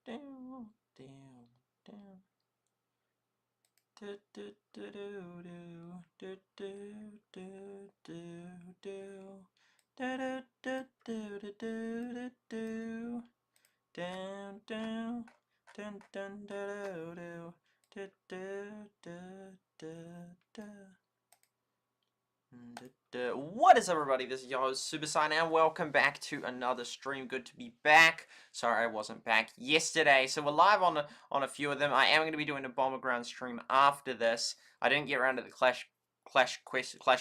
down, down, down. Do do do do do do do do do do do do do do do down down dun dun do do do do do do do. What is up, everybody? This is your host SuperSight, and welcome back to another stream. Good to be back. Sorry I wasn't back yesterday, so we're live on a few of them. I am going to be doing a Bomber Ground stream after this. I didn't get around to the Clash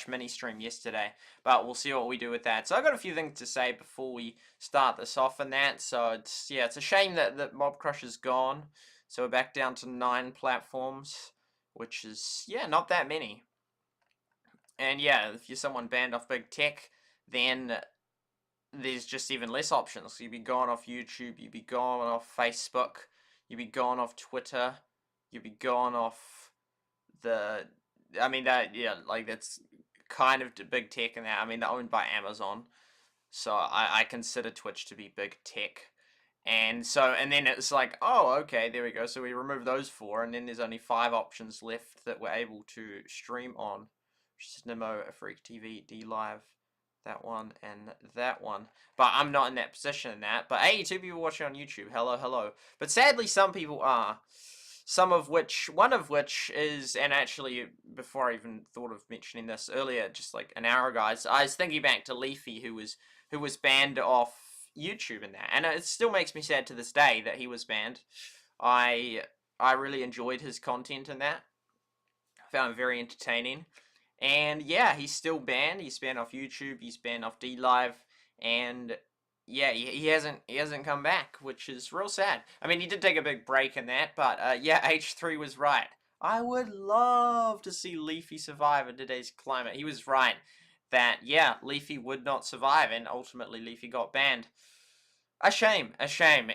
mini stream yesterday, but we'll see what we do with that. So I've got a few things to say before we start this off and that. So it's a shame that Mob Crush is gone. So we're back down to 9 platforms, which is not that many. And yeah, if you're someone banned off big tech, then there's just even less options. You'd be gone off YouTube, you'd be gone off Facebook, you'd be gone off Twitter, you'd be gone off the... I mean, that's kind of big tech in that. I mean, they're owned by Amazon, so I consider Twitch to be big tech. And then it's like, oh, okay, there we go. So we remove those 4, and then there's only 5 options left that we're able to stream on. Which is Nemo, Freak TV, D Live, that one, and that one. But I'm not in that position in that. But hey, 2 people watching on YouTube. Hello, hello. But sadly, some people are. One of which is, and actually, before I even thought of mentioning this earlier, just like an hour ago, I was thinking back to Leafy, who was banned off YouTube in that, and it still makes me sad to this day that he was banned. I really enjoyed his content in that. I found it very entertaining. And yeah, he's still banned. He's banned off YouTube. He's banned off D Live, and yeah, he hasn't come back, which is real sad. I mean, he did take a big break in that, but yeah, H3 was right. I would love to see Leafy survive in today's climate. He was right that yeah, Leafy would not survive, and ultimately Leafy got banned. A shame,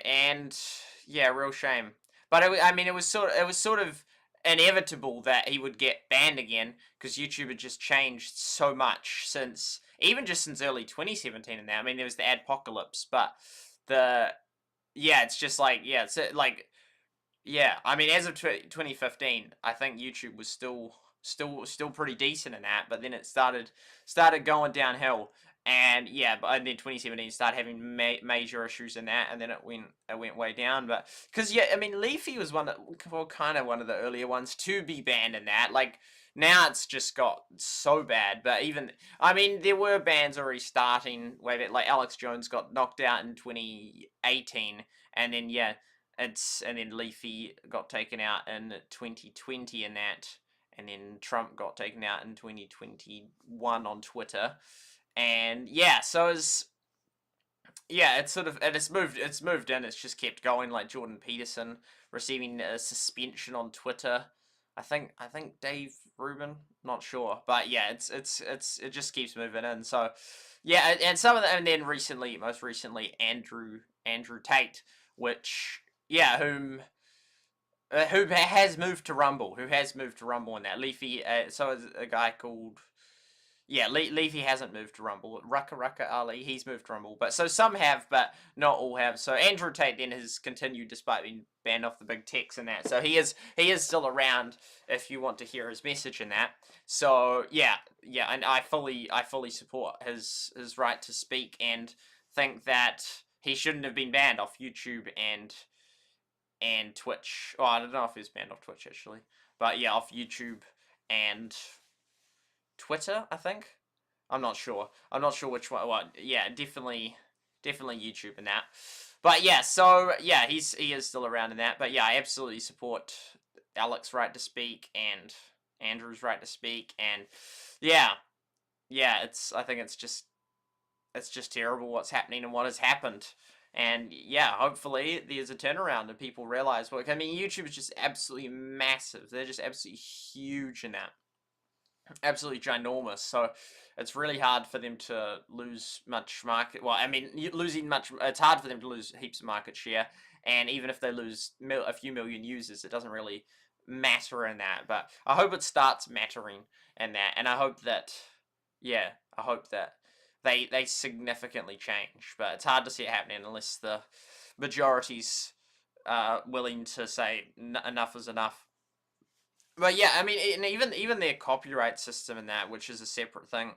and yeah, real shame. But I mean, it was sort of inevitable that he would get banned again because YouTube had just changed so much since early 2017 and that. I mean, there was the adpocalypse, but it's just like I mean, as of 2015, I think YouTube was still pretty decent in that, but then it started going downhill. And yeah, and then 2017 started having major issues in that, and then it went way down. But because I mean, Leafy was kind of one of the earlier ones to be banned in that. Like now, it's just got so bad. But even I mean, there were bans already starting way back. Like Alex Jones got knocked out in 2018, and then and then Leafy got taken out in 2020 in that, and then Trump got taken out in 2021 on Twitter. And yeah, so it's moved in. It's just kept going. Like Jordan Peterson receiving a suspension on Twitter. I think Dave Rubin, not sure, but yeah, it just keeps moving in. So yeah, and and then most recently, Andrew Tate, which who has moved to Rumble, in that Leafy. So is a guy called. Yeah, Leafy hasn't moved to Rumble. Rucka Ali, he's moved to Rumble. But so some have, but not all have. So Andrew Tate then has continued despite being banned off the big techs and that. So he is still around if you want to hear his message in that. So yeah, and I fully support his right to speak and think that he shouldn't have been banned off YouTube and Twitch. Oh, I don't know if he was banned off Twitch actually, but yeah, off YouTube and Twitter, I think. I'm not sure which one. Well, yeah, definitely YouTube and that. But yeah, so yeah, he is still around in that. But yeah, I absolutely support Alex's right to speak and Andrew's right to speak, and yeah, I think it's just terrible what's happening and what has happened. And yeah, hopefully there's a turnaround and people realize. Well, I mean, YouTube is just absolutely massive. They're just absolutely huge in that. Absolutely ginormous, so it's really hard for them to lose much market. Well, I mean, it's hard for them to lose heaps of market share, and even if they lose a few million users, it doesn't really matter in that. But I hope it starts mattering in that, and I hope that they significantly change. But it's hard to see it happening unless the majorities willing to say enough is enough. But yeah, I mean, and even their copyright system and that, which is a separate thing.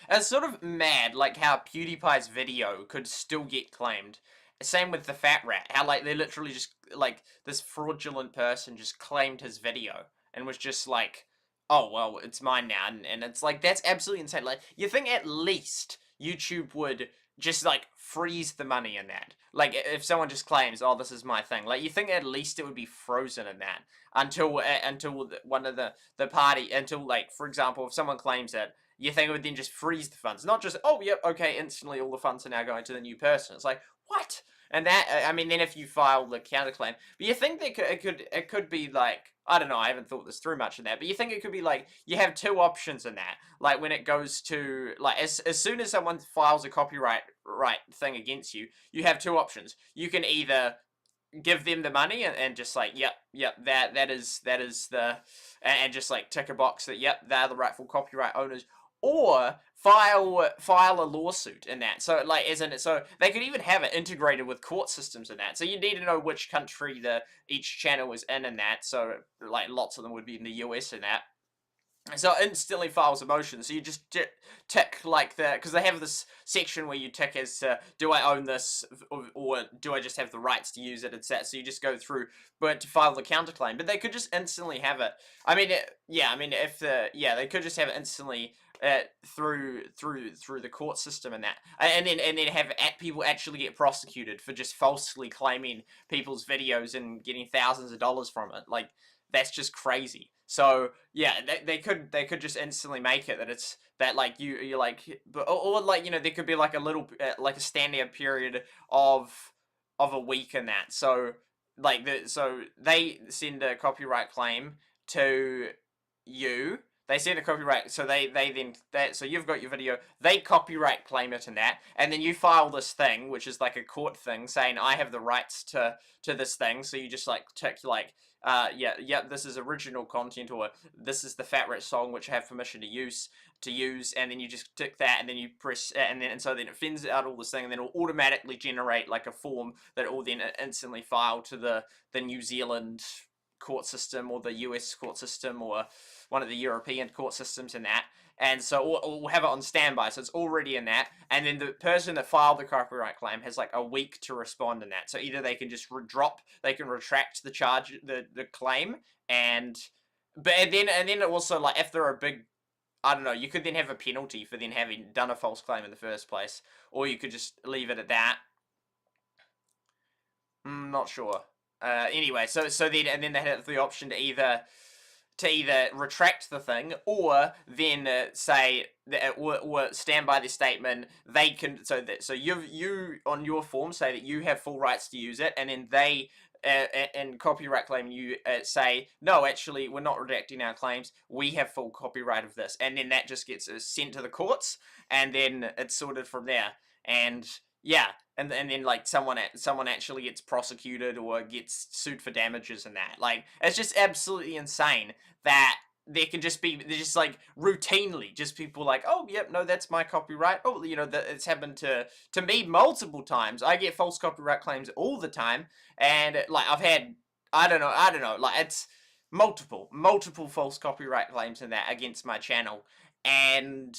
It's sort of mad, like how PewDiePie's video could still get claimed. Same with the Fat Rat, how like they literally just like this fraudulent person just claimed his video and was just like, oh well, it's mine now, and it's like that's absolutely insane. Like you think at least YouTube would just like freeze the money in that. Like if someone just claims, oh this is my thing, like you think at least it would be frozen in that until one of the party until like for example if someone claims it you think it would then just freeze the funds, not just oh yep okay instantly all the funds are now going to the new person. It's like what? And that I mean then if you file the counterclaim, but you think that it could be like I don't know I haven't thought this through much of that, but you think it could be like you have two options in that like when it goes to like as soon as someone files a copyright thing against you, you have two options. You can either give them the money and just like yep that is the and just like tick a box that yep they're the rightful copyright owners, or file a lawsuit in that. So like isn't it so they could even have it integrated with court systems in that, so you need to know which country each channel is in that, so like lots of them would be in the US in that. So it instantly files a motion. So you just tick like the because they have this section where you tick as do I own this or do I just have the rights to use it, etc. So you just go through, but to file the counterclaim. But they could just instantly have it. I mean, yeah. I mean, if they could just have it instantly through the court system and that, and then have people actually get prosecuted for just falsely claiming people's videos and getting thousands of dollars from it. Like that's just crazy. So yeah, they could just instantly make it that it's that like you're like, but or like there could be like a little like a standout period of a week in that. So like so they send a copyright claim to you. They send a copyright, so they then so you've got your video. They copyright claim it in that, and then you file this thing, which is like a court thing, saying I have the rights to this thing. So you just like tick like this is original content, or this is the Fat Rat song which I have permission to use, and then you just tick that, and then you press, and so then it fins out all this thing, and then it'll automatically generate like a form that it will then instantly file to the New Zealand court system or the US court system or one of the European court systems in that. And so we'll have it on standby, so it's already in that. And then the person that filed the copyright claim has like a week to respond in that. So either they can just they can retract the charge, the claim, and then also like if they're a big, I don't know, you could then have a penalty for then having done a false claim in the first place, or you could just leave it at that. Not sure. Anyway, so then and then they have the option to either retract the thing or then say or stand by the statement. They can so you on your form say that you have full rights to use it, and then they and copyright claim you say no, actually we're not redacting our claims, we have full copyright of this, and then that just gets sent to the courts, and then it's sorted from there. And yeah, and then like someone actually gets prosecuted or gets sued for damages and that. Like it's just absolutely insane that there can just be just like routinely just people like, oh yep, no, that's my copyright. Oh, that it's happened to me multiple times. I get false copyright claims all the time, and like I've had I don't know, like it's multiple false copyright claims in that against my channel, and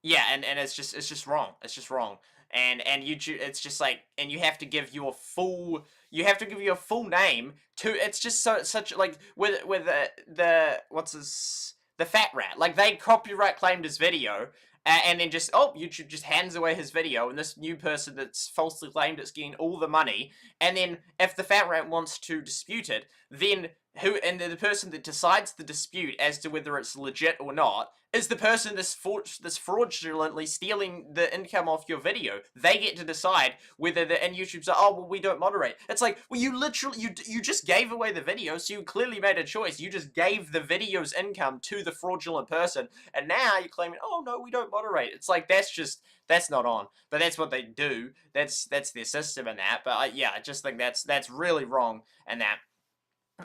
yeah, and it's just wrong. It's just wrong. And YouTube, it's just like, and you have to give your full name to. It's just such like with the what's this the Fat Rat, like they copyright claimed his video. And then just YouTube just hands away his video, and this new person that's falsely claimed it's getting all the money. And then if the Fat Rat wants to dispute it, then the person that decides the dispute as to whether it's legit or not is the person that's fraudulently stealing the income off your video. They get to decide whether and YouTube's like, oh well, we don't moderate. It's like, well, you literally you just gave away the video, so you clearly made a choice. You just gave the video's income to the fraudulent person, and now you're claiming, oh no, we don't moderate. It's like that's not on. But that's what they do. That's their system and that. But I just think that's really wrong and that.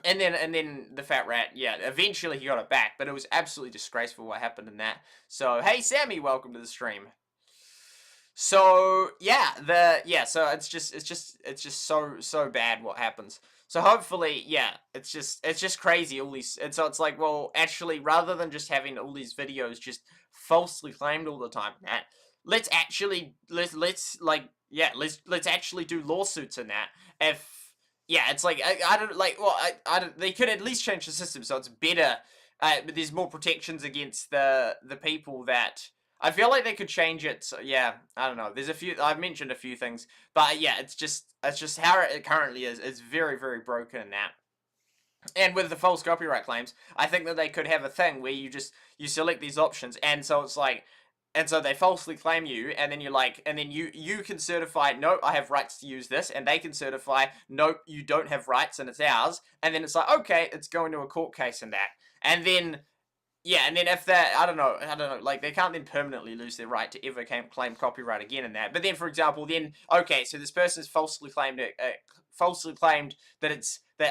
And then the Fat Rat, yeah, eventually he got it back, but it was absolutely disgraceful what happened in that. So, hey Sammy, welcome to the stream. So so it's just so bad what happens. So hopefully, yeah, it's just crazy all these, and so it's like, well, actually, rather than just having all these videos just falsely claimed all the time, Matt, let's actually do lawsuits in that. If yeah, it's like I don't like, well, I don't, they could at least change the system so it's better, but there's more protections against the people that. I feel like they could change it. So yeah, I don't know. There's a few. I've mentioned a few things, but yeah, it's just how it currently is. It's very very broken now. And with the false copyright claims, I think that they could have a thing where you select these options, and so it's like, and so they falsely claim you, and then you're like, and then you can certify, nope, I have rights to use this, and they can certify, nope, you don't have rights, and it's ours, and then it's like, okay, it's going to a court case and that, and then yeah, and then if that, I don't know, like they can't then permanently lose their right to ever claim copyright again in that. But then, for example, then okay, so this person's falsely claimed that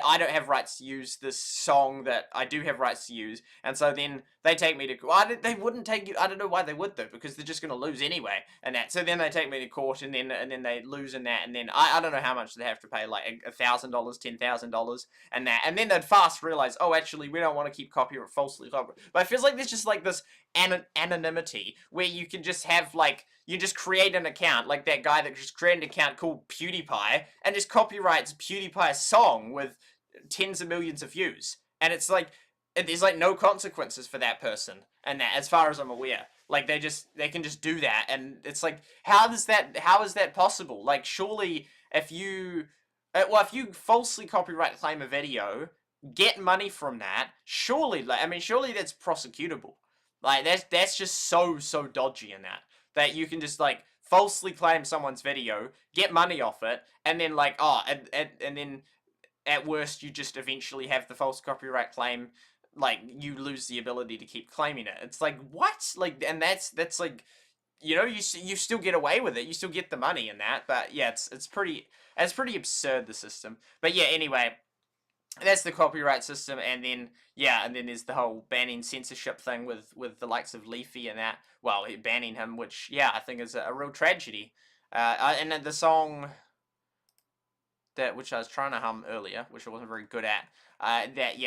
I don't have rights to use this song that I do have rights to use, and so then they take me to court. They wouldn't take you. I don't know why they would though, because they're just going to lose anyway, and that. So then they take me to court, and then they lose in that, and then I don't know how much they have to pay, like $1,000, $10,000, and that, and then they'd fast realize, oh, actually, we don't want to keep falsely copyright. But it feels like there's just like this anonymity where you can just have like, you just create an account, like that guy that just created an account called PewDiePie and just copyrights PewDiePie's song with tens of millions of views, and it's like there's like no consequences for that person, and that, as far as I'm aware, like they can just do that, and it's like, how is that possible? Like, surely if you falsely copyright claim a video, get money from that, surely, like, I mean, surely that's prosecutable. Like, that's just so dodgy in that you can just like falsely claim someone's video, get money off it, and then like, and then at worst you just eventually have the false copyright claim, like you lose the ability to keep claiming it. It's like, what? Like, and that's like, you still get away with it, you still get the money in that, but yeah, it's pretty absurd, the system. But yeah, anyway, that's the copyright system, and then yeah, and then there's the whole banning censorship thing with the likes of Leafy and that. Well, banning him, which yeah, I think is a real tragedy. And then the song that which I was trying to hum earlier, which I wasn't very good at. That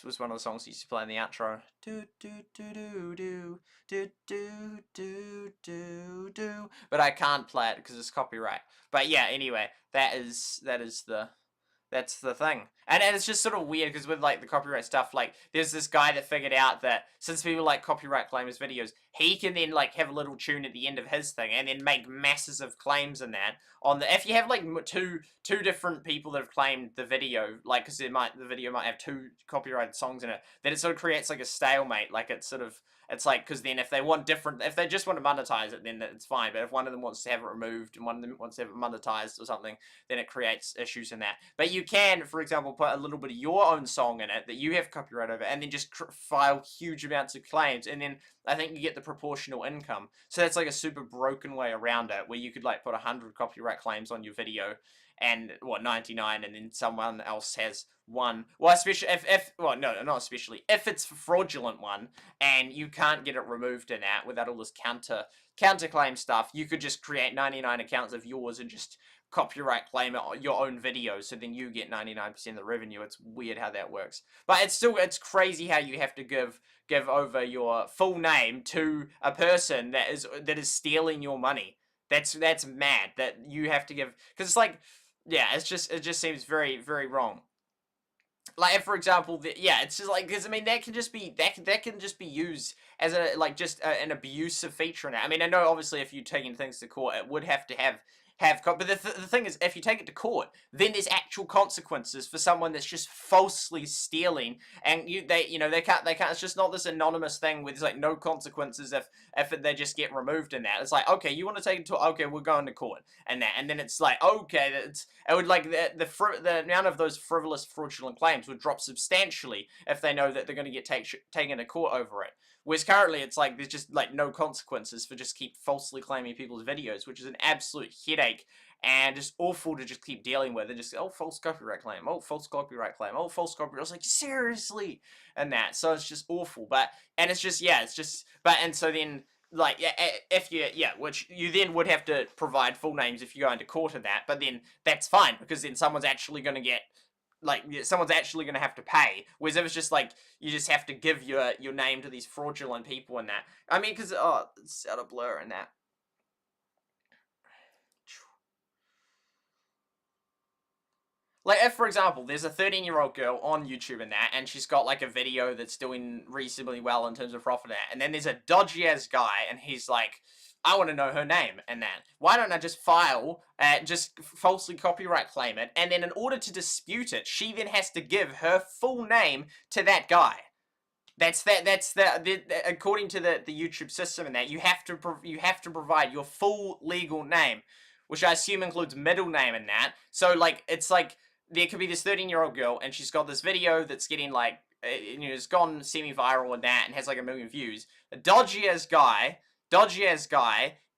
was one of the songs he used to play in the outro. Do do do do do do do do do do. But I can't play it because it's copyright. But yeah, anyway, that's the thing. And it's just sort of weird because with like the copyright stuff, like there's this guy that figured out that since people like copyright claim his videos, he can then like have a little tune at the end of his thing and then make masses of claims in that. If you have like two different people that have claimed the video, like because the video might have two copyrighted songs in it, then it sort of creates like a stalemate. Like it's like, because then if they just want to monetize it, then it's fine. But if one of them wants to have it removed and one of them wants to have it monetized or something, then it creates issues in that. But you can, for example, put a little bit of your own song in it that you have copyright over, and then just file huge amounts of claims, and then I think you get the proportional income. So that's like a super broken way around it, where you could like put 100 copyright claims on your video, and 99, and then someone else has one. Well, especially if well, no, not especially if it's a fraudulent one, and you can't get it removed in that without all this counterclaim stuff. You could just create 99 accounts of yours and just copyright claim it on your own video, so then you get 99% of the revenue. It's weird how that works, but it's crazy how you have to give over your full name to a person that is stealing your money. That's mad that you have to give, because it's like, yeah, it just seems very very wrong. Like, if, for example, it's just like, because I mean that can just be used as an abusive feature in it. I mean, I know obviously if you're taking things to court, it would have to but the thing is, if you take it to court, then there's actual consequences for someone that's just falsely stealing, and they can't, it's just not this anonymous thing with like no consequences if they just get removed in that. It's like, okay, you want to take it to, okay, we're going to court, and then it's like, okay, it would, like, the amount of those frivolous fraudulent claims would drop substantially if they know that they're going to get taken to court over it. Whereas currently, it's like there's just like no consequences for just keep falsely claiming people's videos, which is an absolute headache and just awful to just keep dealing with. And just, oh, false copyright claim, oh, false copyright claim, oh, false copyright. I was like, seriously, and that. So it's just awful. And it's just, yeah, it's just, but and so then like, if you, which you then would have to provide full names if you go into court in that, but then that's fine, because then someone's actually going to get, like, someone's actually going to have to pay, whereas if it's just, like, you just have to give your name to these fraudulent people and that, I mean, because, oh, it's out of blur and that. Like, if, for example, there's a 13-year-old girl on YouTube and that, and she's got, like, a video that's doing reasonably well in terms of profit and that, and then there's a dodgy-ass guy, and he's like, I want to know her name and that. Why don't I just just falsely copyright claim it, and then in order to dispute it, she then has to give her full name to that guy. That's according to the YouTube system and that, you have to provide your full legal name, which I assume includes middle name and that. So, like, it's like, there could be this 13-year-old girl, and she's got this video that's getting, like, it's gone semi-viral and that, and has, like, 1 million views. A dodgy-ass guy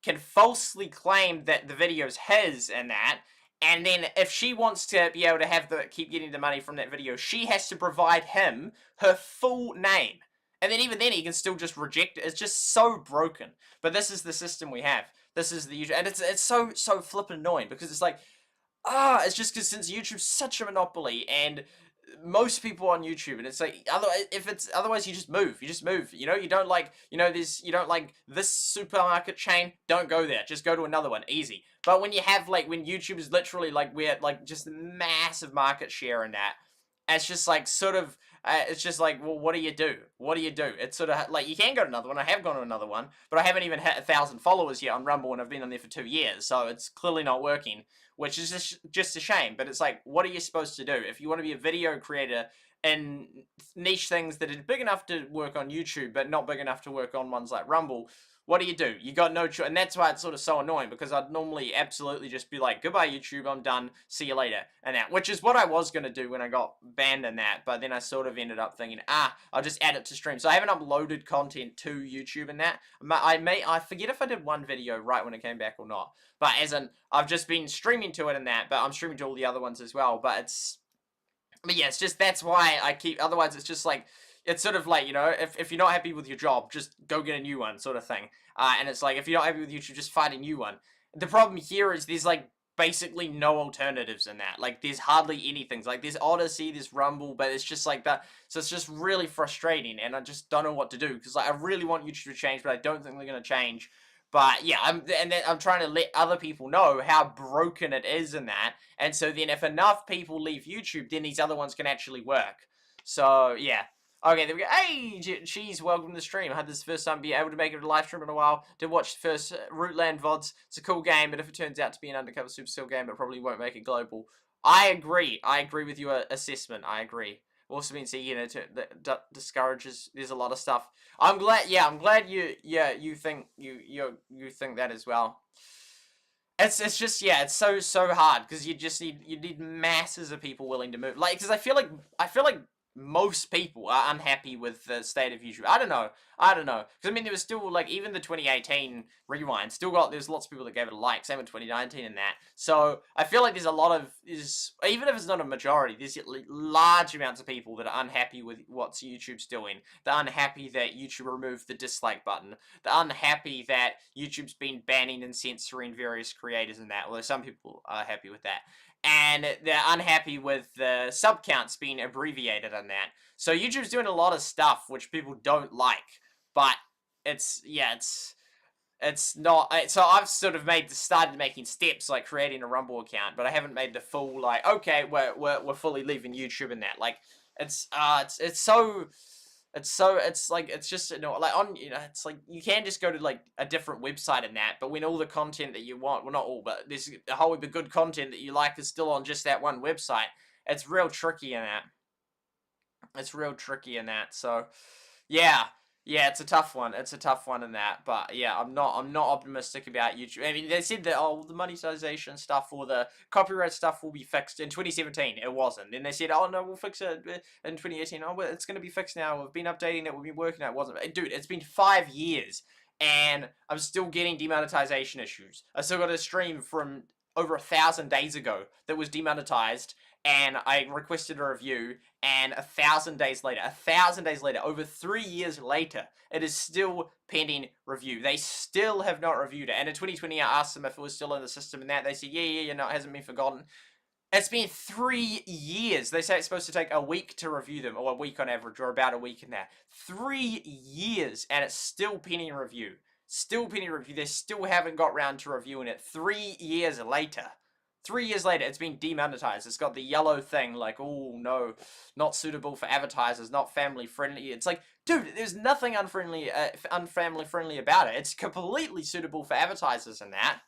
can falsely claim that the video's his and that, and then if she wants to be able to keep getting the money from that video, she has to provide him her full name. And then even then, he can still just reject it. It's just so broken. But this is the system we have. This is the usual, and it's so flippin' annoying, because it's like, it's just because since YouTube's such a monopoly, and most people on YouTube, and it's like, otherwise you just move, you know, you don't like this supermarket chain, don't go there, just go to another one, easy. But when you have, like, when YouTube is literally, like, we're, like, just massive market share in that, it's just like, sort of, it's just like, well, what do you do? It's sort of like, you can go to another one. I have gone to another one, but I haven't even hit 1,000 followers yet on Rumble, and I've been on there for 2 years, so it's clearly not working, which is just a shame. But it's like, what are you supposed to do if you want to be a video creator in niche things that are big enough to work on YouTube, but not big enough to work on ones like Rumble? What do? You got no choice, and that's why it's sort of so annoying, because I'd normally absolutely just be like, goodbye YouTube, I'm done, see you later, and that, which is what I was going to do when I got banned and that, but then I sort of ended up thinking, I'll just add it to stream. So I haven't uploaded content to YouTube and that. I forget if I did one video right when it came back or not, but as in, I've just been streaming to it and that, but I'm streaming to all the other ones as well, but yeah, it's just, that's why I keep, otherwise it's just like, it's sort of like, you know, if you're not happy with your job, just go get a new one, sort of thing. And it's like, if you're not happy with YouTube, just find a new one. The problem here is there's, like, basically no alternatives in that. Like, there's hardly anything. Like, there's Odyssey, there's Rumble, but it's just like that. So it's just really frustrating, and I just don't know what to do, because, like, I really want YouTube to change, but I don't think they're going to change. But yeah, I'm trying to let other people know how broken it is in that, and so then if enough people leave YouTube, then these other ones can actually work. So yeah. Okay, there we go. Hey, Cheese, welcome to the stream. I had this first time be able to make it a live stream in a while. Did watch the first Rootland VODs. It's a cool game, but if it turns out to be an undercover Supercell game, it probably won't make it global. I agree. I agree with your assessment. I agree. Also been seeing, you know, that discourages. There's a lot of stuff. I'm glad. Yeah, I'm glad you think you think that as well. It's just, yeah, it's so hard, because you need masses of people willing to move. Like, because I feel like most people are unhappy with the state of YouTube. I don't know. Because, I mean, there was still, like, even the 2018 Rewind, there's lots of people that gave it a like, same with 2019 and that. So, I feel like there's a lot of, even if it's not a majority, there's large amounts of people that are unhappy with what YouTube's doing. They're unhappy that YouTube removed the dislike button. They're unhappy that YouTube's been banning and censoring various creators and that, although some people are happy with that. And they're unhappy with the sub counts being abbreviated on that. So YouTube's doing a lot of stuff which people don't like, but it's not. So I've sort of started making steps, like creating a Rumble account, but I haven't made the full, like, okay, we're fully leaving YouTube and that. Like, it's just, you know, like, on, you know, it's like, you can just go to, like, a different website and that, but when all the content that you want, well, not all, but there's a whole heap of good content that you like is still on just that one website, it's real tricky in that. So, yeah, it's a tough one. In that, but yeah, I'm not optimistic about YouTube. I mean, they said that, oh, the monetization stuff or the copyright stuff will be fixed in 2017. It wasn't. Then they said, oh no, we'll fix it in 2018. Oh, well, it's going to be fixed now. We've been updating it. We've been working on it. It wasn't. Dude, it's been 5 years, and I'm still getting demonetization issues. I still got a stream from over 1,000 days ago that was demonetized, and I requested a review, and 1,000 days later, over 3 years later, it is still pending review. They still have not reviewed it. And in 2020, I asked them if it was still in the system and that. They said, yeah, no, it hasn't been forgotten. It's been 3 years. They say it's supposed to take a week to review them, or a week on average, or about a week in that. 3 years, and it's still pending review. Still pending review. They still haven't got round to reviewing it 3 years later. 3 years later, it's been demonetized. It's got the yellow thing, like, oh no, not suitable for advertisers, not family friendly. It's like, dude, there's nothing unfamily friendly about it. It's completely suitable for advertisers and that,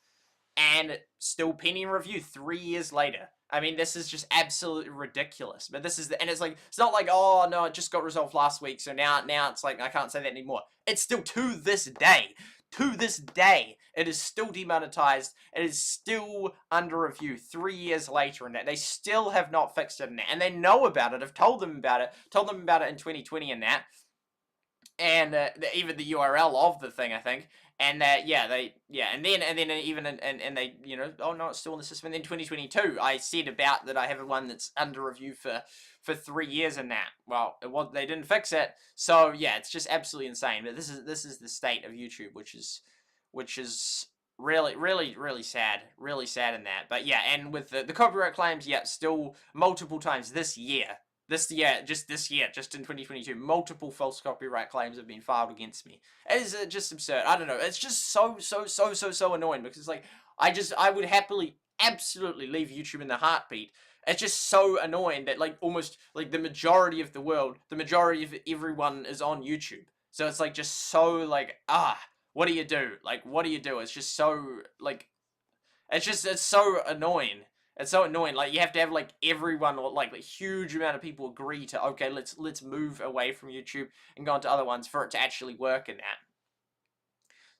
and still pending review 3 years later. I mean, this is just absolutely ridiculous. But this is and it's like, it's not like, oh no, it just got resolved last week, so now it's like I can't say that anymore. It's still to this day, it is still demonetized. It is still under review 3 years later, and that they still have not fixed it, and they know about it. I've told them about it in 2020 and that, and even the URL of the thing, I think. And and then even and they, you know, oh no, it's still in the system. And then 2022, I said about that I have one that's under review for 3 years and that. Well, they didn't fix it, so yeah, it's just absolutely insane. But this is the state of YouTube, which is really sad, in that. But yeah, and with the copyright claims, yeah, still multiple times this year. Just in 2022, multiple false copyright claims have been filed against me. It is just absurd. I don't know. It's just so annoying, because like, I would happily, absolutely leave YouTube in the heartbeat. It's just so annoying that like almost like the majority of the world, the majority of everyone is on YouTube. So it's like just so like, what do you do? Like, what do you do? It's just so like, it's so annoying. It's so annoying. Like, you have to have like everyone, or like a huge amount of people agree to, okay, let's move away from YouTube and go on to other ones for it to actually work in that.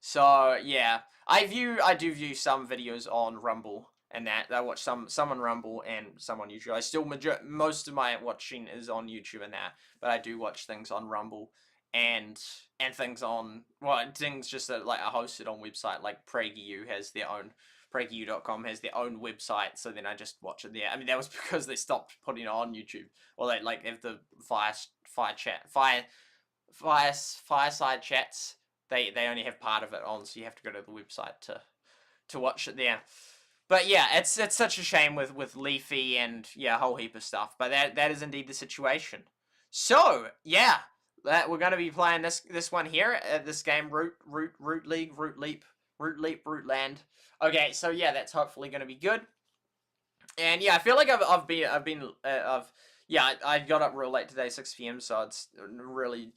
So yeah, I do view some videos on Rumble and that. I watch some on Rumble and some on YouTube. I still most of my watching is on YouTube and that, but I do watch things on Rumble and things on, well, things just that like are hosted on website, like PragerU has their own. PragerU.com has their own website, so then I just watch it there. I mean, that was because they stopped putting it on YouTube. Or they like have the fireside chats. They only have part of it on, so you have to go to the website to watch it there. But yeah, it's such a shame with Leafy and yeah, a whole heap of stuff. But that is indeed the situation. So yeah, that we're gonna be playing this one here, this game, Root Land. Okay, so yeah, that's hopefully gonna be good. And yeah, I feel like I got up real late today, 6 p.m. So it's really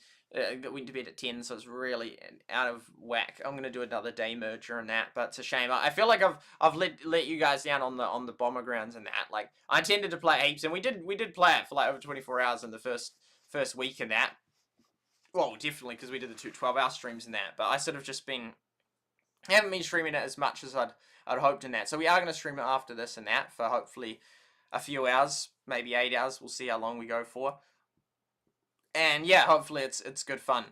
went to bed at 10, so it's really out of whack. I'm gonna do another day merger and that, but it's a shame. I feel like I've let you guys down on the bomber grounds and that. Like, I intended to play heaps, and we did play it for like over 24 hours in the first week and that. Well, definitely, because we did the 12-hour streams and that. But I sort of just haven't been streaming it as much as I'd hoped in that. So we are going to stream it after this and that for hopefully a few hours, maybe 8 hours. We'll see how long we go for. And yeah, hopefully it's good fun.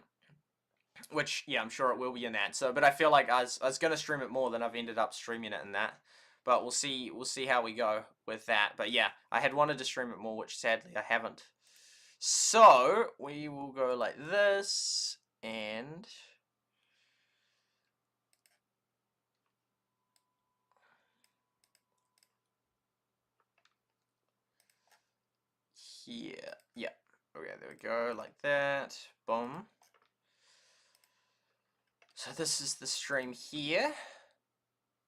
Which, yeah, I'm sure it will be in that. So, but I feel like I was going to stream it more than I've ended up streaming it in that. But we'll see how we go with that. But yeah, I had wanted to stream it more, which sadly I haven't. So, we will go like this, and here, yeah, okay, there we go, like that, boom. So this is the stream here.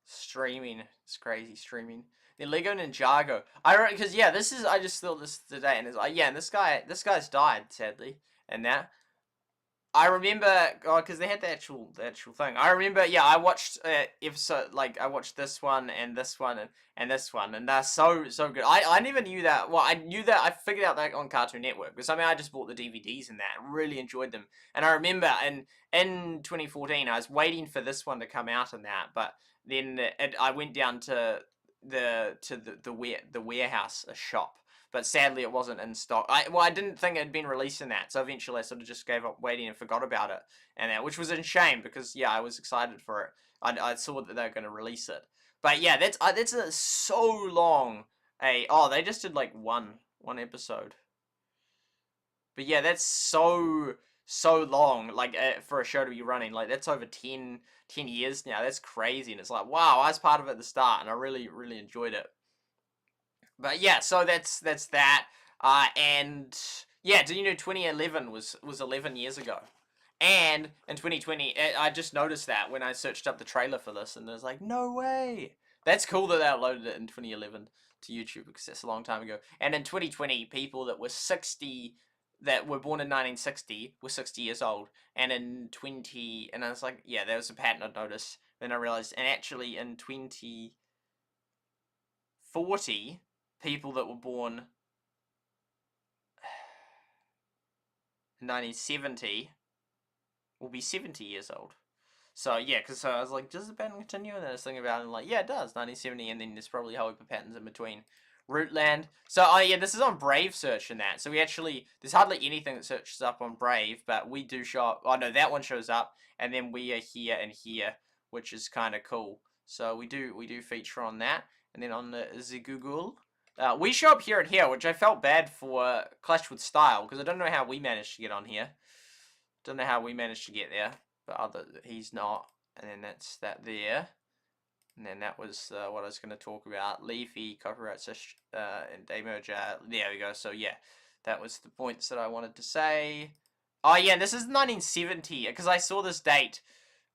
Streaming, it's crazy streaming. The Lego Ninjago. Because yeah, I just thought this today, and it's like, yeah, and this guy's died, sadly, and that. I remember, because they had the actual thing. I remember, yeah, I watched episode, like, I watched this one and this one and this one, and they're so good. I never knew that. Well, I knew that. I figured out that on Cartoon Network, because I mean, I just bought the DVDs and that, really enjoyed them. And I remember in 2014, I was waiting for this one to come out and that, but then I went down to the warehouse, a shop. But sadly, it wasn't in stock. I didn't think it had been released in that, so eventually I sort of just gave up waiting and forgot about it, and that, which was a shame, because yeah, I was excited for it. I saw that they were going to release it, But yeah, that's so long. Oh, they just did like one episode. But yeah, that's so long, like for a show to be running. Like that's over 10 years now. That's crazy, and it's like, wow, I was part of it at the start, and I really enjoyed it. But yeah, so that's that. And yeah, do you know 2011 was 11 years ago? And in 2020, I just noticed that when I searched up the trailer for this, and there's like, no way. That's cool that they uploaded it in 2011 to YouTube because that's a long time ago. And in 2020, people that were 60, that were born in 1960, were 60 years old. And in 20, and I was like, yeah, there was a pattern I'd noticed. Then I realized, and actually in 2040, people that were born in 1970 will be 70 years old. So yeah, because I was like, does the pattern continue? And then I was thinking about it, and like, yeah, it does, 1970, and then there's probably however patterns in between. Rootland. So oh yeah, this is on Brave search and that. So we actually, there's hardly anything that searches up on Brave, but we do show up. Oh no, that one shows up, and then we are here and here, which is kind of cool. So we do feature on that, and then on the Google. We show up here and here, which I felt bad for Clash with Style, because I don't know how we managed to get on here. Don't know how we managed to get there, but he's not. And then that's that there. And then that was what I was going to talk about. Leafy, copyright, and day merger. There we go. So yeah, that was the points that I wanted to say. Oh yeah, this is 1970, because I saw this date.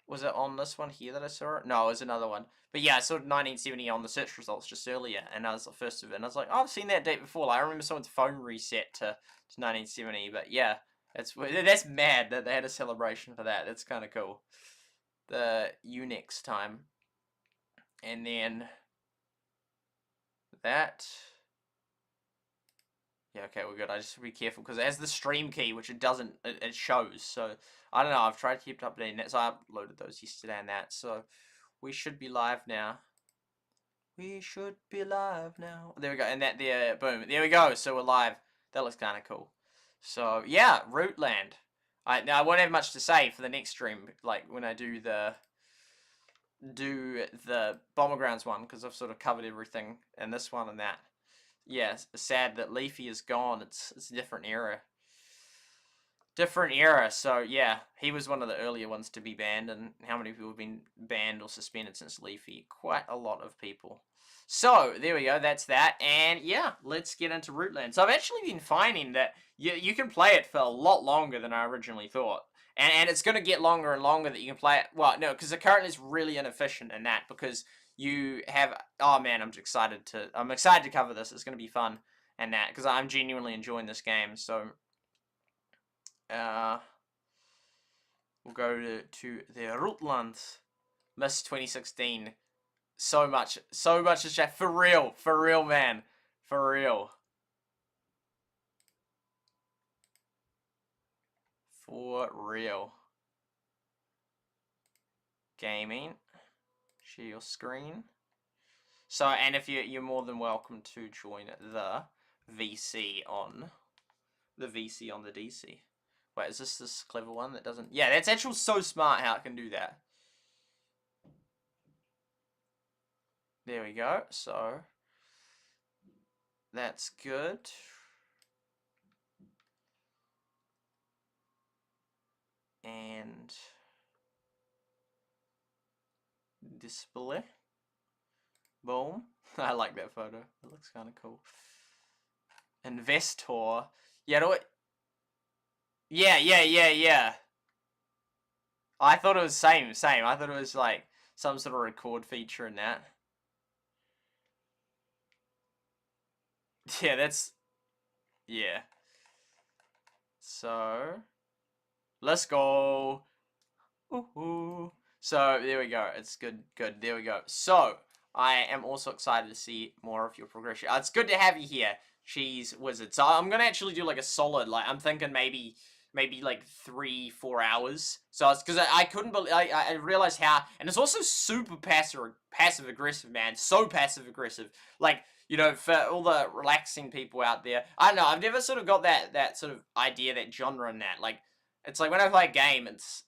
Was it on this one here that I saw it? No, it was another one. But yeah, I saw 1970 on the search results just earlier, and I was the first of it. And I was like, oh, I've seen that date before. Like, I remember someone's phone reset to 1970. But yeah, that's mad that they had a celebration for that. That's kind of cool. The Unix time. And then that. Yeah, okay, we're good. I just have to be careful because it has the stream key, which it doesn't, it shows. So, I don't know. I've tried to keep updating that. So, I uploaded those yesterday and that. So, we should be live now. We should be live now. There we go. And that there, boom. There we go. So, we're live. That looks kind of cool. So, yeah, Rootland. Now, I won't have much to say for the next stream. Like, when I do the Bomber Grounds one, because I've sort of covered everything in this one and that. Yeah, it's sad that Leafy is gone. It's a different era. Different era. So yeah, he was one of the earlier ones to be banned. And how many people have been banned or suspended since Leafy? Quite a lot of people. So there we go. That's that. And yeah, let's get into Rootland. So I've actually been finding that you can play it for a lot longer than I originally thought. And it's going to get longer and longer that you can play it. Well, no, because the current is really inefficient in that, because you have, oh man, I'm excited to cover this. It's going to be fun and that, because I'm genuinely enjoying this game. So we'll go to the Rootlands, Miss 2016. So much is chat, for real, man, for real. For real. Gaming. Share your screen. So, and if you're more than welcome to join the VC on the DC. Wait, is this clever one that doesn't? Yeah, that's actually so smart how it can do that. There we go. So that's good. And display. Boom. I like that photo. It looks kind of cool. Investor. Yeah, do it. Yeah. I thought it was same. I thought it was like some sort of record feature in that. Yeah, that's... Yeah. So... Let's go. Ooh. So, there we go. It's good. There we go. So, I am also excited to see more of your progression. It's good to have you here, Cheese Wizard. So, I'm going to actually do like a solid, like, I'm thinking maybe like 3-4 hours. So it's because I couldn't believe, I realized how, and it's also super passive aggressive, man. So passive aggressive. Like, you know, for all the relaxing people out there, I don't know, I've never sort of got that sort of idea, that genre in that. Like, it's like when I play a game, it's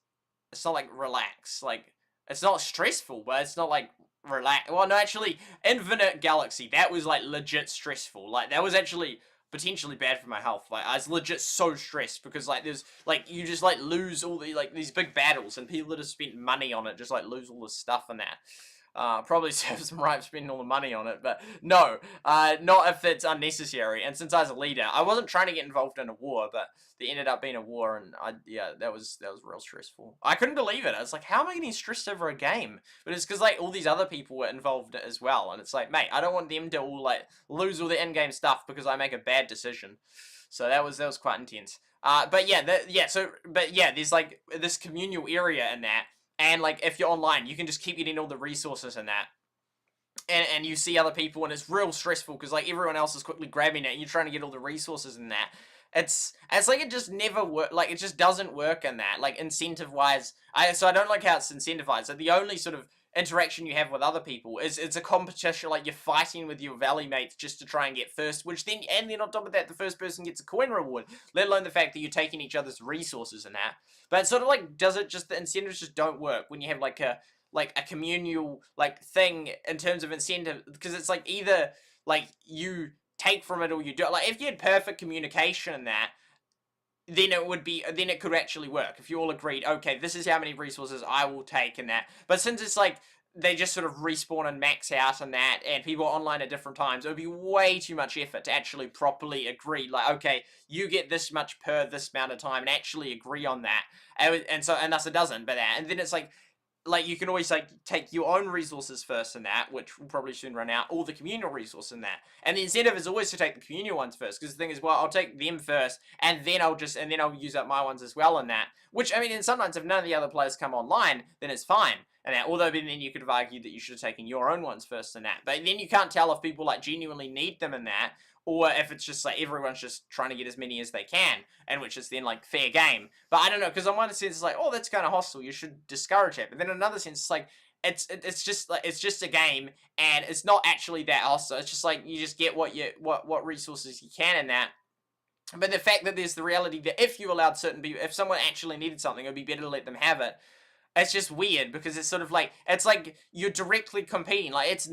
not like relax. Like, it's not stressful, but it's not like relax. Well, no, actually, Infinite Galaxy, that was like legit stressful. Like that was actually potentially bad for my health. Like I was legit so stressed because like there's like you just like lose all the like these big battles and people that have spent money on it just like lose all this stuff and that. Probably serves them right spending all the money on it, but no, not if it's unnecessary. And since I was a leader, I wasn't trying to get involved in a war, but there ended up being a war, and yeah, that was real stressful. I couldn't believe it. I was like, how am I getting stressed over a game? But it's because like all these other people were involved as well, and it's like, mate, I don't want them to all like lose all the in-game stuff because I make a bad decision. So that was quite intense. But yeah, there's like this communal area in that. And, like, if you're online, you can just keep getting all the resources in that. And you see other people, and it's real stressful, because, like, everyone else is quickly grabbing it, and you're trying to get all the resources in that. It's like it just never work. Like, it just doesn't work in that. Like, incentive-wise, so I don't like how it's incentivized. So the only sort of interaction you have with other people is it's a competition, like you're fighting with your valley mates just to try and get first, and then on top of that, the first person gets a coin reward, let alone the fact that you're taking each other's resources and that. But it's sort of like, the incentives just don't work when you have like a communal like thing in terms of incentive, because it's like either like you take from it or you do. Like if you had perfect communication in that, then it could actually work if you all agreed, okay, this is how many resources I will take in that. But since it's like they just sort of respawn and max out and that, and people are online at different times, it would be way too much effort to actually properly agree, like, okay, you get this much per this amount of time, and actually agree on that. And thus it doesn't, but that, and then it's like you can always like take your own resources first in that, which will probably soon run out, or the communal resource in that. And the incentive is always to take the communal ones first, because the thing is, well, I'll take them first, and then I'll use up my ones as well in that. Which, I mean, and sometimes if none of the other players come online, then it's fine. And that, although then you could have argued that you should have taken your own ones first in that. But then you can't tell if people like genuinely need them in that, or if it's just like everyone's just trying to get as many as they can, and which is then like fair game. But I don't know, because on one sense it's like, oh, that's kind of hostile, you should discourage it. But then in another sense it's like, it's just a game, and it's not actually that hostile. It's just like you just get what resources you can in that. But the fact that there's the reality that if you allowed certain people, if someone actually needed something, it would be better to let them have it. It's just weird, because it's sort of like, it's like you're directly competing. Like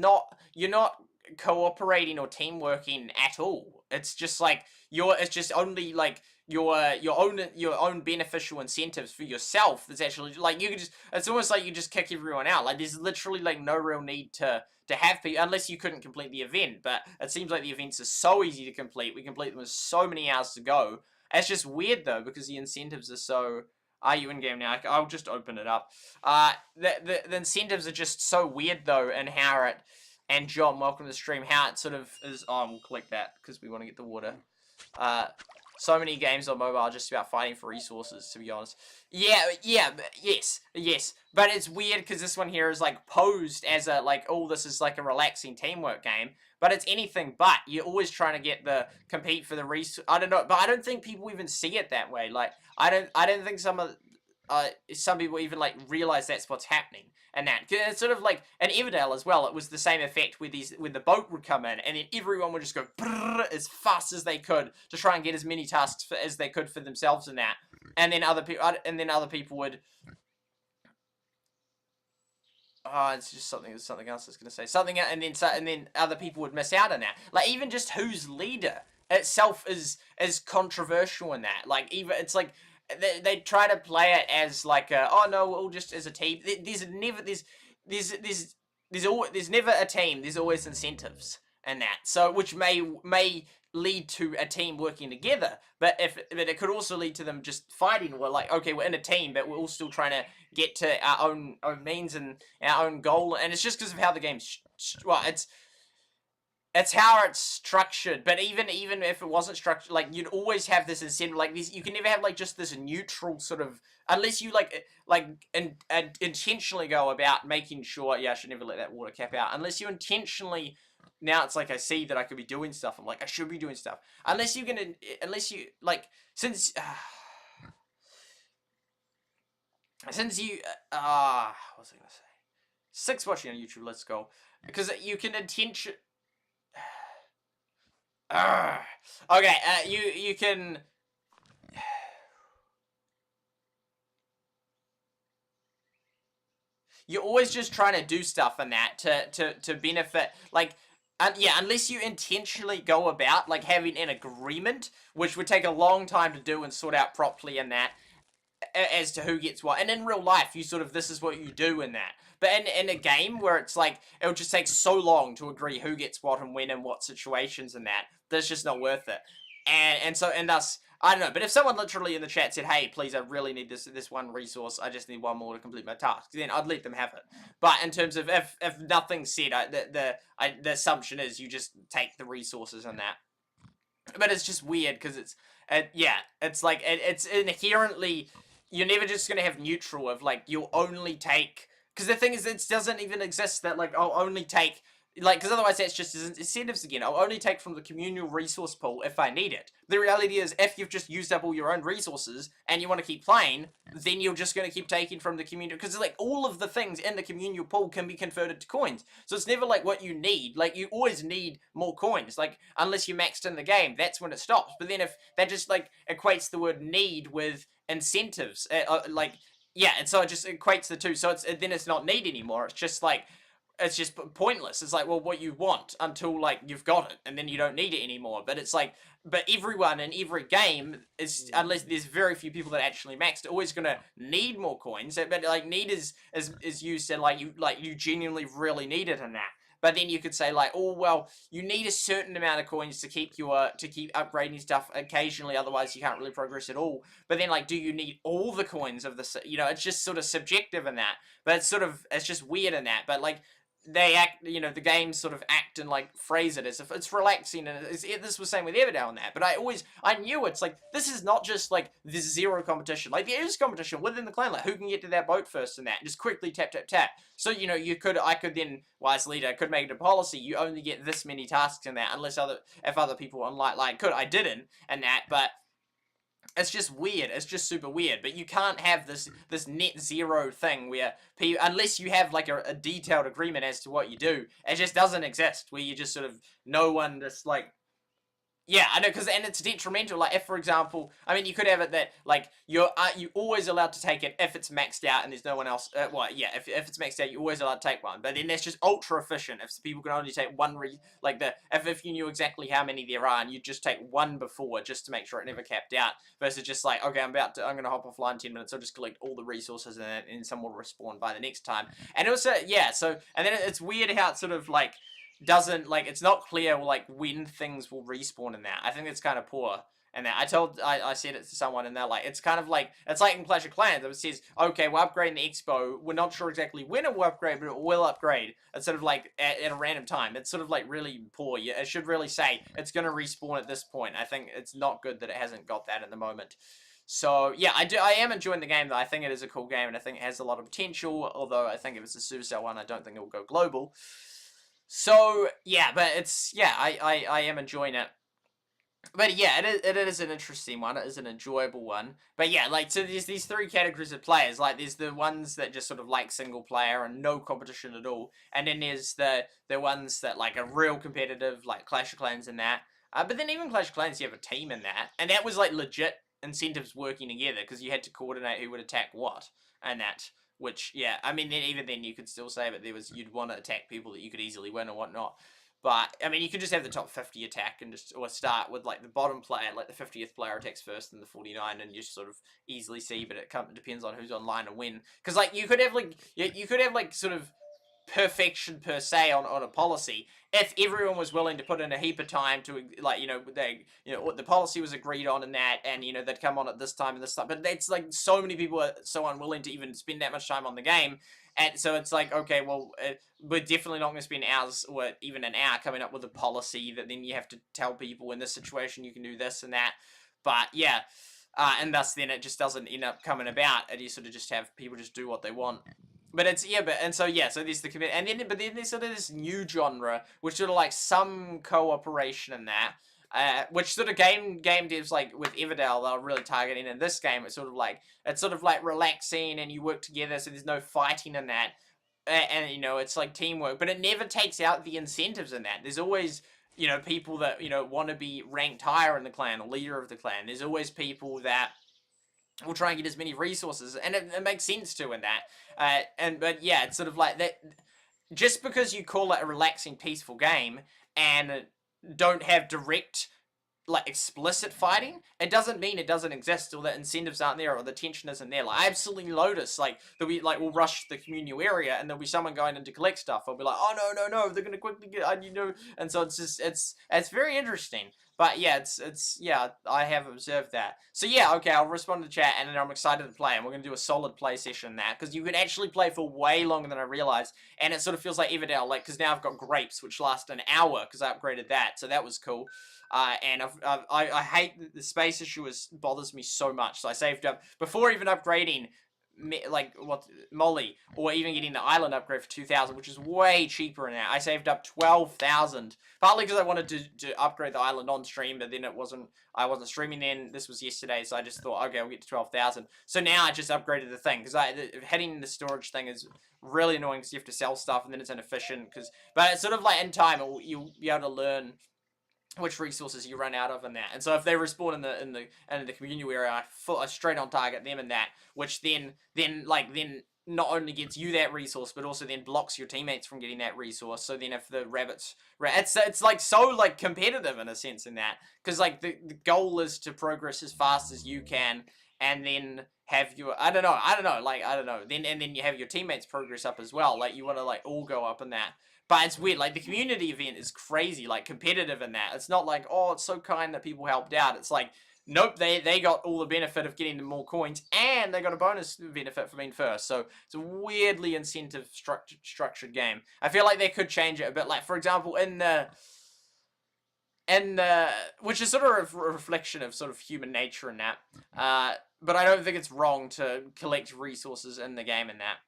you're not cooperating or team working at all. It's just like it's just only like your own beneficial incentives for yourself. That's actually like it's almost like you just kick everyone out. Like there's literally like no real need to have people, unless you couldn't complete the event. But it seems like the events are so easy to complete. We complete them with so many hours to go. It's just weird though, because the incentives are so. Are you in game now? I'll just open it up. The incentives are just so weird though, and how it. And John, welcome to the stream. How it sort of is. Oh, we'll collect that because we want to get the water. So many games on mobile are just about fighting for resources, to be honest. Yeah, yes. But it's weird because this one here is like posed as a like, oh, this is like a relaxing teamwork game. But it's anything but. You're always trying to get compete for the resource. I don't know, but I don't think people even see it that way. Like I don't think some people even like realize that's what's happening. And that it's sort of like an Everdale as well. It was the same effect with the boat would come in, and then everyone would just go as fast as they could to try and get as many tasks as they could for themselves in that. And then other people would. Oh, it's just something else I was gonna say. And then other people would miss out on that. Like even just who's leader itself is controversial in that. Like even it's like. They try to play it as like oh no, we're all just as a team. There's never a team. There's always incentives and that. So which may lead to a team working together, but it could also lead to them just fighting. We're like, okay, we're in a team, but we're all still trying to get to our own means and our own goal. And it's just because of how the game's it's how it's structured. But even if it wasn't structured, like you'd always have this incentive, like this. You can never have like just this neutral sort of, unless you intentionally go about making sure. Yeah, I should never let that water cap out. Unless you intentionally. Now it's like I see that I could be doing stuff. I'm like I should be doing stuff. Unless you since you what was I gonna say? 6 watching on YouTube. Let's go, because you can intention. Okay, you can. you're always just trying to do stuff in that to benefit, like, yeah, unless you intentionally go about, like, having an agreement, which would take a long time to do and sort out properly in that, as to who gets what. And in real life, you sort of, this is what you do in that. But in a game where it's like, it'll just take so long to agree who gets what and when and what situations and that's just not worth it. And thus, I don't know, but if someone literally in the chat said, hey, please, I really need this one resource, I just need one more to complete my task, then I'd let them have it. But in terms of, if nothing's said, the assumption is you just take the resources and that. But it's just weird, because it's like, it's inherently, you're never just going to have neutral of, like, you'll only take, because the thing is, it doesn't even exist that, like, I'll only take, like, because otherwise that's just incentives again. I'll only take from the communal resource pool if I need it. The reality is, if you've just used up all your own resources and you want to keep playing, then you're just going to keep taking from the communal, because, like, all of the things in the communal pool can be converted to coins. So it's never, like, what you need. Like, you always need more coins. Like, unless you maxed in the game, that's when it stops. But then if that just, like, equates the word need with incentives, like, yeah, and so it just equates the two. So then it's not need anymore. It's just, like, it's just pointless. It's like, well, what you want until, like, you've got it, and then you don't need it anymore. But it's like, but everyone in every game is, unless there's very few people that actually maxed, always gonna need more coins. But, like, need is used in, like, you genuinely really need it in that. But then you could say, like, oh, well, you need a certain amount of coins to keep upgrading stuff occasionally, otherwise you can't really progress at all. But then, like, do you need all the coins of the, it's just sort of subjective in that. But it's just weird in that. But, like, they act, the games sort of act and, like, phrase it as if it's relaxing, and this was same with Everdell and that, but I knew it's like, this is not just, like, there's zero competition, like, there is competition within the clan, like, who can get to that boat first and that, just quickly tap, tap, tap. So, I could then, as leader, could make it a policy, you only get this many tasks in that, unless if other people online, like, I didn't, and that, but it's just weird. It's just super weird. But you can't have this net zero thing where unless you have, like, a detailed agreement as to what you do, it just doesn't exist. Where you just sort of, no one just, like, yeah, I know, and it's detrimental. Like, if, for example, I mean, you could have it that, like, you're always allowed to take it if it's maxed out and there's no one else. Well, yeah, if it's maxed out, you're always allowed to take one. But then that's just ultra efficient. If people can only take one, if you knew exactly how many there are, and you just take one before just to make sure it never capped out, versus just like, okay, I'm gonna hop offline 10 minutes. I'll just collect all the resources and some will respawn by the next time. And also, yeah. So, and then it's weird how it's sort of like, doesn't, like, it's not clear, like, when things will respawn in that. I think it's kind of poor. And that I said it to someone, and they're like, it's kind of like, it's like in Clash of Clans, it says, okay, we're upgrading the Expo, we're not sure exactly when it will upgrade, but it will upgrade. It's sort of like, at a random time. It's sort of, like, really poor. It should really say, it's going to respawn at this point. I think it's not good that it hasn't got that at the moment. So, yeah, I am enjoying the game, though. I think it is a cool game, and I think it has a lot of potential, although I think if it's a SuperSight one, I don't think it will go global. So, yeah, but I am enjoying it. But yeah, it is an interesting one. It is an enjoyable one. But yeah, like, so there's these three categories of players. Like, there's the ones that just sort of like single player and no competition at all. And then there's the ones that, like, are real competitive, like Clash of Clans and that. But then even Clash of Clans, you have a team in that. And that was, like, legit incentives working together, because you had to coordinate who would attack what and that. Which, yeah, I mean, even then you could still say that you'd want to attack people that you could easily win or whatnot. But, I mean, you could just have the top 50 attack and or start with, like, the bottom player, like, the 50th player attacks first and the 49, and you sort of easily see, but it depends on who's online and when. Because, like, you could have, like, sort of perfection per se on a policy if everyone was willing to put in a heap of time to, like, the policy was agreed on and that, and they'd come on at this time and this time, but that's, like, so many people are so unwilling to even spend that much time on the game, and so it's like, okay, well, we're definitely not going to spend hours or even an hour coming up with a policy that then you have to tell people in this situation you can do this and that. But yeah, and thus then it just doesn't end up coming about, and you sort of just have people just do what they want. But it's, so there's the commit, and then, but then there's sort of this new genre, which sort of like some cooperation in that, which sort of game devs, like with Everdell, they're really targeting. In this game, it's sort of like relaxing, and you work together, so there's no fighting in that, and it's like teamwork, but it never takes out the incentives in that. There's always, people that, want to be ranked higher in the clan, or leader of the clan. There's always people that we'll try and get as many resources, and it makes sense to in that. But yeah, it's sort of like that. Just because you call it a relaxing, peaceful game and don't have direct, like, explicit fighting, it doesn't mean it doesn't exist, or the incentives aren't there, or the tension isn't there. Like, I absolutely notice, like, there'll be, like, we'll rush the community area, and there'll be someone going in to collect stuff. I'll be like, oh, no, they're gonna quickly get, and so it's just, it's very interesting. But yeah, yeah, I have observed that. So yeah, okay, I'll respond to chat, and then I'm excited to play, and we're gonna do a solid play session that, because you can actually play for way longer than I realized, and it sort of feels like Everdell, like, because now I've got grapes, which last an hour, because I upgraded that, so that was cool. And I hate the space issue bothers me so much, so I saved up, before even upgrading, like, Molly, or even getting the island upgrade for 2,000, which is way cheaper now. I saved up 12,000, partly because I wanted to upgrade the island on stream, but then I wasn't streaming then. This was yesterday, so I just thought, okay, I'll get to 12,000. So now I just upgraded the thing, because hitting the storage thing is really annoying, because you have to sell stuff, and then it's inefficient, but it's sort of like, in time, you'll be able to learn which resources you run out of in that. And so if they respawn in the community area, I straight on target them in that, which then not only gets you that resource, but also then blocks your teammates from getting that resource. So then if the rabbits, it's like so like competitive in a sense in that, because like the goal is to progress as fast as you can, and then have your I don't know, then you have your teammates progress up as well. Like, you want to, like, all go up in that. But it's weird, like, the community event is crazy, like, competitive in that. It's not like, oh, it's so kind that people helped out. It's like, nope, they got all the benefit of getting the more coins, and they got a bonus benefit for being first. So it's a weirdly incentive structured game. I feel like they could change it a bit. Like, for example, which is sort of a reflection of sort of human nature in that. But I don't think it's wrong to collect resources in the game in that.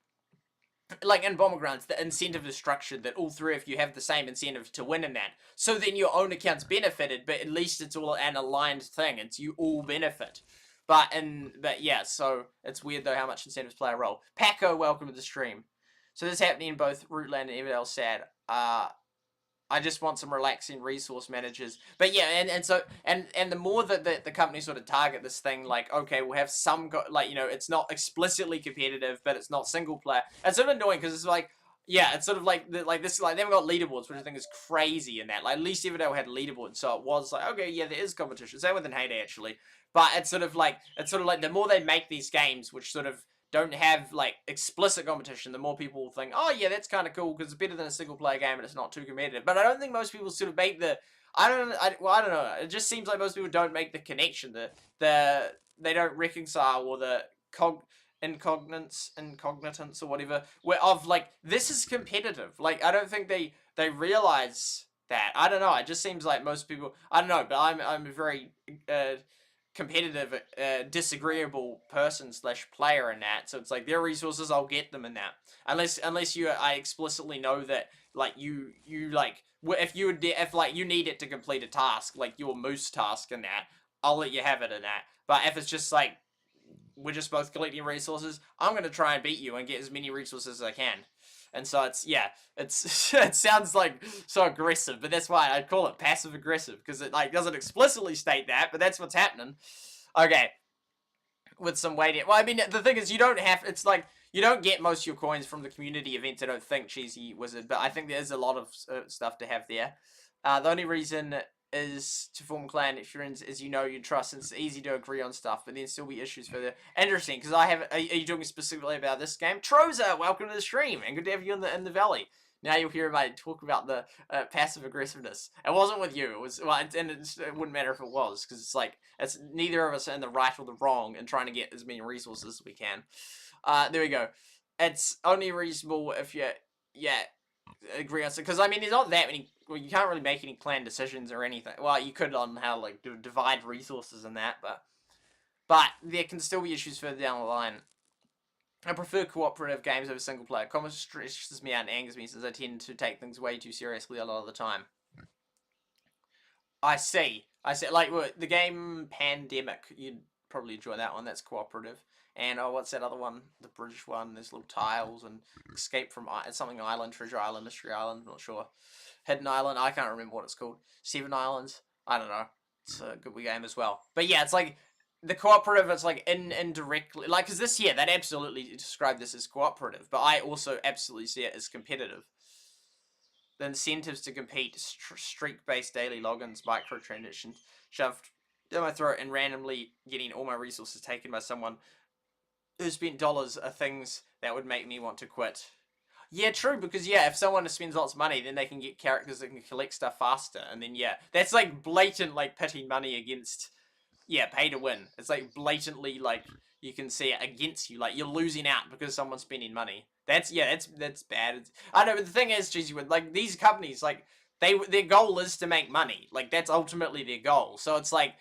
Like, in Battlegrounds, the incentive is structured that all three of you have the same incentive to win in that. So then your own account's benefited, but at least it's all an aligned thing. It's you all benefit. But yeah, so it's weird though how much incentives play a role. Paco, welcome to the stream. So this is happening in both Rootland and Everdell sad. I just want some relaxing resource managers. But yeah, and the more that the company sort of target this thing, like, okay, we'll have some, like, you know, it's not explicitly competitive, but it's not single player. It's sort of annoying, because it's like, yeah, it's sort of like, this, like, they haven't got leaderboards, which I think is crazy in that. Like, at least Everdale had leaderboards, so it was like, okay, yeah, there is competition. Same with Heyday, actually. But it's sort of like, the more they make these games, which sort of don't have, like, explicit competition, the more people will think, oh yeah, that's kind of cool, because it's better than a single player game and it's not too competitive. But I don't think most people sort of make the, I don't know, it just seems like most people don't make the connection, they don't reconcile, or the incognitance or whatever, of, like, this is competitive. Like, I don't think they realize that. I don't know, it just seems like most people, I don't know, but I'm a very, competitive, disagreeable person / player in that. So it's like, their resources, I'll get them in that. Unless I explicitly know that, like, you like, if you need it to complete a task, like your moose task in that, I'll let you have it in that. But if it's just like, we're just both collecting resources, I'm gonna try and beat you and get as many resources as I can. And so it's, yeah, it sounds like so aggressive, but that's why I call it passive aggressive, because it, like, doesn't explicitly state that, but that's what's happening. Okay, with some waiting. Well, I mean, the thing is, you don't have, it's like, you don't get most of your coins from the community events, I don't think, Cheesy Wizard, but I think there's a lot of stuff to have there. The only reason is to form a clan friends is, you know, you trust, and it's easy to agree on stuff, but then still be issues for the interesting, because are you talking specifically about this game? Troza, welcome to the stream, and good to have you in the valley. Now you'll hear me talk about the passive aggressiveness. It wasn't with you. It was, well, it wouldn't matter if it was, because it's like, it's neither of us are in the right or the wrong in trying to get as many resources as we can. There we go. It's only reasonable if you, yeah, agree on, because I mean, there's not that many. Well, you can't really make any planned decisions or anything. Well, you could on how to, like, divide resources and that, but there can still be issues further down the line. I prefer cooperative games over single player. Combat stresses me out and angers me, since I tend to take things way too seriously a lot of the time. I see. Like, the game Pandemic, you'd probably enjoy that one. That's cooperative. And, oh, what's that other one? The British one. There's little tiles and Escape from something Island, Treasure Island, Mystery Island. I'm not sure. Hidden Island. I can't remember what it's called. Seven Islands. I don't know. It's a good game as well. But yeah, it's like, the cooperative is like indirectly, like, because this, yeah, they'd absolutely describe this as cooperative, but I also absolutely see it as competitive. The incentives to compete, streak-based daily logins, microtransactions, shoved down my throat, and randomly getting all my resources taken by someone who spent dollars are things that would make me want to quit. Yeah, true, because, yeah, if someone spends lots of money, then they can get characters that can collect stuff faster, and then, yeah, that's, like, blatant, like, pitting money against, yeah, pay to win. It's, like, blatantly, like, you can see it against you, like, you're losing out because someone's spending money. That's, yeah, that's bad. I know, but the thing is, Cheesy, like, these companies, like, their goal is to make money. Like, that's ultimately their goal. So it's, like,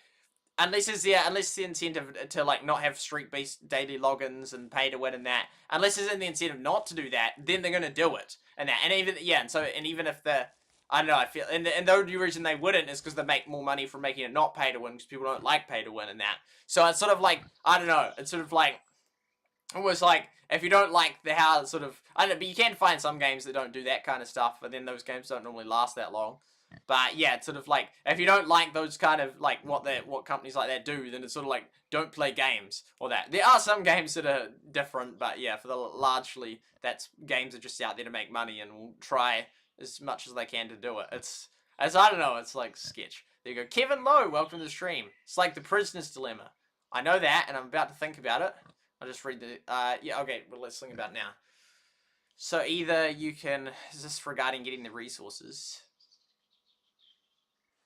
unless the incentive to, like, not have streak-based daily logins and pay to win and that, unless there's the incentive not to do that, then they're gonna do it and that, and even, yeah, and even if the, I don't know, I feel, and the only reason they wouldn't is because they make more money from making it not pay to win, because people don't like pay to win and that. So it's sort of like, I don't know, it's sort of like, almost like, if you don't like how sort of, I don't know, but you can find some games that don't do that kind of stuff, but then those games don't normally last that long. But yeah, it's sort of like, if you don't like those kind of, like, what companies like that do, then it's sort of like, don't play games, or that. There are some games that are different, but yeah, for the largely, that's, games are just out there to make money, and will try as much as they can to do it. I don't know, it's like sketch. There you go. Kevin Lowe, welcome to the stream. It's like the prisoner's dilemma. I know that, and I'm about to think about it. I'll just read the, yeah, okay, well, let's think about it now. So either you can, is this regarding getting the resources?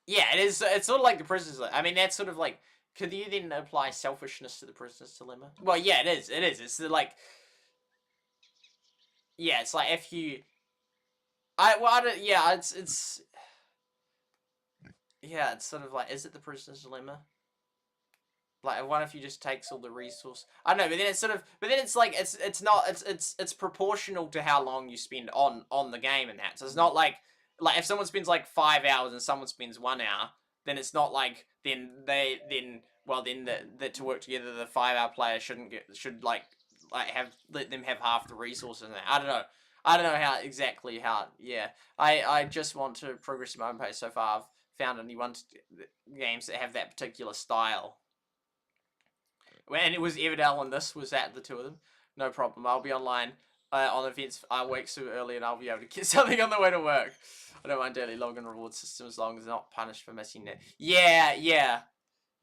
Yeah, it is. It's sort of like the prisoner's dilemma. I mean, that's sort of like, could you then apply selfishness to the prisoner's dilemma? Well, yeah, it is. It is. It's like, yeah, it's like if you, I don't, yeah, yeah, it's sort of like, is it the prisoner's dilemma? Like, what if you just takes all the resource? I don't know, but then it's sort of, but then it's like, it's not, it's proportional to how long you spend on the game and that. So it's not like if someone spends like 5 hours and someone spends 1 hour, then it's not like, then to work together, the 5-hour player should like let them have half the resources and that. I don't know. I don't know exactly how, yeah. I just want to progress at my own pace. So far, I've found only games that have that particular style. And it was Everdell and this was at the two of them. No problem. I'll be online on events weeks too early, and I'll be able to get something on the way to work. I don't mind daily login reward system as long as they're not punished for missing it. Yeah.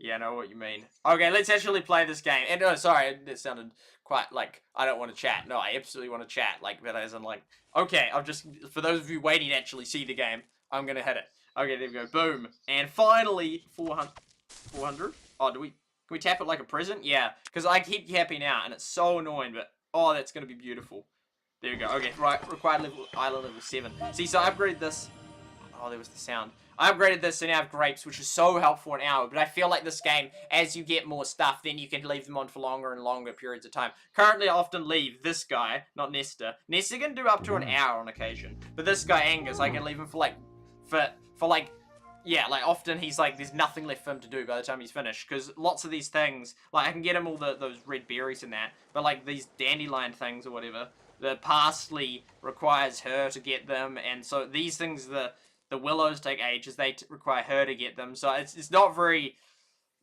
I know what you mean. Okay, let's actually play this game. And no, sorry, that sounded quite like I don't want to chat. No, I absolutely want to chat. Like, but as in like, okay, I'll just, for those of you waiting to actually see the game, I'm gonna hit it. Okay, there we go. Boom. And finally, 400. Oh, can we tap it like a present? Yeah, because I keep tapping out, and it's so annoying, but, oh, that's going to be beautiful. There we go. Okay, right, required island level 7. See, so I upgraded this. Oh, there was the sound. I upgraded this, so now I have grapes, which is so helpful in hour, but I feel like this game, as you get more stuff, then you can leave them on for longer and longer periods of time. Currently, I often leave this guy, not Nesta. Nesta can do up to an hour on occasion, but this guy, Angus, I can leave him for like, yeah, like, often he's like, there's nothing left for him to do by the time he's finished, because lots of these things, like, I can get him all those red berries and that, but, like, these dandelion things or whatever, the parsley requires her to get them, and so these things, the willows take ages, they require her to get them, so it's not very,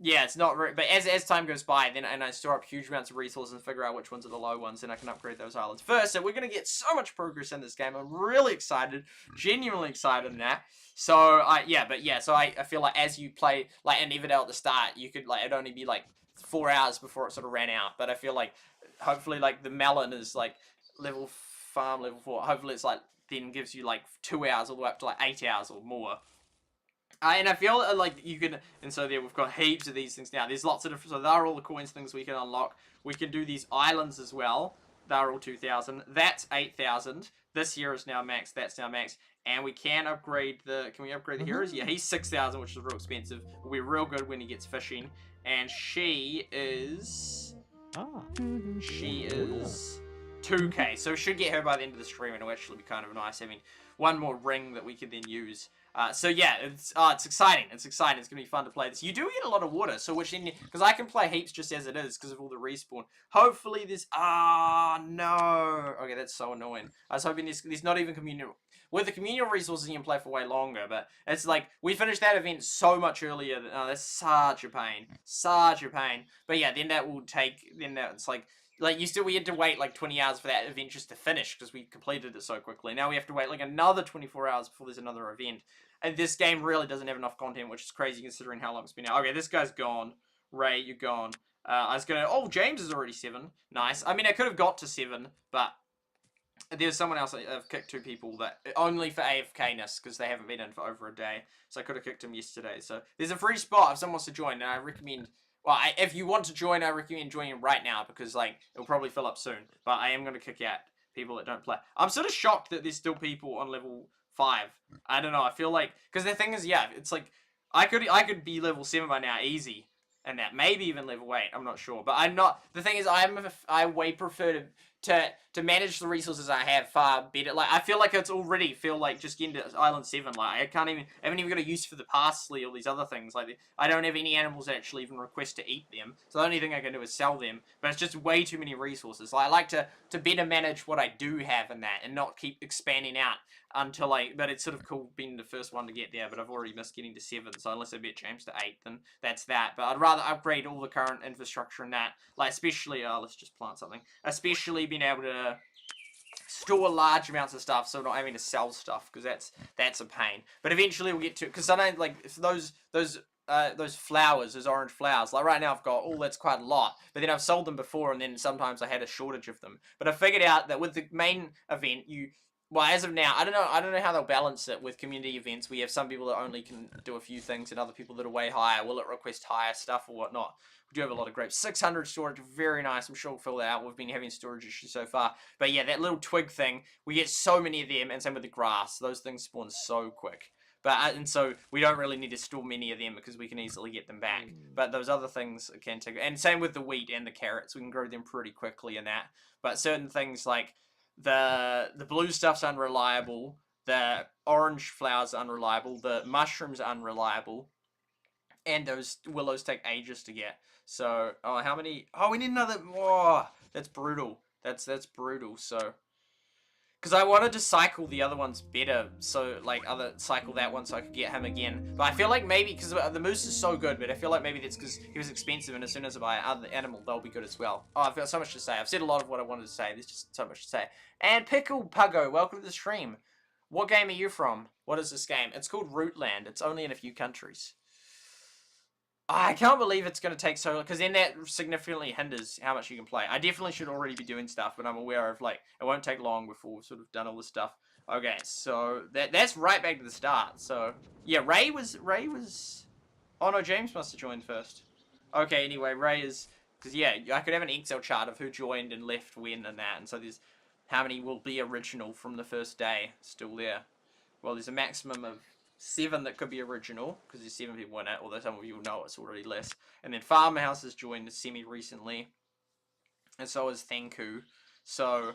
yeah, it's not very, but as time goes by, then, and I store up huge amounts of resources and figure out which ones are the low ones, then I can upgrade those islands first, so we're going to get so much progress in this game. I'm really excited, genuinely excited in that. So, so I feel like as you play, like, an Everdell at the start, you could, like, it'd only be, like, 4 hours before it sort of ran out, but I feel like, hopefully, like, the melon is, like, level 4, hopefully it's, like, then gives you, like, 2 hours all the way up to, like, 8 hours or more. And I feel like you can, and so there we've got heaps of these things now. There's lots of different, so there are all the coins things we can unlock. We can do these islands as well. They're all 2,000. That's 8,000. This here is now max. That's now max. And we can upgrade can we upgrade the heroes? Yeah, he's 6,000, which is real expensive. Will be real good when he gets fishing. And she is 2k. So we should get her by the end of the stream, and it'll actually be kind of nice having one more ring that we can then use. So yeah, it's exciting. It's exciting. It's gonna be fun to play this. You do get a lot of water, so because I can play heaps just as it is because of all the respawn. Hopefully this. No. Okay, that's so annoying. I was hoping there's not even community. with the communal resources you can play for way longer, but it's like, we finished that event so much earlier, that, that's such a pain, but yeah, then that will take, then that's like, we had to wait like 20 hours for that event just to finish, because we completed it so quickly. Now we have to wait like another 24 hours before there's another event, and this game really doesn't have enough content, which is crazy considering how long it's been out. Okay, this guy's gone. Ray, you're gone. I was gonna, oh, James is already 7. Nice. I mean, I could have got to 7, but there's someone else. I've kicked 2 people that only for AFK-ness, because they haven't been in for over a day. So I could have kicked him yesterday. So there's a free spot if someone wants to join, and I recommend, well, if you want to join, I recommend joining right now, because like it'll probably fill up soon. But I am going to kick out people that don't play. I'm sort of shocked that there's still people on level 5. I don't know. I feel like, because the thing is, yeah, it's like I could be level 7 by now, easy. And that maybe even level 8, I'm not sure, but I'm not. The thing is, I way prefer to manage the resources I have far better. Like, I feel like it's already like just getting to Island 7. Like, I haven't even got a use for the parsley or these other things. Like, I don't have any animals that actually even request to eat them. So the only thing I can do is sell them. But it's just way too many resources. Like, I like to better manage what I do have in that and not keep expanding out until but it's sort of cool being the first one to get there, but I've already missed getting to 7, so unless I bet James to 8, then that's that. But I'd rather upgrade all the current infrastructure in that, like, especially, let's just plant something, especially being able to store large amounts of stuff, so not having to sell stuff, because that's a pain. But eventually we'll get to, because I don't, like, those flowers, those orange flowers, like right now I've got, that's quite a lot, but then I've sold them before, and then sometimes I had a shortage of them. But I figured out that with the main event, well, as of now, I don't know how they'll balance it with community events. We have some people that only can do a few things, and other people that are way higher. Will it request higher stuff or whatnot? We do have a lot of grapes. 600 storage, very nice. I'm sure we'll fill that out. We've been having storage issues so far. But yeah, that little twig thing, we get so many of them, and same with the grass. Those things spawn so quick. But and so we don't really need to store many of them, because we can easily get them back. But those other things can take, and same with the wheat and the carrots. We can grow them pretty quickly in that. But certain things like the blue stuff's unreliable, the orange flowers are unreliable, the mushrooms are unreliable, and those willows take ages to get. So, how many? Oh, we need another. Oh, that's brutal. That's brutal. So, because I wanted to cycle the other ones better, so like cycle that one so I could get him again. But I feel like maybe because the moose is so good, but I feel like maybe that's because he was expensive, and as soon as I buy another animal, they'll be good as well. Oh, I've got so much to say. I've said a lot of what I wanted to say. There's just so much to say. And Pickle Puggo, welcome to the stream. What game are you from? What is this game? It's called Rootland. It's only in a few countries. I can't believe it's going to take so long, because then that significantly hinders how much you can play. I definitely should already be doing stuff, but I'm aware of, like, it won't take long before we've sort of done all this stuff. Okay, so that's right back to the start. So, yeah, Ray was... Oh, no, James must have joined first. Okay, anyway, Ray is... Because, yeah, I could have an Excel chart of who joined and left when and that, and so there's how many will be original from the first day still there. Well, there's a maximum of 7 that could be original, because there's 7 people in it, although some of you will know it's already less. And then Farmhouse has joined semi-recently, and so is Thanku. So, I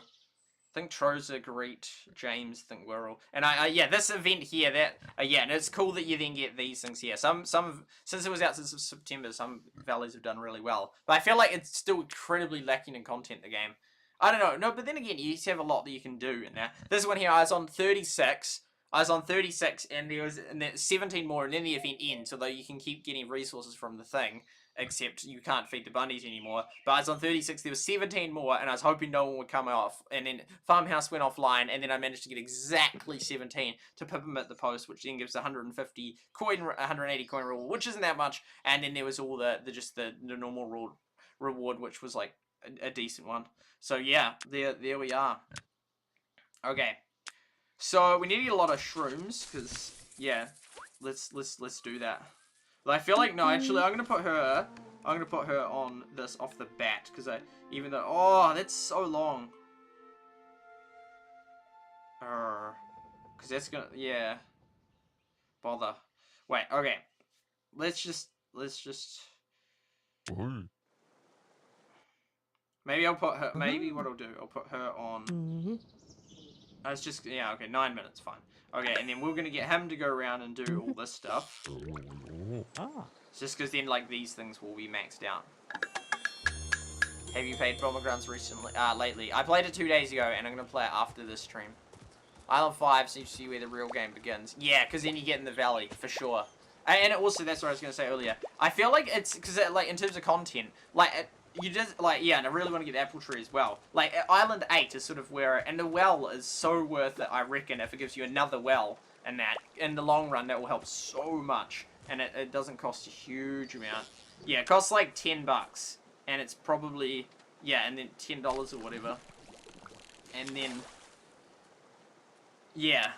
think Troza, Greet, James, I think we're all... And yeah, this event here, yeah, and it's cool that you then get these things here. Since it was out since September, some valleys have done really well. But I feel like it's still incredibly lacking in content, the game. I don't know, no, but then again, you used to have a lot that you can do in there. This one here, I was on 36, and there's 17 more, and then the event ends, although you can keep getting resources from the thing, except you can't feed the bunnies anymore. But I was on 36, there was 17 more, and I was hoping no one would come off, and then Farmhouse went offline, and then I managed to get exactly 17 to peppermint the post, which then gives 150 coin, 180 coin reward, which isn't that much, and then there was all the normal reward, which was like a decent one. So yeah, there we are. Okay. So we need to get a lot of shrooms, because yeah, let's do that. But I feel like, no, actually I'm gonna put her on this off the bat, because that's so long. Because that's gonna, yeah, bother. Wait, okay, let's just maybe I'll put her, maybe what I'll do, I'll put her on. It's just, yeah, okay, 9 minutes, fine. Okay, and then we're going to get him to go around and do all this stuff. It's just because then, like, these things will be maxed out. Have you played Battlelands recently? Lately? I played it 2 days ago, and I'm going to play it after this stream. Island 5 seems to be where the real game begins. Yeah, because then you get in the valley, for sure. And also, that's what I was going to say earlier. I feel like it's, because, like, in terms of content, like, you just, like, yeah, and I really want to get the apple tree as well. Like, Island 8 is sort of where, and the well is so worth it, I reckon, if it gives you another well, and that, in the long run, that will help so much. And it doesn't cost a huge amount. Yeah, it costs, like, $10. And it's probably, yeah, and then $10 or whatever. And then, yeah.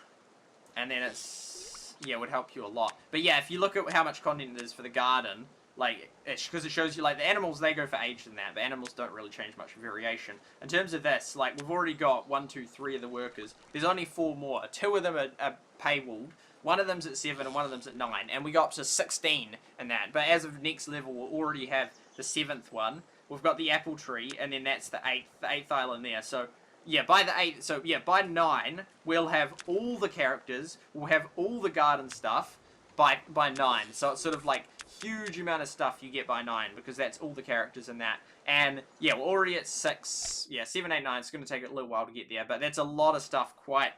And then it's, yeah, it would help you a lot. But yeah, if you look at how much content it is for the garden, like, because it shows you, like, the animals, they go for age and that, but animals don't really change much variation. In terms of this, like, we've already got 1, 2, 3 of the workers. There's only 4 more. 2 of them are paywalled. One of them's at 7 and one of them's at 9. And we got up to 16 in that. But as of next level, we'll already have the 7th one. We've got the apple tree, and then that's the 8th island there. So, yeah, by the 8th, so yeah, by 9, we'll have all the characters, we'll have all the garden stuff by 9. So it's sort of like huge amount of stuff you get by 9, because that's all the characters in that. And yeah, we're already at 6, yeah, 7, 8, 9. It's going to take a little while to get there, but that's a lot of stuff quite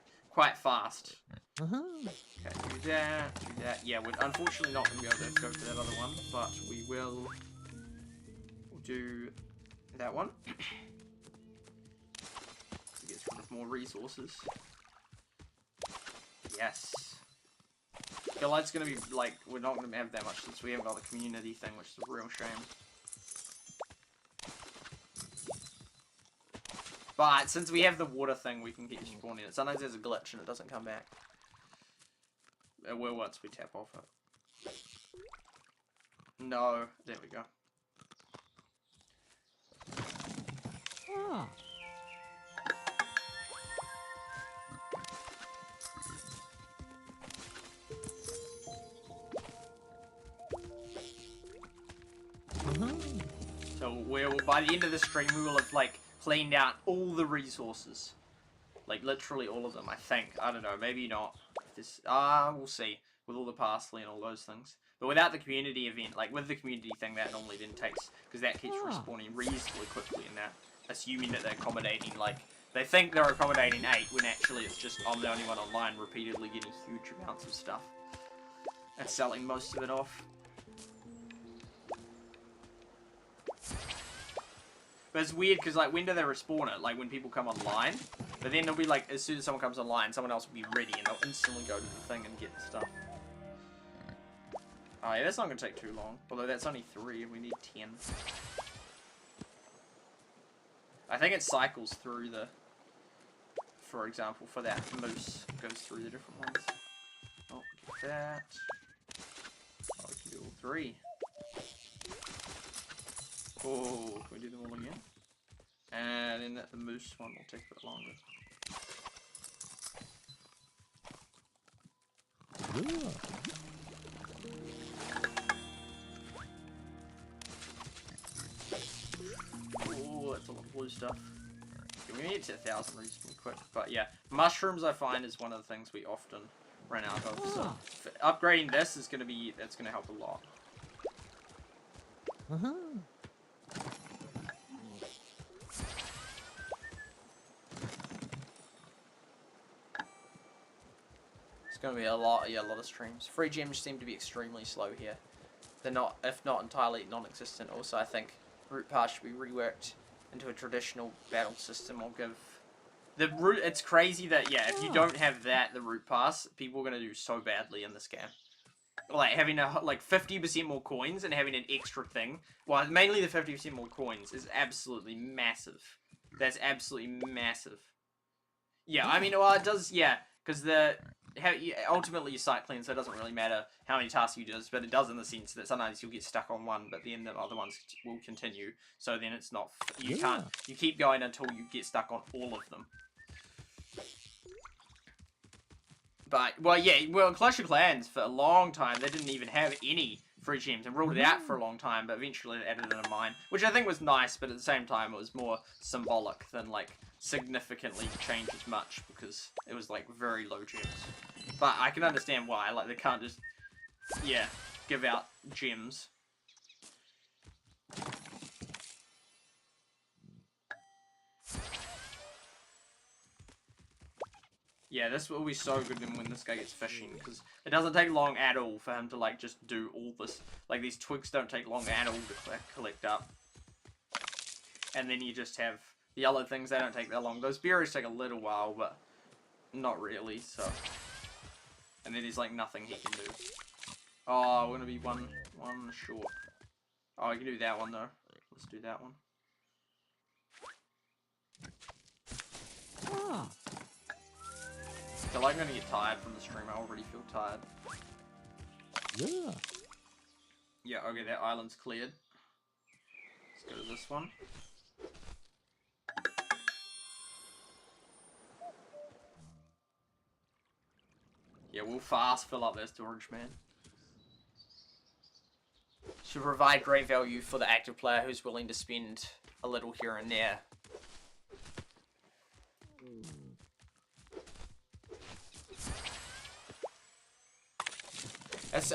fast. Okay, do that. Yeah, we're unfortunately not going to be able to go for that other one, but we'll do that one. Get rid of more resources. Yes. I feel like it's going to be, like, we're not going to have that much since we haven't got the community thing, which is a real shame. But, since we have the water thing, we can get you spawning it. Sometimes there's a glitch and it doesn't come back. It will once we tap off it. No. There we go. Oh. So by the end of the stream, we will have, like, cleaned out all the resources. Like, literally all of them, I think. I don't know, maybe not. We'll see. With all the parsley and all those things. But without the community event, like, with the community thing, that normally then takes, because that keeps respawning reasonably quickly in that. Assuming that they're accommodating, like, they think they're accommodating 8, when actually it's just, I'm the only one online repeatedly getting huge amounts of stuff. And selling most of it off. But it's weird, because, like, when do they respawn it? Like, when people come online? But then it'll be like, as soon as someone comes online, someone else will be ready, and they'll instantly go to the thing and get the stuff. Oh yeah, that's not going to take too long. Although that's only 3, and we need 10. I think it cycles through the... For example, for that moose, it goes through the different ones. Oh, get that. Oh, we can do all 3. Oh, can we do them all again? And then the moose one will take a bit longer. Oh, that's a lot of blue stuff. Okay, we need to 1,000 reasonably quick. But yeah, mushrooms I find is one of the things we often run out of. So upgrading this is going to be, that's going to help a lot. It's going to be a lot of streams. Free gems seem to be extremely slow here. They're not, if not entirely non-existent. Also, I think route pass should be reworked into a traditional battle system. Or give the route. It's crazy that if you don't have that, the route pass, people are going to do so badly in this game. Like having like 50% more coins and having an extra thing. Well, mainly the 50% more coins is absolutely massive. That's absolutely massive. Yeah, I mean, well, it does. Yeah, because ultimately you site clean, so it doesn't really matter how many tasks you do, but it does in the sense that sometimes you'll get stuck on one, but then the other ones will continue. So then it's not, you keep going until you get stuck on all of them. But, well, Clash of Clans, for a long time, they didn't even have any free gems and ruled it out for a long time, but eventually they added in a mine, which I think was nice, but at the same time it was more symbolic than, like, significantly change as much, because it was, like, very low gems. But I can understand why, like, they can't just, give out gems. Yeah, this will be so good then when this guy gets fishing, because it doesn't take long at all for him to, like, just do all this. Like, these twigs don't take long at all to collect up. And then you just have the yellow things, they don't take that long. Those berries take a little while, but not really, so. And then there's, like, nothing he can do. Oh, we're gonna be one short. Oh, you can do that one, though. Let's do that one. I feel like I'm gonna get tired from the stream. I already feel tired. Yeah. Yeah, okay, that island's cleared. Let's go to this one. Yeah, we'll fast fill up that storage, man. Should provide great value for the active player who's willing to spend a little here and there.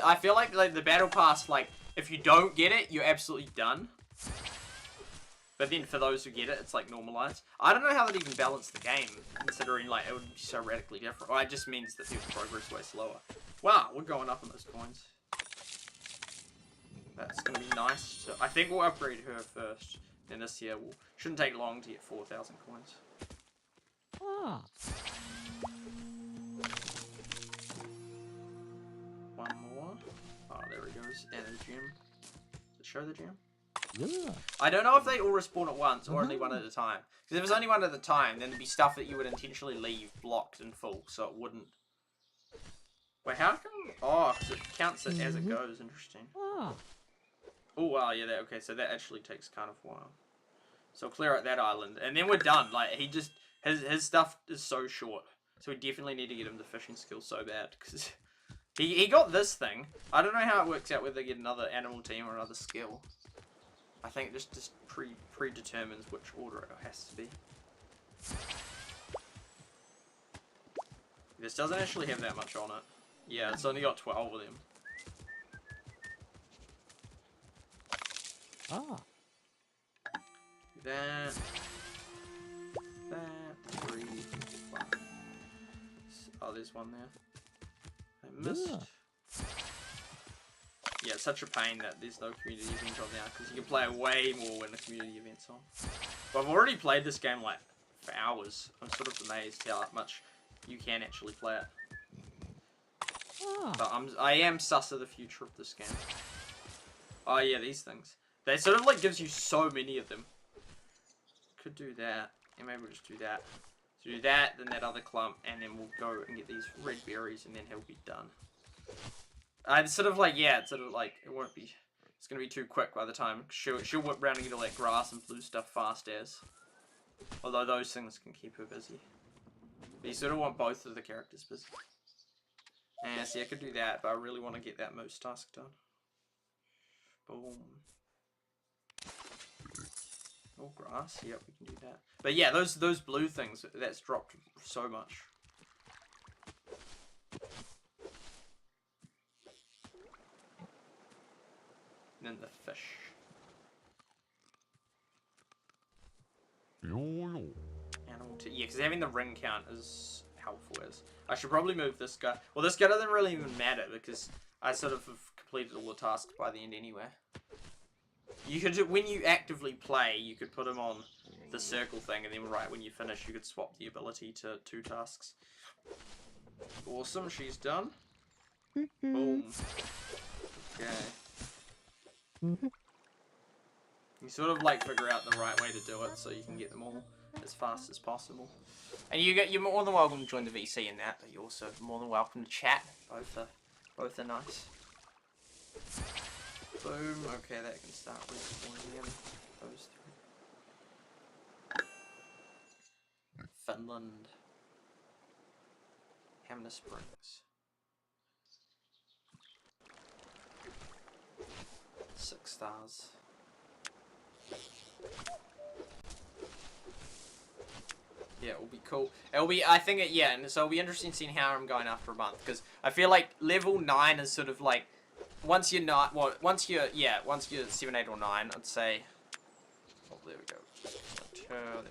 I feel like the battle pass, like, if you don't get it, you're absolutely done. But then for those who get it, it's like normalized. I don't know how they'd even balance the game, considering like it would be so radically different. Well, it just means that people progress way slower. Wow, we're going up on those coins. That's gonna be nice. So I think we'll upgrade her first. Then this year shouldn't take long to get 4,000 coins. One more. Oh, there he goes. And a gem. Does it show the gem? Yeah. I don't know if they all respawn at once or only one at a time. Because if it was only one at a time, then there'd be stuff that you would intentionally leave blocked and full, so it wouldn't. Wait, how come? Oh, because it counts it as it goes. Interesting. Oh wow, yeah. Okay, so that actually takes kind of a while. So clear out that island, and then we're done. Like he just his stuff is so short, so we definitely need to get him the fishing skill so bad because he got this thing. I don't know how it works out whether they get another animal team or another skill. I think it just predetermines which order it has to be. This doesn't actually have that much on it. Yeah, it's only got 12 of them. That, 3, 5. Oh, there's one there. I missed. Yeah, it's such a pain that there's no community event on now, because you can play way more when the community event's on. But I've already played this game like for hours. I'm sort of amazed how much you can actually play it. But I am sus of the future of this game. Oh yeah, these things. They sort of like gives you so many of them. Could do that, and maybe we'll just do that. So do that, then that other clump, and then we'll go and get these red berries, and then he'll be done. It's sort of like, yeah, it's sort of like, it won't be, it's going to be too quick by the time. She'll whip around and get all that grass and blue stuff fast as. Although those things can keep her busy. But you sort of want both of the characters busy. And see, I could do that, but I really want to get that moose task done. Boom. Oh, grass, yep, we can do that. But yeah, those blue things, that's dropped so much. And then the fish. Animal yeah, because having the ring count is helpful as. I should probably move this guy. Well, this guy doesn't really even matter because I sort of have completed all the tasks by the end anyway. You could, when you actively play, you could put him on the circle thing, and then right when you finish, you could swap the ability to 2 tasks. Awesome, she's done. Boom. Okay. You sort of like figure out the right way to do it so you can get them all as fast as possible. And you're more than welcome to join the VC in that, but you're also more than welcome to chat. Both are nice. Boom. Okay, that can start respawning them. Those 3. Finland. Hamner Springs. 6 stars. Yeah, it will be cool. It'll be, I think, yeah, and so it'll be interesting seeing how I'm going after a month, because I feel like level 9 is sort of like, once you're not, well, once you're 7, 8, or 9, I'd say, oh, there we go. There we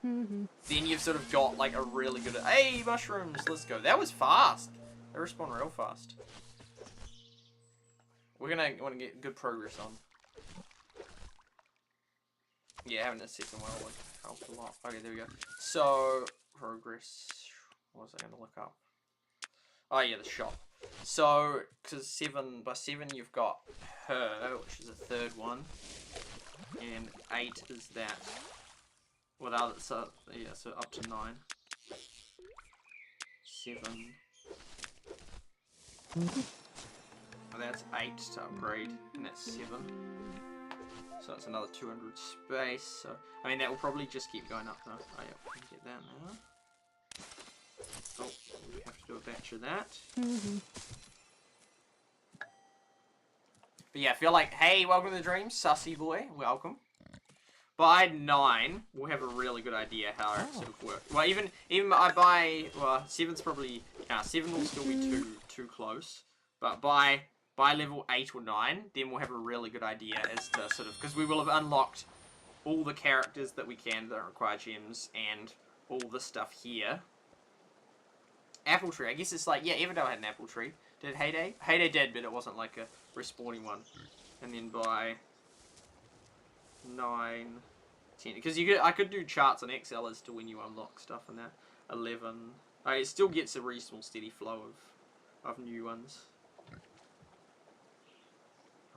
go. then you've sort of got like a really good. Hey, mushrooms, let's go. That was fast. They respawn real fast. We're gonna want to get good progress on. Yeah, having a second well would help a lot. Okay, there we go. So progress. What was I gonna look up? Oh yeah, the shop. So, because by 7 you've got her, which is the third one, and 8 is that. Without it, so yeah, so up to 9. 7. Oh, that's 8 to upgrade, and that's 7. So that's another 200 space. So I mean that will probably just keep going up now. Oh yeah, we can get that now. Oh, we have to do a batch of that. But yeah, I feel like, hey, welcome to the dream, sussy boy, welcome. By 9, we'll have a really good idea how it sort of works. Well, even well, 7's probably, 7 will still be too close. But by level 8 or 9, then we'll have a really good idea as to sort of, because we will have unlocked all the characters that we can that require gems and all the stuff here. Apple tree, I guess it's like, yeah, Everdale had an apple tree. Did Heyday? Heyday did, but it wasn't like a respawning one. And then by 9, 10, because I could do charts on Excel as to when you unlock stuff and that. 11, it still gets a reasonable steady flow of new ones.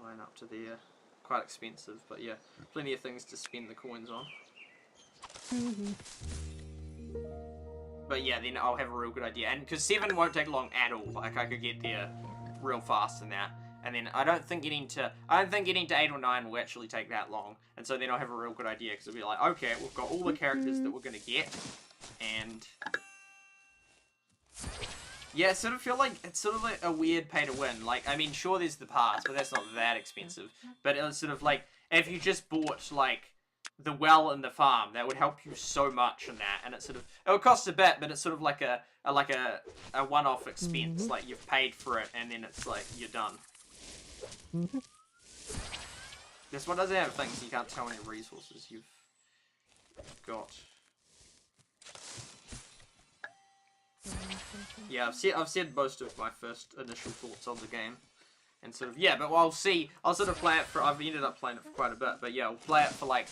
9 up to there, quite expensive, but yeah, plenty of things to spend the coins on. But yeah, then I'll have a real good idea, and because 7 won't take long at all, like I could get there real fast in that. And then I don't think getting to 8 or 9 will actually take that long. And so then I'll have a real good idea, because it'll be like, okay, we've got all the characters that we're going to get. And yeah, I sort of feel like it's sort of like a weird pay to win. Like, I mean, sure, there's the pass, but that's not that expensive. But it's sort of like, if you just bought like the well and the farm, that would help you so much in that. And it's sort of, it would cost a bit, but it's sort of like a one-off expense. Like, you've paid for it, and then it's like, you're done. This one doesn't have things, you can't tell any resources you've got. Yeah, I've said most of my first initial thoughts on the game. And sort of, yeah, but I'll see, I'll sort of play it for, I've ended up playing it for quite a bit, but yeah, I'll play it for like,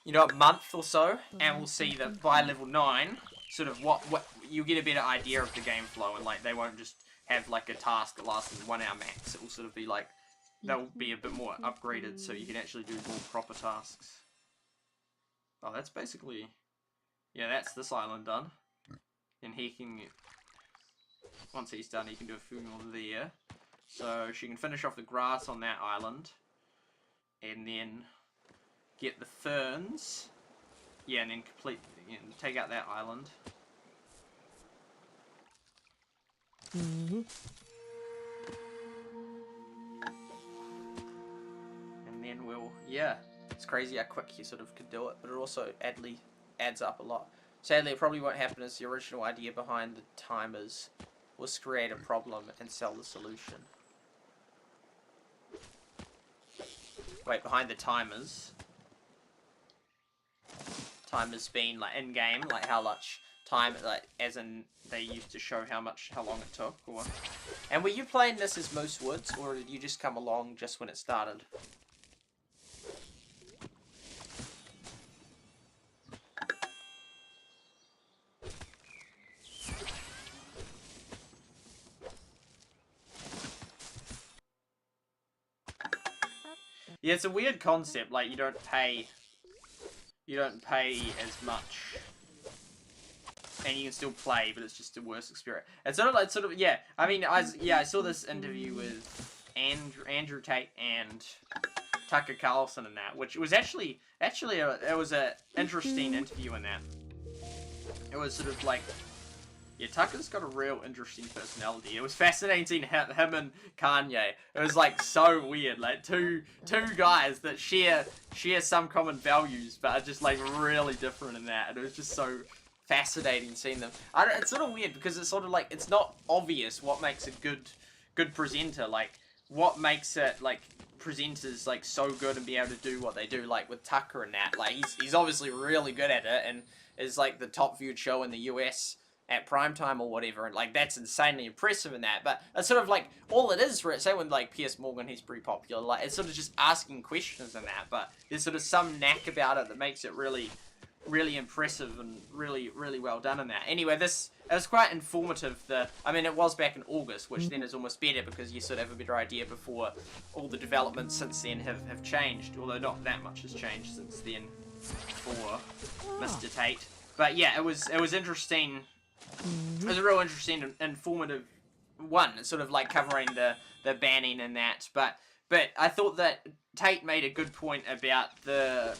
you know, a month or so, and we'll see that by level 9, sort of what you get a better idea of the game flow, and like, they won't just have like a task that lasts 1 hour max. It will sort of be like, they'll be a bit more upgraded, so you can actually do more proper tasks. Oh, that's basically, yeah, that's this island done. And he can, once he's done, he can do a funeral there. So she can finish off the grass on that island, and then get the ferns. Yeah, and then take out that island. And then we'll, yeah, it's crazy how quick you sort of could do it, but it also adds up a lot. Sadly, it probably won't happen, as the original idea behind the timers was create a problem and sell the solution. Wait, behind the timers being like in game, like how much time, like as in they used to show how long it took, or. And were you playing this as Moose Woods, or did you just come along just when it started? Yeah, it's a weird concept. Like, you don't pay as much, and you can still play, but it's just a worse experience. It's sort of, yeah. I mean, I saw this interview with Andrew Tate and Tucker Carlson and that, which was actually it was a interesting interview in that. It was sort of like, yeah, Tucker's got a real interesting personality. It was fascinating seeing him and Kanye. It was like so weird, like two guys that share some common values, but are just like really different in that. And it was just so fascinating seeing them. It's sort of weird because it's sort of like, it's not obvious what makes a good presenter. Like, what makes it like, presenters like so good and be able to do what they do, like with Tucker and that. Like he's obviously really good at it and is like the top viewed show in the US at primetime or whatever, and like that's insanely impressive in that. But it's sort of like all it is, right? Say when like Piers Morgan, he's pretty popular, like it's sort of just asking questions and that, but there's sort of some knack about it that makes it really impressive and really well done in that. Anyway, it was quite informative. I mean, it was back in August, which then is almost better because you sort of have a better idea before all the developments since then have changed, although not that much has changed since then for Mr. Tate. But yeah, it was interesting. It was a real interesting and informative one. It's sort of like covering the banning and that. But I thought that Tate made a good point about the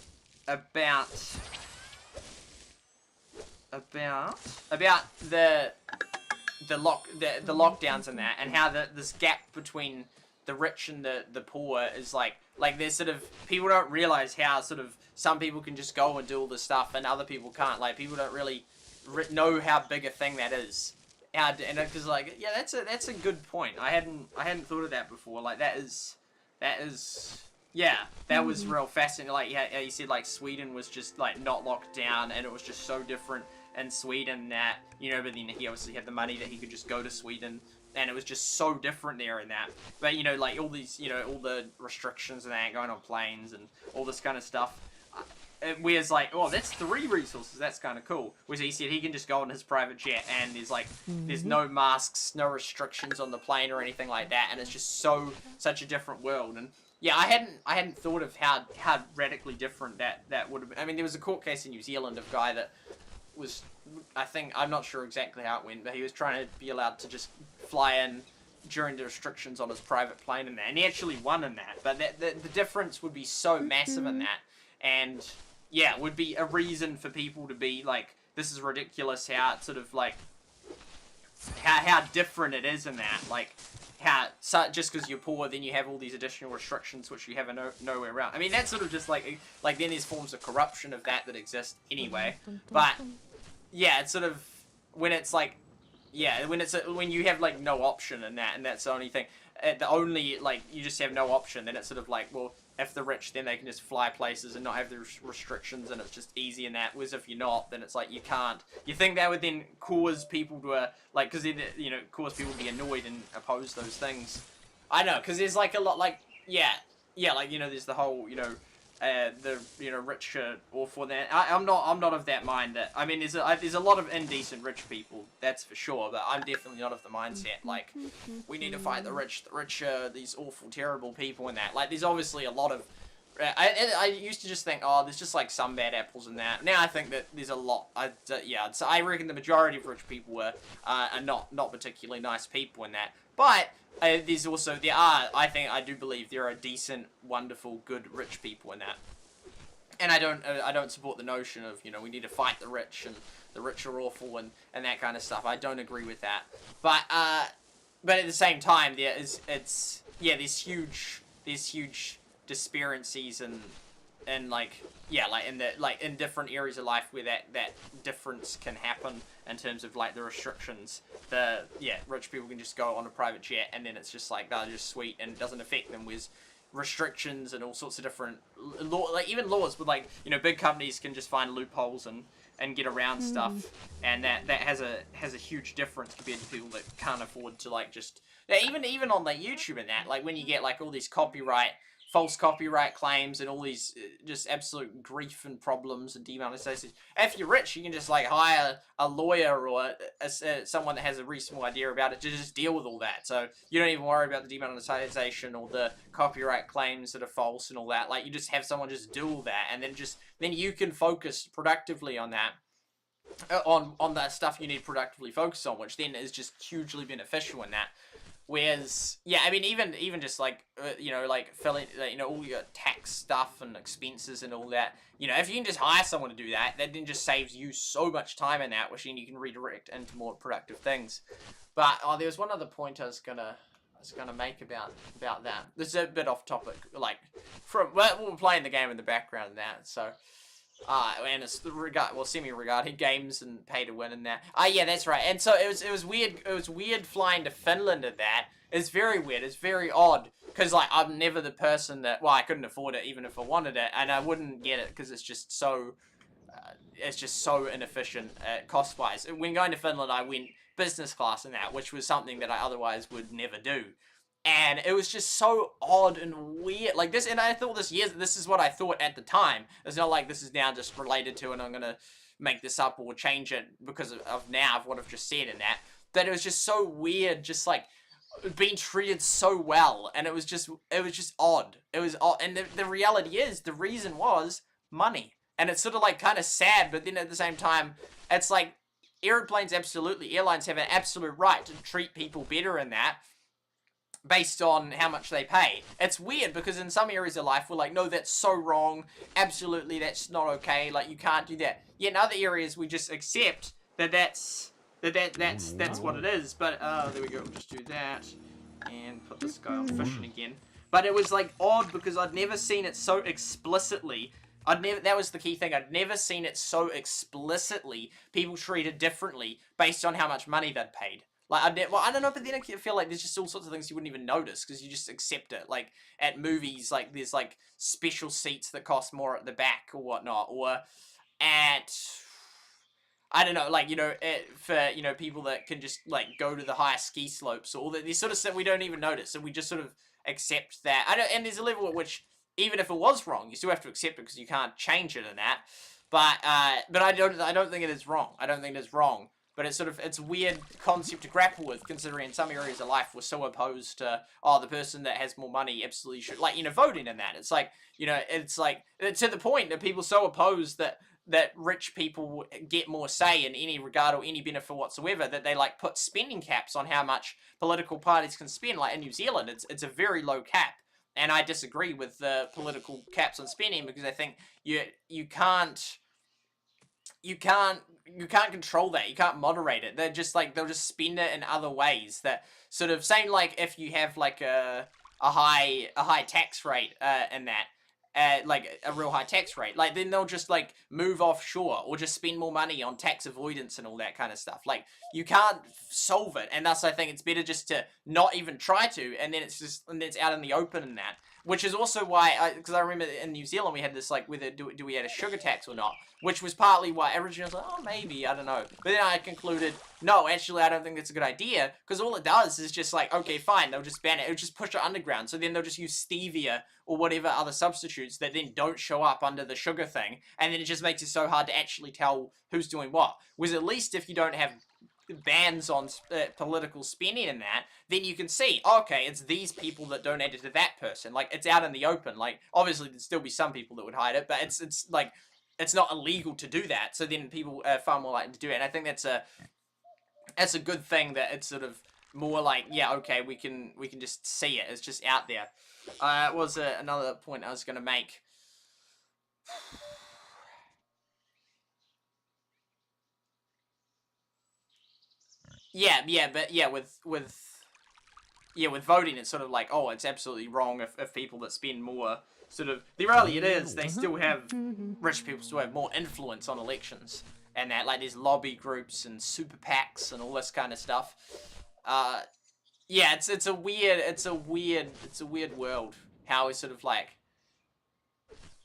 lockdowns and that, and how this gap between the rich and the poor is like there's sort of, people don't realize how sort of some people can just go and do all this stuff and other people can't. Like people don't really know how big a thing that is. And because like, yeah, that's a good point. I hadn't thought of that before. Like that is yeah, that was real fascinating. Like yeah, you said like Sweden was just like not locked down, and it was just so different in Sweden that, you know, but then he obviously had the money that he could just go to Sweden, and it was just so different there in that. But you know, like all these, you know, all the restrictions and that, going on planes and all this kind of stuff. Whereas like, oh, that's 3 resources, that's kind of cool. Whereas he said he can just go on his private jet and there's like, there's no masks, no restrictions on the plane or anything like that, and it's just such a different world. And yeah, I hadn't thought of how radically different that would have been. I mean, there was a court case in New Zealand of a guy that was, I'm not sure exactly how it went, but he was trying to be allowed to just fly in during the restrictions on his private plane and that, and he actually won in that. But the difference would be so massive in that, and yeah, would be a reason for people to be like, this is ridiculous how it's sort of like, how different it is in that. Like, how, just because you're poor, then you have all these additional restrictions which you have nowhere around. I mean, that's sort of just like then there's forms of corruption of that exist anyway. But, yeah, it's sort of, when it's like, yeah, when you have like no option in that, and that's the only thing, you just have no option, then it's sort of like, well, if they're rich, then they can just fly places and not have the restrictions, and it's just easy in that. Whereas if you're not, then it's like you can't. You think that would then cause people to, like, because then, you know, cause people to be annoyed and oppose those things. I know, because there's like a lot, like, yeah, like, you know, there's the whole, you know, the, you know, rich are awful. That I'm not of that mind. That, I mean, there's a lot of indecent rich people, that's for sure. But I'm definitely not of the mindset like, we need to fight the rich. The rich are these awful, terrible people and that. Like, there's obviously a lot of. I used to just think, oh, there's just like some bad apples in that. Now I think that there's a lot. Yeah, so I reckon the majority of rich people are not particularly nice people in that. But I do believe there are decent, wonderful, good, rich people in that. And I don't support the notion of, you know, we need to fight the rich and the rich are awful and that kind of stuff. I don't agree with that. But at the same time, there's huge disparities and like, yeah, like in different areas of life where that difference can happen in terms of like the restrictions. Rich people can just go on a private jet and then it's just like, they're just sweet and it doesn't affect them, with restrictions and all sorts of different like even laws with, like, you know, big companies can just find loopholes and get around stuff, and that has a huge difference compared to people that can't afford to, like, just even on like YouTube and that, like when you get like all these false copyright claims and all these just absolute grief and problems and demonetization. If you're rich, you can just like hire a lawyer or someone that has a reasonable idea about it to just deal with all that. So you don't even worry about the demonetization or the copyright claims that are false and all that. Like, you just have someone just do all that, and then you can focus productively on that. On that stuff you need to productively focus on, which then is just hugely beneficial in that. Whereas, yeah, I mean, even just like, you know, like filling, you know, all your tax stuff and expenses and all that, you know, if you can just hire someone to do that, that then just saves you so much time in that, which then you can redirect into more productive things. But, there was one other point I was gonna make about that. This is a bit off topic, like, we're playing the game in the background and that, so, And it's semi-regarded games and pay to win and that. Yeah, that's right. And so it was weird. It was weird flying to Finland at that. It's very weird. It's very odd because like I'm never the person that I couldn't afford it even if I wanted it, and I wouldn't get it because it's just so inefficient cost-wise. When going to Finland, I went business class in that, which was something that I otherwise would never do. And it was just so odd and weird. Like this, and I thought this is what I thought at the time. It's not like this is now just related to, and I'm gonna make this up or change it because of now of what I've just said in that. That it was just so weird, just like being treated so well, and it was just odd. It was odd, and the reality is the reason was money, and it's sort of like kind of sad, but then at the same time, it's like airlines have an absolute right to treat people better in that. Based on how much they pay. It's weird because in some areas of life we're like, no, that's so wrong. Absolutely, that's not okay. Like you can't do that. Yet in other areas we just accept that's what it is. But there we go. We'll just do that and put this guy on fishing again. But it was like odd because I'd never seen it so explicitly. That was the key thing. I'd never seen it so explicitly. People treated differently based on how much money they'd paid. Like, I don't know, but then I feel like there's just all sorts of things you wouldn't even notice because you just accept it. Like, at movies, like, there's, like, special seats that cost more at the back or whatnot. Or at, I don't know, like, you know, for, you know, people that can just, like, go to the higher ski slopes or all that. There's sort of stuff we don't even notice, and we just sort of accept that. And there's a level at which, even if it was wrong, you still have to accept it because you can't change it in that. But I don't think it is wrong. I don't think it is wrong. But it's a weird concept to grapple with, considering in some areas of life we're so opposed to, the person that has more money absolutely should, like, you know, voting in that. It's like, you know, it's like, to the point that people are so opposed that rich people get more say in any regard or any benefit whatsoever, that they, like, put spending caps on how much political parties can spend. Like, in New Zealand, it's a very low cap. And I disagree with the political caps on spending because I think you can't control that. You can't moderate it. They're just like, they'll just spend it in other ways that sort of, same like if you have like a high tax rate in that, like a real high tax rate, like then they'll just like move offshore or just spend more money on tax avoidance and all that kind of stuff. Like you can't solve it, and thus I think it's better just to not even try to, and then it's out in the open in that. Which is also why, because I remember in New Zealand we had this, like, whether do we have a sugar tax or not, which was partly why originally I was like, oh, maybe, I don't know. But then I concluded, no, actually, I don't think that's a good idea, because all it does is just like, okay, fine, they'll just ban it. It'll just push it underground, so then they'll just use stevia or whatever other substitutes that then don't show up under the sugar thing, and then it just makes it so hard to actually tell who's doing what. Whereas at least if you don't have bans on political spending and that, then you can see, okay, it's these people that donated to that person. Like, it's out in the open. Like, obviously there'd still be some people that would hide it, but it's like, it's not illegal to do that, so then people are far more likely to do it. And I think that's a good thing, that it's sort of more like, yeah, okay, we can just see it. It's just out there. Was another point I was going to make. With voting, it's sort of like, oh, it's absolutely wrong if people that spend more, sort of, the reality it is, they still have, rich people still have more influence on elections, and that, like, there's lobby groups and super PACs and all this kind of stuff. Yeah, it's a weird world, how it's sort of like,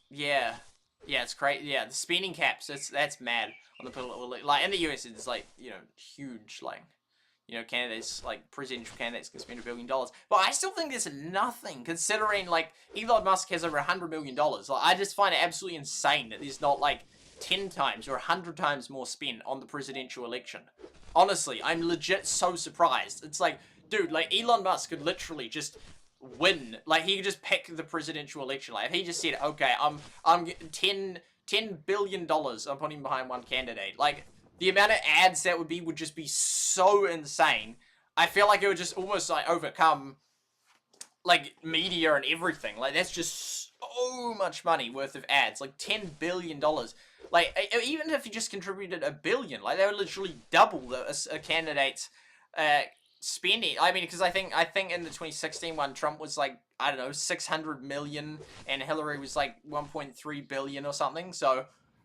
yeah, it's crazy. Yeah, the spending caps, that's mad on the political, like, in the US, it's like, you know, huge, like, you know, candidates, like, presidential candidates can spend $1 billion. But I still think there's nothing, considering, like, Elon Musk has over $100 million. Like, I just find it absolutely insane that there's not, like, 10 times or 100 times more spent on the presidential election. Honestly, I'm legit so surprised. It's like, dude, like, Elon Musk could literally just win. Like, he could just pick the presidential election. Like, if he just said, okay, I'm $10 billion I'm putting behind one candidate. Like, the amount of ads that would just be so insane. I feel like it would just almost, like, overcome, like, media and everything. Like, that's just so much money worth of ads. Like, $10 billion. Like, even if you just contributed $1 billion, like, they would literally double a candidate's spending. I mean, because I think in the 2016 one, Trump was like, I don't know, 600 million, and Hillary was like 1.3 billion or something. So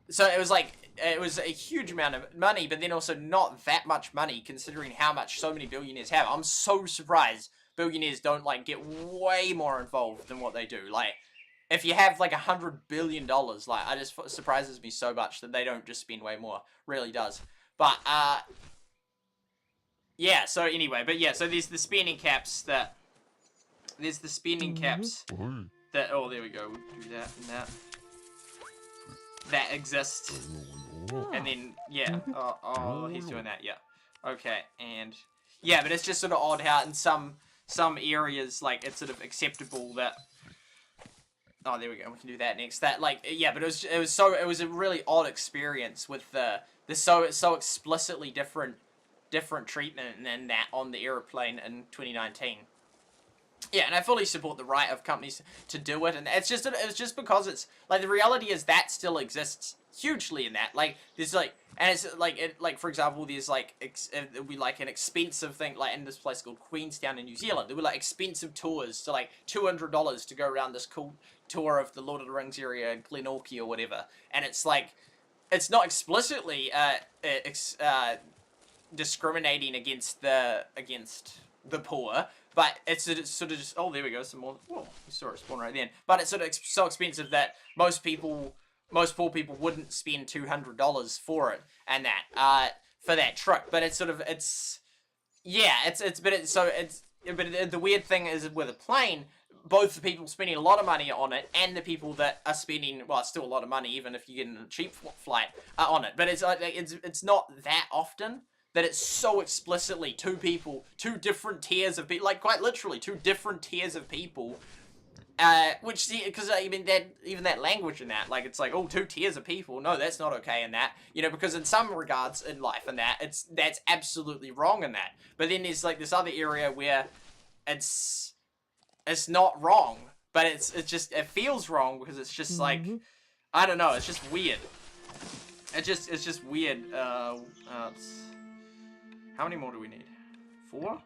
so it was like, it was a huge amount of money, but then also not that much money considering how much so many billionaires have. I'm so surprised billionaires don't like get way more involved than what they do. Like, if you have like $100 billion, like, I just surprises me so much that they don't just spend way more. Really does. But yeah. So anyway, but yeah. So there's the spending caps that. There's the spending caps that. Oh, there we go. We'll do that and that. That exist. And then yeah. Oh, he's doing that. Yeah. Okay. And yeah, but it's just sort of odd how in some areas like it's sort of acceptable that. Oh, there we go. We can do that next. That like yeah, but it was a really odd experience with the so explicitly different treatment than that on the airplane in 2019. Yeah, and I fully support the right of companies to do it, and it's just because it's like the reality is that still exists hugely in that. Like there's like, and it's like for example, there's like it'll be like an expensive thing like in this place called Queenstown in New Zealand. There were like expensive tours to like $200 to go around this cool tour of the Lord of the Rings area, Glenorchy or whatever, and it's like it's not explicitly discriminating against the poor, but it's sort of just, oh, there we go, some more. Oh, you saw it spawn right then. But it's sort of so expensive that most poor people wouldn't spend $200 for it and that for that trip. But it's sort of but the weird thing is with a plane, both the people spending a lot of money on it and the people that are spending, well, it's still a lot of money even if you get in a cheap flight on it. But it's not that often that it's so explicitly two different tiers of people, like quite literally two different tiers of people. Which, because I mean, even that language in that, like, it's like, oh, two tiers of people. No, that's not okay in that, you know, because in some regards in life and that, that's absolutely wrong in that. But then there's like this other area where it's not wrong, but it feels wrong because it's just like, I don't know, it's just weird. It's just weird. How many more do we need? 4?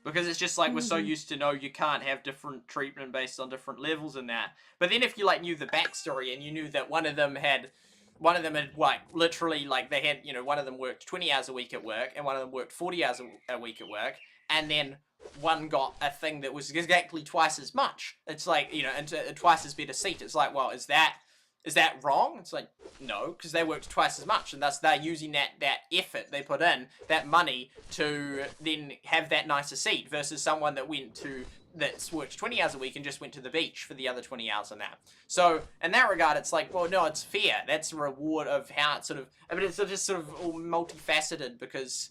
Because it's just like we're so used to know you can't have different treatment based on different levels and that. But then if you like knew the backstory and you knew that one of them had like literally like they had, you know, one of them worked 20 hours a week at work and one of them worked 40 hours a week at work, and then one got a thing that was exactly twice as much. It's like, you know, and twice as better seat. It's like, well, is that wrong? It's like, no, because they worked twice as much, and thus they're using that effort they put in, that money, to then have that nicer seat versus someone that's worked 20 hours a week and just went to the beach for the other 20 hours on that. So in that regard, it's like, well, no, it's fair. That's a reward of how it's sort of, I mean, it's just sort of all multifaceted because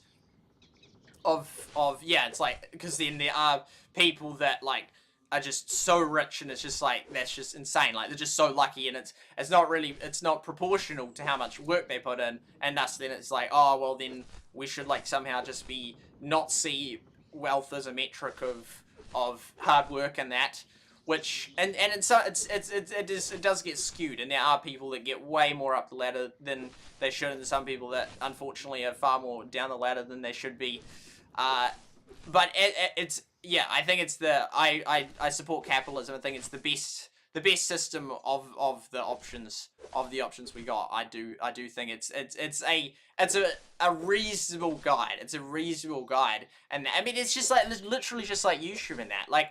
of yeah, it's like, because then there are people that like are just so rich and it's just like, that's just insane, like they're just so lucky, and it's not proportional to how much work they put in, and thus then it's like, oh well, then we should like somehow just not see wealth as a metric of hard work and that, which and it does get skewed, and there are people that get way more up the ladder than they should, and some people that unfortunately are far more down the ladder than they should be. But it's, yeah, I think it's I support capitalism. I think it's the best system of the options we got. I do think it's a reasonable guide. It's a reasonable guide, and I mean it's just like, it's literally just like YouTube and that. Like,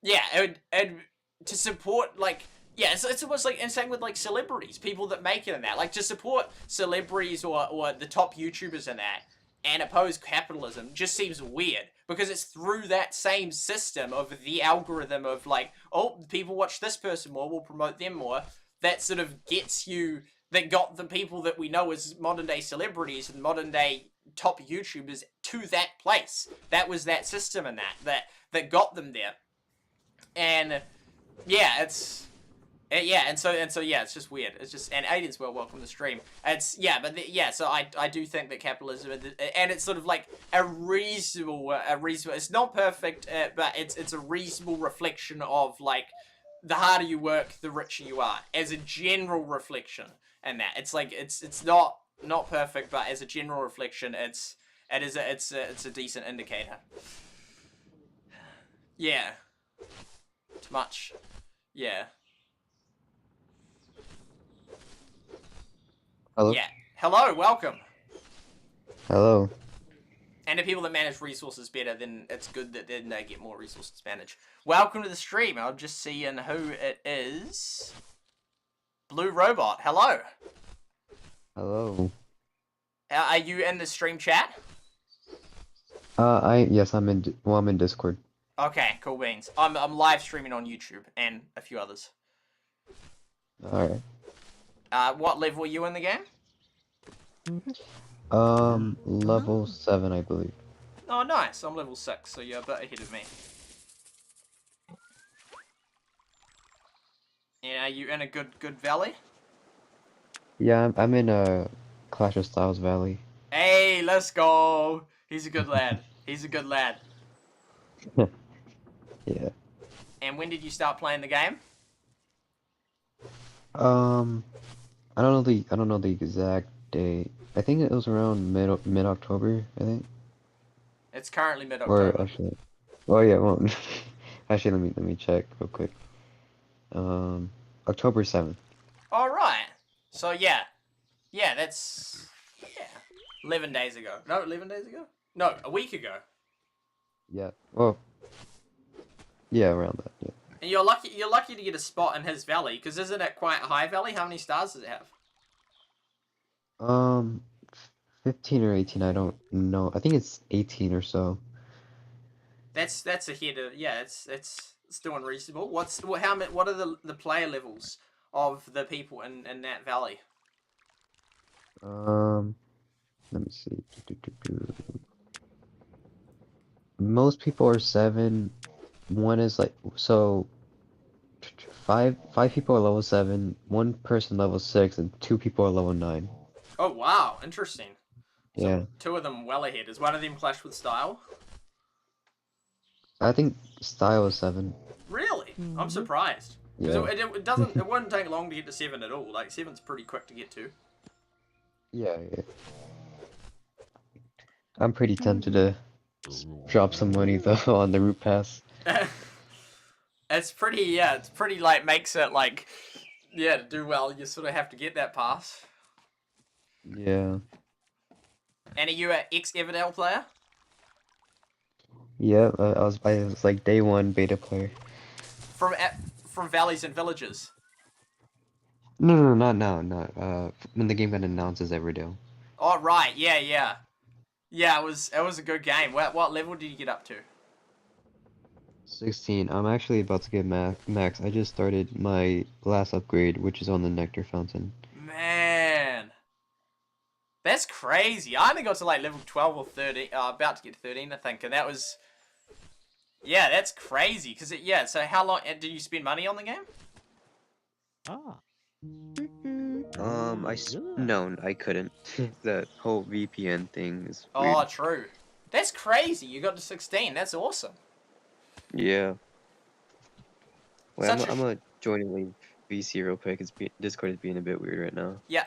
yeah, it would to support, like, yeah, it's almost like, and same with like celebrities, people that make it and that. Like, to support celebrities or the top YouTubers and that, and oppose capitalism just seems weird, because it's through that same system of the algorithm of like, oh, people watch this person more, we'll promote them more, that sort of gets you, that got the people that we know as modern day celebrities and modern day top YouTubers to that place. That was that system and that got them there. And yeah, and so yeah, it's just weird. It's just, and Aiden's welcome to the stream. It's, yeah, but so I do think that capitalism, and it's sort of like a reasonable, it's not perfect, but it's a reasonable reflection of like, the harder you work, the richer you are, as a general reflection, and that it's like, it's not perfect, but as a general reflection, it's a decent indicator. Yeah, too much. Yeah. Hello? Yeah. Hello, welcome. Hello. And the people that manage resources better, then it's good that then they get more resources managed. Welcome to the stream. I'm just seeing who it is. Blue Robot. Hello. Hello. Are you in the stream chat? Yes, I'm in Discord. Okay, cool beans. I'm live streaming on YouTube and a few others. Alright. What level are you in the game? Level 7, I believe. Oh, nice. I'm level 6, so you're a bit ahead of me. And are you in a good valley? Yeah, I'm in Clash of Styles Valley. Hey, let's go. He's a good lad. He's a good lad. Yeah. And when did you start playing the game? I don't know the exact date. I think it was around mid-October, I think. It's currently Or mid-October. actually, oh yeah, well, actually let me check real quick. October 7th. All right. So yeah, that's 11 days ago. No, 11 days ago. No, a week ago. Yeah. Well, yeah, around that. Yeah. And you're lucky. You're lucky to get a spot in his valley, because isn't it quite a high valley? How many stars does it have? 15 or 18, I don't know. I think it's 18 or so. That's ahead of it's doing reasonable. What are the player levels of the people in that valley? Let me see. Most people are 7. One is like, so five people are level 7, one person level 6, and 2 people are level 9. Oh wow, interesting. So Yeah. 2 of them well ahead. Is one of them Clash with Style? I think Style is 7. Really? I'm surprised. Because Yeah. it doesn't. It wouldn't take long to get to 7 at all. Like 7's pretty quick to get to. Yeah, yeah. I'm pretty tempted to drop some money though on the route pass. It's pretty. Yeah, it's pretty. Like makes it like. Yeah, to do well, you sort of have to get that pass. Yeah. And are you an ex-Everdell player? Yeah, I was like day 1 beta player. From Valleys and Villages. No, not now, not when the game got announced as Everdale. Oh right, yeah. Yeah, it was a good game. What level did you get up to? 16. I'm actually about to get max. I just started my last upgrade, which is on the Nectar Fountain. Man, that's crazy. I only got to like level 12 or 13. About to get 13, I think, and that was. Yeah, that's crazy. So how long did you spend money on the game? Ah. No, I couldn't. The whole VPN thing is Oh, true. That's crazy. You got to 16. That's awesome. Yeah. Well, Such I'm gonna join a league VC real quick. Discord is being a bit weird right now. Yeah.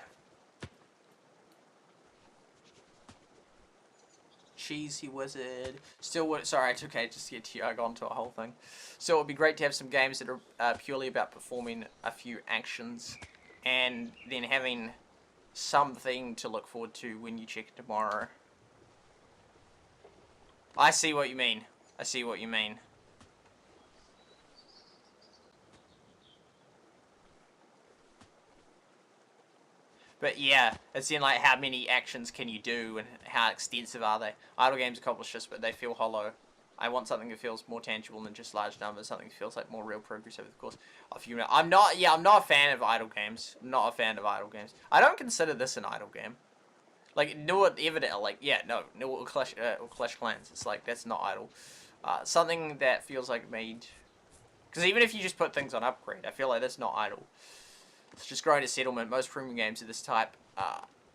Cheesy wizard. Sorry, I took ages to get to you. I got onto a whole thing. So it would be great to have some games that are purely about performing a few actions, and then having something to look forward to when you check it tomorrow. I see what you mean. But yeah, it's in like how many actions can you do and how extensive are they. Idle games accomplish this, but they feel hollow. I want something that feels more tangible than just large numbers. Something that feels like more real progress over the course of a few minutes. I'm not a fan of idle games. I don't consider this an idle game. Like, no, Everdell, like, yeah, no, Clash Clans. It's like, that's not idle. Something that feels like made. Because even if you just put things on upgrade, I feel like that's not idle. It's just growing a settlement. Most premium games of this type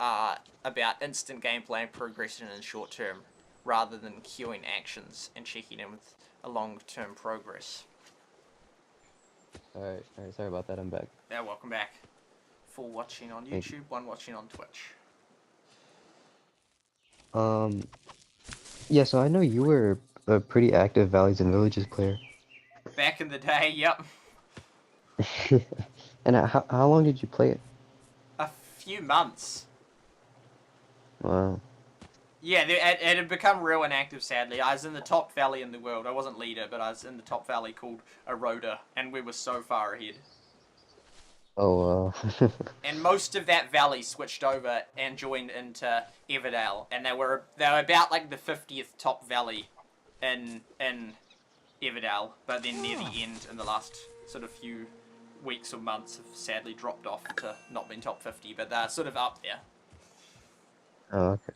are about instant gameplay and progression in the short term, rather than queuing actions and checking in with a long-term progress. Alright, sorry about that, I'm back. Yeah, welcome back. 4 watching on YouTube, 1 watching on Twitch. Yeah, so I know you were a pretty active Valleys and Villages player. Back in the day, yep. And how long did you play it? A few months. Wow. Yeah, it had become real inactive, sadly. I was in the top valley in the world. I wasn't leader, but I was in the top valley called Aroda, and we were so far ahead. Oh, wow. And most of that valley switched over and joined into Everdale, and they were about like the 50th top valley in Everdale, but then near the end, in the last sort of few weeks or months, have sadly dropped off to not being top 50, but they're sort of up there. Oh, okay.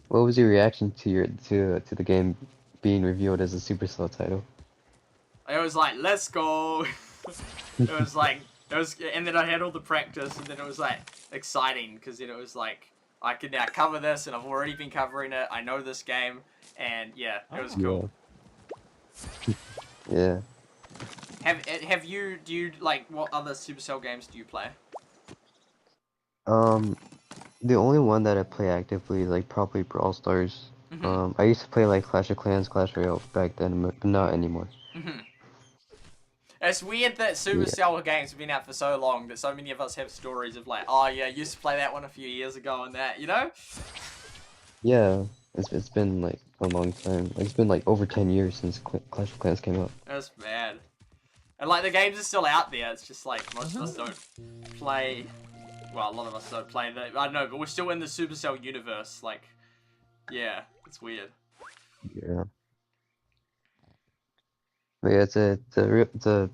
What was your reaction to the game being revealed as a Supercell title? I was like, let's go. It was like, and then I had all the practice, and then it was like exciting because then it was like I can now cover this, and I've already been covering it. I know this game, and yeah, it was cool. Yeah. Have you? Do you like what other Supercell games do you play? The only one that I play actively is like probably Brawl Stars. Mm-hmm. I used to play like Clash of Clans, Clash Royale back then, but not anymore. Mm-hmm. It's weird that Supercell games have been out for so long that so many of us have stories of like, oh yeah, I used to play that one a few years ago and that, you know? Yeah, it's been like a long time. Like, it's been like over 10 years since Clash of Clans came out. That's bad. And like the games are still out there. It's just like most of us don't play. Well, a lot of us don't play that. I don't know, but we're still in the Supercell universe. Like, yeah, it's weird. Yeah. But yeah, it's a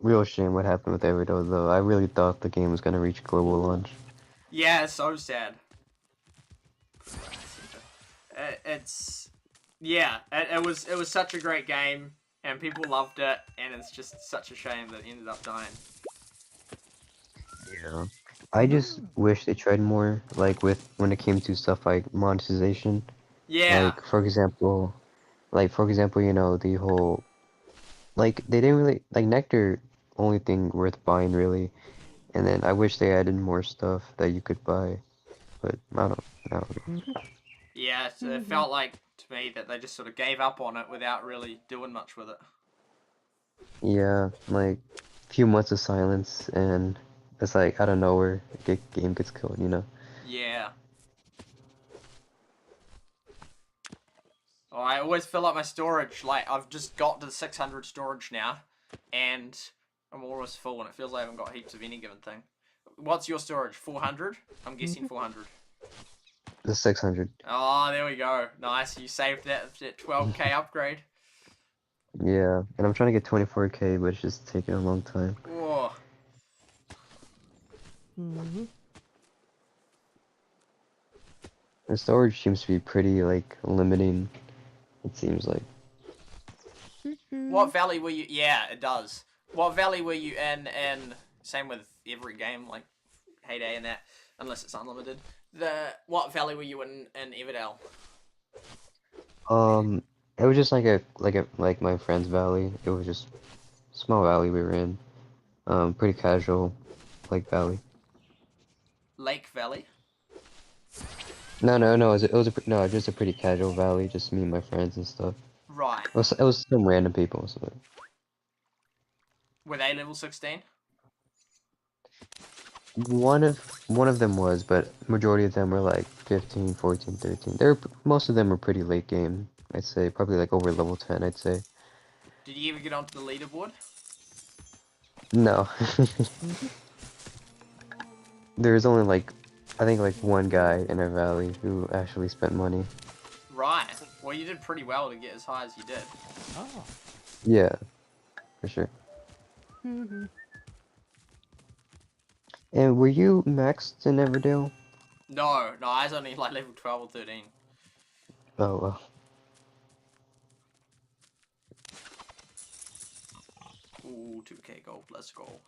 real shame what happened with Everdo, though. I really thought the game was gonna reach global launch. Yeah, it's so sad. It's yeah, it was such a great game, and people loved it, and it's just such a shame that it ended up dying. Yeah. I just wish they tried more, like when it came to stuff like monetization. Yeah. Like for example, you know, the whole like they didn't really like Nectar only thing worth buying really, and then I wish they added more stuff that you could buy, but I don't know. Yeah, it felt like to me that they just sort of gave up on it without really doing much with it. Yeah, like few months of silence and it's like out of nowhere, game gets killed, you know? Yeah. Oh, I always fill up my storage. Like, I've just got to the 600 storage now, and I'm almost full, and it feels like I haven't got heaps of any given thing. What's your storage? 400? I'm guessing 400. The 600. Oh, there we go. Nice. You saved that 12k upgrade. Yeah, and I'm trying to get 24K, but it's just taking a long time. Oh. The storage seems to be pretty, like, limiting, it seems like. What valley were you... Yeah, it does. What valley were you in, and same with every game, like Heyday and that, unless it's unlimited. What valley were you in Everdale? It was just like my friend's valley. It was just small valley we were in. Pretty casual, like valley. Lake Valley? No, no, just a pretty casual valley, just me and my friends and stuff. Right. It was some random people, so. Were they level 16? One of them was, but majority of them were like 15, 14, 13. Most of them were pretty late game, I'd say, probably like over level 10, I'd say. Did you ever get onto the leaderboard? No. There was only like, I think like one guy in our valley who actually spent money. Right. Well, you did pretty well to get as high as you did. Oh. Yeah, for sure. And were you maxed in Everdale? No, I was only like level 12 or 13. Oh well. Ooh, 2k gold, let's go.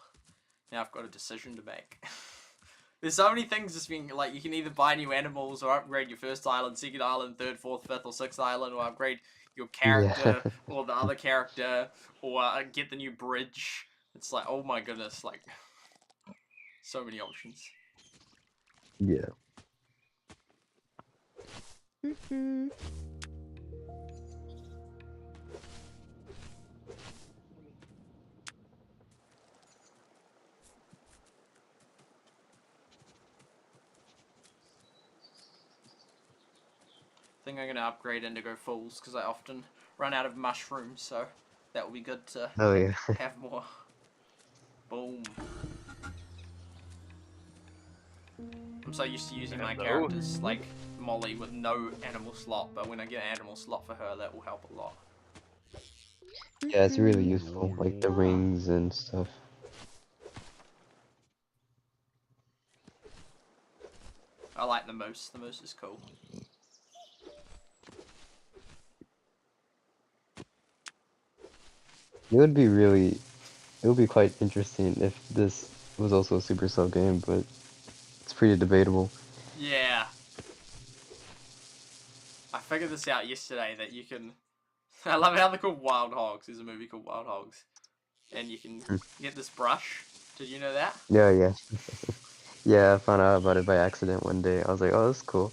Now I've got a decision to make. There's so many things just being, like, you can either buy new animals or upgrade your first island, second island, third, fourth, fifth, or sixth island, or upgrade your character, Yeah. or the other character, or get the new bridge. It's like, oh my goodness, like, so many options. Yeah. think I'm gonna upgrade Indigo Falls because I often run out of mushrooms, so that will be good to Oh yeah. have more. Boom. I'm so used to using my characters like Molly with no animal slot, but when I get an animal slot for her, that will help a lot. Yeah, it's really useful, like the rings and stuff. I like the moose. The moose is cool. It would be quite interesting if this was also a Supercell game, but it's pretty debatable. Yeah. I figured this out yesterday that you can. I love how they're called Wild Hogs. There's a movie called Wild Hogs, and you can Hmm. get this brush. Did you know that? Yeah, yeah. Yeah, I found out about it by accident one day. I was like, oh, that's cool.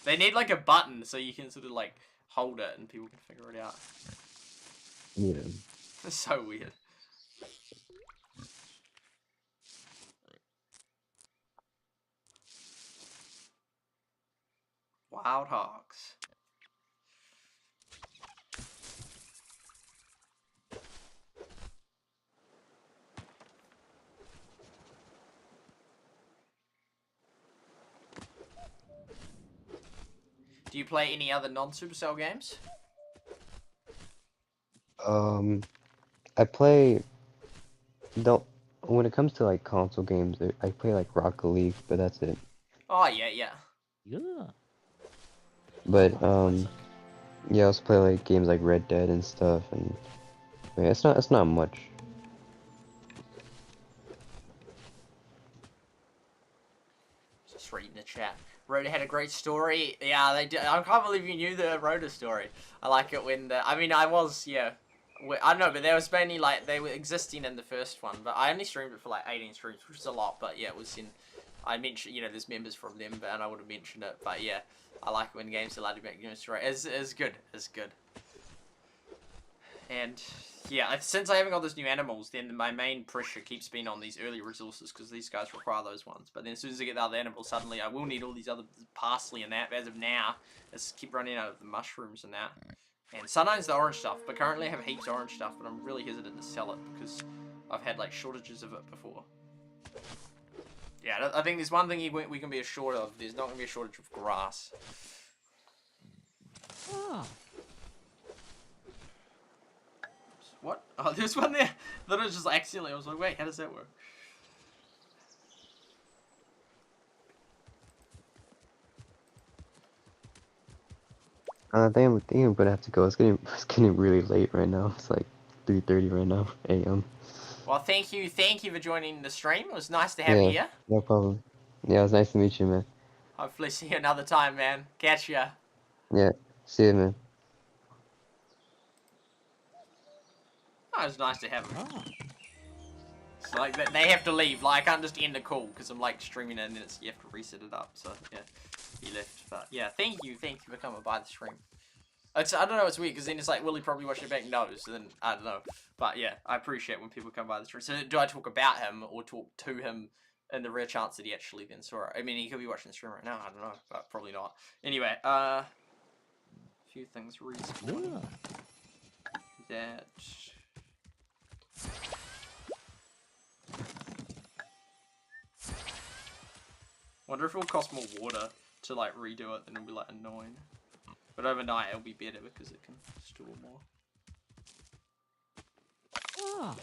They need like a button so you can sort of like hold it and people can figure it out. Yeah. It's so weird. Wild Hogs. Do you play any other non-Supercell games? Um, I play don't when it comes to like console games, I play like Rocket League, but that's it. Oh yeah, yeah. Yeah. But Classic. yeah, I also play like games like Red Dead and stuff, and yeah, it's not much. Just reading the chat. Rhoda had a great story. Yeah, they did. I can't believe you knew the Rhoda story. I like it when I mean, I was, yeah. I don't know, but there was mainly like they were existing in the first one, but I only streamed it for like 18 streams, which is a lot. But yeah, it was in. I mentioned, you know, there's members from them, but and I would have mentioned it. But yeah, I like it when games allowed to make new story. Is good. Is good. And yeah, since I haven't got those new animals, then my main pressure keeps being on these early resources because these guys require those ones. But then as soon as I get the other animals, suddenly I will need all these other parsley and that. But as of now, I just keep running out of the mushrooms and that. And sometimes the orange stuff, but currently I have heaps of orange stuff, but I'm really hesitant to sell it because I've had like shortages of it before. Yeah, I think there's one thing we can be assured of. There's not going to be a shortage of grass. Ah. What? Oh, there's one there that I just accidentally. I was like, wait, how does that work? I think I'm gonna have to go. It's getting really late right now. It's like 3:30 right now a.m. Well, thank you for joining the stream. It was nice to have you Yeah, here. no problem. Yeah, it was nice to meet you, man. Hopefully see you another time, man. Catch ya. Yeah, see you, man. Oh, it was nice to have him. Ah. It's like they have to leave. Like I can't just end the call because I'm like streaming it and then you have to reset it up. So yeah, he left. But yeah, thank you for coming by the stream. I don't know, it's weird because then it's like, will he probably watch it back? No, so then I don't know. But yeah, I appreciate when people come by the stream. So do I talk about him or talk to him in the rare chance that he actually then saw it? I mean, he could be watching the stream right now. I don't know, but probably not. Anyway, a few things respawn. Yeah. That. Wonder if it'll cost more water to like redo it, then it'll be like annoying. But overnight it'll be better because it can store more. Ah.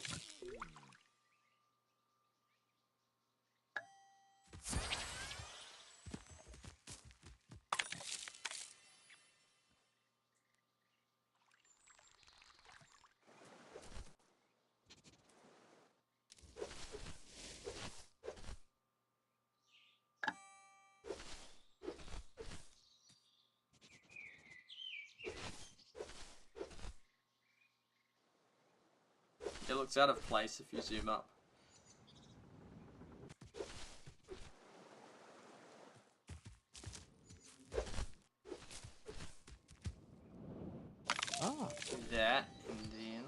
It looks out of place if you zoom up. Ah. Do that, and then...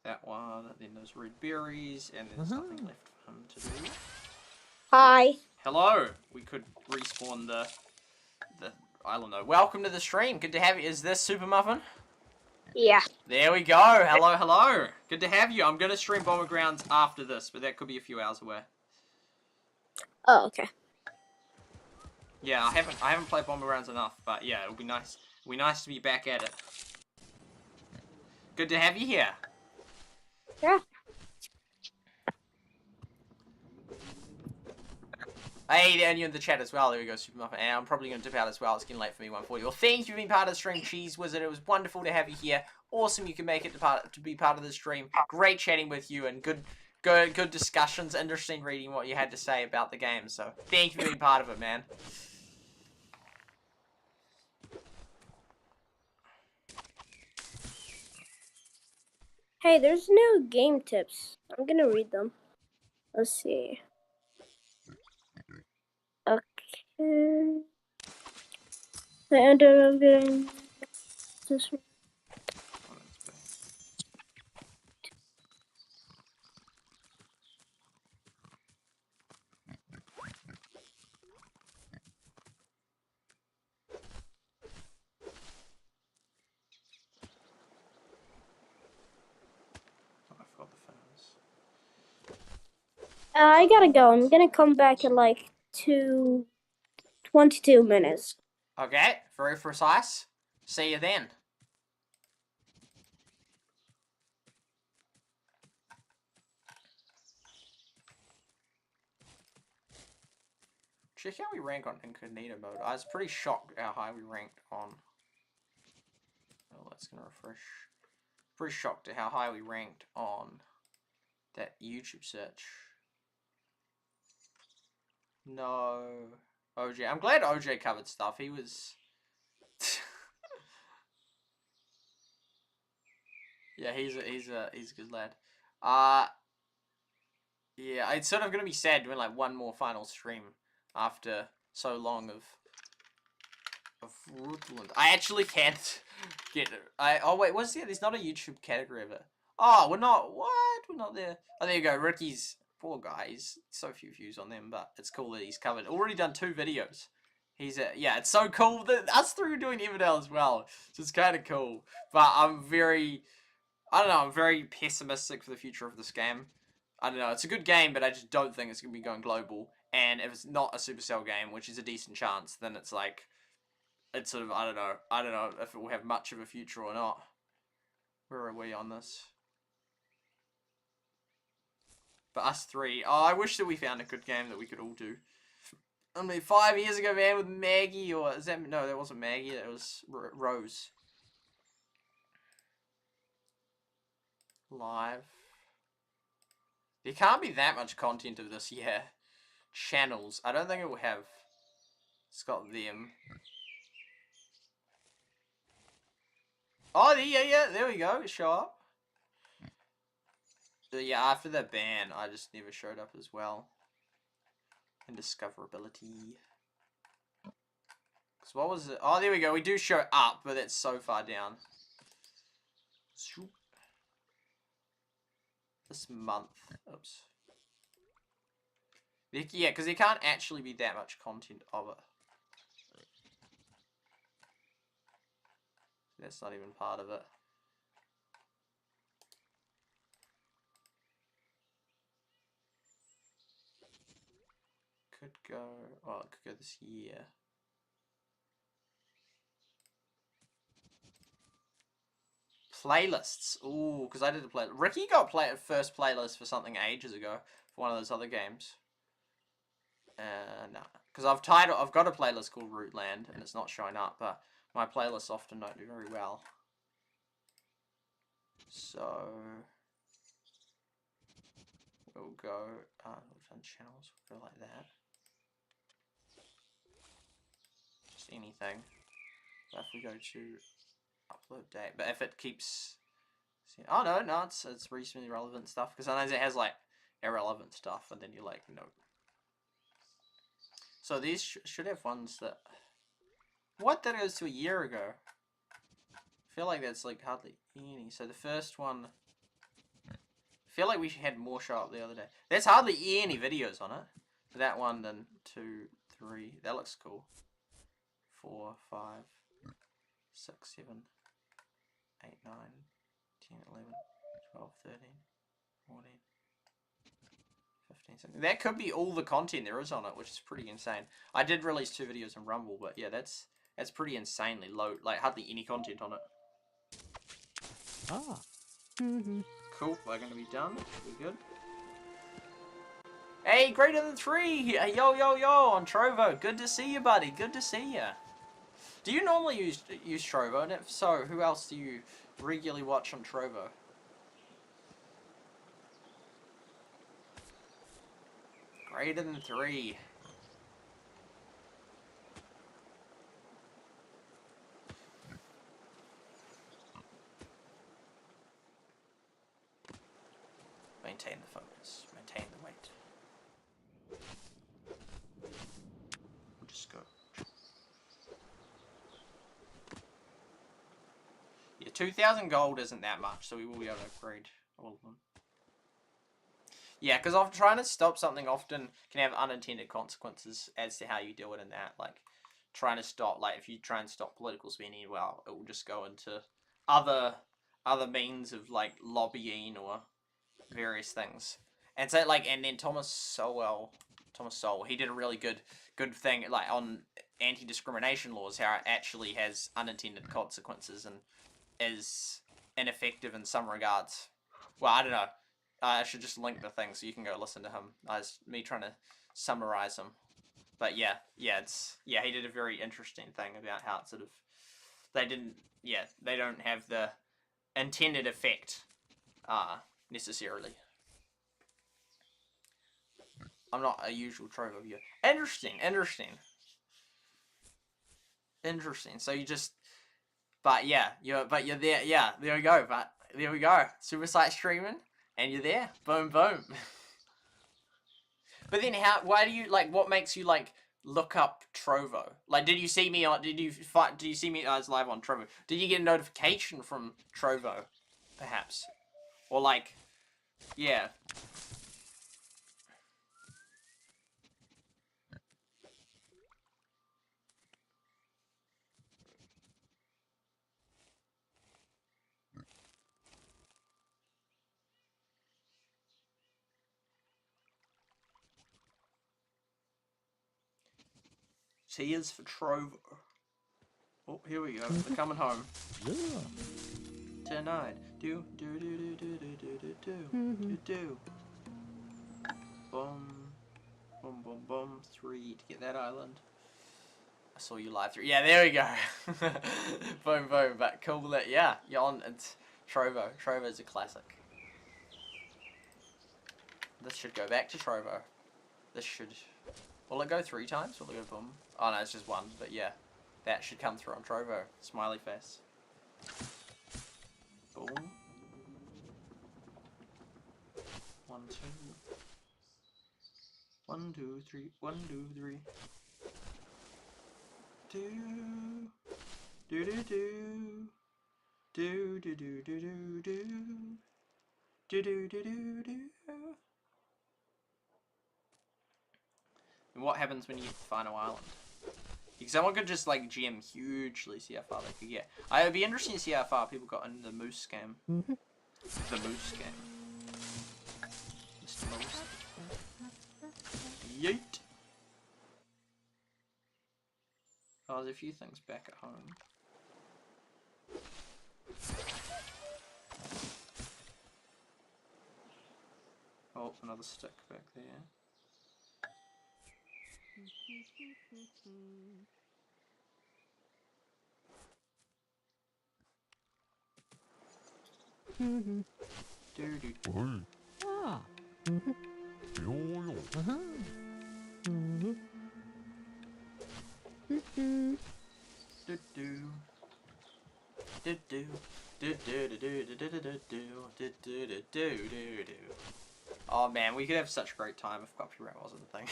that one, then those red berries, and then there's nothing left him to do. Hi. Hello. We could respawn the I don't know. Welcome to the stream. Good to have you. Is this Super Muffin? Yeah. There we go. Hello, hello. Good to have you. I'm gonna stream Bomber Grounds after this, but that could be a few hours away. Oh, okay. Yeah, I haven't played Bomber Grounds enough, but yeah, it'll be nice. It'll be nice to be back at it. Good to have you here. Yeah. Hey, and you in the chat as well. There we go, Super Muffin. And I'm probably going to dip out as well. It's getting late for me, 1:40. Well, thank you for being part of the stream, Cheese Wizard. It was wonderful to have you here. Awesome you can make it to be part of the stream. Great chatting with you and good discussions. Interesting reading what you had to say about the game. So, thank you for being part of it, man. Hey, there's no game tips. I'm gonna read them. Let's see. Okay. I ended up getting this one. Oh, I forgot the phones. I gotta go. I'm gonna come back in like 22 minutes. Okay, very precise. See you then. Check how we rank on incognito mode. I was pretty shocked how high we ranked on. Oh, that's gonna refresh. Pretty shocked at how high we ranked on that YouTube search. No, OJ. I'm glad OJ covered stuff. He was. Yeah, he's a good lad. Yeah, it's sort of gonna be sad doing like one more final stream after so long of Rutland. I actually can't get it. Oh wait, what's there? There's not a YouTube category of it. Oh, we're not. What? We're not there. Oh, there you go. Ricky's poor guy. He's so few views on them, but it's cool that he's covered. Already done 2 videos. He's yeah, it's so cool that us 3 are doing Everdell as well. So it's kind of cool. But I don't know. I'm very pessimistic for the future of this game. I don't know. It's a good game, but I just don't think it's gonna be going global. And if it's not a Supercell game, which is a decent chance, then it's like. It's sort of, I don't know if it will have much of a future or not. Where are we on this? But us 3, oh, I wish that we found a good game that we could all do. I mean, 5 years ago, man, with Maggie, or is that, no, that wasn't Maggie, that was Rose. Live. There can't be that much content of this, yeah. Channels, I don't think it will have. It's got them. Oh, yeah, there we go. Show up. Yeah, after that ban, I just never showed up as well. And discoverability. Because what was it? Oh, there we go. We do show up, but it's so far down. This month. Oops. Yeah, because there can't actually be that much content of it. That's not even part of it. Could go. Oh, it could go this year. Playlists. Ooh, because I did a play. Ricky got first playlist for something ages ago for one of those other games. No, because I've got a playlist called Rootland and it's not showing up, but my playlists often don't do very well. So we'll go. We've done channels. We'll go like that. Just anything. But if we go to upload date, but if it keeps, oh no, it's recently relevant stuff because sometimes it has like irrelevant stuff, and then you're like, no. So these should have ones that. What, that goes to a year ago? I feel like that's like hardly any. So the first one feel like we had more show up the other day. There's hardly any videos on it. That one, then 2, 3. That looks cool. 4, 5, 6, 7, 8, 9, 10, 11, 12, 13, 14, 15, 16. That could be all the content there is on it, which is pretty insane. I did release 2 videos on Rumble, but yeah, that's pretty insanely low. Like, hardly any content on it. Ah. Cool, we're gonna be done. We good? Hey, greater than 3! Yo, yo, yo, on Trovo. Good to see you, buddy. Good to see you. Do you normally use Trovo? And if so, who else do you regularly watch on Trovo? Greater than 3. Maintain the focus. Maintain the weight. We'll just go. Yeah, 2,000 gold isn't that much, so we will be able to upgrade all of them. Yeah, because often trying to stop something often can have unintended consequences as to how you do it in that. Like, trying to stop, like, if you try and stop political spending, well, it will just go into other means of, like, lobbying or various things. And so, like, and then Thomas Sowell, he did a really good thing, like, on anti-discrimination laws, how it actually has unintended consequences and is ineffective in some regards. Well, I don't know. I should just link the thing so you can go listen to him. It's me trying to summarize him. But yeah, he did a very interesting thing about how it sort of, they don't have the intended effect, necessarily. I'm not a usual Trovo viewer. Interesting. So you just, but yeah, you're there. Yeah, there we go. But there we go. SuperSight streaming, and you're there. Boom, boom. But then why do you, like, what makes you, like, look up Trovo? Like, did you see me as live on Trovo? Did you get a notification from Trovo, perhaps? Or, like, yeah. Cheers for Trovo. Oh, here we go. They're coming home. Yeah. Tonight. Do. Boom. Boom, boom, boom. 3 to get that island. I saw you live through. Yeah, there we go. Boom, boom. But cool that, yeah, you're on. It's Trovo. Trovo's a classic. This should go back to Trovo. This should. Will it go 3 times? Will it go boom? Oh no, it's just 1. But yeah, that should come through on Trovo. Smiley face. Boom. 1, 2. 1, 2, 3. 1, 2, 3. Do do do do do do do do do do do do do do. And what happens when you get the final island? Because someone could just, like, GM hugely, see how far they could get. It would be interesting to see how far people got in the moose scam. The moose scam. Mr. Moose. Yeet. Oh, there's a few things back at home. Oh, another stick back there. Ah. Uh-huh. Oh man, we could have such a great time if copyright wasn't a thing.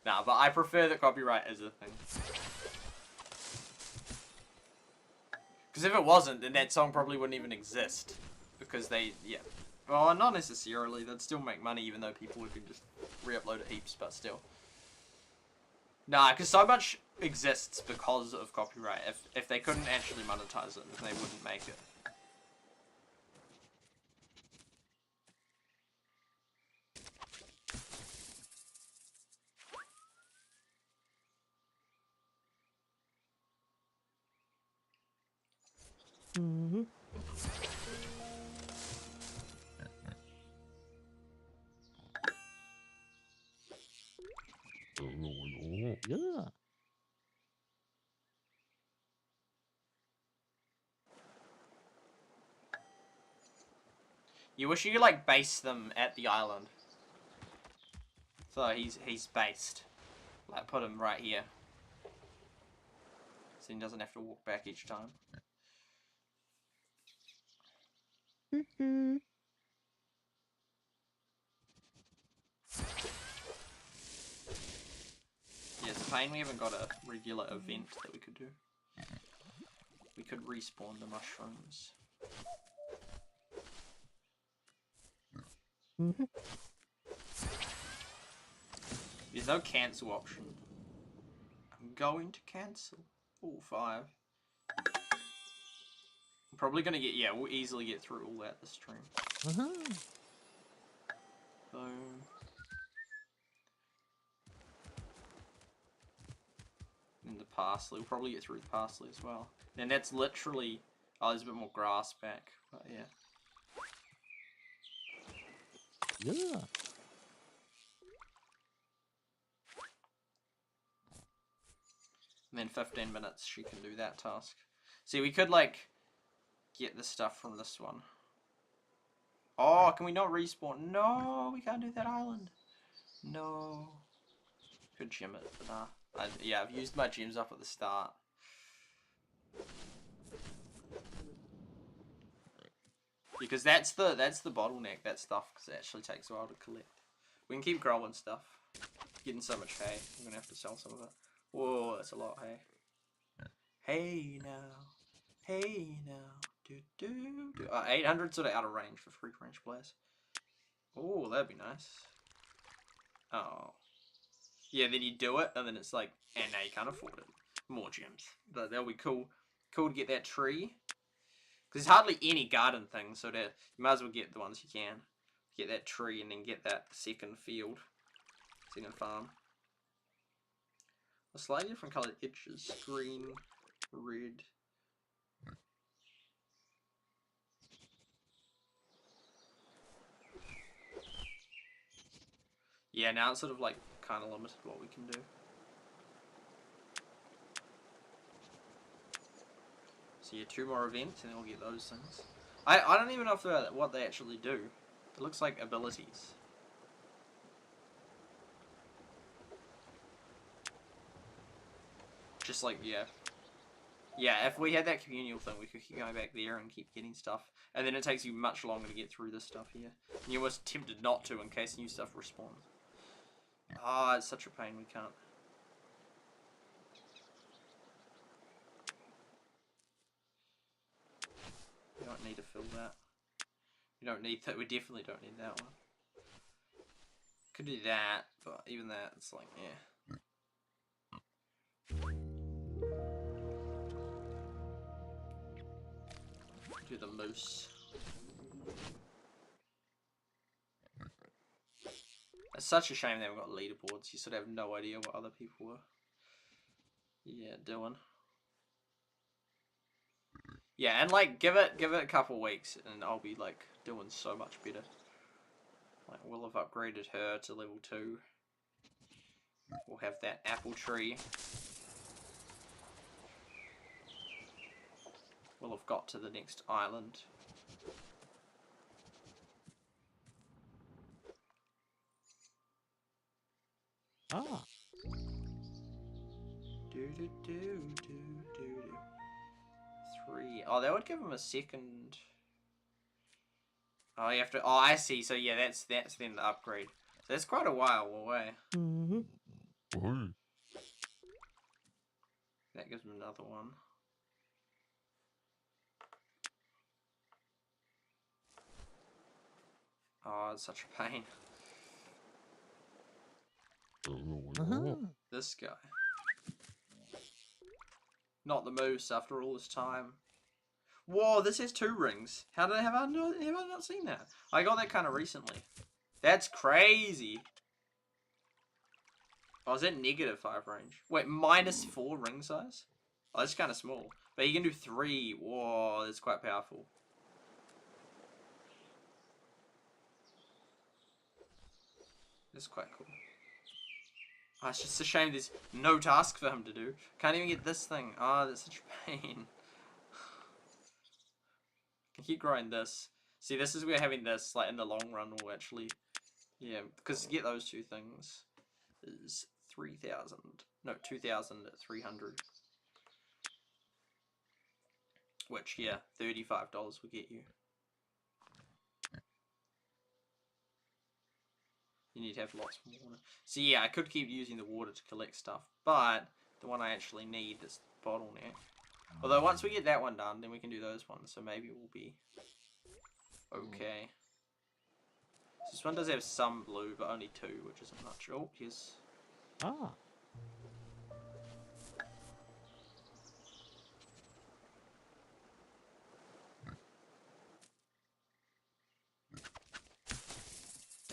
Nah, but I prefer that copyright is a thing. Because if it wasn't, then that song probably wouldn't even exist. because they, yeah. Well, not necessarily. They'd still make money even though people would just re-upload it heaps, but still. Nah, because so much exists because of copyright. If they couldn't actually monetize it, then they wouldn't make it. Mm-hmm. Yeah. You wish you could like base them at the island. So he's based. Like put him right here. So he doesn't have to walk back each time. Mm-hmm. Yeah, it's a pain we haven't got a regular event that we could do. We could respawn the mushrooms. Mm-hmm. There's no cancel option. I'm going to cancel. All 5. I'm probably gonna get, yeah, we'll easily get through all that this stream. Uh-huh. Boom. And the parsley. We'll probably get through the parsley as well. And that's literally... Oh, there's a bit more grass back. But yeah. Yeah. And then 15 minutes she can do that task. See, we could, like, get the stuff from this one. Oh, can we not respawn? No, we can't do that island. No. Could gem it, but nah. Yeah, I've used my gems up at the start. Because that's the bottleneck, that stuff, because it actually takes a while to collect. We can keep growing stuff. Getting so much hay. I'm going to have to sell some of it. Whoa, that's a lot of hay. Hey now. Hey now. Do do do. 800 sort of out of range for free range players. Oh, that'd be nice. Oh. Yeah, then you do it, and then it's like, and now you can't afford it. More gems. But that'll be cool. Cool to get that tree. Because there's hardly any garden things, so that you might as well get the ones you can. Get that tree and then get that second field. Second farm. A slightly different coloured edges. Green, red. Yeah, now it's sort of like kind of limited what we can do. So yeah, 2 more events and then we'll get those things. I don't even know if what they actually do. It looks like abilities. Just like, yeah. Yeah, if we had that communal thing, we could keep going back there and keep getting stuff. And then it takes you much longer to get through this stuff here. And you're almost tempted not to in case new stuff respawns. Ah, it's such a pain we can't. We don't need to fill that. We don't need that. We definitely don't need that one. Could do that, but even that, it's like, yeah. Do the moose. It's such a shame they haven't got leaderboards. You sort of have no idea what other people were, yeah, doing. Yeah, and like give it a couple weeks, and I'll be like doing so much better. Like we'll have upgraded her to level 2. We'll have that apple tree. We'll have got to the next island. Ah. Do do do do do do. 3. Oh, that would give him a second. Oh, you have to. Oh, I see. So yeah, that's then the upgrade. So that's quite a while away. Mm-hmm. That gives him another one. Oh, it's such a pain. Uh-huh. This guy. Not the moose after all this time. Whoa, this has 2 rings. How did have I not seen that? I got that kind of recently. That's crazy. Oh, is that -5 range? Wait, -4 ring size? Oh, that's kind of small. But you can do 3. Whoa, that's quite powerful. That's quite cool. Oh, it's just a shame there's no task for him to do. Can't even get this thing. Oh, that's such a pain. Can keep growing this. See, this is where having this, like, in the long run will actually... Yeah, because to get those 2 things is 3,000. No, 2,300. Which, yeah, $35 will get you. You need to have lots more water. So yeah, I could keep using the water to collect stuff, but the one I actually need is the bottleneck. Although once we get that one done, then we can do those ones, so maybe we'll be okay. So this one does have some blue, but only 2, which isn't much. Oh, here's... Ah.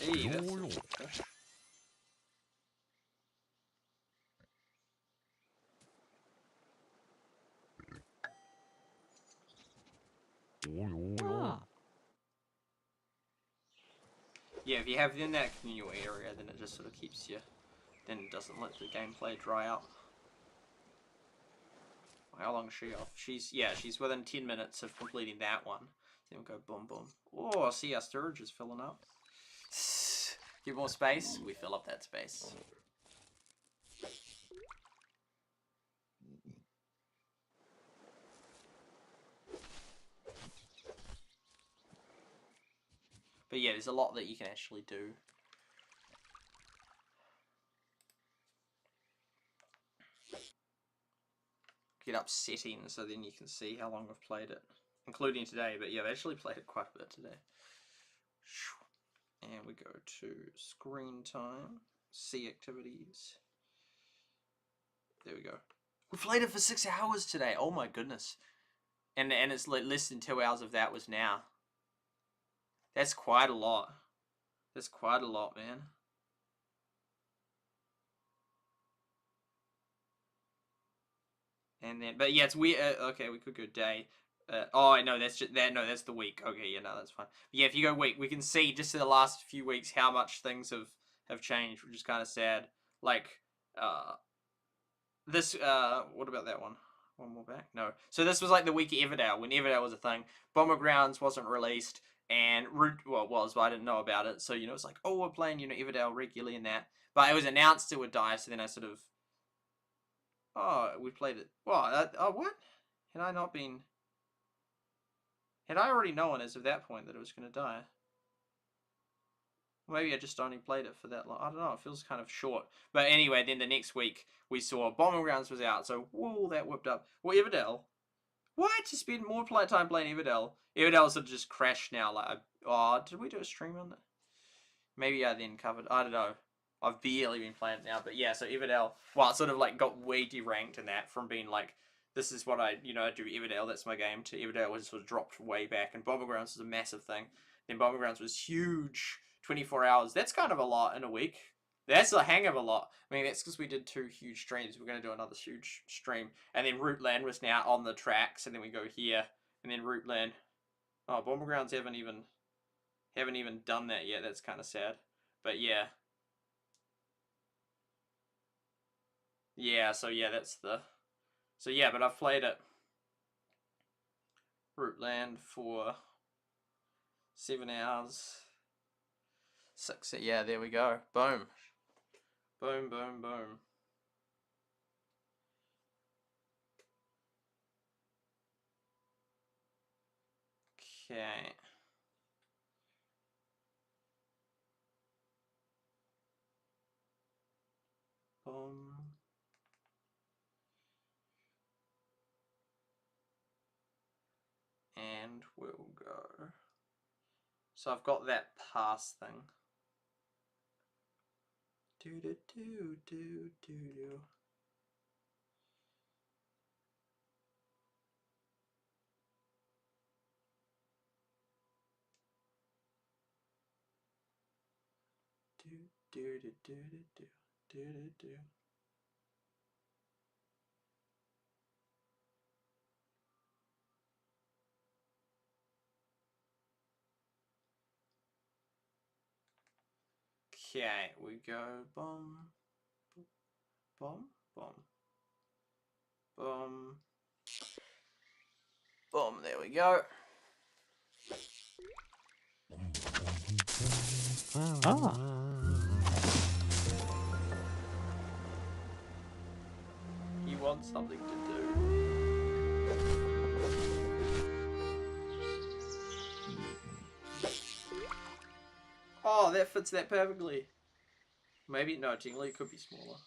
Hey, that's a fish. Ah. Yeah, if you have it in that communal area, then it just sort of keeps you... Then it doesn't let the gameplay dry out. How long is she off? She's within 10 minutes of completing that one. Then we'll go boom, boom. Oh, I see our storage is filling up. Get more space, we fill up that space. But yeah, there's a lot that you can actually do. Get up settings so then you can see how long I've played it. Including today, but yeah, I've actually played it quite a bit today. And we go to screen time, see activities. There we go. We played it for 6 hours today. Oh my goodness. And it's like less than 2 hours of that was now. That's quite a lot. That's quite a lot, man. And then, but yeah, it's weird. Okay, we could go day. Oh no, that's just that. No, that's the week. Okay, yeah, no, that's fine. But yeah, if you go week, we can see just in the last few weeks how much things have changed, which is kind of sad. Like, this. What about that one? One more back? No. So this was like the week of Everdale, when Everdale was a thing. Bomber Grounds wasn't released, and Root, well, it was, but I didn't know about it. So, you know, it's like, oh, we're playing, you know, Everdale regularly and that. But it was announced it would die, so then I sort of... Oh, we played it. Well, oh, what? Had I not been... Had I already known as of that point that it was going to die? Maybe I just only played it for that long. I don't know, it feels kind of short. But anyway, then the next week, we saw Bomber Grounds was out, so, whoa, that whipped up. Well, Everdale. What? To spend more time playing Everdale. Everdale sort of just crashed now, like, oh, did we do a stream on that? Maybe I then covered, I don't know. I've barely been playing it now, but yeah, so Everdale, well, it sort of, like, got way deranked in that from being, like, this is what I do Everdale, that's my game, to Everdale was sort of dropped way back, and Bomber Grounds was a massive thing. Then Bomber Grounds was huge, 24 hours. That's kind of a lot in a week. That's a hang of a lot. I mean, that's because we did 2 huge streams. We're going to do another huge stream. And then Rootland was now on the tracks, and then we go here, and then Rootland. Oh, Bomber Grounds haven't even done that yet. That's kind of sad. But yeah. Yeah, so yeah, that's the... So yeah, but I've played it. Rootland for 7 hours. 6, yeah, there we go. Boom. Boom, boom, boom. Okay. Boom. And we'll go So I've got that pass thing. Do do do do do do. Do do do do do do do do. Okay, we go boom, boom, boom, boom, boom. There we go. Ah. He wants something to do. Oh, that fits that perfectly. Maybe, no, technically it could be smaller.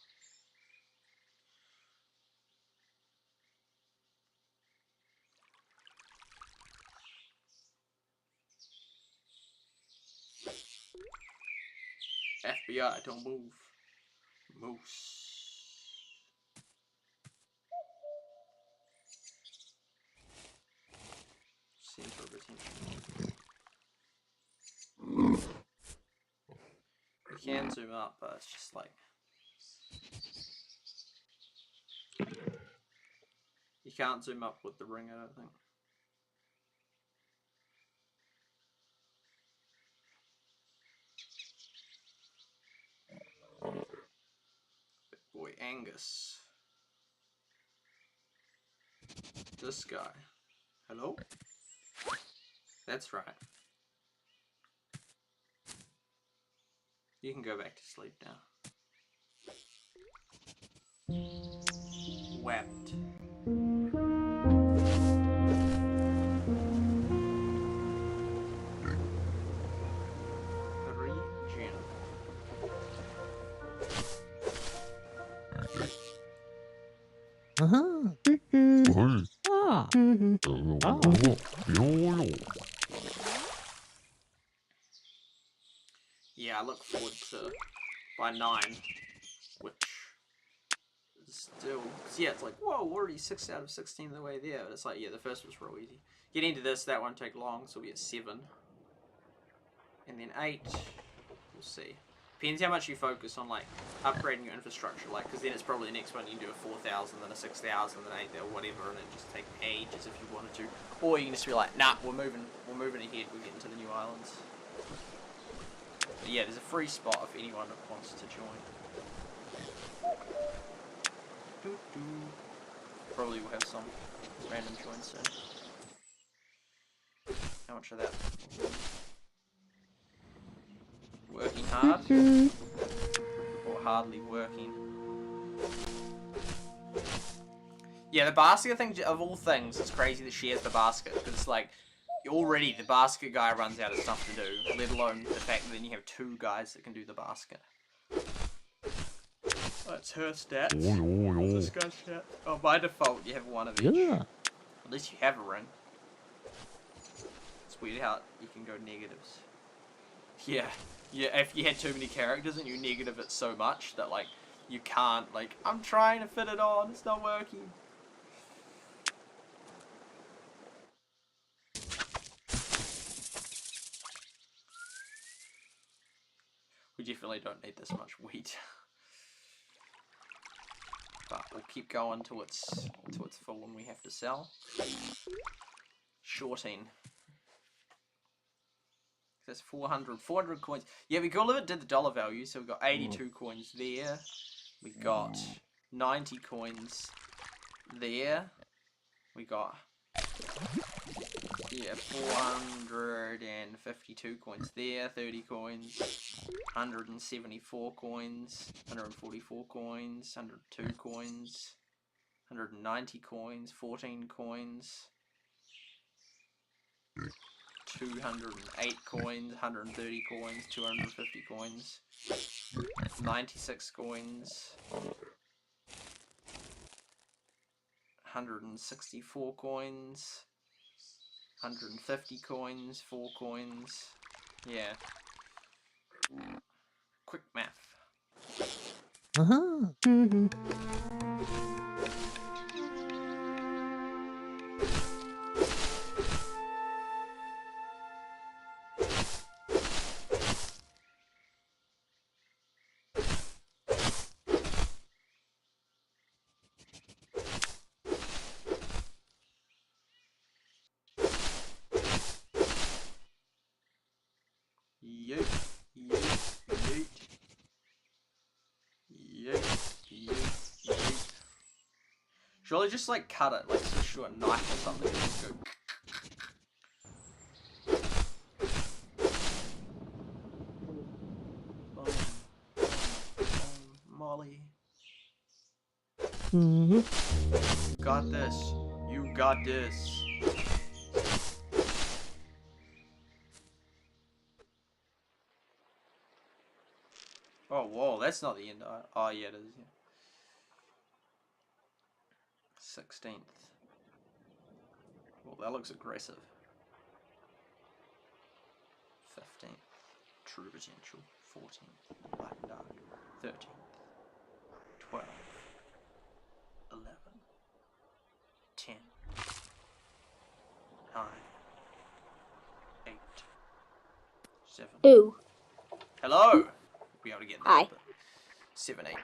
FBI, don't move. Moose. Center of attention. You can zoom up, but it's just like... You can't zoom up with the ring, I don't think. Big boy Angus. This guy. Hello? That's right. You can go back to sleep now. Wept. Regen. Ah. Yeah, I look forward to by 9, which is still, cause yeah, it's like, whoa, we're already 6 out of 16 of the way there. But it's like, yeah, the first was real easy. Getting to this, that won't take long, so we'll be at 7. And then 8, we'll see. Depends how much you focus on, like, upgrading your infrastructure, like, because then it's probably the next one you can do a 4,000, then a 6,000, then 8, or whatever, and it just take ages if you wanted to. Or you can just be like, nah, we're moving ahead, we're getting to the new islands. But yeah, there's a free spot if anyone wants to join. Probably will have some random joins soon. How much of that? Working hard? Or hardly working? Yeah, the basket thing, of all things, it's crazy that she has the basket. Because it's like, already the basket guy runs out of stuff to do. Let alone the fact that then you have 2 guys that can do the basket. That's her stats. This guy's stats. Oh, by default, you have 1 of each. Yeah. At least you have a ring. It's weird how you can go negatives. Yeah, if you had too many characters and you negative it so much that, like, you can't, like, I'm trying to fit it on, it's not working. We definitely don't need this much wheat. But we'll keep going till it's full and we have to sell. Shorting. That's 400 coins. Yeah, we could have did the dollar value, so we got 82 coins there. We got 90 coins there. We got, yeah, 452 coins there, 30 coins, 174 coins, 144 coins, 102 coins, 190 coins, 14 coins, 208 coins, 130 coins, 250 coins, 96 coins, 164 coins, 150 coins, 4 coins, Yeah. Quick math. Yeet, yeet, yeet. Yeet, yeet, yeet. Surely just like cut it, like switch to a knife or something and just go. Boom, boom, boom, Molly. You got this. You got this. Oh, whoa, that's not the end. Oh, yeah, it is. Yeah. 16th. Well, that looks aggressive. 15th. True potential. 14th. Light and dark. 13th. 12. 11. 10. 9. 8. 7. Ooh. Hello! Be able to get that. Hi. 7, 8,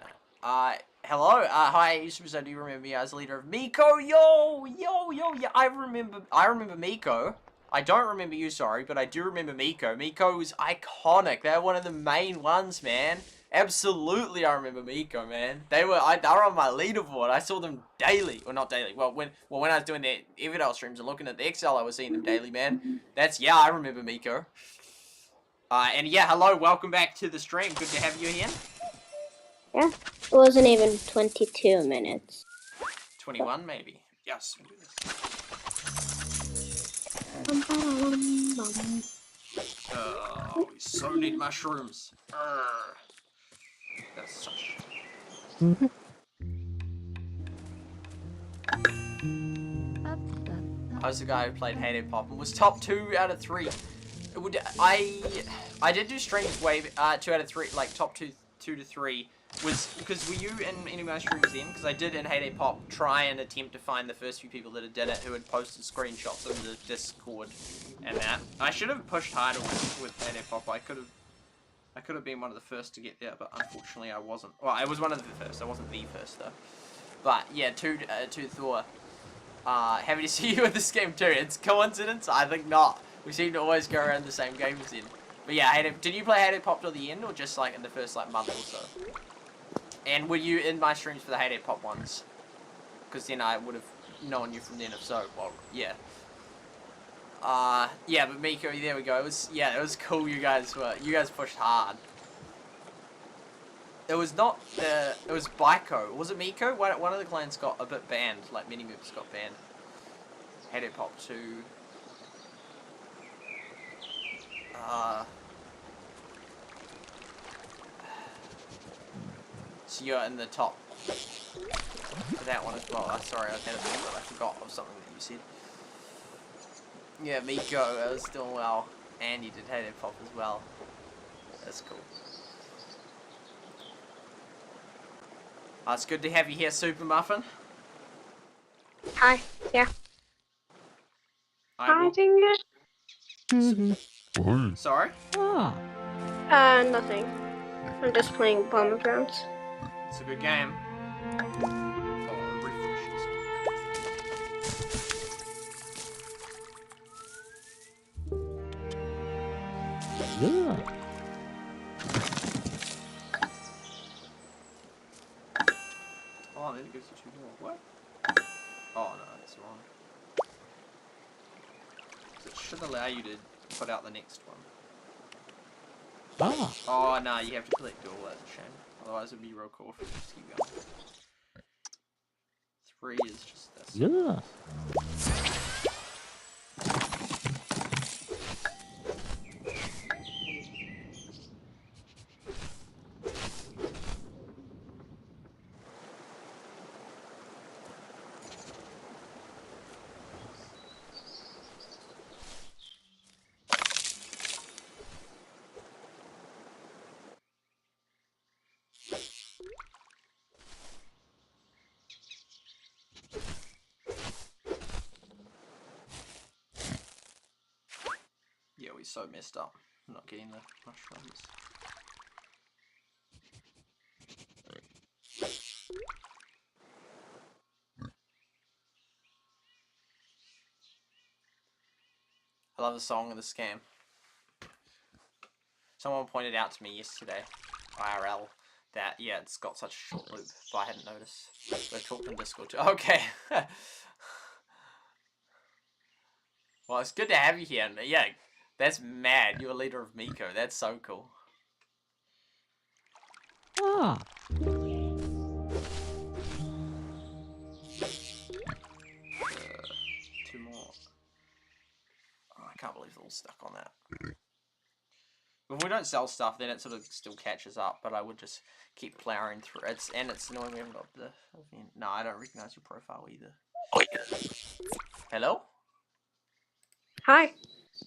9. Hello. Hi, SuperSight. Do you remember me as leader of Miko? Yo, yo, yo. Yeah, I remember Miko. I don't remember you, sorry, but I do remember Miko. Miko was iconic. They're one of the main ones, man. Absolutely, I remember Miko, man. They were on my leaderboard. I saw them daily. Well, not daily. Well, when I was doing the Everdale streams and looking at the XL, I was seeing them daily, man. Yeah, I remember Miko. And yeah, hello, welcome back to the stream. Good to have you again. Yeah. It wasn't even 22 minutes. 21, maybe. Yes. Oh, we so need mushrooms. Urgh. That's such. I was the guy who played Halo Pop and was top 2 out of 3. I did do streams way 2 out of 3, like top 2 to 3. Was because were you in any of my streams then? Because I did in Heyday Pop try and attempt to find the first few people that had done it who had posted screenshots in the Discord and that. I should have pushed harder with Heyday Pop. I could have been one of the first to get there, but unfortunately I wasn't. Well, I was one of the first. I wasn't the first though. But yeah, to Thor. Happy to see you in this game too. It's coincidence? I think not. We seem to always go around the same games then. But yeah, did you play Heyday Pop till the end or just like in the first like month or so? And were you in my streams for the Heyday Pop ones? Because then I would have known you from then if so. Well, yeah. Yeah, but Miko, there we go. It was cool. You guys pushed hard. It was not it was Baiko. Was it Miko? One of the clans got a bit banned. Like many members got banned. Heyday Pop 2. So you're in the top for that one as well. Sorry, I had a thing, but I forgot of something that you said. Yeah, Miko, that was doing well. And you did Heyday Pop as well. That's cool. It's good to have you here, Super Muffin. Hi. Yeah. I Finger. Sorry? Nothing. I'm just playing Battlelands. It's a good game. Oh, refreshes. Yeah. Oh, then it goes to 2 more. What? Oh, no, that's wrong. So it should allow you to put out the next one. Oh, no, you have to collect all. That's a shame. Otherwise, it'd be real cool if you just keep going. 3 is just this. Yeah. we're so messed up. I'm not getting the mushrooms. I love the song of the scam. Someone pointed out to me yesterday, IRL, that, yeah, it's got such a short loop, but I hadn't noticed. We've talked in Discord too. Okay. Well, it's good to have you here. And yeah, that's mad. You're a leader of Miko. That's so cool. Ah. Two more. Oh, I can't believe they're all stuck on that. If we don't sell stuff, then it sort of still catches up, but I would just keep plowing through it. And it's annoying we haven't got the event. No, I don't recognize your profile either. Hello? Hi.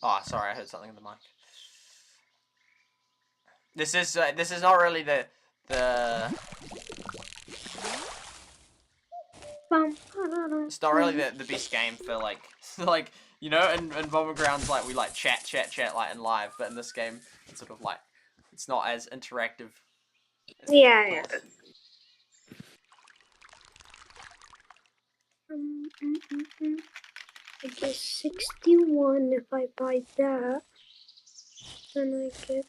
Oh, sorry, I heard something in the mic. This is not really the it's not really the best game for like like, you know, in Bomber Grounds, like we like chat like in live, but in this game it's sort of like it's not as interactive as Yeah. I get 61 if I buy that. Then I get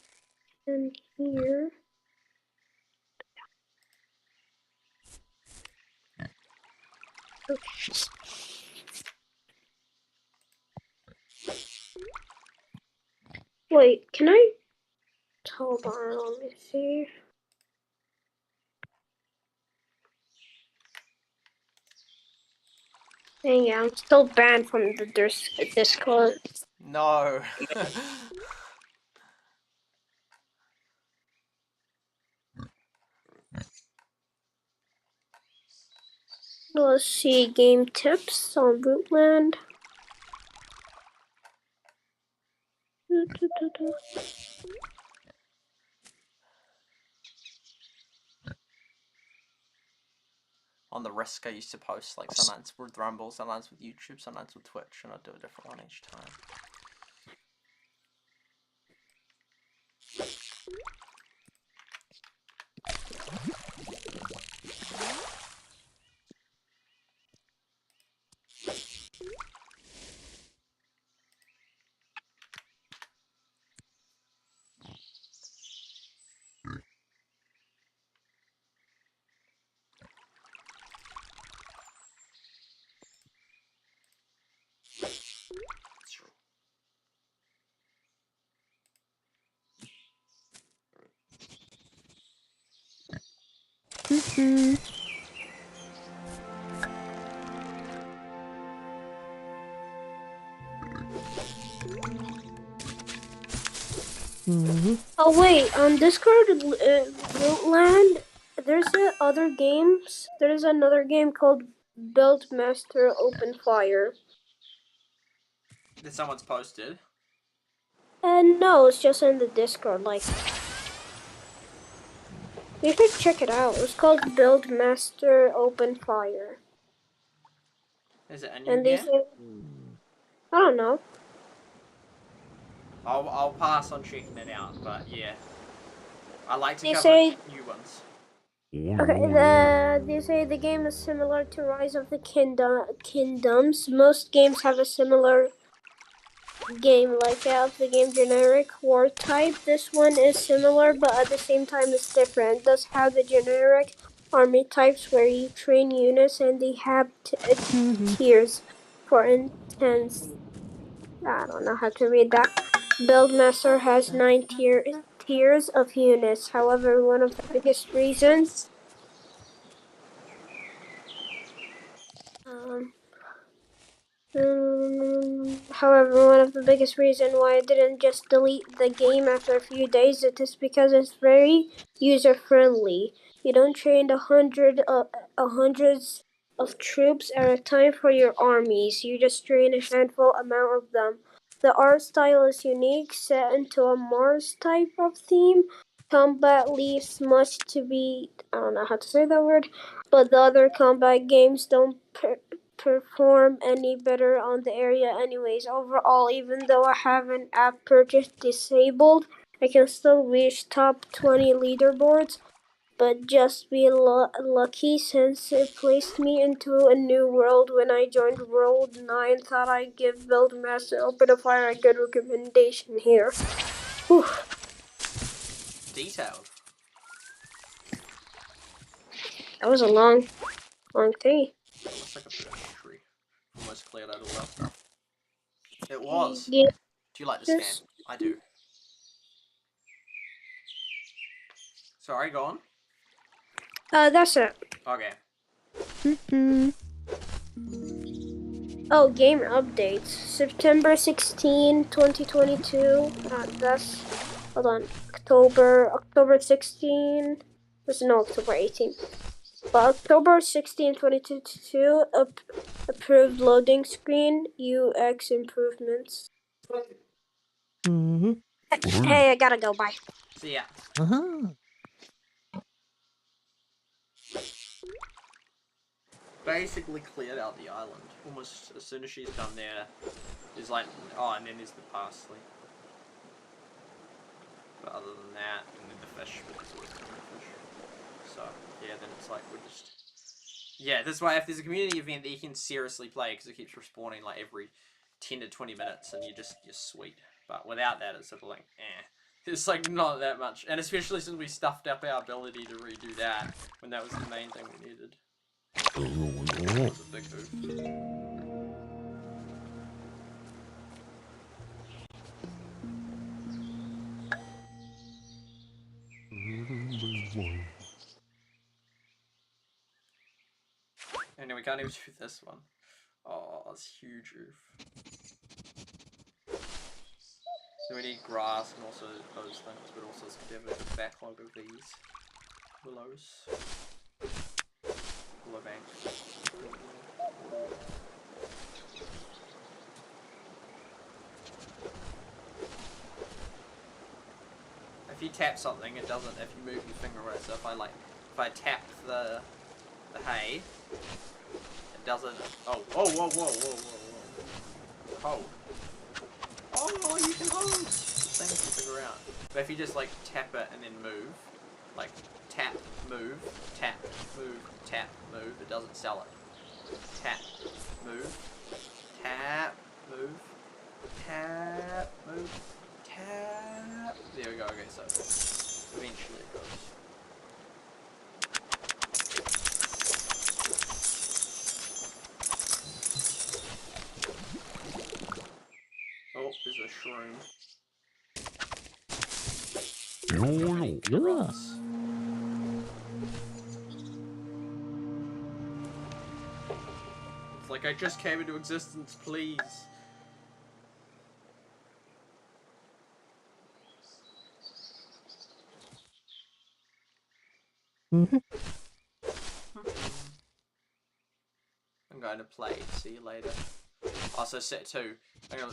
in here. Okay. Wait, can I? Hold on, let me see. Dang it, I'm still banned from the Discord. No. Let's see, game tips on Rootland. On the Risk, I used to post like sometimes with Rumble, sometimes with YouTube, sometimes with Twitch, and I'd do a different one each time. Oh wait, on Discord, Rootland, there's other games. There's another game called Build Master Open Fire. That someone's posted. And no, it's just in the Discord. Like, you should check it out. It's called Build Master Open Fire. Is it a new And they game? say, I don't know. I'll pass on checking it out, but yeah. I like to They cover say new ones. Okay, they say the game is similar to Rise of the Kingdoms. Most games have a similar game like that of the game generic war type. This one is similar, but at the same time it's different. It does have the generic army types where you train units and they have tiers. For instance, I don't know how to read that. Buildmaster has 9 tiers of units. However, one of the biggest reasons however, one of the biggest reasons why I didn't just delete the game after a few days is because it's very user-friendly. You don't train hundreds of troops at a time for your armies. You just train a handful amount of them. The art style is unique, set into a Mars type of theme. Combat leaves much to be, I don't know how to say that word, but the other combat games don't perform any better on the area anyways. Overall, even though I have an app purchase disabled, I can still reach top 20 leaderboards, but just be lucky since it placed me into a new world when I joined World 9. Thought I'd give Buildmaster Open a Fire a good recommendation here. Whew. Detailed. That was a long thing. It looks like a birch tree. Almost cleared out all that stuff. It was. Yeah, Do you like the scan? I do. Sorry, go on. that's it. Okay. Oh, game updates. September 16, 2022. Hold on. October 16. No, October 18. But October 16, 2022, approved loading screen, UX improvements. Hey, I gotta go, bye. See ya. Basically cleared out the island. Almost as soon as she's done there, there's like, oh, and then there's the parsley. But other than that, and then the fish, but there's always too many fish. So, yeah, then it's like, we're just... Yeah, this way, if there's a community event that you can seriously play, because it keeps respawning like every 10 to 20 minutes, and you're sweet. But without that, it's sort of like, eh. It's like not that much. And especially since we stuffed up our ability to redo that, when that was the main thing we needed. That was a big oof. And then we can't even do this one. Oh, that's huge oof. So we need grass and also those things, but also it's gonna have a backlog of these willows. Willow bank. If you tap something, it doesn't. If you move your finger right, so if I tap the hay, it doesn't. Oh, whoa, whoa, whoa, whoa, whoa, whoa. Hold. Oh, you can hold. Things to figure out. But if you just like tap it and then move, like tap, move, tap, move, it doesn't sell it. Tap, move, tap, move, tap, move, tap. There we go. Okay, so eventually it goes. Oh, there's a shroom. Yeah. It's like I just came into existence, please. I'm going to play. See you later. Also, set 2.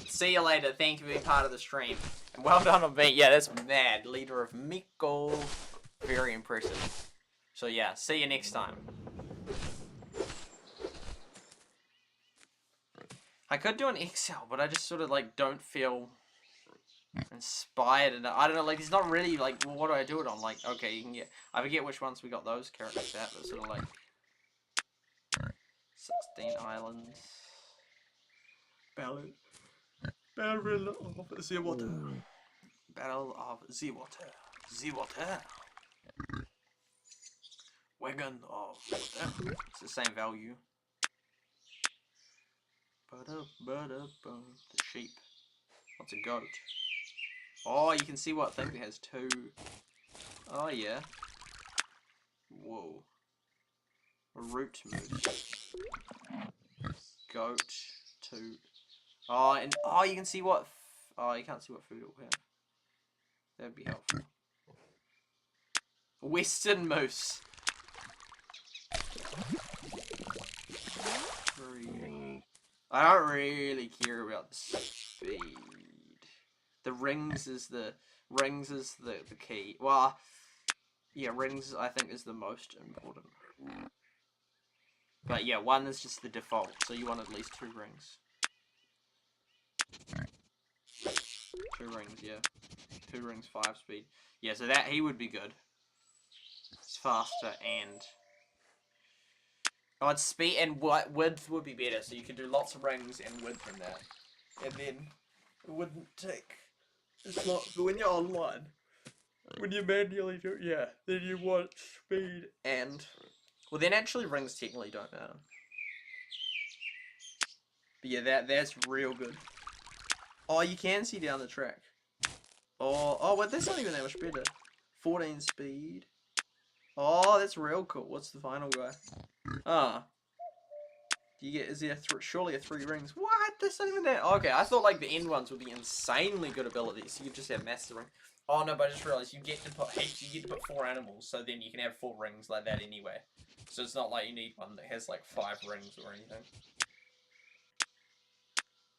See you later. Thank you for being part of the stream. And well done on being. Yeah, that's mad. Leader of Miko. Very impressive. So, yeah, see you next time. I could do an XL, but I just sort of, like, don't feel inspired. And I don't know, like, it's not really, like, well, what do I do it on? Like, okay, you can get. I forget which ones we got those characters at, but sort of like. 16 islands. Battle of the water. Battle of the water. The water. Wagon of water. It's the same value. The sheep. What's a goat? Oh, you can see what thing it has 2. Oh yeah. Whoa. A root moose. Goat 2. Oh, and oh, you can see what. Oh, you can't see what food it will have. That'd be helpful. Western moose. 3. I don't really care about the speed. The rings is the key. Well, yeah, rings I think is the most important. But yeah, 1 is just the default, so you want at least 2 rings. 2 rings, yeah. 2 rings, 5 speed. Yeah, so that he would be good. It's faster and... Oh, it's speed and width would be better, so you could do lots of rings and width in that. And then it wouldn't take as long. But when you're online, when you manually do it, yeah, then you want speed and... Well, then actually rings technically don't matter. But yeah, that's real good. Oh, you can see down the track. Oh, wait, that's not even that much better. 14 speed. Oh, that's real cool. What's the final guy? Ah. Do you get, is there surely a 3 rings? What? That's not even that. Okay, I thought like the end ones would be insanely good abilities. So you just have master ring. Oh no, but I just realized you get to put heaps, you get to put 4 animals, so then you can have 4 rings like that anyway. So it's not like you need one that has like 5 rings or anything.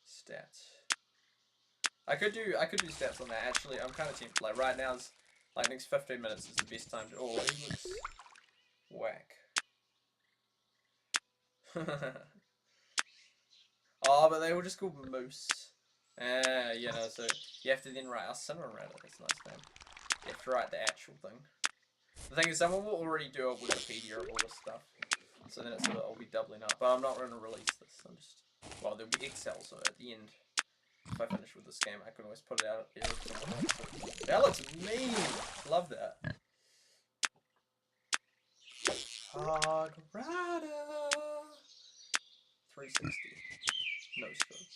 Stats. I could do stats on that actually. I'm kind of tempted. Like right now, like next 15 minutes is the best time to. Oh, he looks whack. Oh, but they were just called moose. You know, so you have to then write a cinema around it. That's a nice name. You have to write the actual thing. The thing is, someone will already do a Wikipedia of all this stuff, so then I'll be doubling up. But I'm not going to release this. I'm just, well, there'll be Excel, so at the end, if I finish with this game, I can always put it out there. That looks mean. Love that. Hard Rider. 360. No scope.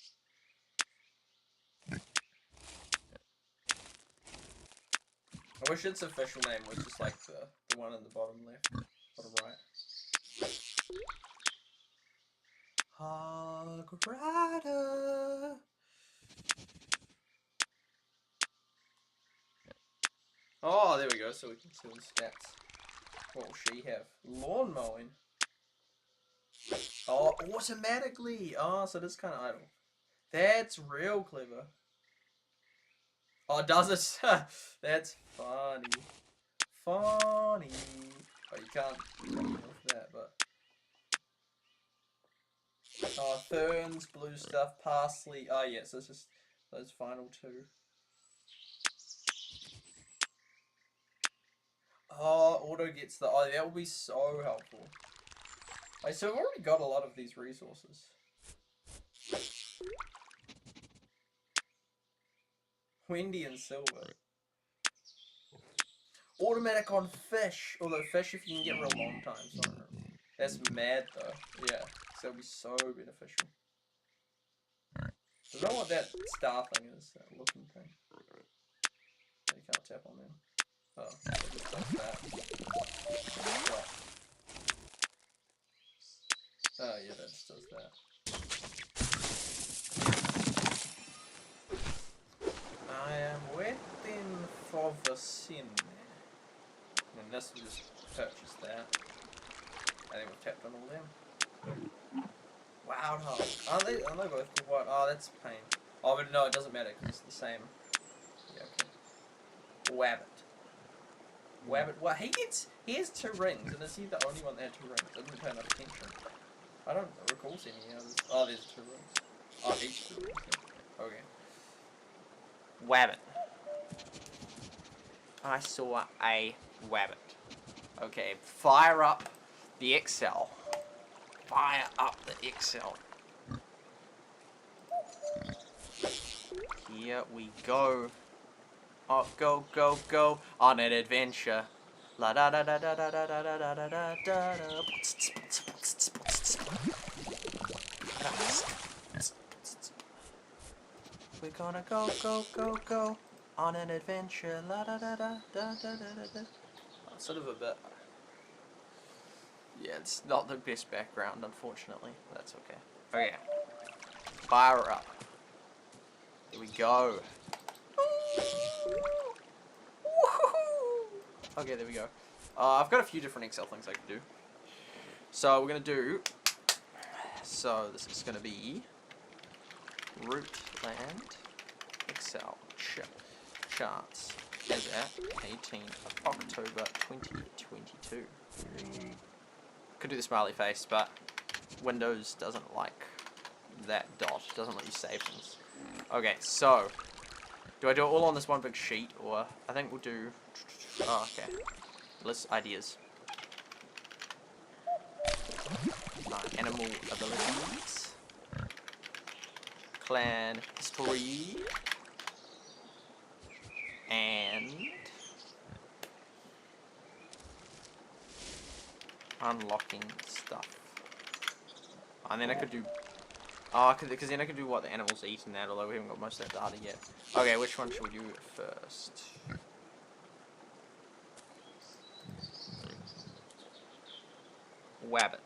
I wish its official name was just like the one in the bottom left, bottom right. Hog Rider. Oh, there we go. So we can see the stats. What will she have? Lawn mowing. Oh, automatically. Oh, so this kind of idle. That's real clever. Oh, does it? That's funny. Funny. Oh, you can't with that, but. Oh, ferns, blue stuff, parsley. Oh, yes, it's just those final 2. Oh, auto gets the. Oh, that will be so helpful. Like, so I've already got a lot of these resources. Wendy and silver. Automatic on fish. Although fish, if you can get real long times on it. That's mad though. Yeah, so it'll be so beneficial. I don't know what that star thing is, that looking thing. You can't tap on them. Oh, it just does that. What? Oh yeah, that just does that. I am waiting for the sin. And this will just purchase that. I think we've tapped on all them. Wild hog. Aren't they both called what? Oh, that's a pain. Oh, but no, it doesn't matter because it's the same. Yeah, okay. Wabbit. Wabbit. What? He has 2 rings, and is he the only one that had 2 rings? I didn't pay enough attention. I don't recall seeing any others. Oh, there's 2 rings. Oh, each 2 rings. Okay. Wabbit. I saw a wabbit. Okay, fire up the Excel. Fire up the Excel. Here we go. Oh, go, go, go on an adventure. La da da da da da da da da da da da. We're gonna go, go, go, go on an adventure. La da da da da da da da. Sort of a bit. Yeah, it's not the best background, unfortunately. That's okay. Okay. Fire up. Here we go. Okay, there we go. I've got a few different Excel things I can do. So we're gonna do. So this is gonna be root land Excel charts as at 18th of October 2022. Could do the smiley face, but Windows doesn't like that dot. It doesn't let you save things. Okay, so do I do it all on this one big sheet, or I think we'll do? Oh, okay. List ideas. Animal abilities. Clan history. And unlocking stuff. And then I could do... Oh, because then I could do what the animals eat and that, although we haven't got most of that data yet. Okay, which one should we do first? Wabbit.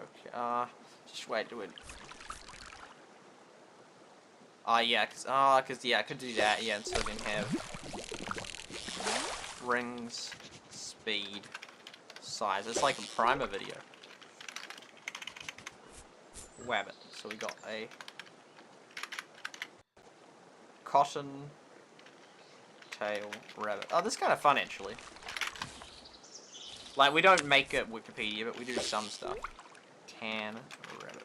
Okay, just wait, do it. Yeah, cause yeah, I could do that, yeah, and so then have rings, speed, size. It's like a primer video. Wabbit. So we got a cotton tail rabbit. Oh, this is kind of fun actually. Like, we don't make it Wikipedia, but we do some stuff. Tan rabbit.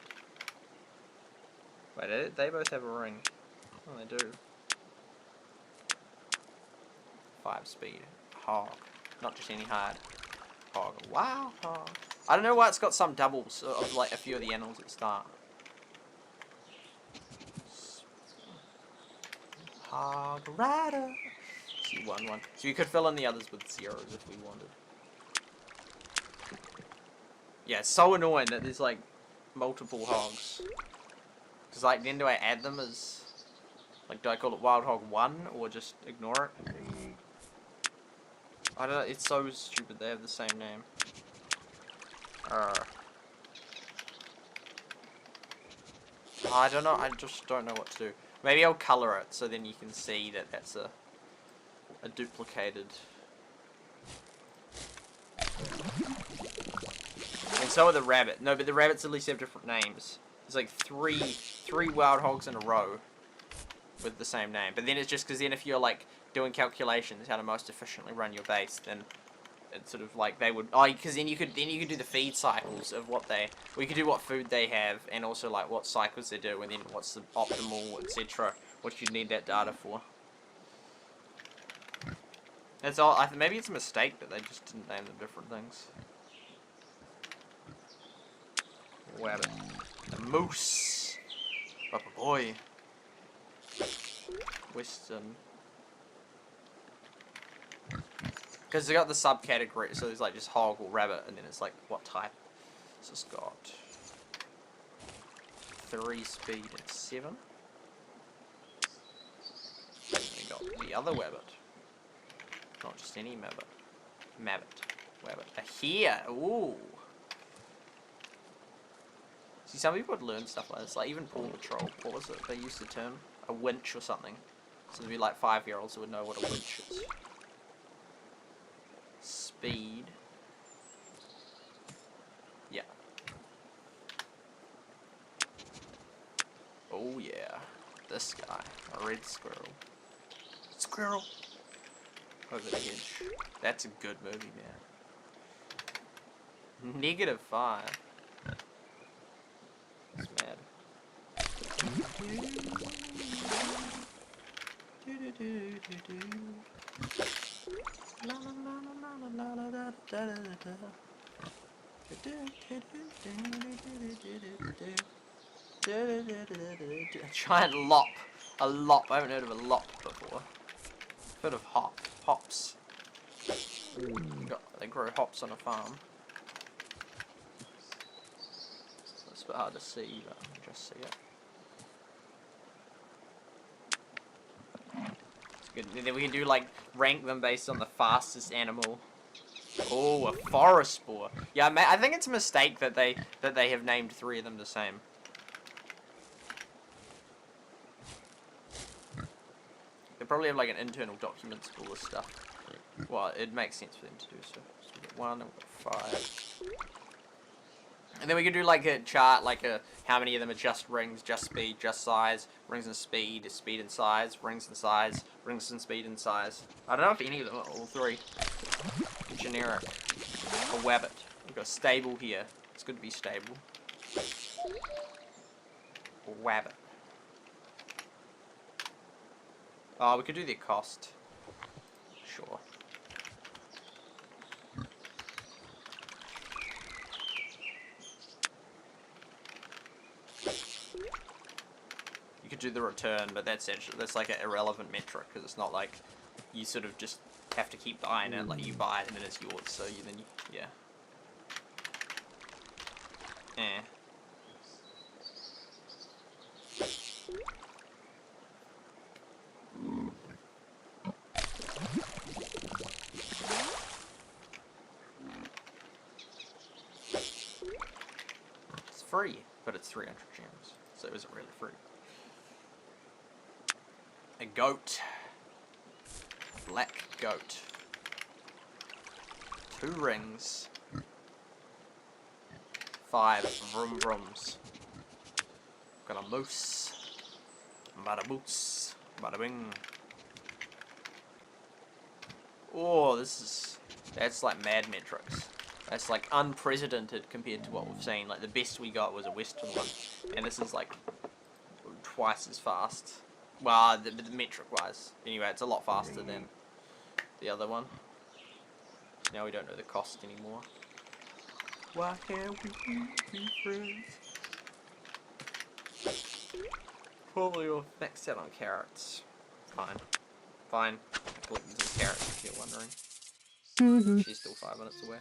Wait, they both have a ring. Oh, they do. 5 speed. Hog. Not just any hard. Hog. Wow, hog. I don't know why it's got some doubles of like a few of the animals at the start. Hog rider. See, 1, 1. So you could fill in the others with zeros if we wanted. Yeah, it's so annoying that there's like multiple hogs. Cause like, then do I add them as, like, do I call it Wild Hog 1 or just ignore it? I don't know, it's so stupid they have the same name. I don't know, I just don't know what to do. Maybe I'll colour it so then you can see that that's a duplicated. And so are the rabbit. No, but the rabbits at least have different names. There's like three wild hogs in a row with the same name. But then it's just because then if you're like doing calculations how to most efficiently run your base, then it's sort of like they would. Oh, because then you could do the feed cycles of what they. We could do what food they have and also like what cycles they do and then what's the optimal, etc. What you need that data for. That's all. Maybe it's a mistake that they just didn't name them different things. Wabbit. The moose. Rubber boy. Western. Because they got the subcategory, so there's like just hog or rabbit, and then it's like what type. So it's got 3 speed and 7. And we got the other wabbit. Not just any mabbit. Wabbit. A hare. Ooh. See, some people would learn stuff like this, like even Paw Patrol, what was it they used the term? A winch or something. So there'd be like 5-year-olds who would know what a winch is. Speed. Yeah. Oh yeah. This guy. A red squirrel. Squirrel! Over the edge. That's a good movie, man. -5. It's mad. A giant lop. A lop. I haven't heard of a lop before. I've heard of hops. They grow hops on a farm. It's a bit hard to see, but I can just see it. It's good. And then we can do like rank them based on the fastest animal. Oh, a forest spore. Yeah, I think it's a mistake that they have named 3 of them the same. They probably have like an internal document of all this stuff. Well, it makes sense for them to do so. So we get 1 and we got 5. And then we could do like a chart, like how many of them are just rings, just speed, just size, rings and speed, speed and size, rings and size, rings and speed and size. I don't know if any of them are all 3. Generic. A wabbit. We've got a stable here. It's good to be stable. Wabbit. Oh, we could do the cost. Sure. You could do the return, but that's actually, that's like an irrelevant metric because it's not like you sort of just have to keep buying it. Like you buy it and then it's yours. So yeah. Eh. It's free, but it's 300 gems, so it isn't really free. A goat. Black goat. 2 rings. 5 vroom vrooms. Got a moose. Bada boots. Bada bing. Oh, that's like mad metrics. That's like unprecedented compared to what we've seen. Like the best we got was a Western one, and this is like twice as fast. Well, the metric wise. Anyway, it's a lot faster than the other one. Now we don't know the cost anymore. Why can't we be friends? Probably all maxed out on carrots. Fine. Fine. I collected some carrots if you're wondering. She's still 5 minutes away.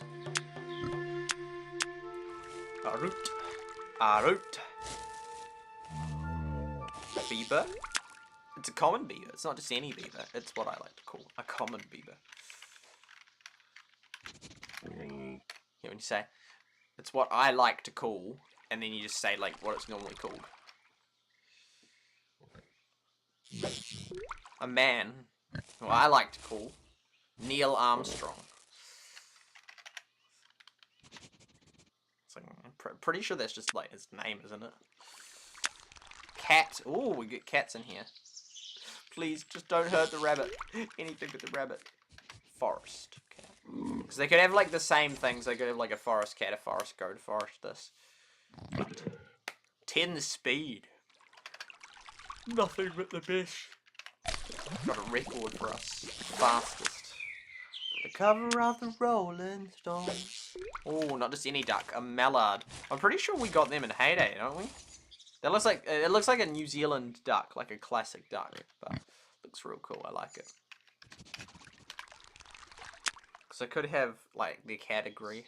A root. A root. Beaver. It's a common beaver. It's not just any beaver. It's what I like to call a common beaver. Yeah, when you say, it's what I like to call, and then you just say like what it's normally called. A man who I like to call Neil Armstrong. It's like, I'm pretty sure that's just like his name, isn't it? Cat. Oh, we get cats in here. Please, just don't hurt the rabbit. Anything with the rabbit. Forest cat. Because they could have like the same things. They could have like a forest cat, a forest goat, a forest this. But 10 speed. Nothing but the best. Got a record for us. Fastest. The cover of the Rolling Stones. Oh, not just any duck. A mallard. I'm pretty sure we got them in Heyday, don't we? That looks like, it looks like a New Zealand duck, like a classic duck, but looks real cool. I like it. Because I could have like the category.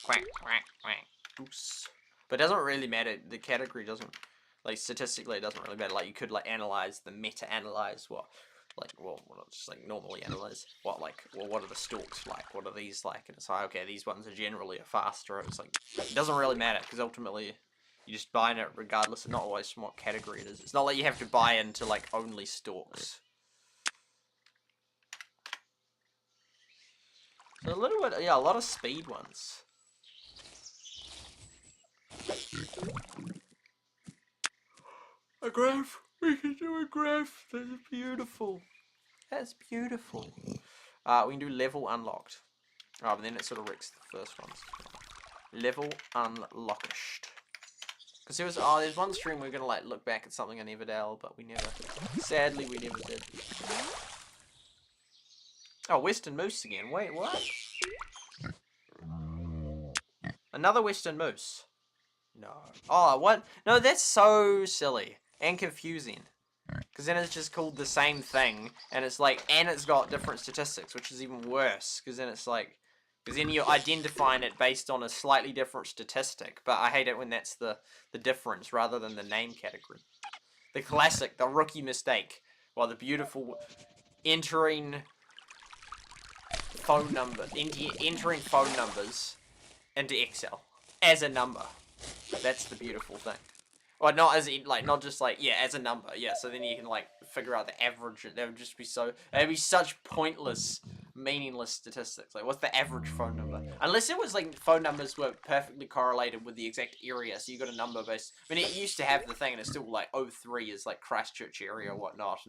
Quack quack quack. Goose. But it doesn't really matter. The category doesn't, like statistically, it doesn't really matter. Like you could like analyze the meta-analyze what, like well, not just like normally analyze what like well what are the stalks like? What are these like? And it's like okay, these ones are generally a faster. It's like it doesn't really matter because ultimately. You just buy it regardless of not always from what category it is. It's not like you have to buy into like only stalks. So a little bit, yeah, a lot of speed ones. A graph. We can do a graph. That's beautiful. That's beautiful. We can do level unlocked. Oh, but then it sort of wrecks the first ones. Level unlocked. Because there was, there's one stream we were going to like look back at something in Everdale, but we never, sadly we never did. Oh, Western Moose again. Wait, what? Another Western Moose. No. Oh, what? No, that's so silly and confusing. Because then it's just called the same thing, and it's like, and it's got different statistics, which is even worse. Because then it's like, because then you're identifying it based on a slightly different statistic. But I hate it when that's the difference rather than the name category. The classic, the rookie mistake. Well, the beautiful entering phone number, entering phone numbers into Excel as a number. That's the beautiful thing. Well, not as in, like, not just like, yeah, as a number, yeah, so then you can, like, figure out the average. That would just be so, that'd be such pointless, meaningless statistics. Like, what's the average phone number? Unless it was, like, phone numbers were perfectly correlated with the exact area, so you got a number based, I mean, it used to have the thing, and it's still, like, 03 is, like, Christchurch area or whatnot,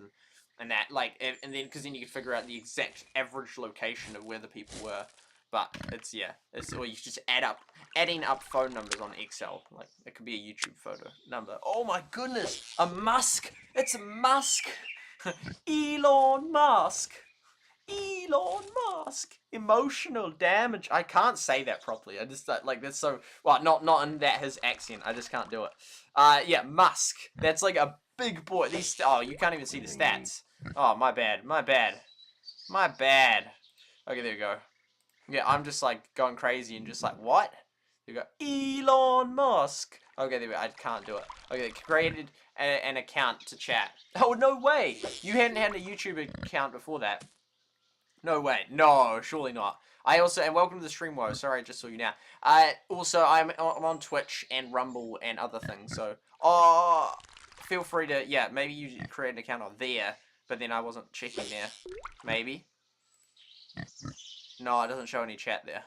and that, like, and then, because then you could figure out the exact average location of where the people were. But it's or you just adding up phone numbers on Excel. Like it could be a YouTube photo number. Oh my goodness, a Musk! It's a Musk. Elon Musk. Elon Musk. Emotional damage. I can't say that properly. I just like that's so well not in that his accent. I just can't do it. Yeah, Musk. That's like a big boy. These you can't even see the stats. Oh my bad. My bad. My bad. Okay, there you go. Yeah, I'm just like going crazy and just like what? You go Elon Musk. Okay, there we go. I can't do it. Okay, they created an account to chat. Oh no way! You hadn't had a YouTube account before that. No way. No, surely not. I also, and welcome to the stream, Woe. Sorry, I just saw you now. Also, I'm on Twitch and Rumble and other things, so, feel free to, yeah, maybe you create an account on there, but then I wasn't checking there. Maybe. No, it doesn't show any chat there.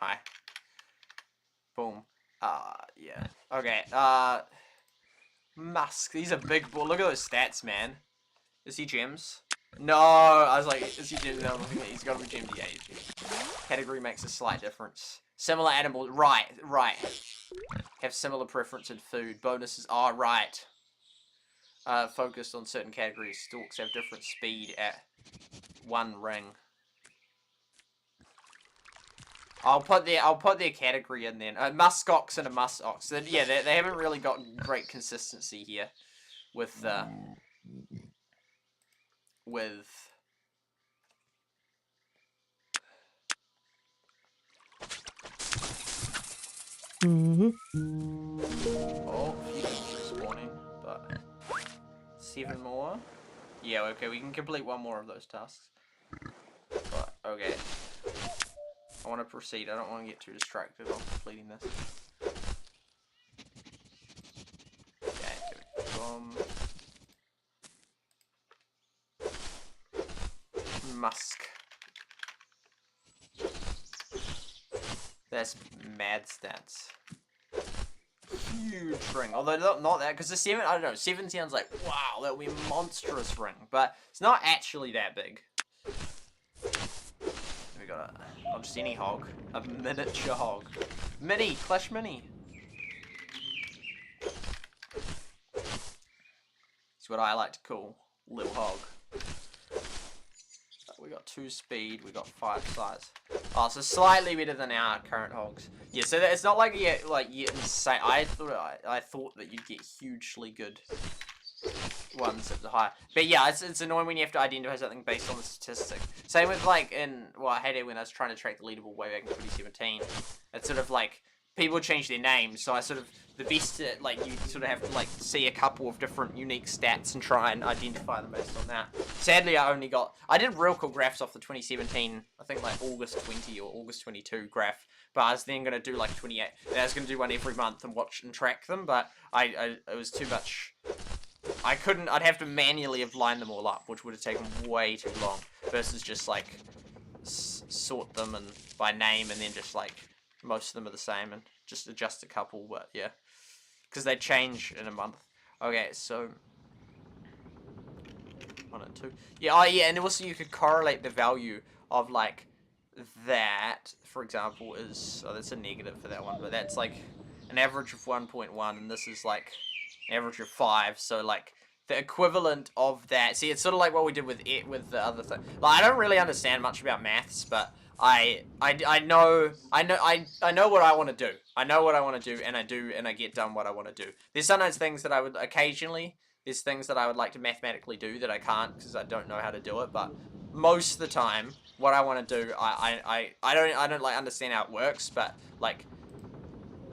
Hi. Boom. Yeah. Okay, Musk. These are big, look at those stats, man. Is he gems? No, I was like, is he gems? No, he's got to be gemmed. Yeah, category makes a slight difference. Similar animals, right. Have similar preference in food. Bonuses, right. Focused on certain categories. Stalks have different speed at one ring. I'll put their category in then. Muskox and a muskox. Yeah, they haven't really got great consistency here with oh, few things respawning, but 7 more. Yeah, okay, we can complete one more of those tasks. But okay, I want to proceed. I don't want to get too distracted on completing this. Okay, Musk. That's mad stats. Huge ring. Although not that, because the 7, I don't know, 7 sounds like, wow, that would be a monstrous ring. But it's not actually that big. We got not just any hog. A miniature hog. Mini! Clash Mini! It's what I like to call little hog. We got 2 speed, we got 5 size. Oh, so slightly better than our current hogs. Yeah, so it's not like you're insane. I thought that you'd get hugely good ones at the high. But yeah, it's annoying when you have to identify something based on the statistic. Same with like I had it when I was trying to track the leaderboard way back in 2017. It's sort of like people change their names, so I sort of the best like you sort of have to like see a couple of different unique stats and try and identify them based on that. Sadly, I did real cool graphs off the 2017, I think like August 20 or August 22 graph, but I was then gonna do like 28. And I was gonna do one every month and watch and track them, but it was too much. I'd have to manually have lined them all up, which would have taken way too long, versus just like sort them and by name and then just like most of them are the same and just adjust a couple, but yeah, because they change in a month. Okay, so 1 and 2. Yeah, yeah, and also you could correlate the value of like that, for example, is that's a negative for that one, but that's like an average of 1.1, and this is like an average of 5. So like the equivalent of that. See, it's sort of like what we did with the other thing. Like, I don't really understand much about maths, but I know what I want to do. I know what I want to do, and I get done what I want to do. There's sometimes things that I would there's things that I would like to mathematically do that I can't because I don't know how to do it, but most of the time what I want to do, I don't like understand how it works, but like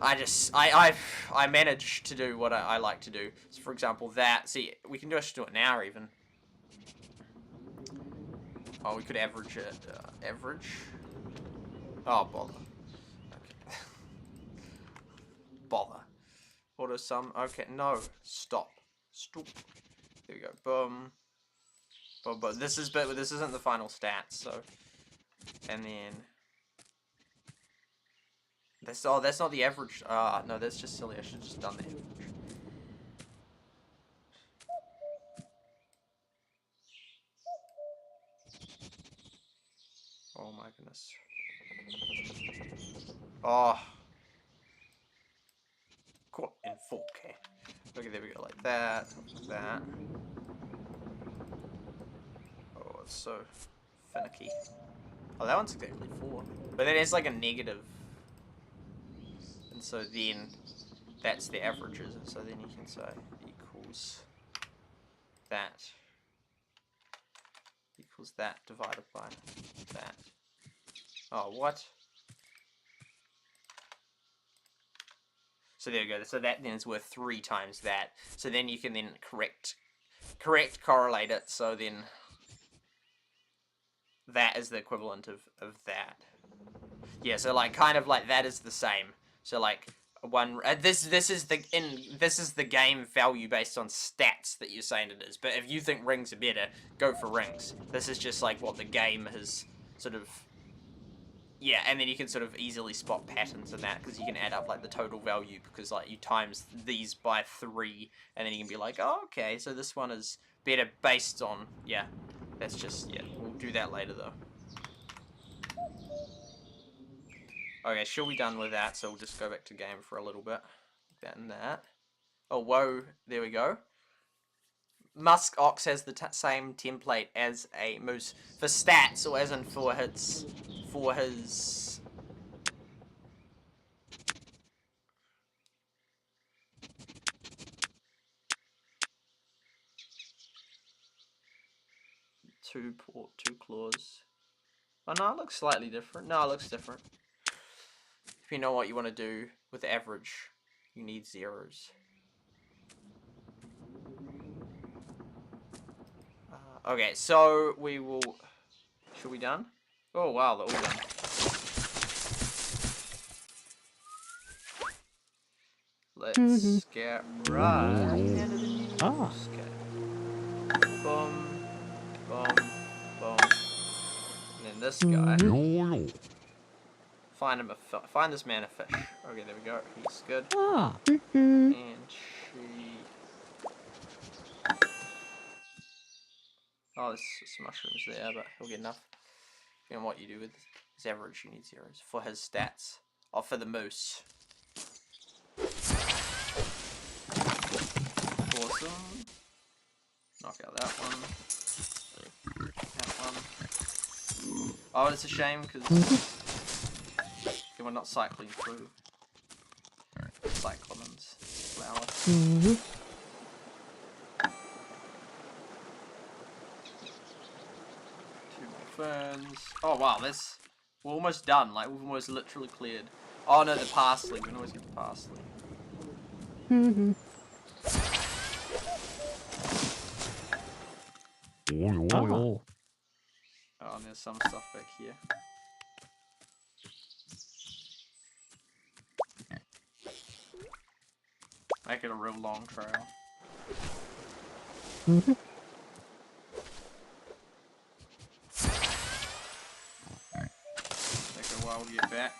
I manage to do what I like to do. So for example, see, we can just do it now even. Oh, we could average it. Average. Oh, bother. Okay. Bother. Auto sum. Okay, no. Stop. Stop. There we go. Boom. But this isn't the final stats, so. And then. That's not the average. No, that's just silly. I should have just done the average. Oh my goodness. Oh. Caught in 4K. Okay, there we go, like that, like that. Oh, it's so finicky. Oh, that one's exactly 4. But then it's like a negative. And so then that's the averages. So then you can say equals that. Equals that divided by that. Oh, what? So there we go. So that then is worth 3 times that. So then you can then correct correlate it. So then that is the equivalent of that. Yeah, so like kind of like that is the same. So like one this is the game value based on stats that you're saying it is. But if you think rings are better, go for rings. This is just like what the game has sort of. Yeah, and then you can sort of easily spot patterns in that because you can add up like the total value because like you times these by 3 and then you can be like, oh, okay, so this one is better based on, yeah, that's just, yeah, we'll do that later though. Okay, sure, we done with that, so we'll just go back to game for a little bit. That and that. Oh, whoa, there we go. Musk Ox has the same template as a moose for stats, or as in for his 2 claws. Oh no, it looks slightly different. No, it looks different. If you know what you want to do with average, you need zeros. Okay, so we will. Should we done? Oh wow, they're all done. Let's get right into the news. Okay. Boom, boom, boom. And then this guy. Find this man a fish. Okay, there we go. He's good. And she. Oh, there's some mushrooms there, but he'll get enough. And what you do with his average, you need zeros for his stats. Or for the moose. Awesome. Knock out that one. That one. Oh, it's a shame because we're not cycling through cyclamens flower. 2 more ferns. Oh wow, we're almost done. Like we've almost literally cleared. Oh no, the parsley. We can always get the parsley. Oh, and there's some stuff back here. Make it a real long trail. Take a while to get back.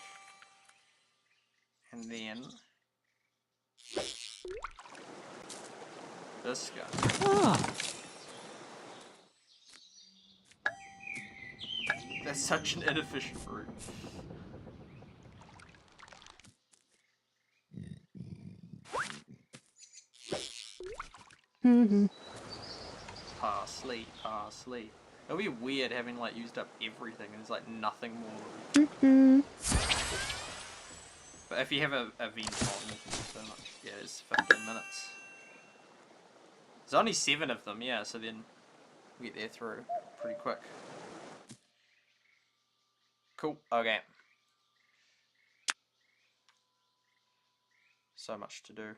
And then this guy. That's such an inefficient route. Parsley, parsley. It'll be weird having like used up everything and there's like nothing more. But if you have a vent on, you can do so much. Yeah, it's 15 minutes. There's only 7 of them, yeah, so then we get there through pretty quick. Cool, okay. So much to do.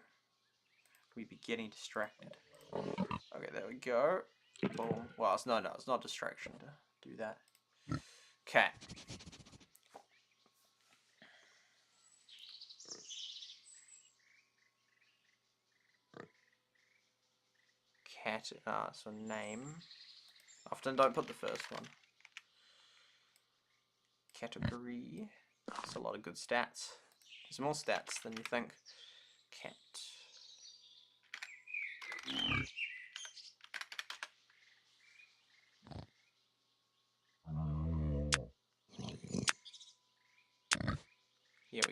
We'd be getting distracted. Okay, there we go. Boom. Well, it's no, it's not distraction to do that. Okay. Cat, so name. Often don't put the first one. Category. That's a lot of good stats. There's more stats than you think. Cat.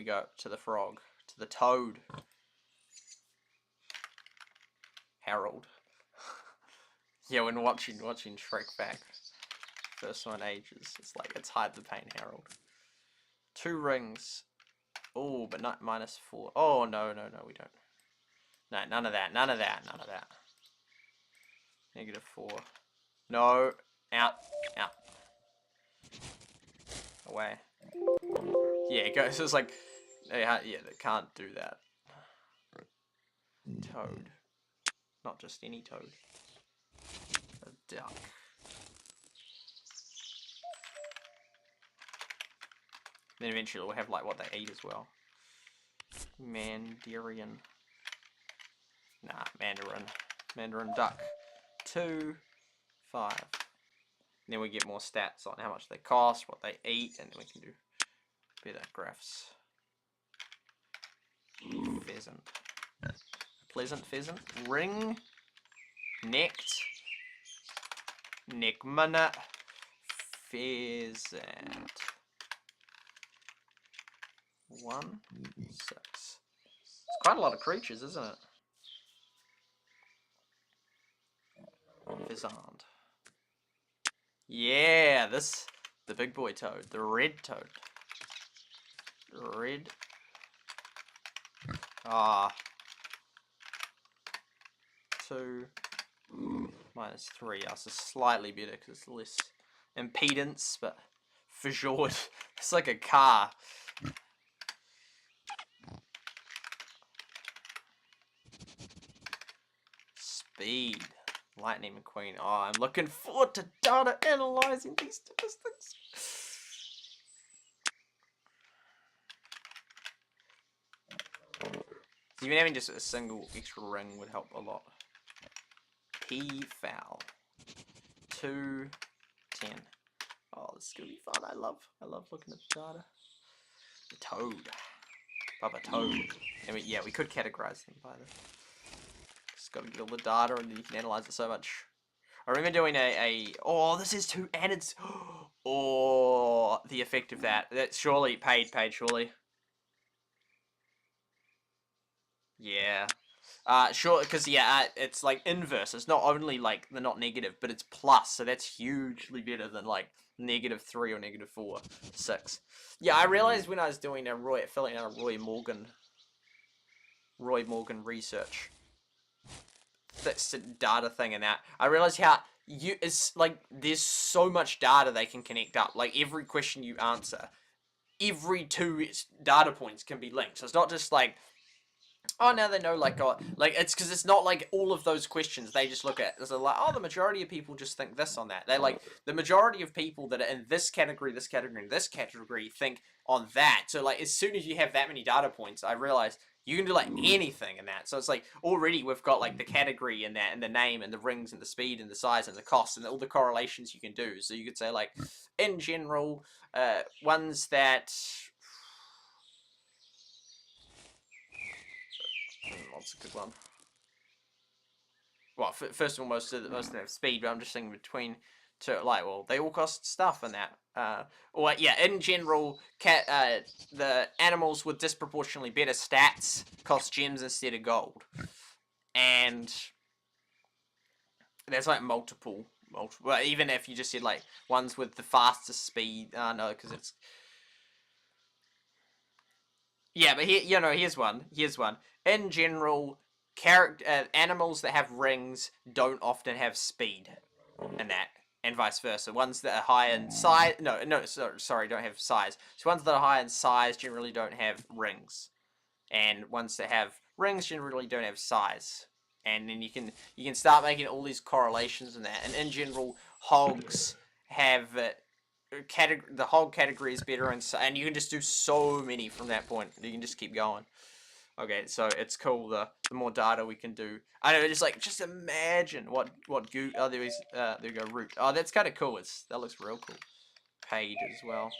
go to the frog, to the toad. Harold. Yeah, when watching Shrek back, first one ages, it's like, it's hide the pain, Harold. 2 rings. Oh, but not -4. Oh, no, we don't. No, none of that. -4. No. Out. Away. Yeah, it goes. It's like, yeah, they can't do that. Toad. Not just any toad. A duck. Then eventually we'll have like what they eat as well. Mandarin. Nah, Mandarin. Mandarin duck. 2, 5. And then we get more stats on how much they cost, what they eat, and then we can do better graphs. Pheasant. Pleasant pheasant. Ring. Necked. Neckmanna. Pheasant. 1, 6. It's quite a lot of creatures, isn't it? Pheasant. Yeah, the big boy toad, the red toad. Red. Ah. 2 -3. That's slightly better because it's less impedance, but for sure, it's like a car. Speed. Lightning McQueen. Oh, I'm looking forward to data analyzing these statistics. Even having just a single extra ring would help a lot. Peafowl. 2, 10. Oh, this is gonna be fun. I love looking at the data. The toad. Bubba toad. And we could categorize them by the. Just gotta get all the data and then you can analyze it so much. I remember doing oh, this is 2 and it's oh, the effect of that. That's surely paid surely. Yeah. Sure, because it's like inverse. It's not only like they're not negative, but it's plus, so that's hugely better than like -3 or -4, 6. Yeah, I realized when I was doing filling out a Roy Morgan research, that's the data thing and that. I realized how it's like there's so much data they can connect up. Like every question you answer, every 2 data points can be linked. So it's not just like, oh, now they know, like it's because it's not like all of those questions they just look at. It's like, oh, the majority of people just think this on that. They like the majority of people that are in this category, and this category think on that. So like as soon as you have that many data points, I realized you can do like anything in that. So it's like already we've got like the category in that, and the name, and the rings, and the speed, and the size, and the cost, and all the correlations you can do. So you could say like, in general, ones that. What's a good one? Well, first of all, most of them have speed, but I'm just thinking between two. Like, well, they all cost stuff in that. Or yeah, in general, the animals with disproportionately better stats cost gems instead of gold, and there's like multiple. Well, even if you just said like ones with the fastest speed, no, because it's. Yeah, but here, here's one. In general, animals that have rings don't often have speed, and vice versa. Ones that are high in size, sorry, don't have size. So ones that are high in size generally don't have rings, and ones that have rings generally don't have size. And then you can start making all these correlations in that. And in general, hogs have. The hog category is better, and you can just do so many from that point. You can just keep going. Okay, so it's cool. The more data we can do, I know. Just imagine what Google. Oh, there you go. Root. Oh, that's kind of cool. That looks real cool. Paid as well.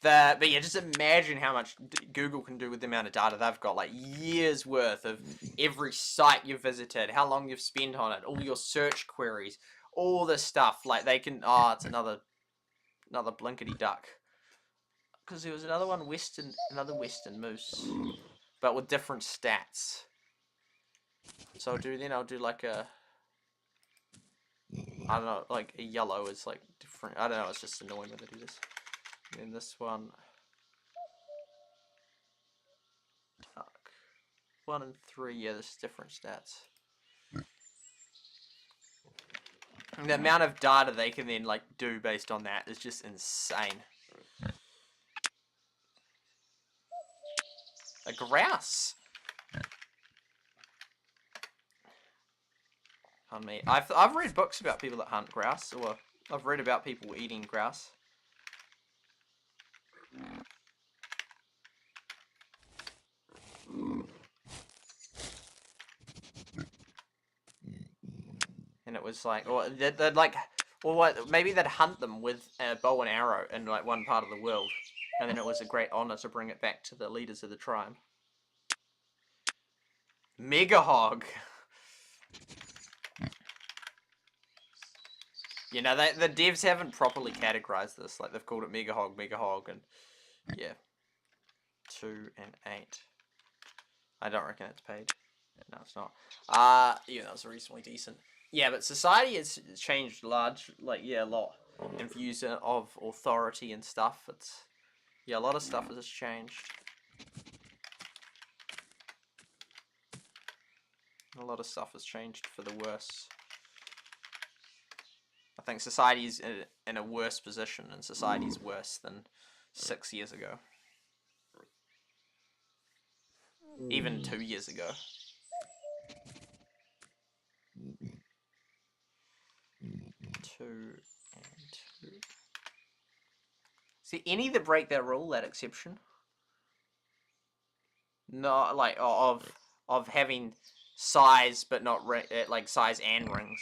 But yeah, just imagine how much Google can do with the amount of data they've got. Like years worth of every site you've visited, how long you've spent on it, all your search queries. All this stuff, like they can. Oh, it's another blinkety duck. because there was another one, another western moose, but with different stats. So I'll do like a, I don't know, like a yellow is like different. I don't know, it's just annoying when they do this. And then this one, dark. 1 and 3, yeah, there's different stats. And the amount of data they can then like do based on that is just insane. A grouse. On me, I've read books about people that hunt grouse, or I've read about people eating grouse. And it was like, or they'd like, or what? Maybe they'd hunt them with a bow and arrow in like one part of the world, and then it was a great honor to bring it back to the leaders of the tribe. Mega hog. You know, the devs haven't properly categorized this. Like, they've called it Mega Hog, and yeah. 2 and 8. I don't reckon it's paid. No, it's not. Yeah, that was reasonably decent. Yeah, but society has changed large, like, yeah, a lot. In views of authority and stuff. It's, yeah, a lot of stuff has changed. A lot of stuff has changed for the worse. I think society's in a worse position, and society's worse than 6 years ago. Even 2 years ago. Two and 2. See, any that break that rule, that exception? No, like, of having size, but not, like, size and rings.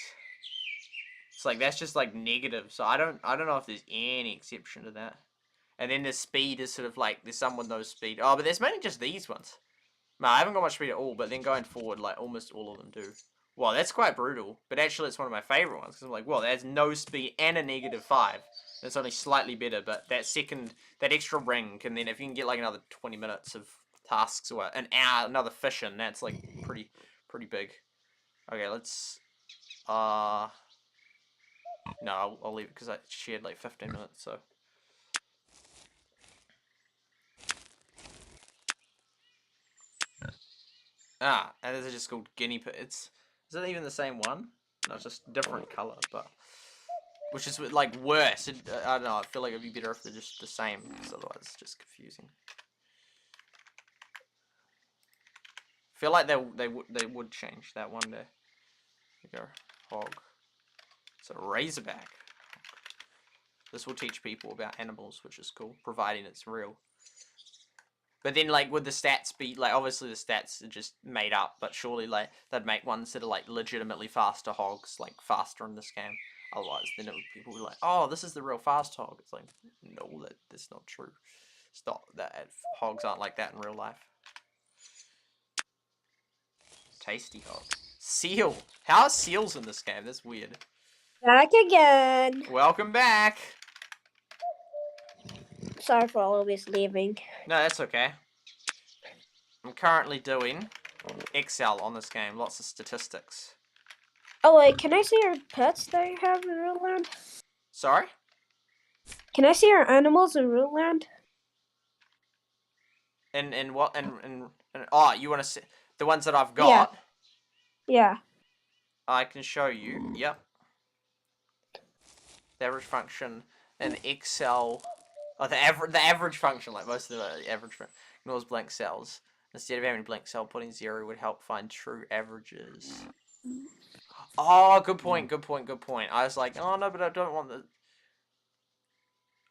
It's like, that's just like negative, so I don't know if there's any exception to that. And then the speed is sort of like, there's some with no speed. Oh, but there's mainly just these ones. No, I haven't got much speed at all, but then going forward, like, almost all of them do. Well, that's quite brutal, but actually it's one of my favourite ones, because I'm like, well, there's no speed and a -5. It's only slightly better, but that extra ring, and then if you can get like another 20 minutes of tasks, or an hour, another fishing, that's like pretty big. Okay, let's, no, I'll leave it because I shared like 15 minutes, so. Ah, and this is just called guinea pig. Is it even the same one? No, it's just different colour, but. Which is like worse. I don't know, I feel like it'd be better if they're just the same, because otherwise it's just confusing. I feel like they would change that one day. There you go. Hog. It's a razorback. This will teach people about animals, which is cool, providing it's real. But then, like, would the stats be, like, obviously the stats are just made up, but surely, like, they'd make ones that are, like, legitimately faster hogs, like, faster in this game. Otherwise, then people would be like, oh, this is the real fast hog. It's like, no, that's not true. Stop that. Hogs aren't like that in real life. Tasty hog. Seal. How are seals in this game? That's weird. Back again. Welcome back. Sorry for always leaving. No, that's okay. I'm currently doing Excel on this game. Lots of statistics. Oh wait, can I see your pets that you have in real land? Sorry? Can I see your animals in real land? And what? And oh, you want to see the ones that I've got? Yeah. I can show you. Yep. The average function in Excel. Oh, the average function, like most of the average ignores blank cells. Instead of having a blank cell, putting 0 would help find true averages. Oh, good point. I was like, oh no, but I don't want the.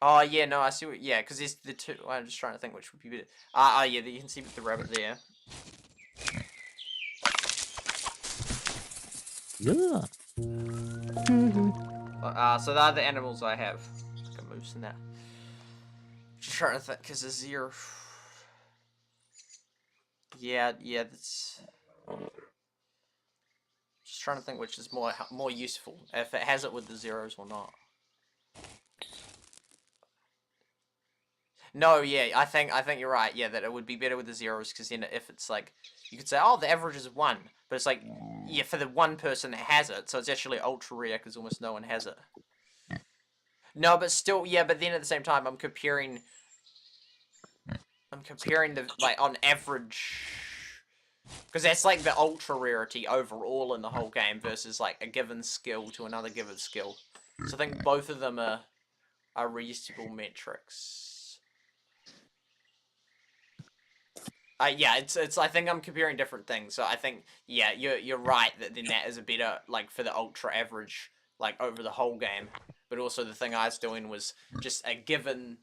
Oh yeah, no, I see what. Yeah, because there's the two. I'm just trying to think which would be better. Yeah, you can see with the rabbit there. Yeah. So the other animals I have, like a moose and that. Just trying to think, because there's 0. Yeah, that's. Just trying to think which is more useful, if it has it with the zeros or not. No, yeah, I think you're right. Yeah, that it would be better with the zeros because then if it's like you could say, oh, the average is 1, but it's like yeah, for the one person that has it, so it's actually ultra rare because almost no one has it. No, but still, yeah, but then at the same time, I'm comparing the like on average. Because that's like the ultra rarity overall in the whole game versus like a given skill to another given skill. So I think both of them are reasonable metrics. Yeah, it's. I think I'm comparing different things. So I think yeah, you're right that then that is a better like for the ultra average like over the whole game. But also the thing I was doing was just a given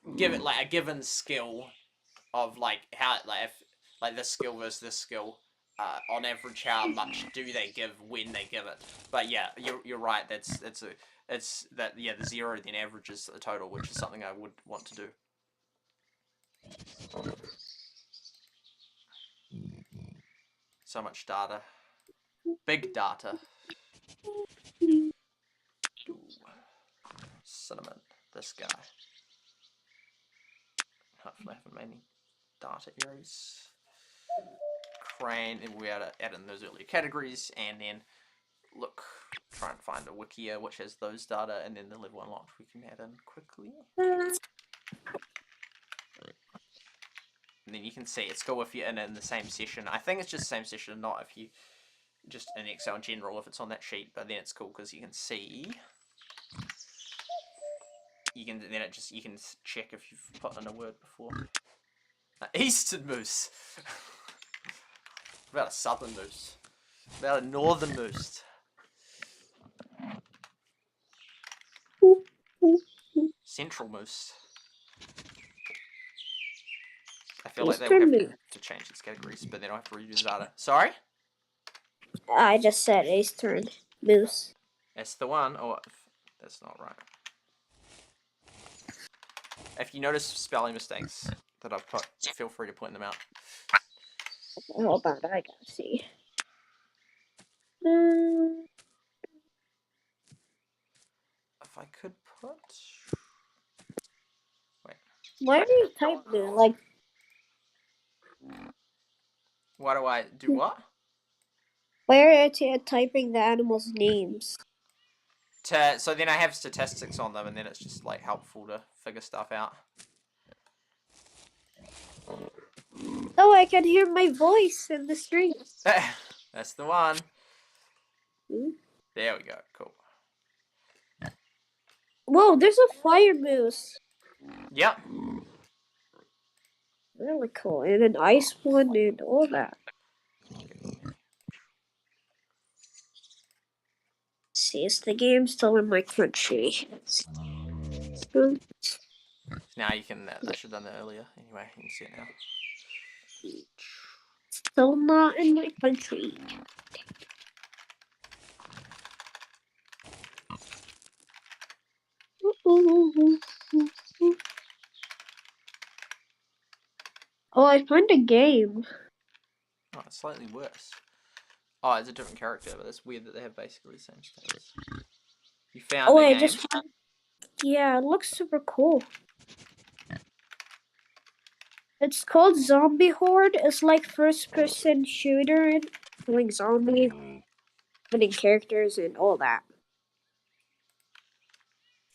like a given skill of like how like if like this skill versus this skill. On average, how much do they give when they give it? But yeah, you're right. It's that yeah the zero then averages the total, which is something I would want to do. So much data, big data. Ooh. Cinnamon, this guy. Hopefully, I haven't made any data errors. Crane, and we add in those earlier categories, and then look, try and find a wiki which has those data, and then the level unlocked we can add in quickly. And then you can see it's cool if you're in the same session. I think it's just the same session, not if you just in Excel in general if it's on that sheet. But then it's cool because you can see. You can check if you've put in a word before. Eastern moose. What about a southern moose? What about a northern moose? Central moose. I feel like they would have to change its categories, but they don't have to redo the data. Sorry? I just said Eastern moose. That's the one. Oh, that's not right. If you notice spelling mistakes that I've put, feel free to point them out. Hold on, I gotta see. If I could put... Wait. Why are you typing like... Why do I do what? Why are you typing the animals' names? So then I have statistics on them, and then it's just like helpful to figure stuff out. Oh, I can hear my voice in the street. That's the one. Hmm? There we go. Cool. Whoa, there's a fire moose. Yep. Really cool. And an ice one and all that. See, it's the game still in my country. Now you can. I should have done that earlier. Anyway, you can see it now. Still not in my country. Oh, I found a game. Oh, it's slightly worse. Oh, it's a different character, but it's weird that they have basically the same stats. You found a game? Yeah, it looks super cool. It's called Zombie Horde. It's like first-person shooter, killing zombies, winning characters, and all that.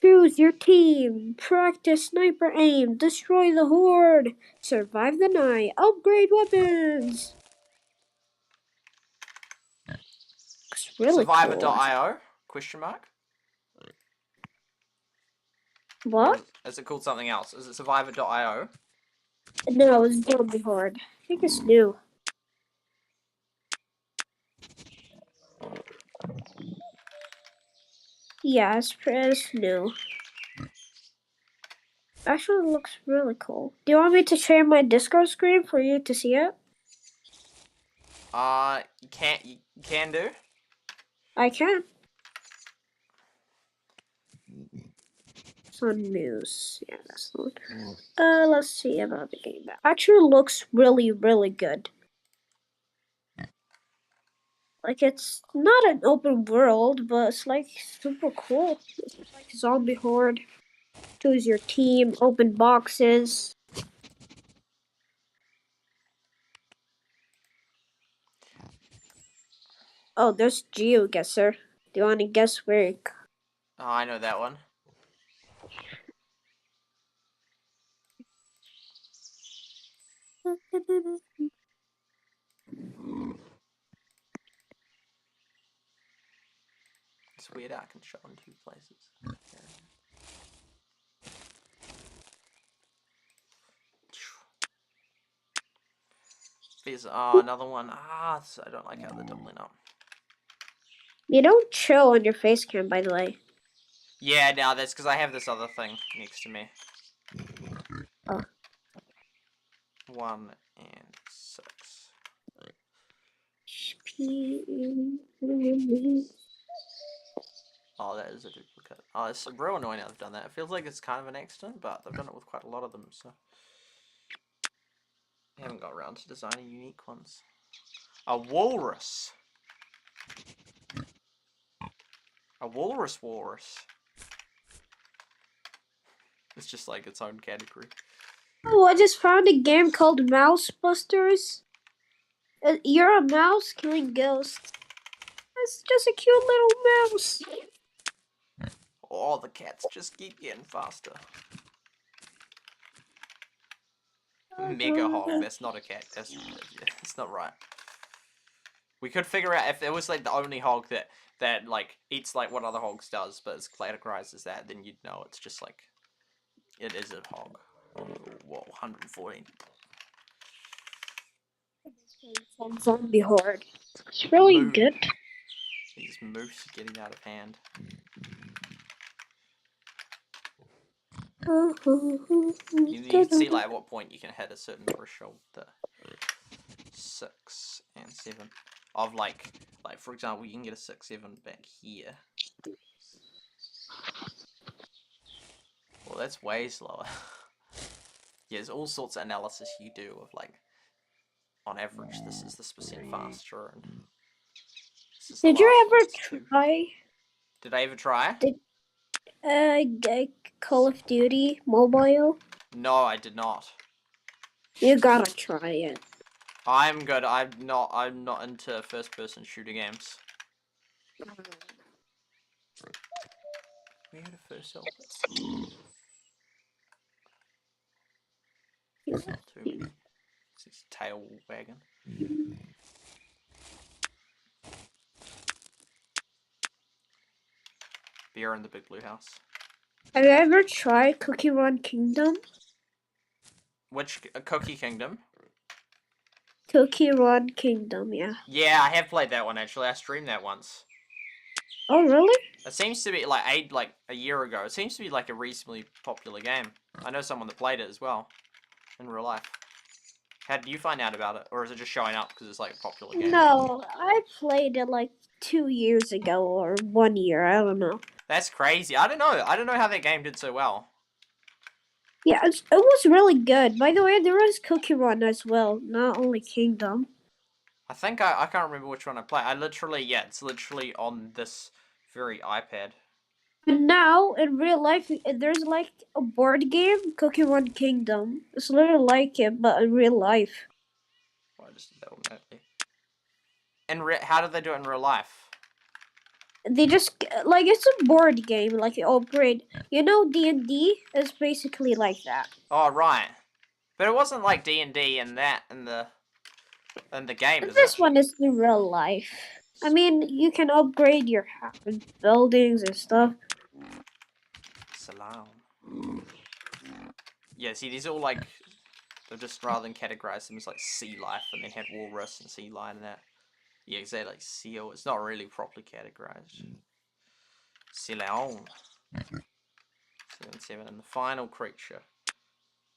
Choose your team. Practice sniper aim. Destroy the horde. Survive the night. Upgrade weapons. Looks really Survivor.io? Question mark? What? Is it called something else? Is it Survivor.io? No, it's Zombie Horde. I think it's new. Yeah, it's new. Actually, it looks really cool. Do you want me to share my Discord screen for you to see it? You can do? I can. Sun News. Yeah, that's the one. Let's see about the game. Actually looks really, really good. Like, it's not an open world, but it's like super cool. It's like Zombie Horde. Choose your team, open boxes. Oh, there's GeoGuessr. Do you want to guess where it... Oh, I know that one. It's weird I can show in 2 places. There's another one. I don't like how they're doubling up. You don't chill on your face cam, by the way. Yeah, no, that's because I have this other thing next to me. Oh. 1 and 6. Oh, that is a duplicate. Oh, it's real annoying how they've done that. It feels like it's kind of an accident, but they've done it with quite a lot of them, so... I haven't got around to designing unique ones. A walrus! A walrus. It's just like its own category. Oh, I just found a game called Mouse Busters. You're a mouse killing ghosts. It's just a cute little mouse. Oh, the cats just keep getting faster. Mega hog. That's not a cat. That's not right. We could figure out if it was like the only hog that like eats like what other hogs does, but it's categorized as that, then you'd know it's just like it is a hog. Whoa, 114. Zombie horde. It's really Moo. good. These moose getting out of hand. You can see like at what point you can hit a certain threshold. The 6 and 7 of like for example, you can get a 6-7 back here. Well, that's way slower. Yeah, there's all sorts of analysis you do of like, on average, this is this percent faster, and this is the Did you last ever ones to do. try Did I ever try? Call of Duty Mobile? No, I did not. You gotta try it. I'm good. I'm not into first-person shooter games. We had a first help. It's not too many. It's tail wagging. Beer in the big blue house. Have you ever tried Cookie Run Kingdom? Which Cookie Kingdom? Cookie Run Kingdom, yeah. Yeah, I have played that one actually. I streamed that once. Oh, really? It seems to be like a year ago. It seems to be like a reasonably popular game. I know someone that played it as well, in real life. How did you find out about it, or is it just showing up because it's like a popular game? No, I played it like 2 years ago or 1 year. I don't know. That's crazy. I don't know. I don't know how that game did so well. Yeah, it was really good. By the way, there was Cookie Run as well, not only Kingdom. I think I can't remember which one I played. It's literally on this very iPad. And now, in real life, there's like a board game, Cookie Run Kingdom. It's literally like it, but in real life. Well, I just did that automatically. How did they do it in real life? They just, like, it's a board game, like you upgrade. You know, D&D is basically like that. Oh, right. But it wasn't like D&D and that in the game, is This it? one is in real life. I mean, you can upgrade your buildings and stuff. Salam. Yeah, see, these are all like, they're just rather than categorize them as like sea life and then have walrus and sea lion and that. Yeah, exactly, like seal. It's not really properly categorized. Salam. 7-7, and the final creature.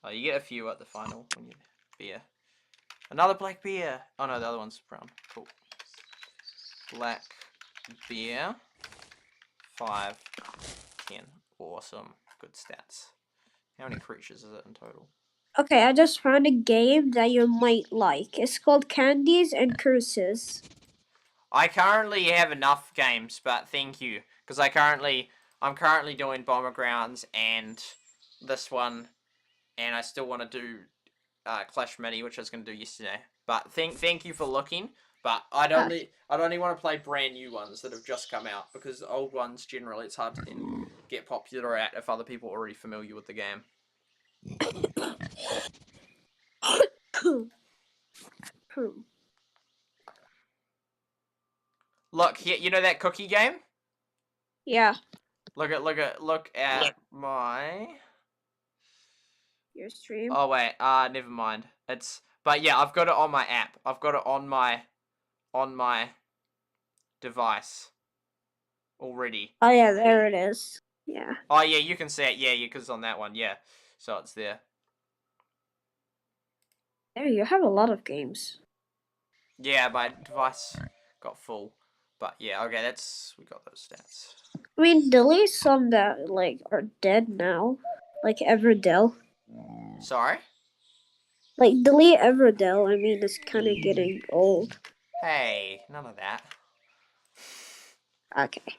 Oh, you get a few at the final when you bear. Another black bear. Oh no, the other one's brown. Cool. Black bear. 5, 10. Awesome. Good stats. How many creatures is it in total? Okay, I just found a game that you might like. It's called Candies and Curses. I currently have enough games, but thank you. Because I currently I'm currently doing Bomber Grounds and this one, and I still want to do Clash Mini, which I was going to do yesterday. But thank you for looking. But I'd only want to play brand new ones that have just come out, because the old ones generally it's hard to then get popular at if other people are already familiar with the game. Look here, you know that cookie game? Yeah. Look at my. Your stream. Oh wait, never mind. But yeah, I've got it on my app. I've got it on my device already. Oh yeah, there it is. Yeah. Oh yeah, you can see it. Yeah, because it's on that one. Yeah, so it's there. There you have a lot of games. Yeah, my device got full. But yeah, okay, we got those stats. I mean, delete some that like are dead now, like Everdell. Sorry? Like delete Everdell. I mean, it's kind of getting old. Hey, none of that. Okay.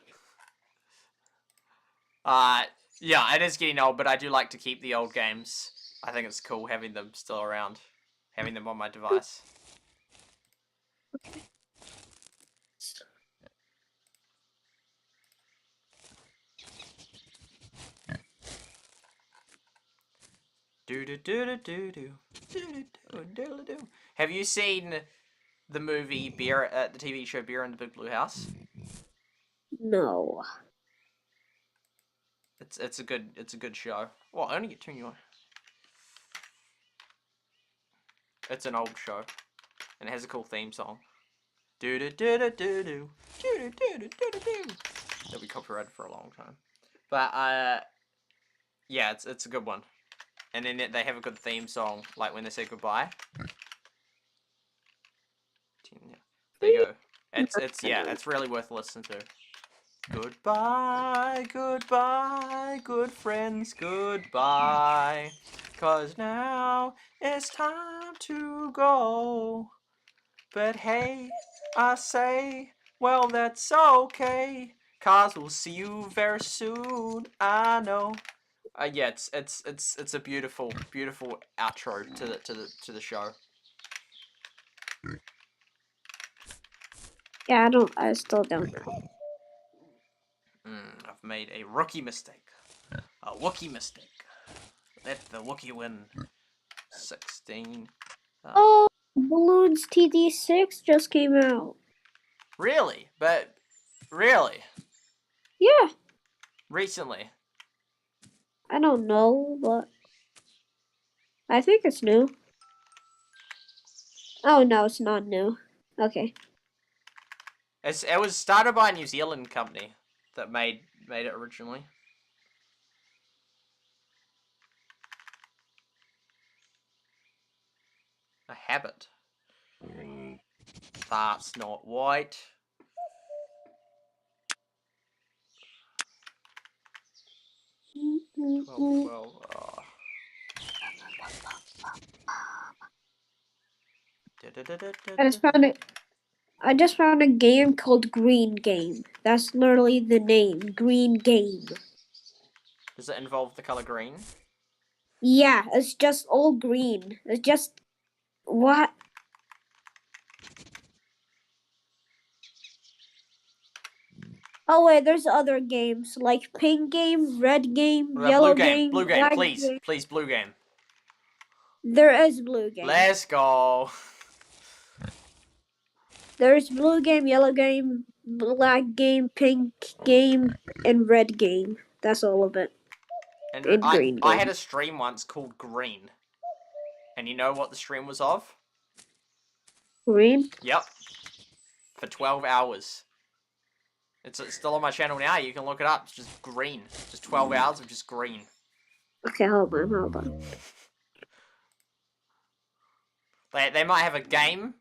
Yeah, it is getting old, but I do like to keep the old games. I think it's cool having them still around, having them on my device. Do. Have you seen the movie the TV show Bear in the Big Blue House? No. It's a good show. Well, I only get 2 new. It's an old show, and it has a cool theme song. It'll be copyrighted for a long time, but yeah, it's a good one. And then they have a good theme song, like when they say goodbye. There you go. It's really worth listening to. Goodbye, goodbye, good friends, goodbye. 'Cause now it's time to go. But hey, I say, well, that's okay. 'Cause we'll see you very soon, I know. Yeah, it's a beautiful outro to the show. Yeah, I still don't know. I've made a rookie mistake. A Wookiee mistake. Let the Wookiee win. 16. Oh, Balloons TD6 just came out. Really? But, really? Yeah. Recently? I don't know, but I think it's new. Oh no, it's not new. Okay. It was started by a New Zealand company that made it originally. A habit. That's not white. Well, I just found a game called Green Game. That's literally the name, Green Game. Does it involve the color green? Yeah, it's just all green. It's just what? Oh wait, there's other games like pink game, red game, yellow game, Blue game, black please, game. please, blue game. There is blue game. Let's go. There's blue game, yellow game, black game, pink game, and red game. That's all of it. And green game. I had a stream once called Green. And you know what the stream was of? Green? Yep. For 12 hours. It's still on my channel now. You can look it up. It's just green. Just 12 hours of just green. Okay, hold on. They might have a game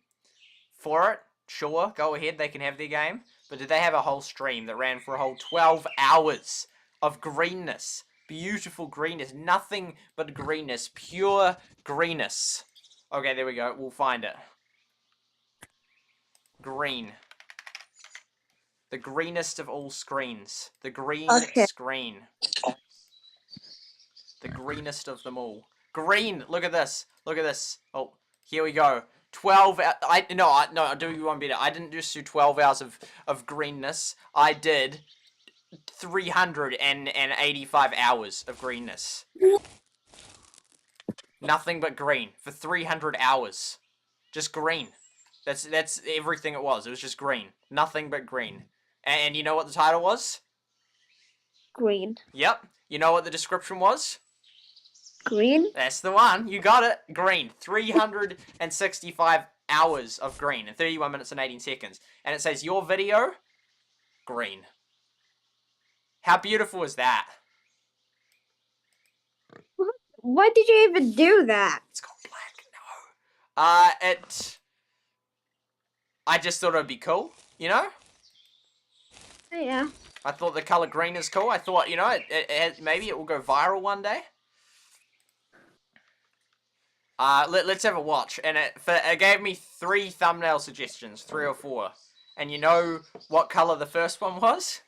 for it. Sure, go ahead. They can have their game. But did they have a whole stream that ran for a whole 12 hours of greenness? Beautiful greenness. Nothing but greenness. Pure greenness. Okay, there we go. We'll find it. Green. The greenest of all screens. The green Okay. screen. The greenest of them all. Green! Look at this. Look at this. Oh, here we go. 12 no, I'll do you one better. I didn't just do 12 hours of greenness. I did 385 hours of greenness. Nothing but green for 300 hours. Just green. That's everything it was. It was just green. Nothing but green. And you know what the title was? Green. Yep. You know what the description was? Green? That's the one. You got it. Green. 365 hours of green in 31 minutes and 18 seconds. And it says, your video, green. How beautiful is that? Why did you even do that? It's called black. No. I just thought it would be cool, you know? Yeah. I thought the color green is cool. I thought, you know, maybe it will go viral one day. Let's have a watch. And it gave me 3 thumbnail suggestions, 3 or 4. And you know what color the first one was?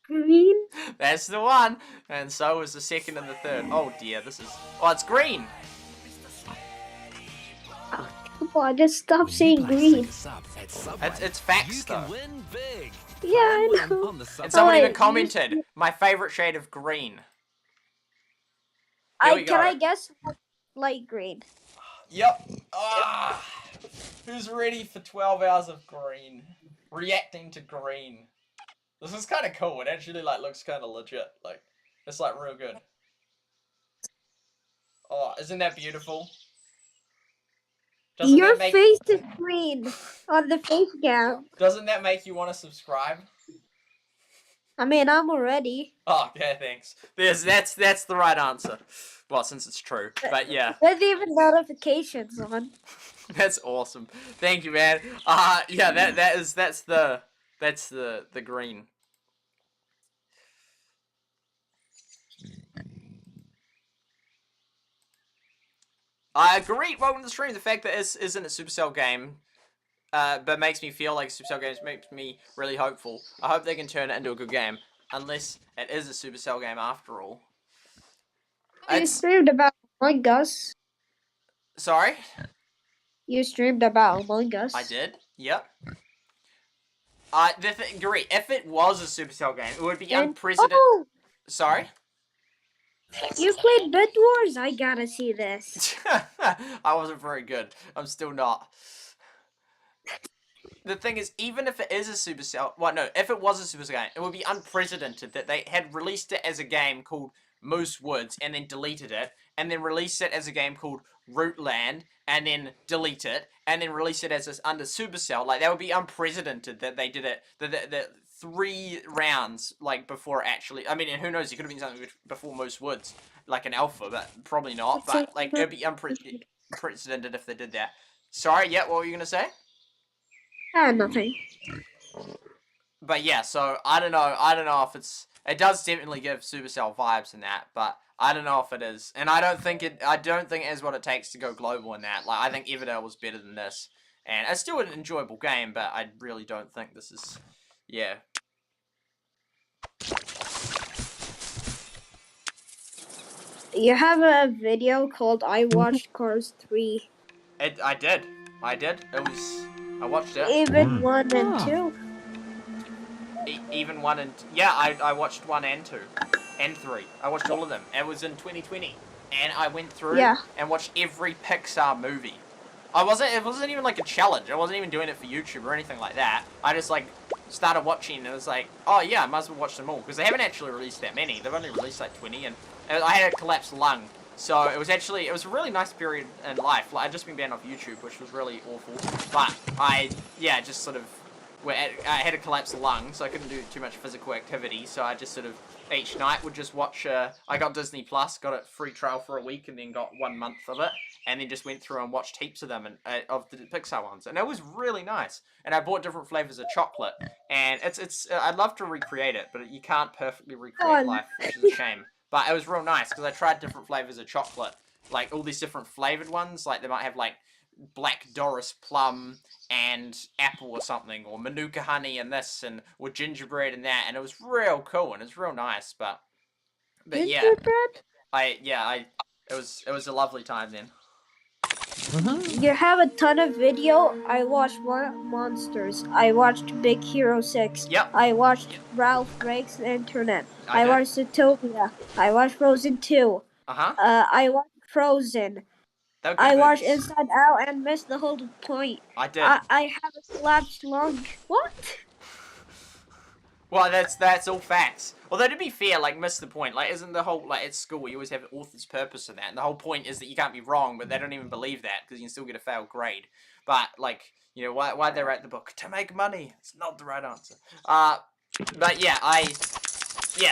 Green? That's the one. And so was the second and the third. Oh dear, this is... Oh, it's green. Come on, just stop saying green. It's facts, though. Yeah, I know. And someone even wait, commented, my favorite shade of green. Here we Can go. I guess light green? Yep. Who's ready for 12 hours of green? Reacting to green. This is kind of cool. It actually like looks kind of legit. Like, it's like real good. Oh, isn't that beautiful? Doesn't Your that make... face is green on the face cam. Doesn't that make you want to subscribe? I mean, I'm already. Oh, okay, thanks. That's the right answer. Well, since it's true. But yeah. There's even notifications on. That's awesome. Thank you, man. Yeah, that's the green. I agree. Welcome to the stream. The fact that this isn't a Supercell game, but makes me feel like Supercell games makes me really hopeful. I hope they can turn it into a good game, unless it is a Supercell game after all. You streamed about Among Us. Sorry? You streamed about Among Us. I did. Yep. Great. If it was a Supercell game, it would be unprecedented. Oh! Sorry? You played Bed Wars? I gotta see this. I wasn't very good. I'm still not. The thing is, even if it is a Supercell... Well, no, if it was a Supercell game, it would be unprecedented that they had released it as a game called Moose Woods and then deleted it, and then released it as a game called Rootland, and then delete it, and then release it as under Supercell. Like, that would be unprecedented that they did it. The 3 rounds, like, before actually... I mean, and who knows, it could have been something before Moose Woods, like an alpha, but probably not. But, like, it would be unprecedented if they did that. Sorry, yeah, what were you going to say? Nothing. But yeah, so, I don't know if it's... It does definitely give Supercell vibes in that, but I don't know if it is. And I don't think it is what it takes to go global in that. Like, I think Everdale was better than this. And it's still an enjoyable game, but I really don't think this is... Yeah. You have a video called I Watched Cars 3. I did. It was... I watched it. Even 1 and 2. Even 1 and... Yeah, I watched 1 and 2. And 3. I watched all of them. It was in 2020. And I went through and watched every Pixar movie. It wasn't even like a challenge. I wasn't even doing it for YouTube or anything like that. I just like started watching and it was like, oh yeah, I might as well watch them all. Because they haven't actually released that many. They've only released like 20 and I had a collapsed lung. So it was a really nice period in life. Like, I'd just been banned off YouTube, which was really awful. But I just sort of, I had a collapsed lung, so I couldn't do too much physical activity. So I just sort of, each night would just watch, I got Disney Plus, got it free trial for a week, and then got 1 month of it. And then just went through and watched heaps of them, and of the Pixar ones. And it was really nice. And I bought different flavors of chocolate. And I'd love to recreate it, but you can't perfectly recreate life, which is a shame. But it was real nice, because I tried different flavors of chocolate. Like, all these different flavored ones. Like, they might have, like, Black Doris plum and apple or something, or Manuka honey and this, and or gingerbread and that, and it was real cool and it's real nice. But yeah, Gingerbread? it was a lovely time then. You have a ton of video. I watched Monsters. I watched Big Hero 6. Yep. I watched Ralph Breaks the Internet. I I did. watched Zootopia. I watched Frozen 2. Uh-huh. I watched Frozen. They were good I watched movies. Inside Out and missed the whole point. I did. I haven't collapsed long. What? Well, that's all facts. Although to be fair, like, miss the point. Like, isn't the whole, like, at school you always have author's purpose in that, and the whole point is that you can't be wrong, but they don't even believe that because you can still get a failed grade. But like, you know, why they write the book to make money? It's not the right answer. But yeah,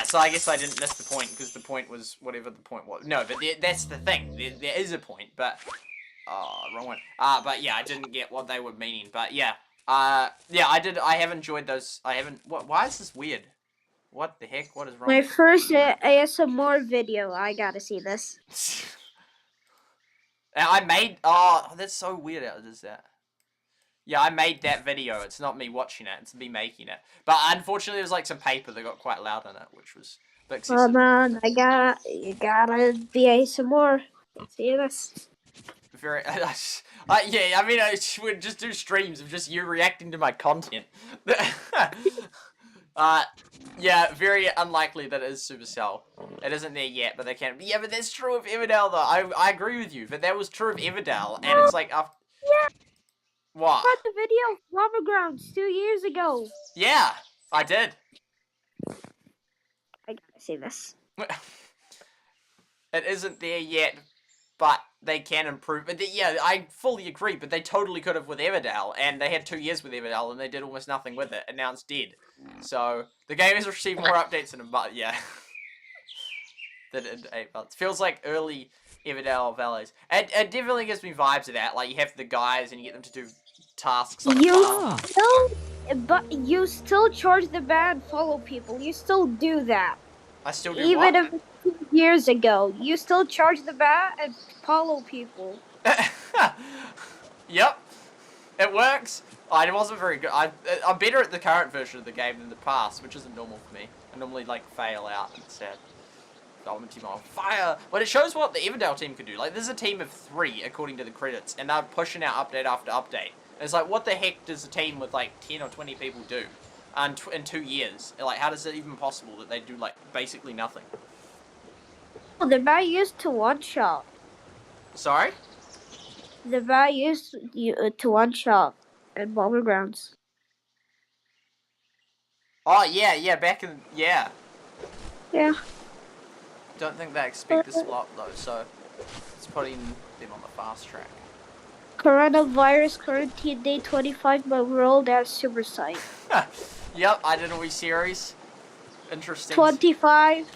so I guess I didn't miss the point because the point was whatever the point was. No, but that's the thing. There is a point, but wrong one. But yeah, I didn't get what they were meaning. But yeah. Yeah, I have enjoyed those. Why is this weird? What the heck? What is wrong? My first ASMR video. I gotta see this. I made, oh, that's so weird how it is that. Yeah, I made that video. It's not me watching it. It's me making it. But unfortunately, there's like some paper that got quite loud in it, which was a bit excessive. Come on, you gotta be ASMR. See this? Very, yeah, I mean, I would just do streams of just you reacting to my content. Yeah, very unlikely that it is Supercell. It isn't there yet, but they can. Yeah, but that's true of Everdell, though. I agree with you, but that was true of Everdell, and it's like, Yeah. What? I got the video of Lava Grounds 2 years ago. Yeah, I did. I gotta see this. It isn't there yet, but they can improve. But yeah, I fully agree, but they totally could have with Everdell, and they had 2 years with Everdell, and they did almost nothing with it, and now it's dead. So, the game has received more updates in a month, yeah. Than in 8 months. Feels like early Everdell valleys. It definitely gives me vibes of that, like you have the guys and you get them to do tasks on the farm. But you still charge the ban follow people. You still do that. I still do Even what? if it's 2 years ago, you still charge the ban and follow people. Yep. It works. It wasn't very good. I'm better at the current version of the game than the past, which isn't normal for me. I normally, like, fail out. It's sad. Development team on fire. But it shows what the Everdell team can do. Like, there's a team of 3, according to the credits, and they're pushing out update after update. And it's like, what the heck does a team with, like, 10 or 20 people do in 2 years? Like, how is it even possible that they do, like, basically nothing? Oh, the ban used to one-shot. Sorry? The ban used to one-shot in Battlegrounds. Oh, yeah, back in, yeah. Yeah. Don't think they expect this lot, though, so it's putting them on the fast track. Coronavirus quarantine day 25 by World at SuperSight. Yep, I did a wee series. Interesting. 25,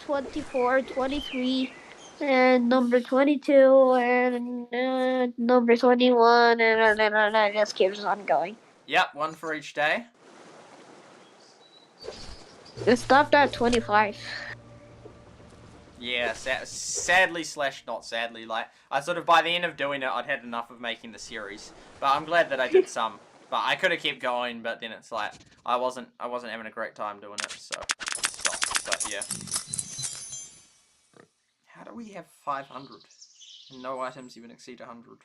24, 23, and number 22, and number 21, and it just keeps on going. Yep, 1 for each day. It stopped at 25. Yeah, sadly / not sadly, like, I sort of, by the end of doing it, I'd had enough of making the series. But I'm glad that I did some. But I could have kept going, but then it's like, I wasn't having a great time doing it, so I stopped. But yeah. How do we have 500? No items even exceed 100.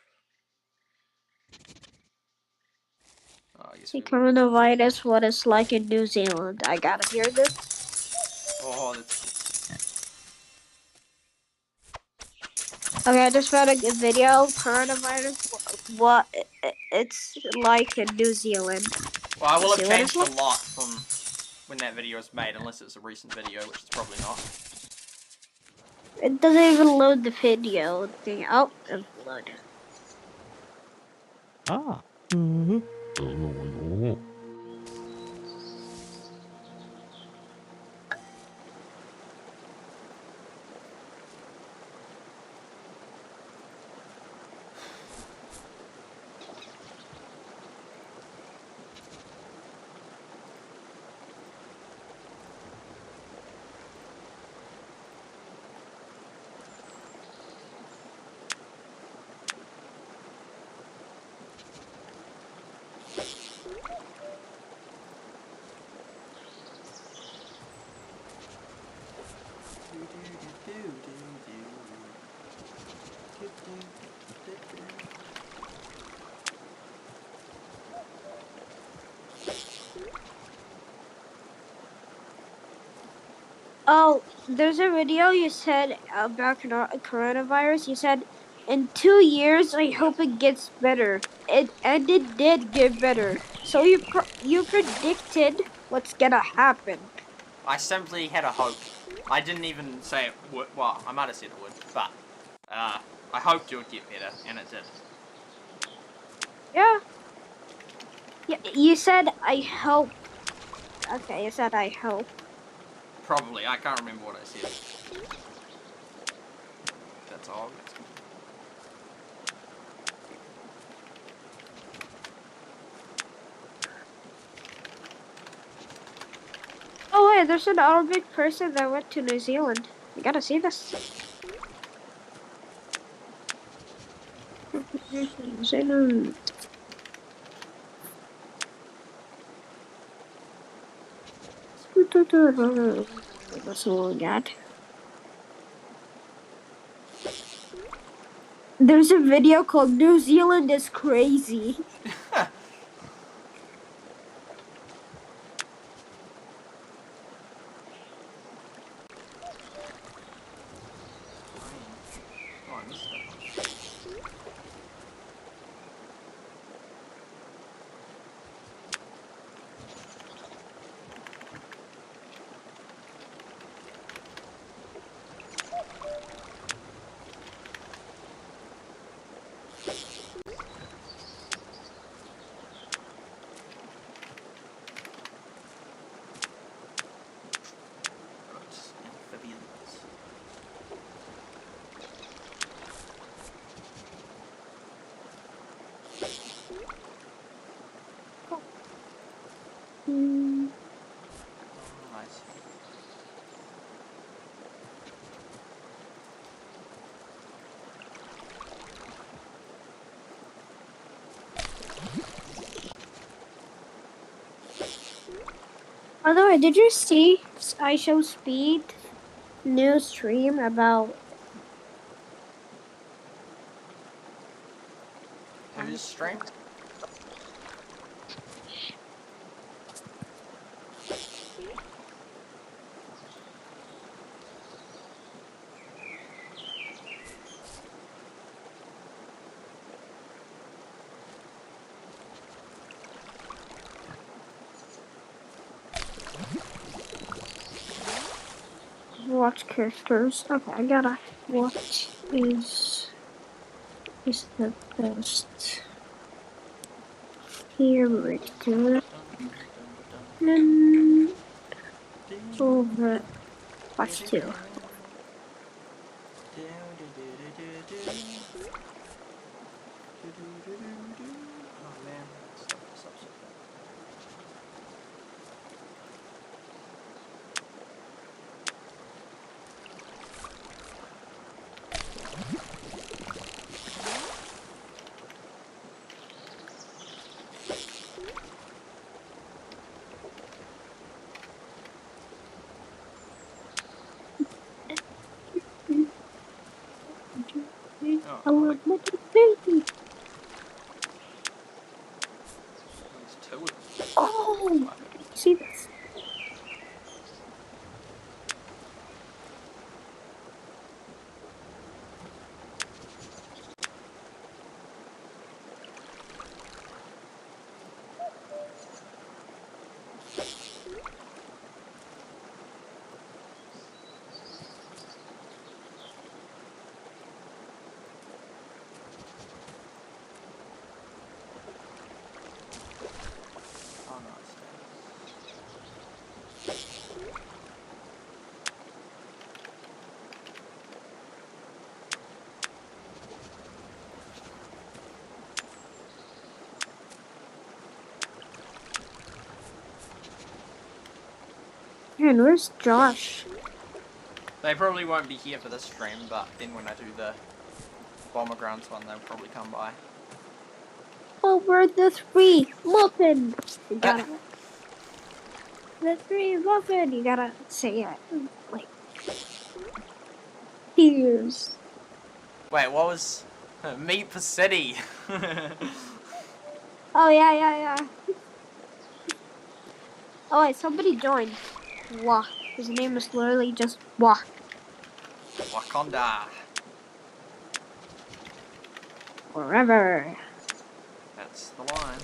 Oh, I guess The coronavirus, what it's like in New Zealand. I gotta hear this. Oh, that's... Okay, I just found a good video. Coronavirus, what it's like in New Zealand. Well, I will have See what changed it's a lot from when that video was made, unless it's a recent video, which it's probably not. It doesn't even load the video thing. Oh, it's loaded. Ah. Mm-hmm. Oh, there's a video you said about coronavirus. You said, in 2 years, I hope it gets better. And it did get better. So you predicted what's gonna happen. I simply had a hope. I didn't even say it would. Well, I might have said it would, but I hoped it would get better, and it did. Yeah. Yeah. You said I hope. Okay, you said I hope. Probably. I can't remember what I said. That's all. Oh wait, there's an Arabic person that went to New Zealand. You gotta see this. New Zealand. That's all I got. There's a video called New Zealand is Crazy. Oh, I missed it. Amphibians. Hmm. Oh, I see. By the way, did you see I Show Speed new stream about Who's stream? watch characters? Okay, I gotta. What is the best character over watch 2? Oh man, stuff this up so bad. I love my baby. There's two of them. Oh, see this? Oh no, it's dead. Man, where's Josh? They probably won't be here for this stream, but then when I do the Bomber Grounds one, they'll probably come by. over the 3 muffin. You gotta the 3 muffin. You gotta say it like tears. Wait, what was Meat for City? Oh yeah. Oh wait, somebody joined. Wah. His name is literally just Wah. Wakanda. Forever. That's the line.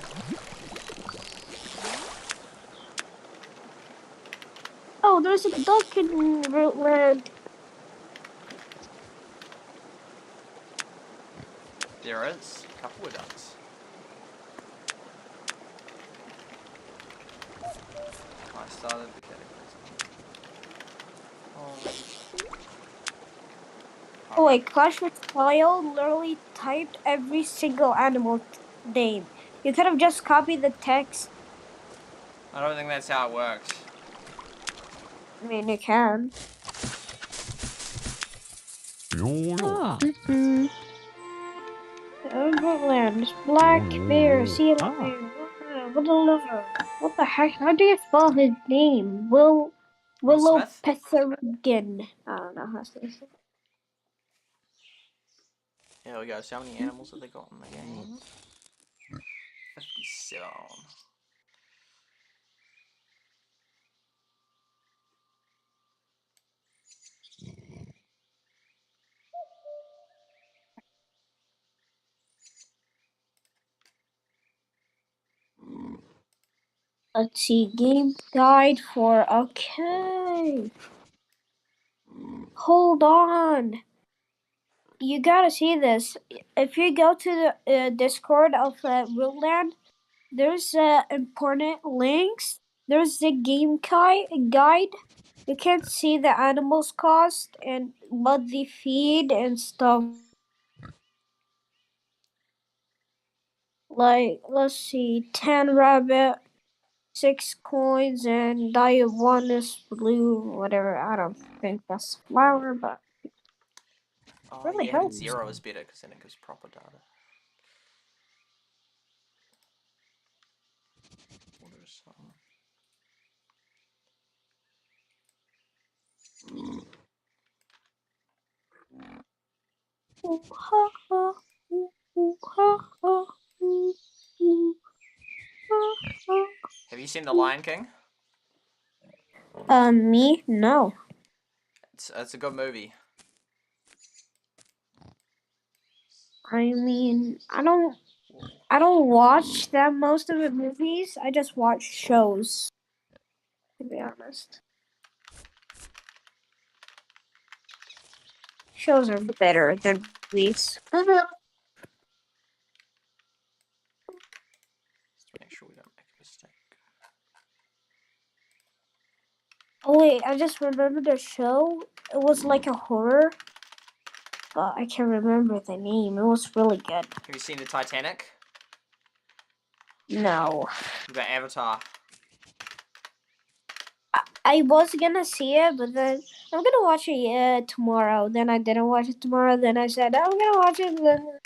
Oh, there's a duck in Rootland. There is a couple of ducks. I started the categories. Oh wait, Clash Royale literally typed every single animal name. You could have just copied the text. I don't think that's how it works. I mean, you can. Ah. Battlelands, black bear, sea lion, little liver. What the heck? How do you spell his name? Will Willow Smith? Petherigan. I don't know how to say it. Here we go. So how many animals have they got in the game? 57. Let's see, game guide for, okay. Hold on. You gotta see this. If you go to the Discord of Rootland, there's important links. There's the game guide. You can see the animals cost and what they feed and stuff. Like, let's see, 10 rabbit, 6 coins, and die of 1 is blue, whatever. I don't think that's flower, but Oh, really yeah, helps. 0 is better because then it gives proper data. Order some. Have you seen The Lion King? Me? No. It's a good movie. I mean, I don't watch that most of the movies. I just watch shows, to be honest. Shows are better than movies. Just make sure we don't make a mistake. Oh wait, I just remembered a show. It was like a horror, but I can't remember the name. It was really good. Have you seen The Titanic? No. What about Avatar? I was gonna see it, but then I'm gonna watch it tomorrow. Then I didn't watch it tomorrow. Then I said I'm gonna watch it. Then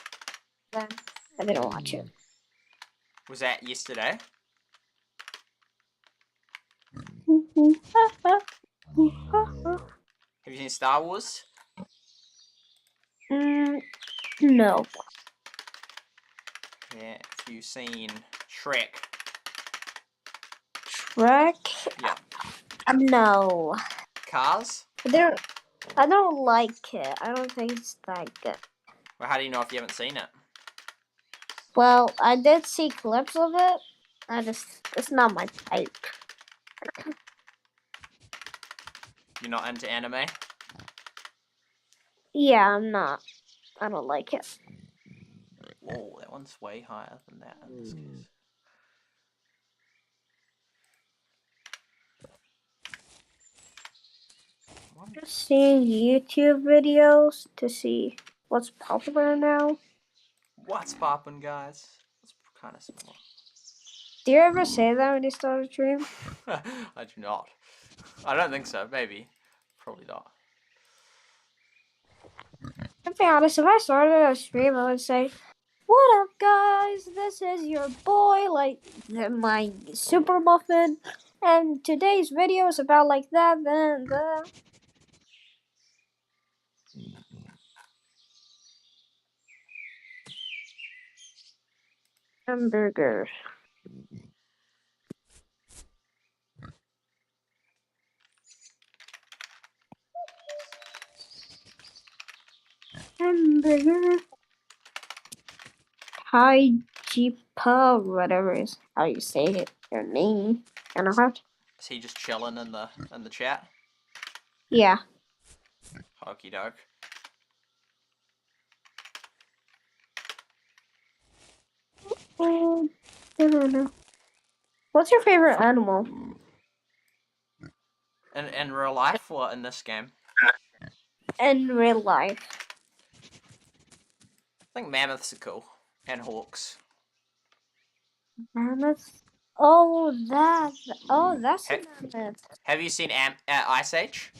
I didn't watch it. Was that yesterday? Have you seen Star Wars? No. Yeah. Have you seen Shrek? Shrek? Yeah. No. Cars? I don't like it. I don't think it's that good. Well, how do you know if you haven't seen it? Well, I did see clips of it. It's not my type. You're not into anime? Yeah, I'm not. I don't like it. Whoa, that one's way higher than that in this case. I'm just seeing YouTube videos to see what's popular now. What's poppin', guys? That's kind of similar. Do you ever say that when you start a stream? I do not. I don't think so. Maybe. Probably not. To be honest, if I started a stream, I would say, What up, guys? This is your boy, my super muffin, and today's video is about the hamburger. Hamburger. Hi, Jeepa, whatever is how you say it. Your name. Kind of hard. Is he just chilling in the chat? Yeah. Okie doke. I don't know. What's your favorite animal? In real life or in this game? In real life. I think mammoths are cool. And hawks. Mammoth. Oh, that's a mammoth. Have you seen Ice Age?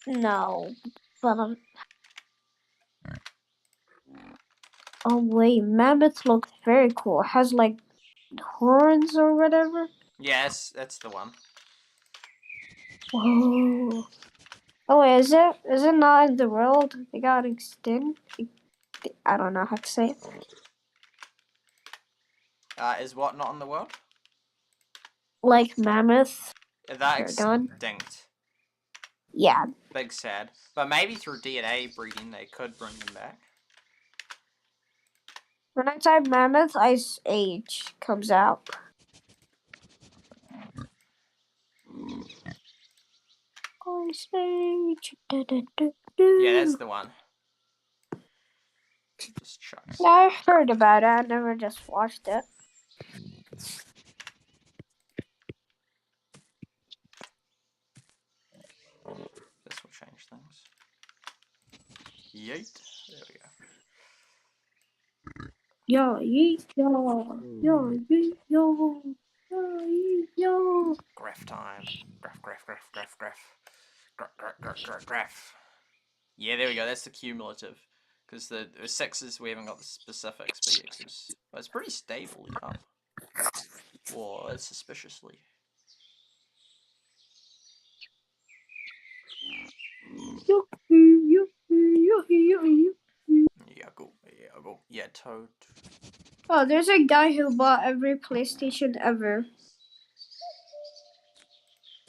No, but oh wait, mammoth looks very cool. It has like horns or whatever. Yes, that's the one. Whoa. Oh wait, is it not in the world? They got extinct. I don't know how to say it. Is what not in the world? Like mammoth. That They're done. extinct. Yeah. Big sad. But maybe through DNA breeding they could bring them back. When I type mammoth, Ice Age comes out. Ice Age. Yeah, that's the one. Just chucks. Yeah, I heard about it. I never just watched it. This will change things. Yeet. There we go. Yo, yeet, yo, yo, yeet, yo, yo, yeet, yo. Graph time. Graph. Graph. Yeah, there we go. That's the cumulative. Because the sixes, we haven't got the specifics, but yeah, well, it's pretty stable up. Or suspiciously. Yeah, Toad. Oh, there's a guy who bought every PlayStation ever.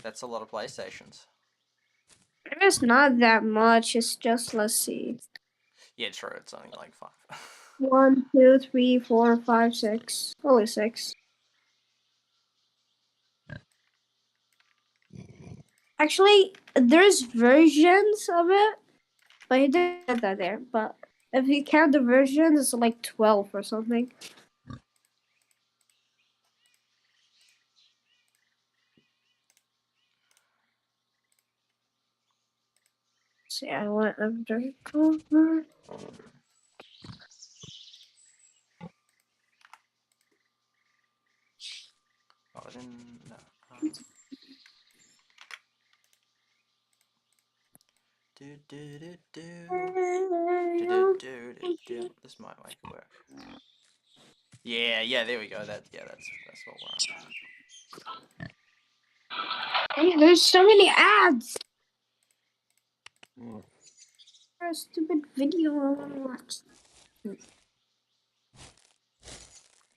That's a lot of PlayStations. It's not that much. It's just, let's see. Yeah, true. It's only like 5. 1, 2, 3, 4, 5, 6. Only 6. Actually, there's versions of it, but he didn't put that there. But if you count the versions, it's like 12 or something. See, I went undercover. Oh, I didn't. No. This might make it work. Yeah, there we go. That's what we're on. Hey, there's so many ads. For a stupid video I want to watch.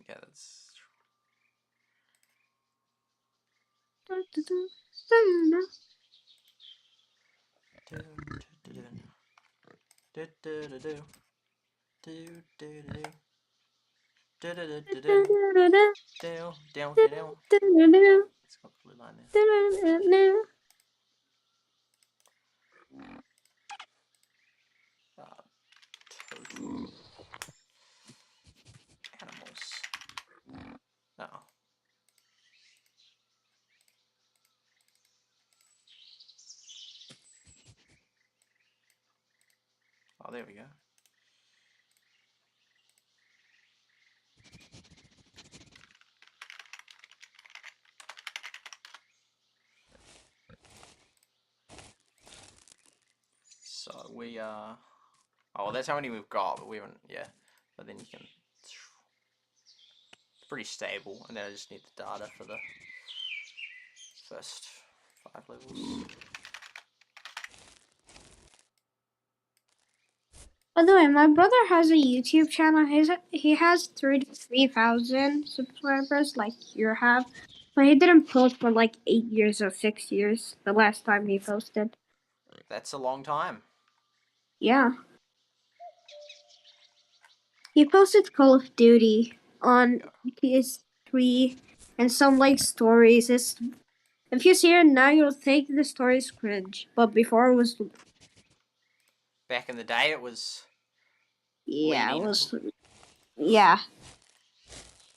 Yeah, that's. It's got the blue line there. Total animals. No. Oh, there we go. So we Oh, well, that's how many we've got, but we haven't, yeah. But then you can, it's pretty stable, and then I just need the data for the first 5 levels. By the way, my brother has a YouTube channel. He has 3,000 subscribers, like you have, but he didn't post for like 8 years or 6 years. The last time he posted. That's a long time. Yeah. He posted Call of Duty on PS3 and some like stories. If you see it now, you'll think the story's cringe, but before it was. Back in the day, it was Yeah, leading. it was. Yeah.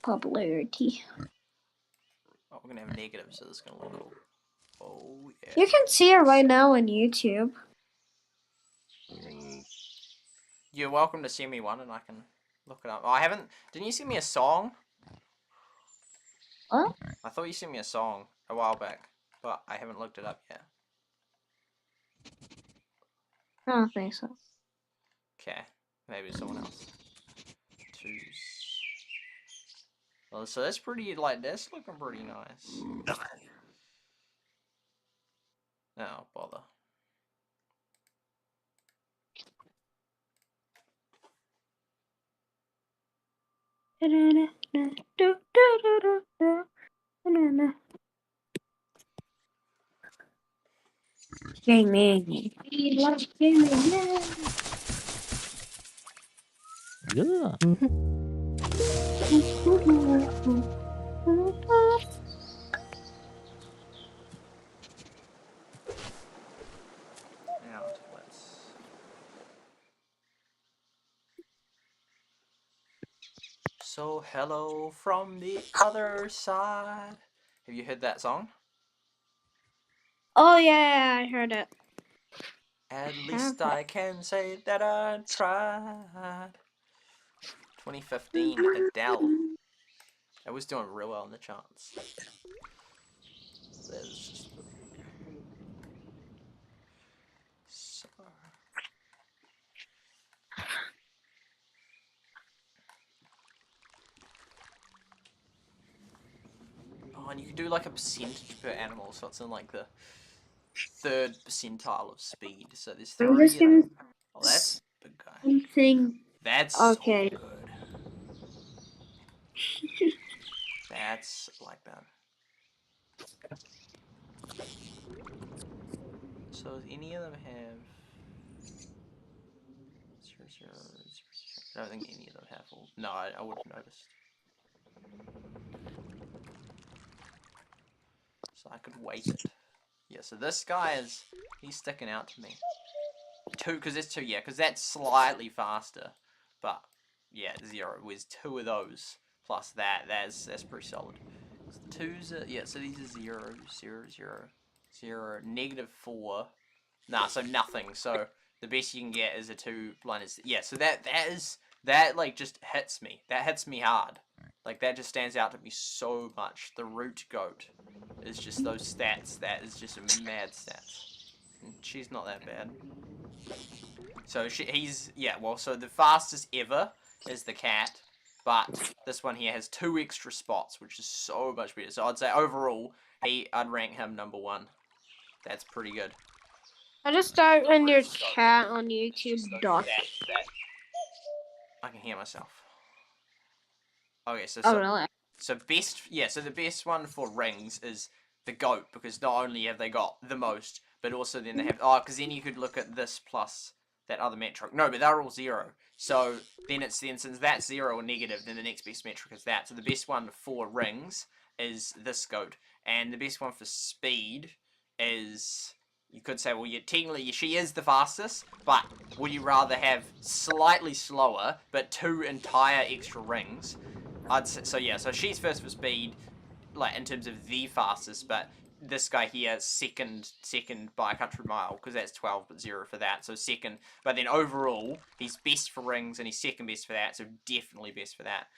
Popularity. Oh, we're gonna have negatives, so this is gonna look cool. Oh, yeah. You can see it right now on YouTube. You're welcome to send me one, and I can look it up. Oh, I haven't... Didn't you send me a song? What? I thought you sent me a song a while back, but I haven't looked it up yet. I don't think so. Okay, maybe it's someone else. Well, so that's pretty, like, that's looking pretty nice. Oh, bother. Gaming. We love gaming. Yeah. Now to Blitz. So hello from the other side. Have you heard that song? Oh yeah, I heard it. At least I can say that I tried. 2015, Adele. It was doing real well in the charts. That was just... So... Oh, and you can do like a percentage per animal, so it's in like the 3rd percentile of speed. So there's 3 I'm just of gonna them. Oh, that's a big guy. something. That's Okay. so good. That's like that. So does any of them have... I don't think any of them have all... No, I would have noticed. So I could weight it. Yeah, so this guy is... He's sticking out to me. 2, because it's 2, yeah, because that's slightly faster. But, yeah, 0. Where's 2 of those plus that? That's pretty solid. So the 2s are... Yeah, so these are 0, 0, 0, 0, -4. Nah, so nothing. So the best you can get is a 2 blinders. Yeah, so that like just hits me. That hits me hard. Like that just stands out to me so much. The root goat is just those stats. That is just a mad stats. And she's not that bad. So he's yeah. Well, so the fastest ever is the cat, but this one here has 2 extra spots, which is so much better. So I'd say overall, I'd rank him #1. That's pretty good. I just start on your cat on YouTube. I can hear myself. Okay, so Oh really? so the best one for rings is the goat, because not only have they got the most, but also then they have because then you could look at this plus that other metric. No, but they're all 0. So then since that's 0 or negative, then the next best metric is that. So the best one for rings is this goat, and the best one for speed is. You could say, well, technically she is the fastest, but would you rather have slightly slower, but 2 entire extra rings? I'd say, so yeah, so she's first for speed, like in terms of the fastest, but this guy here is second by a country mile, because that's 12, but 0 for that, so second. But then overall, he's best for rings, and he's second best for that, so definitely best for that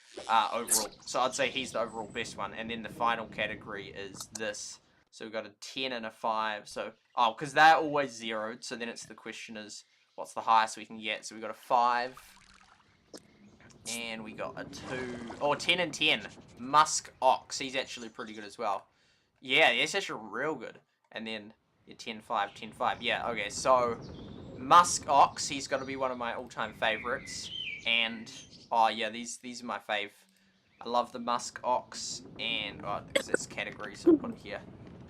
overall. So I'd say he's the overall best one, and then the final category is this. So we've got a 10 and a 5. So, because they're always 0'd. So then it's the question is, what's the highest we can get. So we got a 5. And we got a 2. Oh, 10 and 10. Musk Ox. He's actually pretty good as well. Yeah, he's actually real good. And then, yeah, 10, 5, 10, 5. Yeah, okay, so Musk Ox, he's got to be one of my all-time favorites. And, oh, yeah, these are my fave. I love the Musk Ox and, oh, because it's categories, so I'll put it here.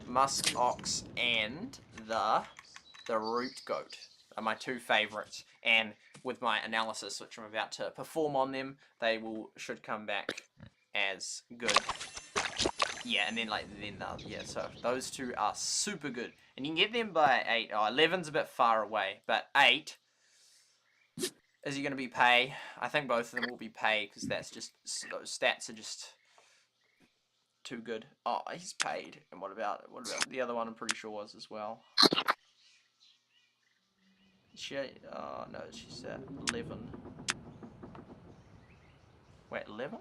Musk Ox and the Root Goat are my 2 favorites. And with my analysis, which I'm about to perform on them, they should come back as good. Yeah, and then yeah, so those 2 are super good. And you can get them by 8. Oh, 11's a bit far away, but 8, is he going to be pay? I think both of them will be pay, because that's just, those stats are just too good. Oh, he's paid. And what about the other one? I'm pretty sure was as well. Oh no, she's at 11. Wait, 11?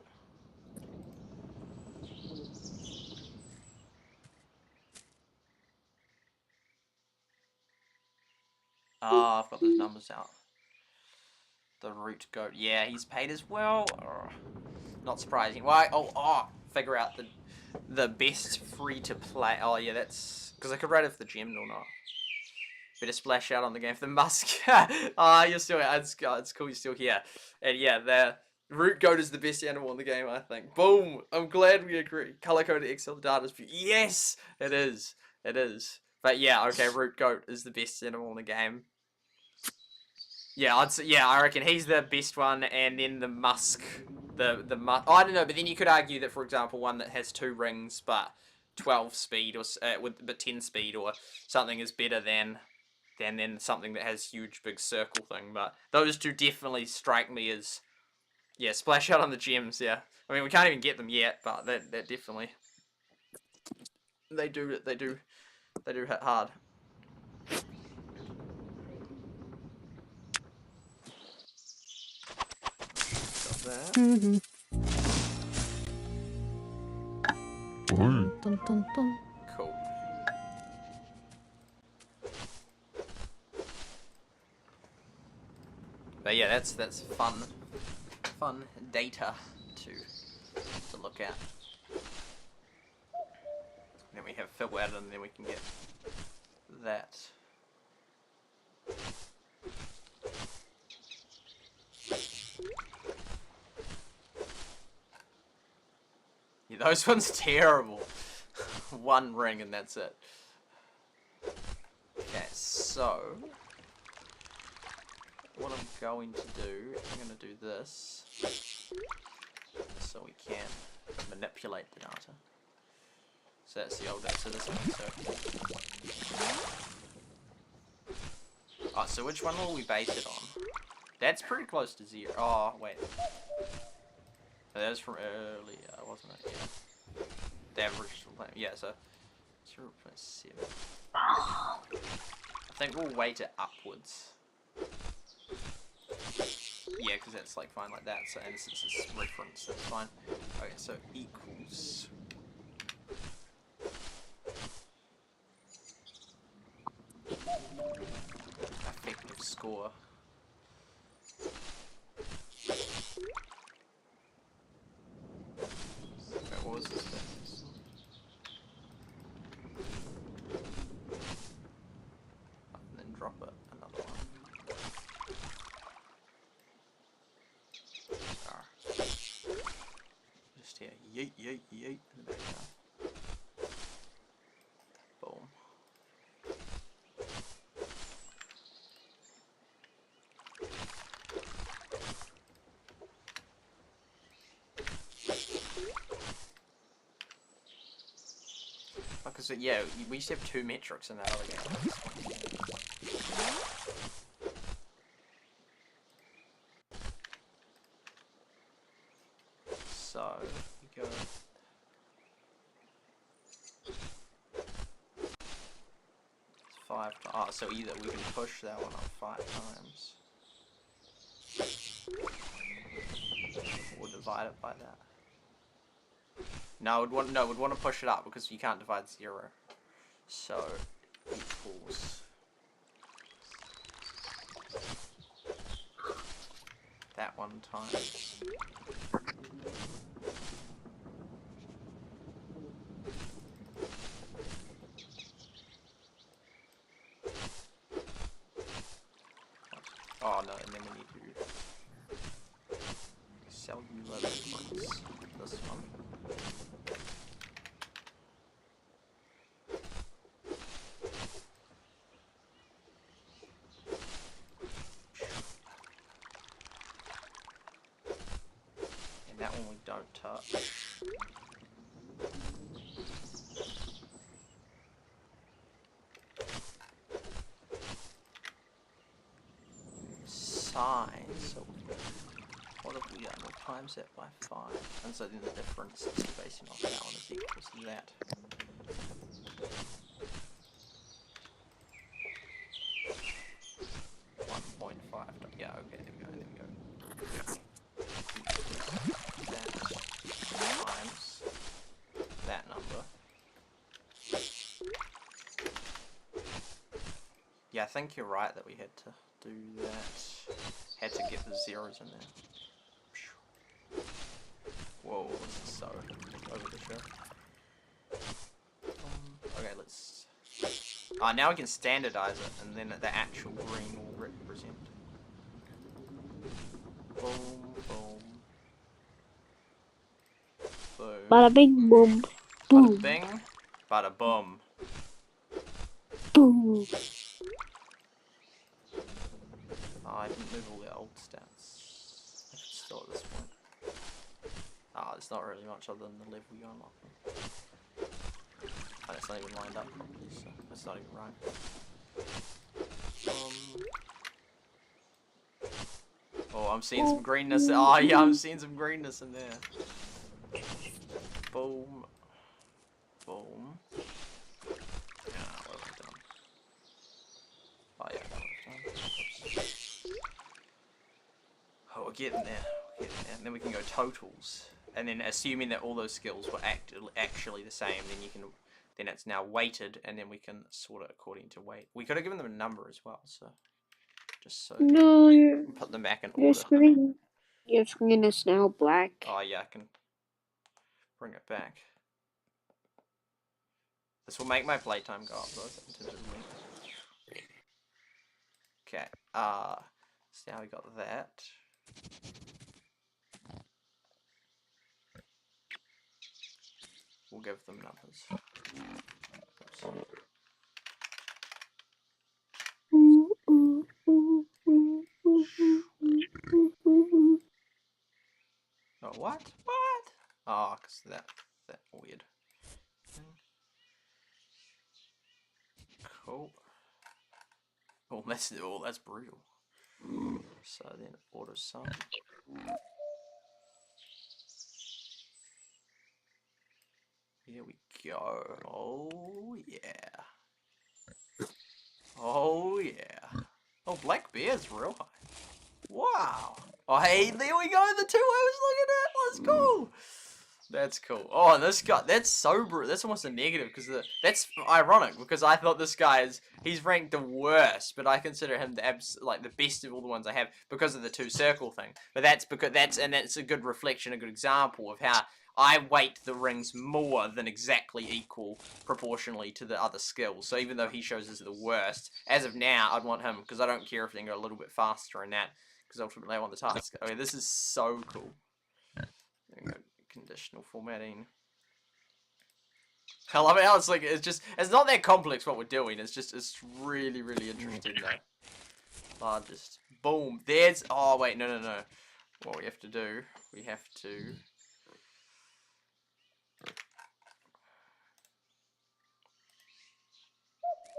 Oh, I've got those numbers out. The Root Goat. Yeah, he's paid as well. Oh, not surprising. Why? Oh, figure out the best free to play. Oh yeah, that's because I could write if the gem or not. Better splash out on the game for the Musk. You're still here. It's cool you're still here. And yeah, the Root Goat is the best animal in the game, I think. Boom! I'm glad we agree. Color-coded Excel data is yes! It is. It is. But yeah, okay, Root Goat is the best animal in the game. Yeah, I reckon he's the best one, and then the Musk, I don't know, but then you could argue that, for example, one that has 2 rings but 12 speed or but 10 speed or something is better than something that has huge big circle thing. But those 2 definitely strike me as, yeah, splash out on the gems. Yeah, I mean we can't even get them yet, but that definitely they do hit hard. Dun, dun, dun. Cool. But yeah, that's fun data to look at. Then we have fill out, and then we can get that. Yeah, those ones terrible. 1 ring and that's it. Okay, so what I'm going to do, I'm going to do this so we can manipulate the data. So that's the old data. So this one. So which one will we base it on? That's pretty close to 0. Oh wait. That was from earlier, wasn't it? Yeah. The average, yeah, so 0.7. I think we'll weight it upwards. Yeah, because that's like fine like that, so, and since it's reference, that's fine. Okay, so equals. Effective score. What was this thing? And then drop it, another one. Just here, yeet, yeet, yeet, in the background. Boom. Because yeah, we used to have 2 metrics in that other game. So we go 5 times. Oh, so either we can push that one up 5 times, or divide it by that. No, we'd want to push it up because you can't divide 0. So equals that one time. Oh no, and then we need to cellular difference. This one. And that one we don't touch. Size. So what have we done? We'll times that by 5. And so then the difference is basing off that one is equals to that. Yeah, okay, there we go. That times that number. Yeah, I think you're right that we had to do that. Had to get the zeros in there. Whoa, this is so over the show. Okay, let's... now we can standardize it, and then the actual green will represent. Boom, boom. Boom. Bada bing boom. Bada bing, bada boom. Boom. Oh, I didn't move all the old stats. I should still at this point. Oh, it's not really much other than the level you unlock them. And it's not even lined up properly, so that's not even right. Oh, I'm seeing some greenness. Oh, yeah, I'm seeing some greenness in there. Boom. Boom. Ah, what have I done? Oh, yeah, that was done. Oh, we're getting there. We're getting there. And then we can go totals. And then assuming that all those skills were actually the same, then it's now weighted, and then we can sort it according to weight. We could have given them a number as well, so just so No, put them back in your order. screen is now black. Oh yeah, I can bring it back. This will make my playtime go up though, in terms of length. Okay, so now we got that. We'll give them numbers. Oops. Oh, what? What? Oh, cause that weird thing. Cool. Oh, that's brutal. So then auto sum. Here we go. Oh yeah. Oh yeah. Oh, Black Bear's real high. Wow. Oh, hey, there we go. The two I was looking at. Let's go. That's cool. Oh, and this guy, that's sober. That's almost a negative because that's ironic because I thought this guy he's ranked the worst, but I consider him the best of all the ones I have because of the 2 circle thing. But that's because that's a good reflection, a good example of how I weight the rings more than exactly equal proportionally to the other skills. So even though he shows as the worst, as of now, I'd want him because I don't care if they go a little bit faster in that because ultimately I want the task. Okay, this is so cool. There we go. Conditional formatting. I love it how it's not that complex what we're doing. It's really interesting though. Largest. Boom. There's. Oh wait, no. What we have to do? We have to.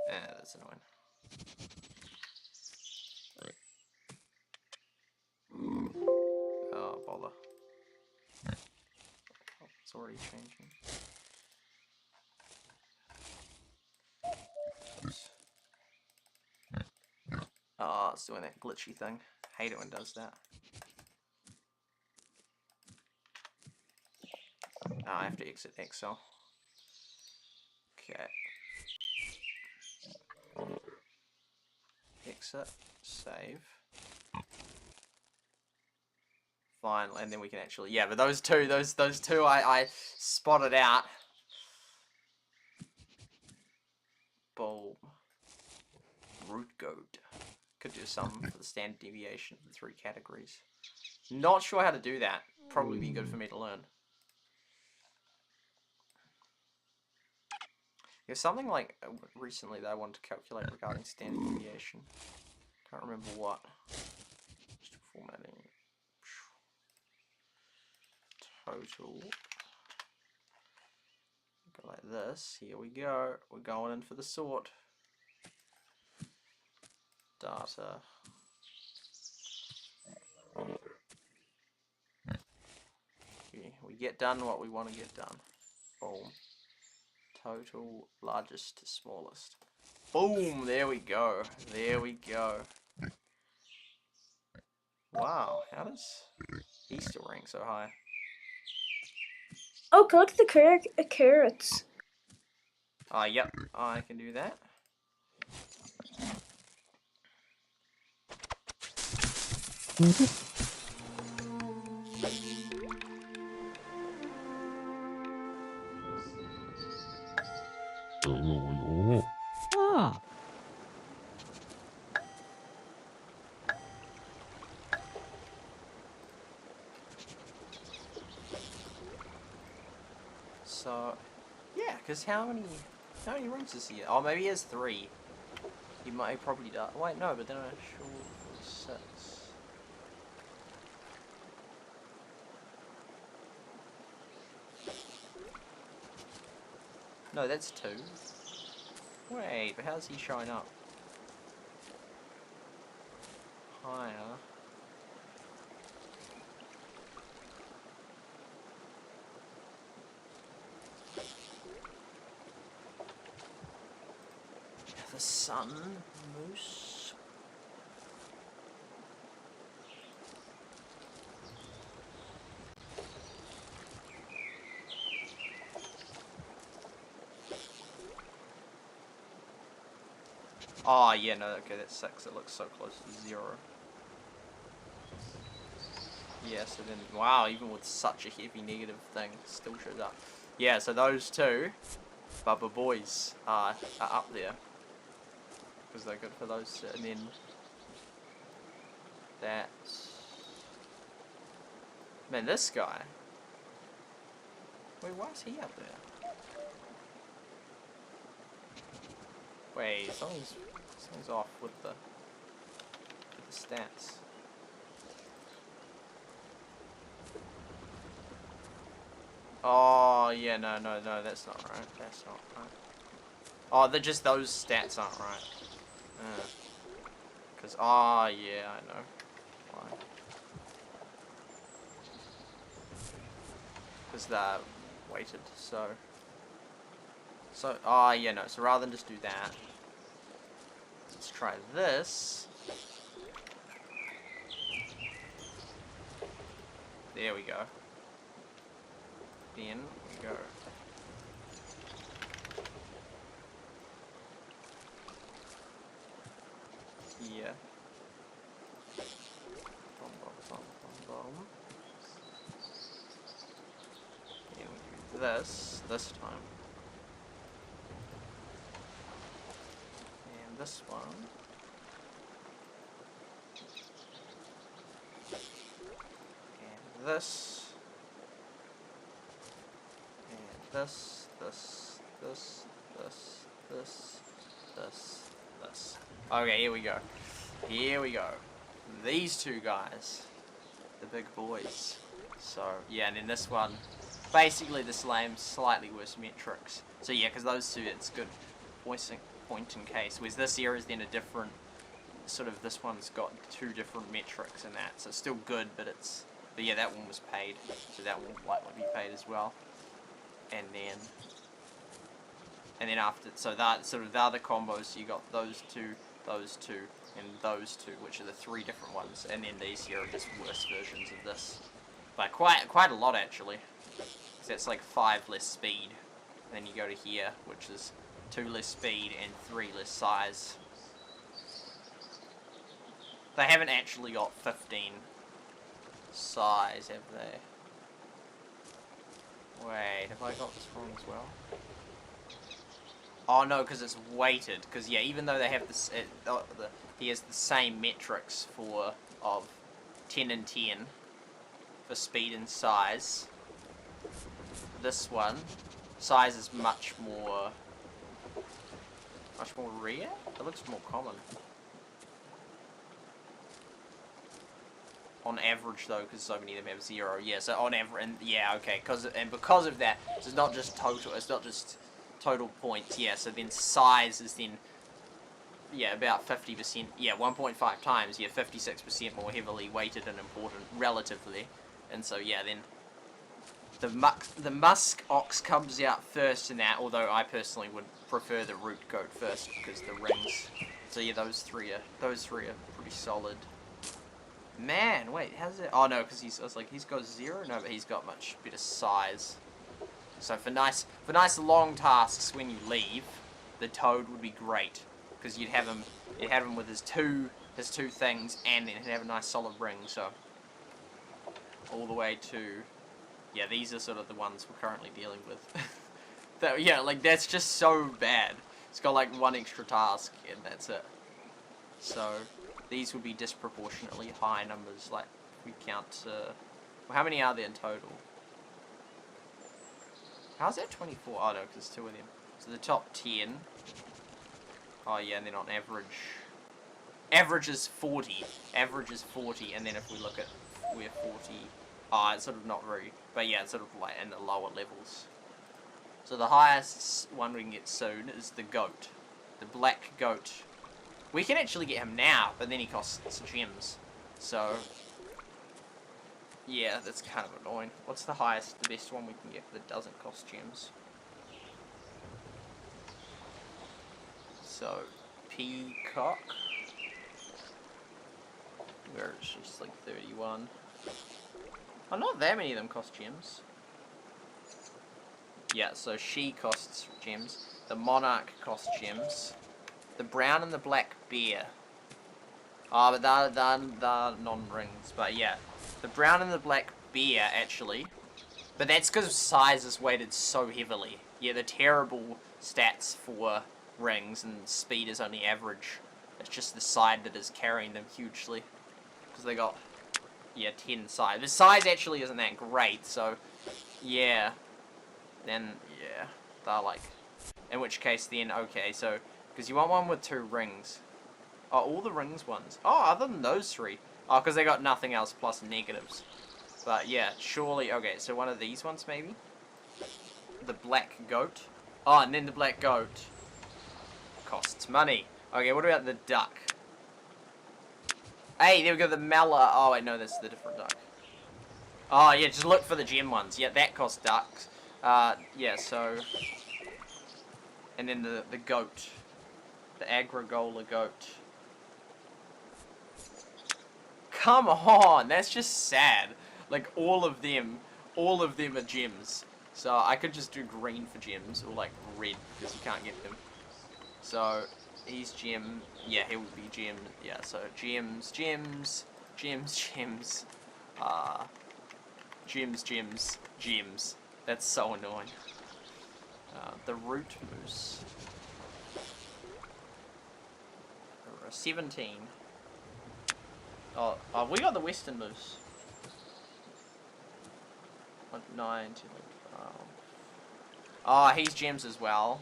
That's annoying. Oh bother. Oh, it's already changing. Oops. Oh, it's doing that glitchy thing. Hate it when it does that. Oh, I have to exit Excel. Okay. Exit. Save. Finally, and then we can actually, yeah, but those two I spotted out. Boom. Root goat. Could do some for the standard deviation for the 3 categories. Not sure how to do that. Probably be good for me to learn. There's something like recently that I wanted to calculate regarding standard deviation. Can't remember what. Just formatting. Total. Go like this. Here we go. We're going in for the sort. Data. Okay, we get done what we want to get done. Boom. Total largest to smallest. Boom! There we go. There we go. Wow, how does he still rank so high? Oh, collect the carrots. Yep, I can do that. Ah. So, yeah, because how many rooms is he? Oh, maybe he has 3. He probably does. Wait, no, but then I'm sure it was 6. No, that's 2. Wait, but how's he showing up? Higher. The sun, moose. Oh, yeah, no, okay, that's 6. It looks so close to 0. Yeah, so then, wow, even with such a heavy negative thing, it still shows up. Yeah, so those 2 Bubba boys are up there. Because they're good for those 2. And then that's... Man, this guy. Wait, why is he up there? Wait, something's off with the stats. Oh, yeah, no, that's not right. That's not right. Oh, they're just those stats aren't right. Because, oh, yeah, I know. Why? Because they're weighted, so... So, oh, yeah, no, so rather than just do that, let's try this. There we go. Then we go. Here. Bom, bom, bom, bom, bom. Then we do this time. And this one. And this. And this. Okay, here we go. Here we go. These 2 guys. The big boys. So, yeah, and then this one. Basically the same, slightly worse metrics. So yeah, because those 2, it's good point in case. Whereas this here is then a different, sort of, this one's got 2 different metrics in that. So it's still good, but it's, but yeah, that one was paid. So that one will likely be paid as well. And then after, so that, sort of the other combos, so you got those 2, and those 2, which are the 3 different ones. And then these here are just worse versions of this. By quite a lot, actually. So that's like 5 less speed. And then you go to here, which is 2 less speed and 3 less size. They haven't actually got 15 size, have they? Wait, have I got this wrong as well? Oh no, because it's weighted. Because yeah, even though they have this, he has the same metrics for of 10 and 10 for speed and size. This one, size is much more rare. It looks more common. On average though, because so many of them have 0. Yeah, so on average, and yeah, okay, because of that, so it's not just total. It's not just total points. Yeah, so then size is then, yeah, about 50%. Yeah, 1.5 times. Yeah, 56% more heavily weighted and important relatively. And so yeah, then the musk ox comes out first in that. Although I personally would prefer the root goat first because the rings. So yeah, those three are pretty solid. Man, wait, how's it? Oh no, because I was like, he's got 0. No, but he's got much better size. So for nice long tasks when you leave, the toad would be great because you'd have him with his two things, and then he'd have a nice solid ring. So all the way to, yeah, these are sort of the ones we're currently dealing with. Yeah, like that's just so bad. It's got like 1 extra task and that's it. So these would be disproportionately high numbers, like, if we count, well, how many are there in total? How's that 24? Oh no, because there's 2 of them. So the top 10, oh yeah, and then on average is 40, and then if we look at, we're 40, oh, it's sort of not very, but yeah, it's sort of like in the lower levels. So the highest one we can get soon is the goat, the black goat. We can actually get him now, but then he costs gems. So, yeah, that's kind of annoying. What's the best one we can get that doesn't cost gems? So, peacock. Where it's just like 31. Oh, not that many of them cost gems. Yeah, so she costs gems. The monarch costs gems. The brown and the black bear. Oh, but they're non-rings. But yeah, the brown and the black bear, actually. But that's because size is weighted so heavily. Yeah, the terrible stats for rings and speed is only average. It's just the side that is carrying them hugely. Because they got, yeah, 10 size. The size actually isn't that great, so, yeah. Then, yeah, they're like, in which case then, okay, so, because you want one with 2 rings. Oh, all the rings ones. Oh, other than those 3. Oh, because they got nothing else plus negatives. But yeah, surely, okay, so one of these ones maybe? The black goat. Oh, and then the black goat costs money. Okay, what about the duck? Hey, there we go, the mala. Oh, wait, no, that's the different duck. Oh, yeah, just look for the gem ones. Yeah, that costs ducks. Yeah, so... And then the goat. The Agrigola goat. Come on, that's just sad. Like, all of them are gems. So, I could just do green for gems, or like red, because you can't get them. So, he's gem, yeah, he would be gem, yeah, so gems, gems, that's so annoying. The root moose. 17. Oh, we got the western moose. 9, 10, 12. Oh, he's gems as well.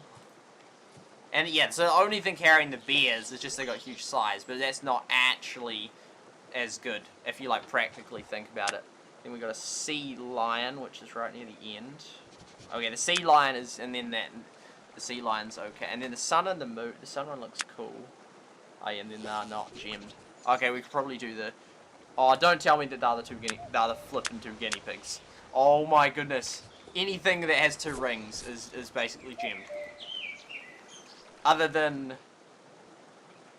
And yeah, so the only thing carrying the bears is just they got huge size, but that's not actually as good if you like practically think about it. Then we got a sea lion, which is right near the end. Okay, the sea lion is, and then the sea lion's okay, and then the sun and the moon. The sun one looks cool. Oh yeah, and then they're not gemmed. Okay, we could probably do the. Oh, don't tell me that the other flipping 2 guinea pigs. Oh my goodness! Anything that has 2 rings is basically gemmed. Other than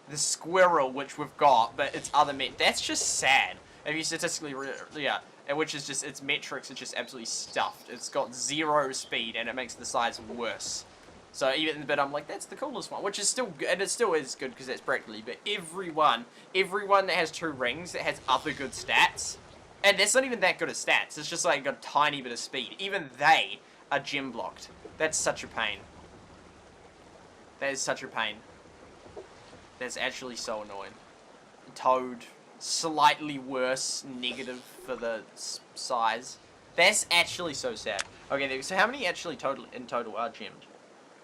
the squirrel, which we've got, but it's other that's just sad. If you statistically, yeah, and which is just, its metrics are just absolutely stuffed. It's got 0 speed, and it makes the size worse. So even, but I'm like, that's the coolest one, which is still good, and it still is good because it's practically, but everyone that has 2 rings that has other good stats, And that's not even that good of stats. It's just like a tiny bit of speed. Even they are gem blocked. That's such a pain. That is such a pain. That's actually so annoying. Toad, slightly worse, negative for the size. That's actually so sad. Okay, so how many actually in total are gemmed?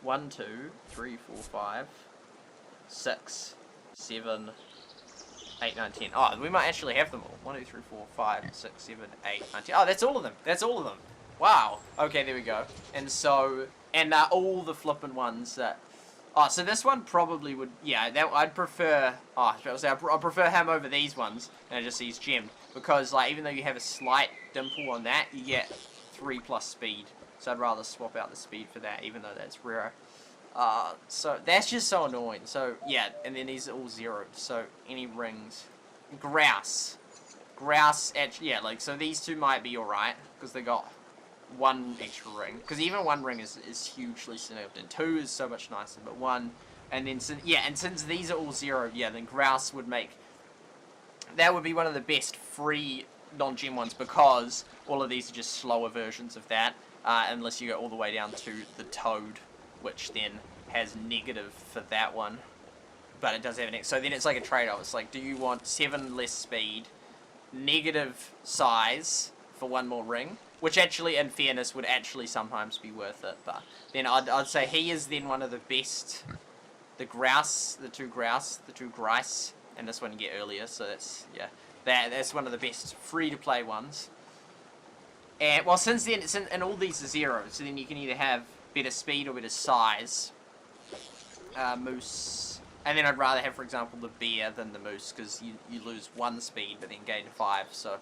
1, 2, 3, 4, 5, 6, 7, 8, 9, 10. Oh, we might actually have them all. 1, 2, 3, 4, 5, 6, 7, 8, 9, 10. Oh, that's all of them. That's all of them. Wow. Okay, there we go. And so, and all the flippin' ones that... Oh, so this one probably would... Yeah, that I'd prefer... Oh, I prefer him over these ones. And just these gemmed. Because, like, even though you have a slight dimple on that, you get 3+ speed. So I'd rather swap out the speed for that, even though that's rare. So that's just so annoying. So yeah, and then these are all zeroed. So any rings, grouse, yeah, like so these two might be all right because they got 1 extra ring. Because even 1 ring is hugely significant. 2 is so much nicer, but 1, and then yeah, and since these are all zeroed, yeah, then grouse would make that would be one of the best free non-gem ones because all of these are just slower versions of that. Unless you go all the way down to the toad, which then has negative for that one. But it does have an X. So then it's like a trade-off. It's like, do you want 7 less speed, negative size for 1 more ring? Which actually, in fairness, would actually sometimes be worth it. But then I'd say he is then one of the best. The two grice, and this one you get earlier. So that's, yeah, that's one of the best free-to-play ones. And, well, since then, and all these are zeros, so then you can either have better speed or better size. Moose. And then I'd rather have, for example, the bear than the moose, because you lose 1 speed, but then gain 5, so,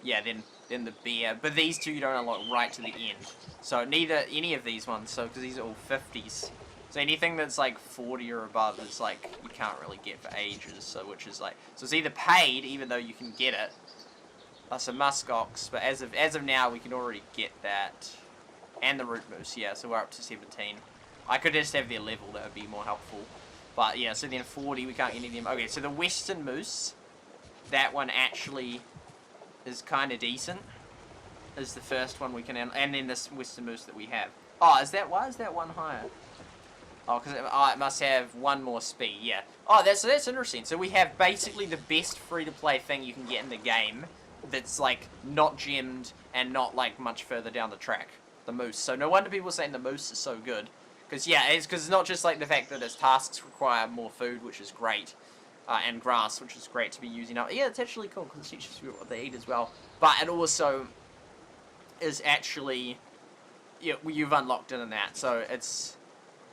yeah, then the bear. But these two you don't unlock right to the end. So neither, any of these ones, so, because these are all 50s. So anything that's, like, 40 or above is, like, you can't really get for ages, so, which is, like, so it's either paid, even though you can get it, so muskox, but as of now, we can already get that. And the root moose, yeah, so we're up to 17. I could just have their level, that would be more helpful. But yeah, so then 40, we can't get any of them. Okay, so the western moose, that one actually is kind of decent. Is the first one we can, and then this western moose that we have. Oh, why is that one higher? Oh, because it must have 1 more speed, yeah. Oh, that's interesting. So we have basically the best free-to-play thing you can get in the game. That's like not gemmed and not like much further down the track, the moose. So no wonder people are saying the moose is so good, because yeah, it's not just like the fact that its tasks require more food, which is great, and grass, which is great to be using up. Yeah, it's actually cool because it teaches you what they eat as well. But it also is actually, yeah, you've unlocked it in that, so it's.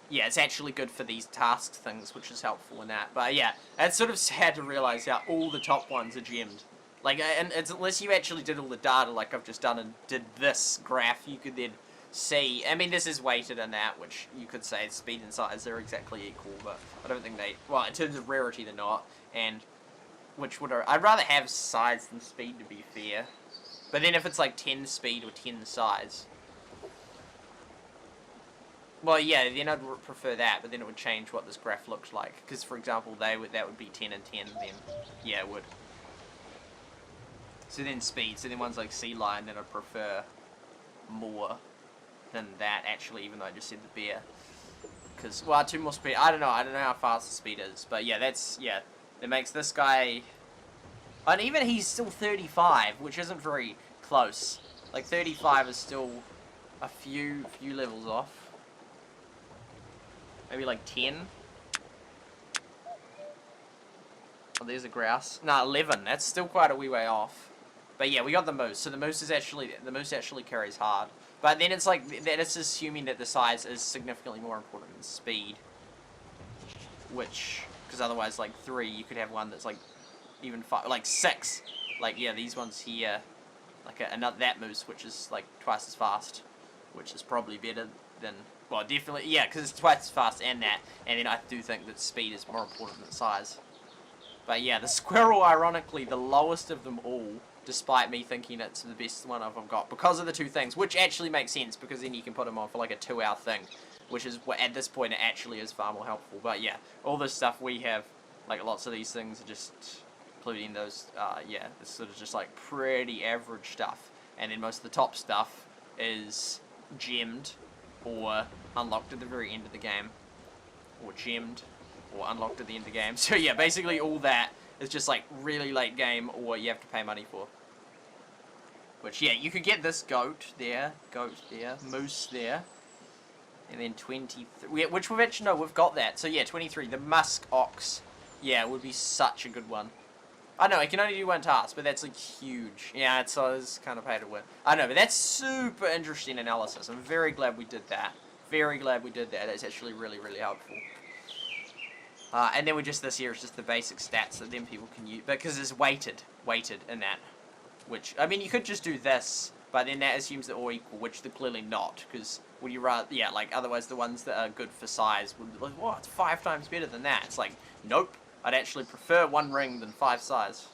Yeah, it's actually good for these task things, which is helpful in that. But yeah, it's sort of sad to realise how all the top ones are gemmed. Like, and it's, unless you actually did all the data like I've just done and did this graph, you could then see, I mean, this is weighted in that, which you could say speed and size, they're exactly equal, but I don't think they, well, in terms of rarity, they're not, and which would, I'd rather have size than speed, to be fair. But then if it's like 10 speed or 10 size, well, yeah, then I'd prefer that, but then it would change what this graph looks like, because, for example, that would be 10 and 10, then, yeah, it would. So then speed, so then ones like Sea Lion, then I'd prefer more than that, actually, even though I just said the bear. Because, well, 2 more speed, I don't know how fast the speed is, but yeah, that makes this guy, and even he's still 35, which isn't very close. Like, 35 is still a few levels off. Maybe like 10. Oh, there's a grouse. No, 11, that's still quite a wee way off. But yeah, we got the moose. So the moose actually carries hard. But then it's like, that is assuming that the size is significantly more important than speed. Which, because otherwise, like 3, you could have one that's like even 5, like 6. Like, yeah, these ones here, like another, that moose, which is like twice as fast, which is probably better than, well, definitely, yeah, because it's twice as fast and that, and then I do think that speed is more important than size. But yeah, the squirrel, ironically, the lowest of them all, despite me thinking it's the best one I've got, because of the 2 things, which actually makes sense, because then you can put them on for like a 2-hour thing, which is, at this point, it actually is far more helpful. But yeah, all this stuff we have, like lots of these things are just, including those, yeah, it's sort of just like pretty average stuff. And then most of the top stuff is gemmed or unlocked at the very end of the game, or gemmed or unlocked at the end of the game. So yeah, basically all that is just like really late game, or you have to pay money for. Which, yeah, you could get this goat there, moose there, and then 23, which we've actually, no, we've got that. So yeah, 23, the musk ox, yeah, would be such a good one. I know, I can only do one task, but that's like huge. Yeah, it's kind of pay to win. I know, but that's super interesting analysis. I'm very glad we did that. Very glad we did that. That's actually really, really helpful. And then this here is just the basic stats that then people can use, because it's weighted in that. Which, I mean, you could just do this, but then that assumes they're all equal, which they're clearly not, because would you rather, yeah, like, otherwise the ones that are good for size would be like, well, it's 5 times better than that. It's like, nope, I'd actually prefer 1 ring than 5 size.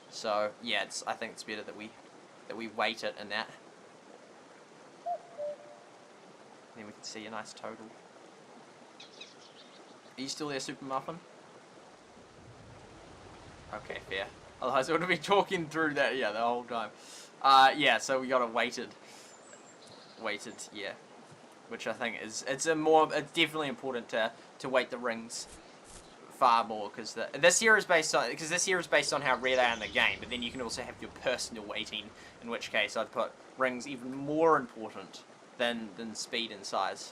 So, yeah, I think it's better that we weight it in that. Then we can see a nice total. Are you still there, Super Muffin? Okay, fair. Otherwise, I would have been talking through that, yeah, the whole time. Yeah, so we got a weighted, yeah. Which I think it's definitely important to weight the rings far more, because this here is based on how rare they are in the game, but then you can also have your personal weighting, in which case I'd put rings even more important than speed and size.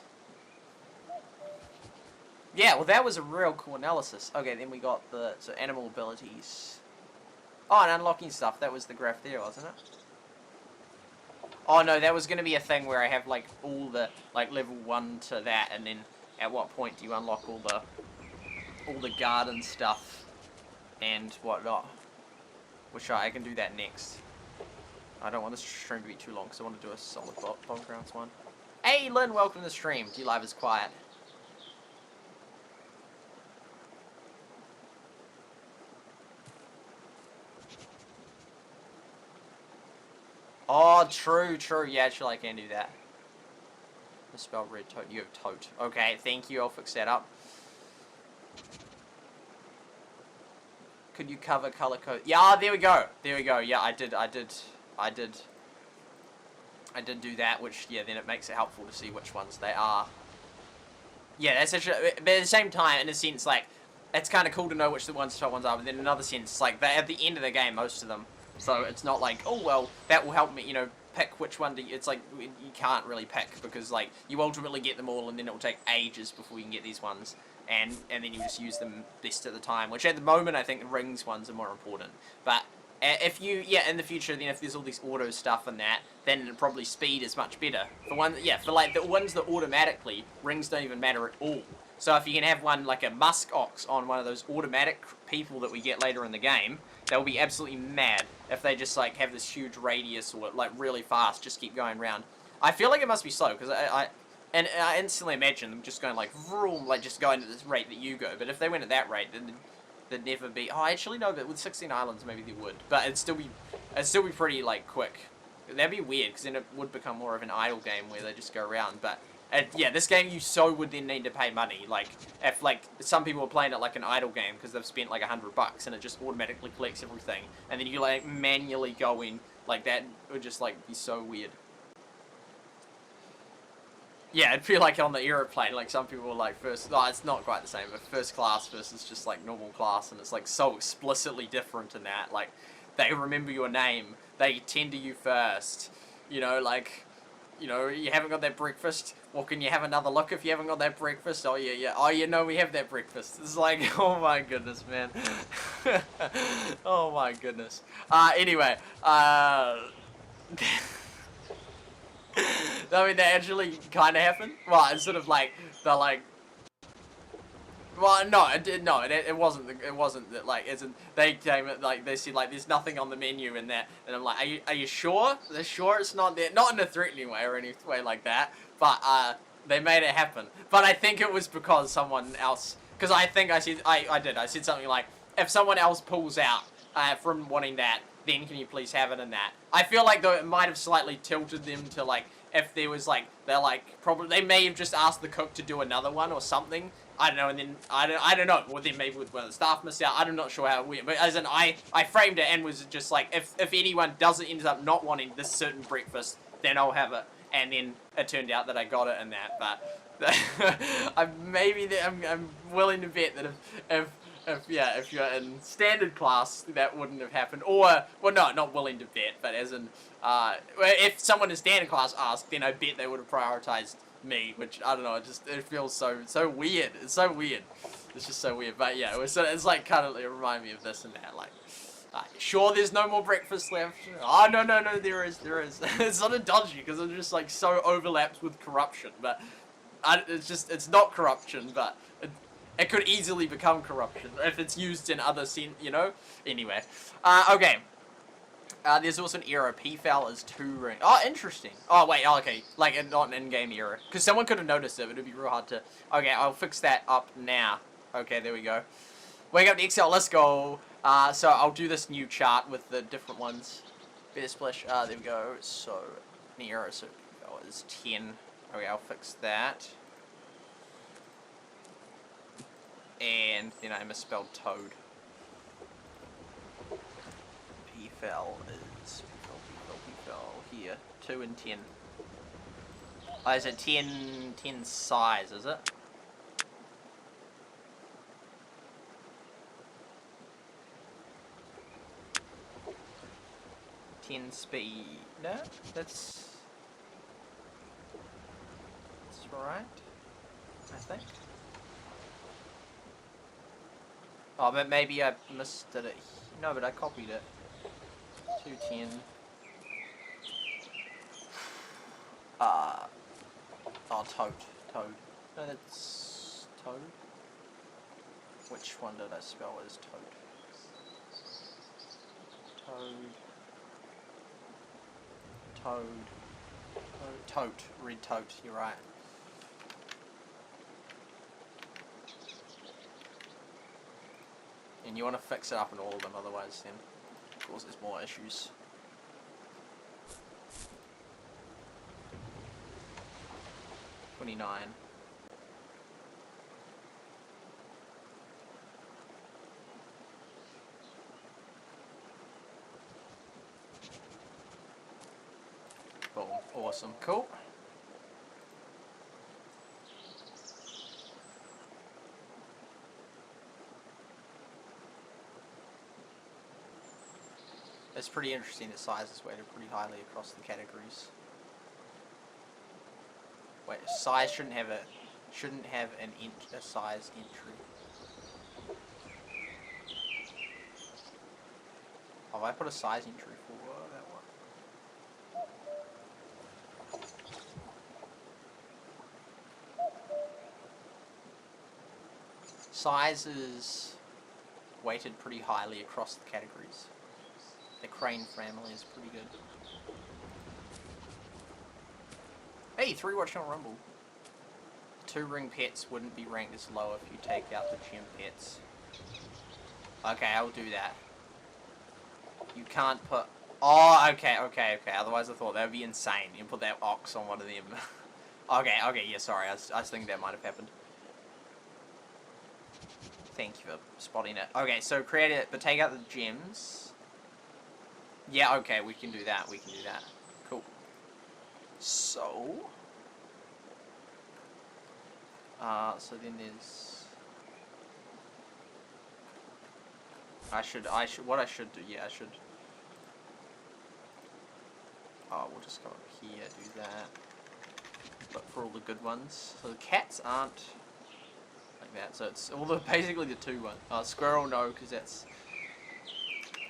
Yeah, well, that was a real cool analysis. Okay, then we got so animal abilities. Oh, and unlocking stuff. That was the graph there, wasn't it? Oh, no, that was going to be a thing where I have, like, all the, like, level 1 to that, and then at what point do you unlock all the garden stuff and whatnot. Which I can do that next. I don't want this stream to be too long, because I want to do a solid Bomb Grounds one. Hey, Lynn, welcome to the stream. D-Live is quiet. Oh, true. Yeah, actually, I can do that. Misspelled red tote. You have tote. Okay, thank you. I'll fix that up. Could you cover color code? Yeah, there we go. Yeah, I did do that, which, yeah, then it makes it helpful to see which ones they are. Yeah, that's actually, but at the same time, in a sense, like, it's kind of cool to know which the top ones are, but then in another sense, like, they're at the end of the game, most of them. So it's not like, oh, well, that will help me, you know, pick which one it's like, you can't really pick, because, like, you ultimately get them all, and then it will take ages before you can get these ones, and then you just use them best at the time, which at the moment, I think the rings ones are more important. But if you, yeah, in the future, then if there's all this auto stuff and that, then probably speed is much better. For like, the ones that automatically, rings don't even matter at all. So if you can have one, like a musk ox on one of those automatic people that we get later in the game, they'll be absolutely mad if they just, like, have this huge radius or, like, really fast, just keep going around. I feel like it must be slow, because I instantly imagine them just going, like, vroom, like, just going at this rate that you go. But if they went at that rate, then they'd never be... Oh, actually, no, but with 16 islands, maybe they would. But it'd still be pretty, like, quick. That'd be weird, because then it would become more of an idle game where they just go around. But, yeah, this game you would then need to pay money. Like, if, like, some people are playing it like an idle game because they've spent, like, $100 and it just automatically collects everything. And then you, like, manually go in, like, that would just, like, be so weird. Yeah, it'd feel like on the aeroplane, like, some people are like it's not quite the same, but first class versus just, like, normal class, and it's, like, so explicitly different in that, like, they remember your name, they tend to you first, you know, like, you know, you haven't got that breakfast, well, can you have another look if you haven't got that breakfast? Oh, yeah, oh, you know, we have that breakfast. It's like, oh my goodness, man. Oh my goodness. Anyway, I mean, that actually kind of happened. Well, it's sort of like, they're like, well, no, it wasn't that, like, they came, like, they said, like, there's nothing on the menu in that, and I'm like, are you sure? They're sure it's not there? Not in a threatening way or any way like that, but, they made it happen. But I think it was because someone else, because I think I said something like, if someone else pulls out, from wanting that, then can you please have it in that? I feel like, though, it might have slightly tilted them to, like, if there was like, they're like, probably, they may have just asked the cook to do another one or something. I don't know, and then, I don't know, well then maybe with one of the staff missed out, I'm not sure how it went, but as in, I framed it and was just like, if anyone doesn't end up not wanting this certain breakfast, then I'll have it, and then it turned out that I got it in that, but, I'm willing to bet that if you're in standard class, that wouldn't have happened, or, well no, not willing to bet, but as in, if someone in standard class asked, then I bet they would have prioritized me, which I don't know, it feels so weird. It's so weird. It's just so weird. But yeah, it's like kind of, it reminded me of this and that. Like, sure, there's no more breakfast left. Oh no, there is. It's sort of dodgy because it just like so overlaps with corruption. But it's not corruption, but it could easily become corruption if it's used in other you know. Anyway, okay. There's also an error. PFAL is 2 ring. Oh, interesting. Oh, wait. Oh, okay. Like, not an in-game error. Because someone could have noticed it, but it'd be real hard to... Okay, I'll fix that up now. Okay, there we go. Wake up to Excel. Let's go. So, I'll do this new chart with the different ones. Better splash. There we go. So, an error. So, PFAL is 10. Okay, I'll fix that. And then I misspelled toad. PFAL is PFAL here. 2 and 10. Oh, is it 10 size, is it? Ten speed. No, that's right. I think. Oh, but maybe I missed it. No, but I copied it. 210. Oh, toad. No, that's toad. Which one did I spell as toad? Toad. Red toad, you're right. And you want to fix it up in all of them, otherwise then it causes more issues. $29. Boom. Awesome. Cool. It's pretty interesting that size is weighted pretty highly across the categories. Wait, size shouldn't have a size entry. Oh, I put a size entry for that one. Size is weighted pretty highly across the categories. The crane family is pretty good. Hey, 3 watching on Rumble. 2 ring pets wouldn't be ranked as low if you take out the gem pets. Okay, I'll do that. You can't put... Oh, okay. Otherwise I thought that would be insane. You put that ox on one of them. okay, yeah, sorry. I was thinking that might have happened. Thank you for spotting it. Okay, so create it, but take out the gems. Yeah, okay, we can do that. Cool. So... so then there's... what I should do, yeah, I should... Oh, we'll just go up here, do that. But for all the good ones. So the cats aren't like that, so it's all the, basically the 2 ones. Squirrel, no, because that's...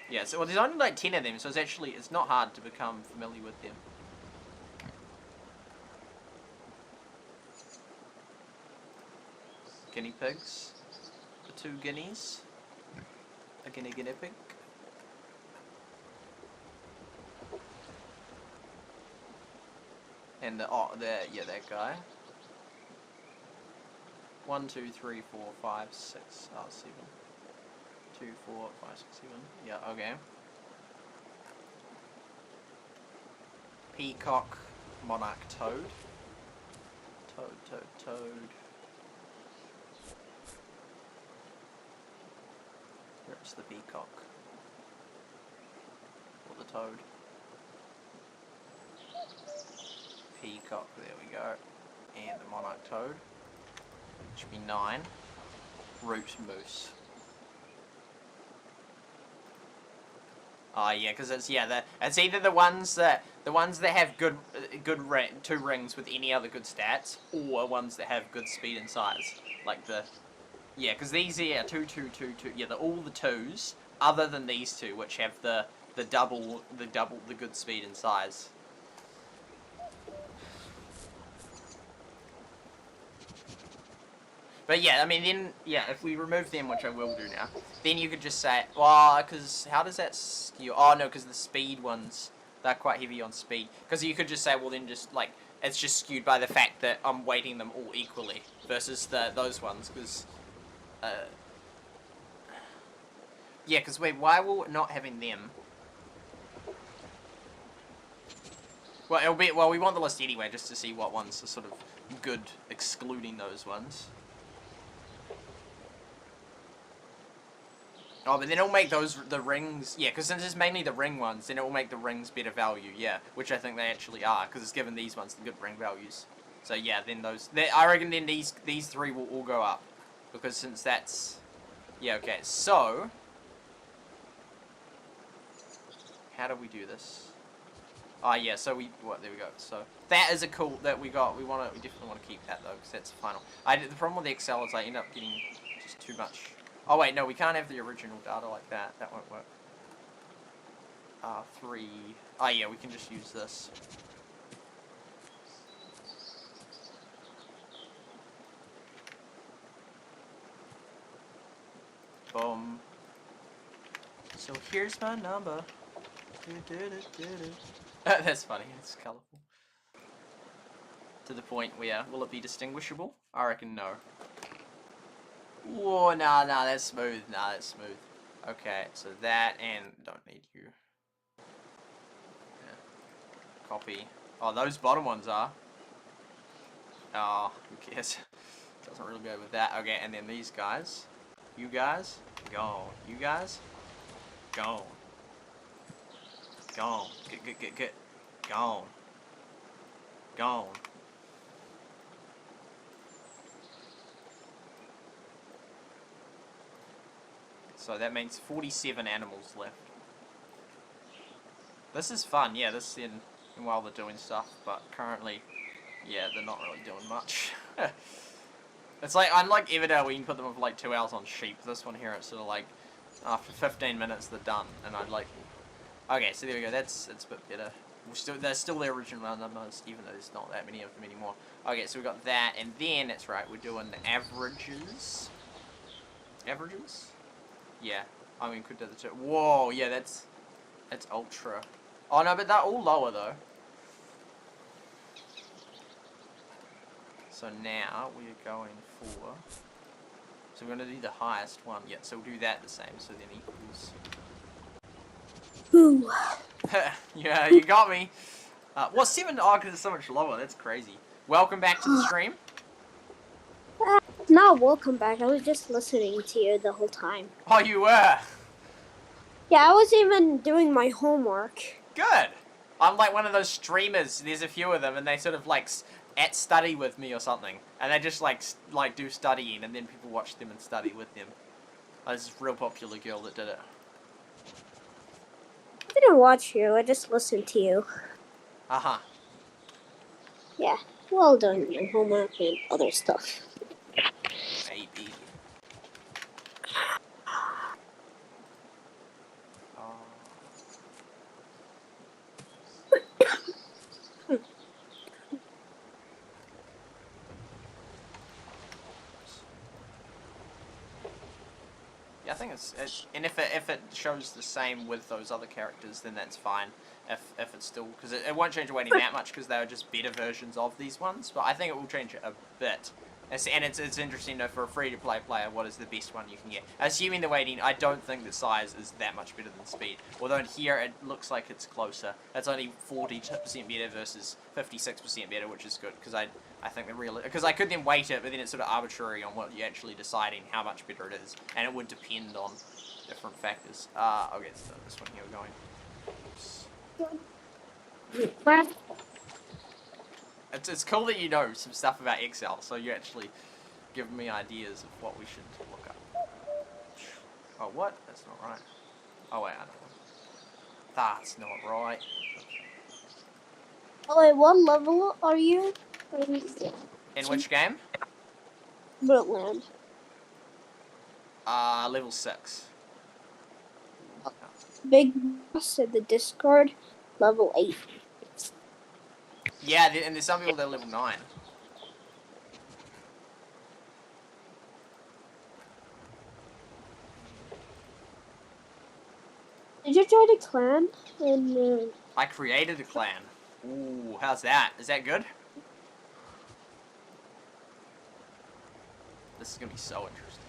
Yeah, so well, there's only like 10 of them, so it's not hard to become familiar with them. Guinea pigs. The 2 guineas. A guinea pig. And that guy. 1, 2, 3, 4, 5, 6, 7. 2, 4, 5, 6, 7. Yeah, okay. Peacock, Monarch Toad. Toad. Where's the peacock? Or the toad? Peacock, there we go. And the Monarch Toad. Should be 9. Root Moose. Oh yeah, because it's it's either the ones that have good 2 rings with any other good stats, or ones that have good speed and size, like the because these are 2 2 2 2 they're all the 2s other than these 2 which have the double the good speed and size. But yeah, I mean, then, if we remove them, which I will do now, then you could just say, well, because how does that skew? Oh, no, because the speed ones, they're quite heavy on speed. Because you could just say, well, then just, like, it's just skewed by the fact that I'm weighting them all equally versus those ones, because, yeah, because, wait, why will not having them? Well, it'll be, well, we want the list anyway, just to see what ones are sort of good, excluding those ones. Oh, but then it'll make the rings, because since it's mainly the ring ones, then it will make the rings better value, which I think they actually are, because it's given these ones the good ring values. So yeah, then I reckon then these 3 will all go up, because since that's, okay, so, how do we do this? Oh yeah, so there we go, so, that is a cool, that we definitely want to keep that though, because that's the final. The problem with the Excel is I end up getting just too much. Oh wait, no, we can't have the original data like that. That won't work. 3. Oh yeah, we can just use this. Boom. So here's my number. That's funny. It's colorful. To the point where, will it be distinguishable? I reckon no. Whoa, nah, that's smooth. Nah, that's smooth. Okay, so that, and don't need you. Yeah. Copy. Oh, those bottom ones are. Oh, who cares? Doesn't really go with that. Okay, and then these guys. You guys, gone. You guys, gone. Gone. Get. Gone. Gone. So that means 47 animals left. This is fun, this is in while they're doing stuff, but currently, they're not really doing much. It's like, unlike Everdale where you can put them for like 2 hours on sheep, this one here it's sort of like, after 15 minutes they're done, and I'd like, okay, so there we go, it's a bit better. They're still the original numbers, even though there's not that many of them anymore. Okay, so we got that, and then, that's right, we're doing the averages. Averages? Yeah, I mean, could do the 2. Whoa, yeah, that's ultra. Oh no, but they're all lower though. So now we're going for. So we're going to do the highest one. Yeah, so we'll do that the same. So then equals. Ooh. Yeah, you got me. Well, 7. Oh, because it's so much lower. That's crazy. Welcome back to the stream. No, welcome back. I was just listening to you the whole time. Oh, you were? Yeah, I was even doing my homework. Good. I'm like one of those streamers. There's a few of them, and they sort of like at study with me or something, and they just like do studying, and then people watch them and study with them. There's this real popular girl that did it. I didn't watch you. I just listened to you. Uh-huh. Yeah, well done. Your homework and other stuff. Maybe. Yeah, I think it's and if it shows the same with those other characters, then that's fine. If it's still, because it won't change the weighting that much, because they are just better versions of these ones. But I think it will change it a bit. And it's interesting though, for a free-to-play player, what is the best one you can get? Assuming the weighting, I don't think that size is that much better than speed. Although in here it looks like it's closer. It's only 40% better versus 56% better, which is good because I think they're real. Because I could then weight it, but then it's sort of arbitrary on what you're actually deciding how much better it is, and it would depend on different factors. Okay, so this one here we're going. Oops. It's cool that you know some stuff about Excel, so you actually give me ideas of what we should look up. Oh, what? That's not right. Oh, wait, I know. That's not right. Oh wait, what level are you? In which game? Battlelands. Level 6. Big Boss said the Discord, level 8. Yeah, and there's some people that are level 9. Did you join a clan? And I created a clan. Ooh, how's that? Is that good? This is gonna be so interesting.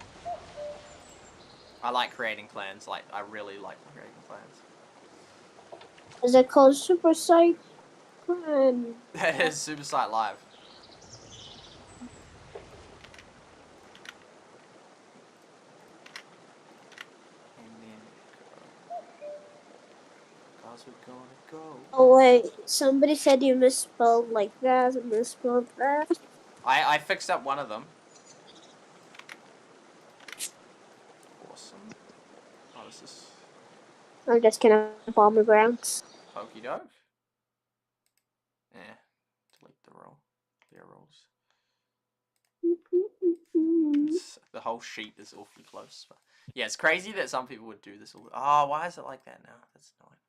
I like creating clans. Like, I really like creating clans. is it called SuperSight? Clan? That is SuperSight Live. And then cause we're gonna go. Oh wait, somebody said you misspelled like that and misspelled that. I fixed up one of them. Awesome. Oh, this is I'm just gonna bomber grounds. Pokey doke. Yeah. Delete the roll. Clear rolls. The whole sheet is awfully close. But yeah, it's crazy that some people would do this. Oh, why is it like that now? That's annoying.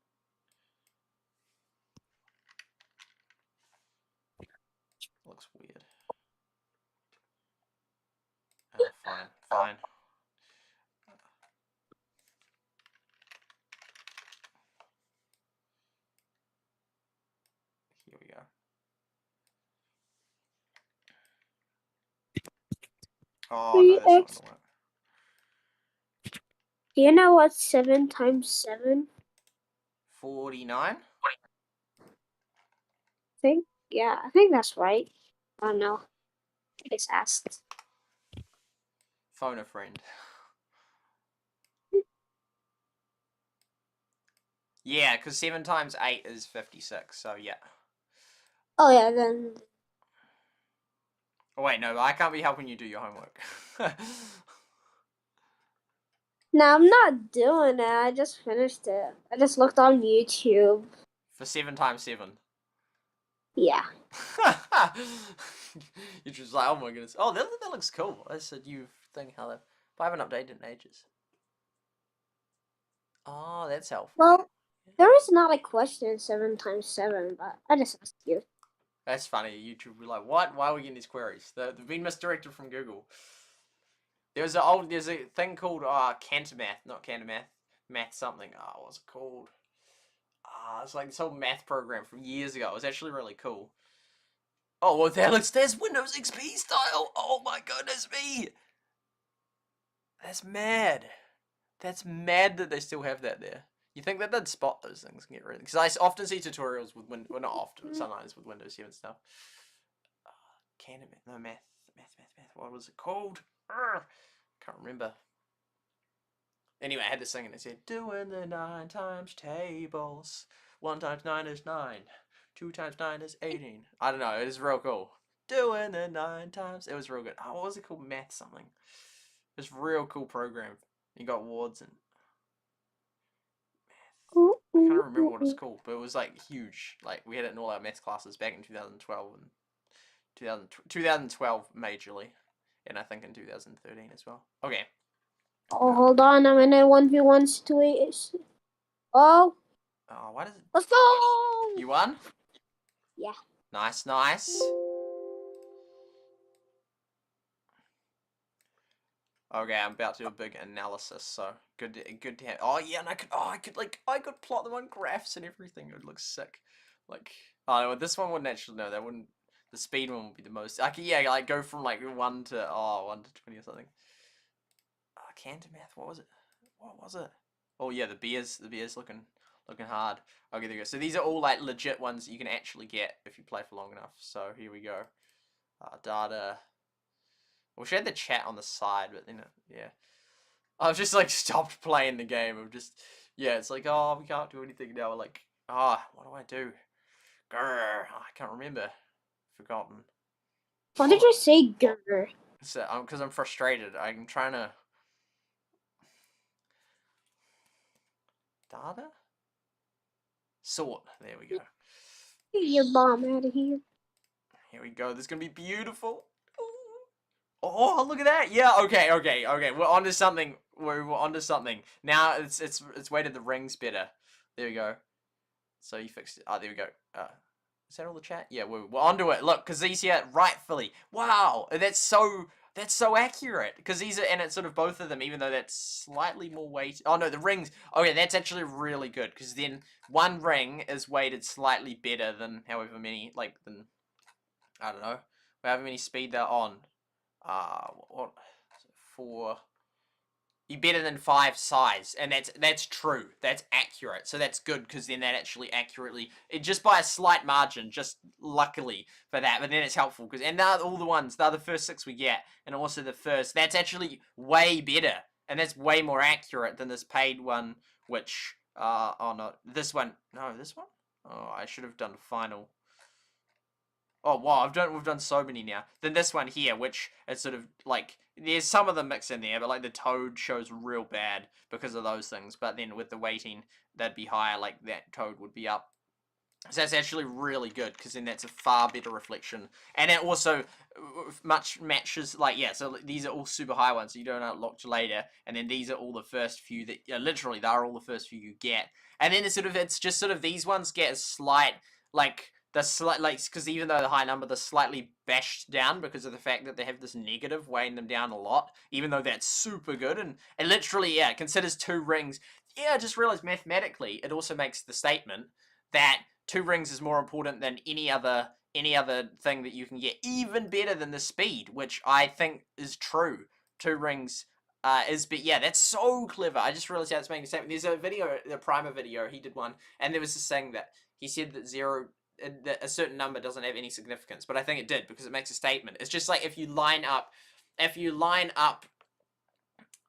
Looks weird. Fine, fine. Here we go. Oh no, that's not gonna work. Do you know what's 7 times 7? 49? I think that's right. I don't know. I just asked. Phone a friend. Yeah, because 7 times 8 is 56, so yeah. Oh yeah, then. Oh wait, no, I can't be helping you do your homework. No, I'm not doing it. I just finished it. I just looked on YouTube. For 7 times 7. Yeah. You're just like, oh my goodness. Oh, that looks cool. That's a new thing, how that. But I haven't updated in ages. Oh, that's helpful. Well, there is not a question 7 times 7, but I just asked you. That's funny. YouTube will be like, what? Why are we getting these queries? They've been misdirected from Google. There's a thing called Cantamath, not Cantamath, Math something. Oh, what's it called? It's like this whole math program from years ago. It was actually really cool. Oh, well, there's Windows XP style. Oh my goodness me. That's mad. That's mad that they still have that there. You think that they'd spot those things and get rid of it? Because I often see tutorials with well, not often, sometimes with Windows 7 stuff. Cantamath, no, math. What was it called? Can't remember. Anyway, I had this thing and it said, doing the 9 times tables. 1 times 9 is 9. 2 times 9 is 18. I don't know, it was real cool. Doing the 9 times. It was real good. Oh, what was it called? Math something. It's real cool program. You got awards and math. I can't remember what it's called, but it was like huge. Like we had it in all our math classes back in 2012 and 2012 majorly, and I think in 2013 as well. Okay. Oh, hold on. I'm in a 1v1 situation. Oh. Oh, why does it? Let's go! You won? Yeah. Nice, nice. Okay, I'm about to do a big analysis, so good to have. Oh yeah, and I could plot them on graphs and everything. It would look sick. Like, oh, this one wouldn't actually. No, The speed one will be the most. I can, yeah, like go from like 1 to 20 or something. Canton math. What was it? What was it? Oh yeah, the beers looking hard. Okay, there you go. So these are all like legit ones that you can actually get if you play for long enough. So here we go. Data. We should have the chat on the side, but then yeah. I've just like stopped playing the game. I'm just, yeah, it's like, oh, we can't do anything now. We're like, what do I do? Grr, I can't remember. Forgotten. Why did you say grr? So, because I'm frustrated. I'm trying to. Data? Sort. There we go. Get your bomb out of here. Here we go. This is gonna be beautiful. Oh, look at that! Yeah, okay. We're onto something. We're onto something. Now it's weighted the rings better. There we go. So you fixed it. Oh, there we go. Is that all the chat? Yeah, we're onto it. Look, because these here rightfully. Wow, that's so accurate. Because these are, and it's sort of both of them, even though that's slightly more weight. Oh no, the rings. Oh yeah, that's actually really good. Because then one ring is weighted slightly better than however many, like than I don't know, however many speed they're on. What? 4. You're better than 5 size, and that's true. That's accurate. So that's good because then that actually accurately, just by a slight margin, just luckily for that. But then it's helpful because, and now all the ones, they're the first 6 we get, and also the first. That's actually way better, and that's way more accurate than this paid one. Which, oh no, this one. No, this one. Oh, I should have done final. Oh wow, we've done so many now. Then this one here, which is sort of like there's some of them mixed in there, but like the toad shows real bad because of those things. But then with the weighting, that'd be higher. Like that toad would be up. So that's actually really good because then that's a far better reflection, and it also much matches like yeah. So these are all super high ones, so you don't unlock to later, and then these are all the first few that literally they're all the first few you get, and then it's just sort of these ones get a slight like. The slight, like, because even though the high number, they're slightly bashed down because of the fact that they have this negative weighing them down a lot, even though that's super good, and it literally, yeah, considers 2 rings. Yeah, I just realized mathematically, it also makes the statement that 2 rings is more important than any other thing that you can get, even better than the speed, which I think is true. 2 rings but yeah, that's so clever. I just realized how it's making a statement. There's a video, the Primer video, he did one, and there was this thing that he said that a certain number doesn't have any significance, but I think it did because it makes a statement. It's just like if you line up,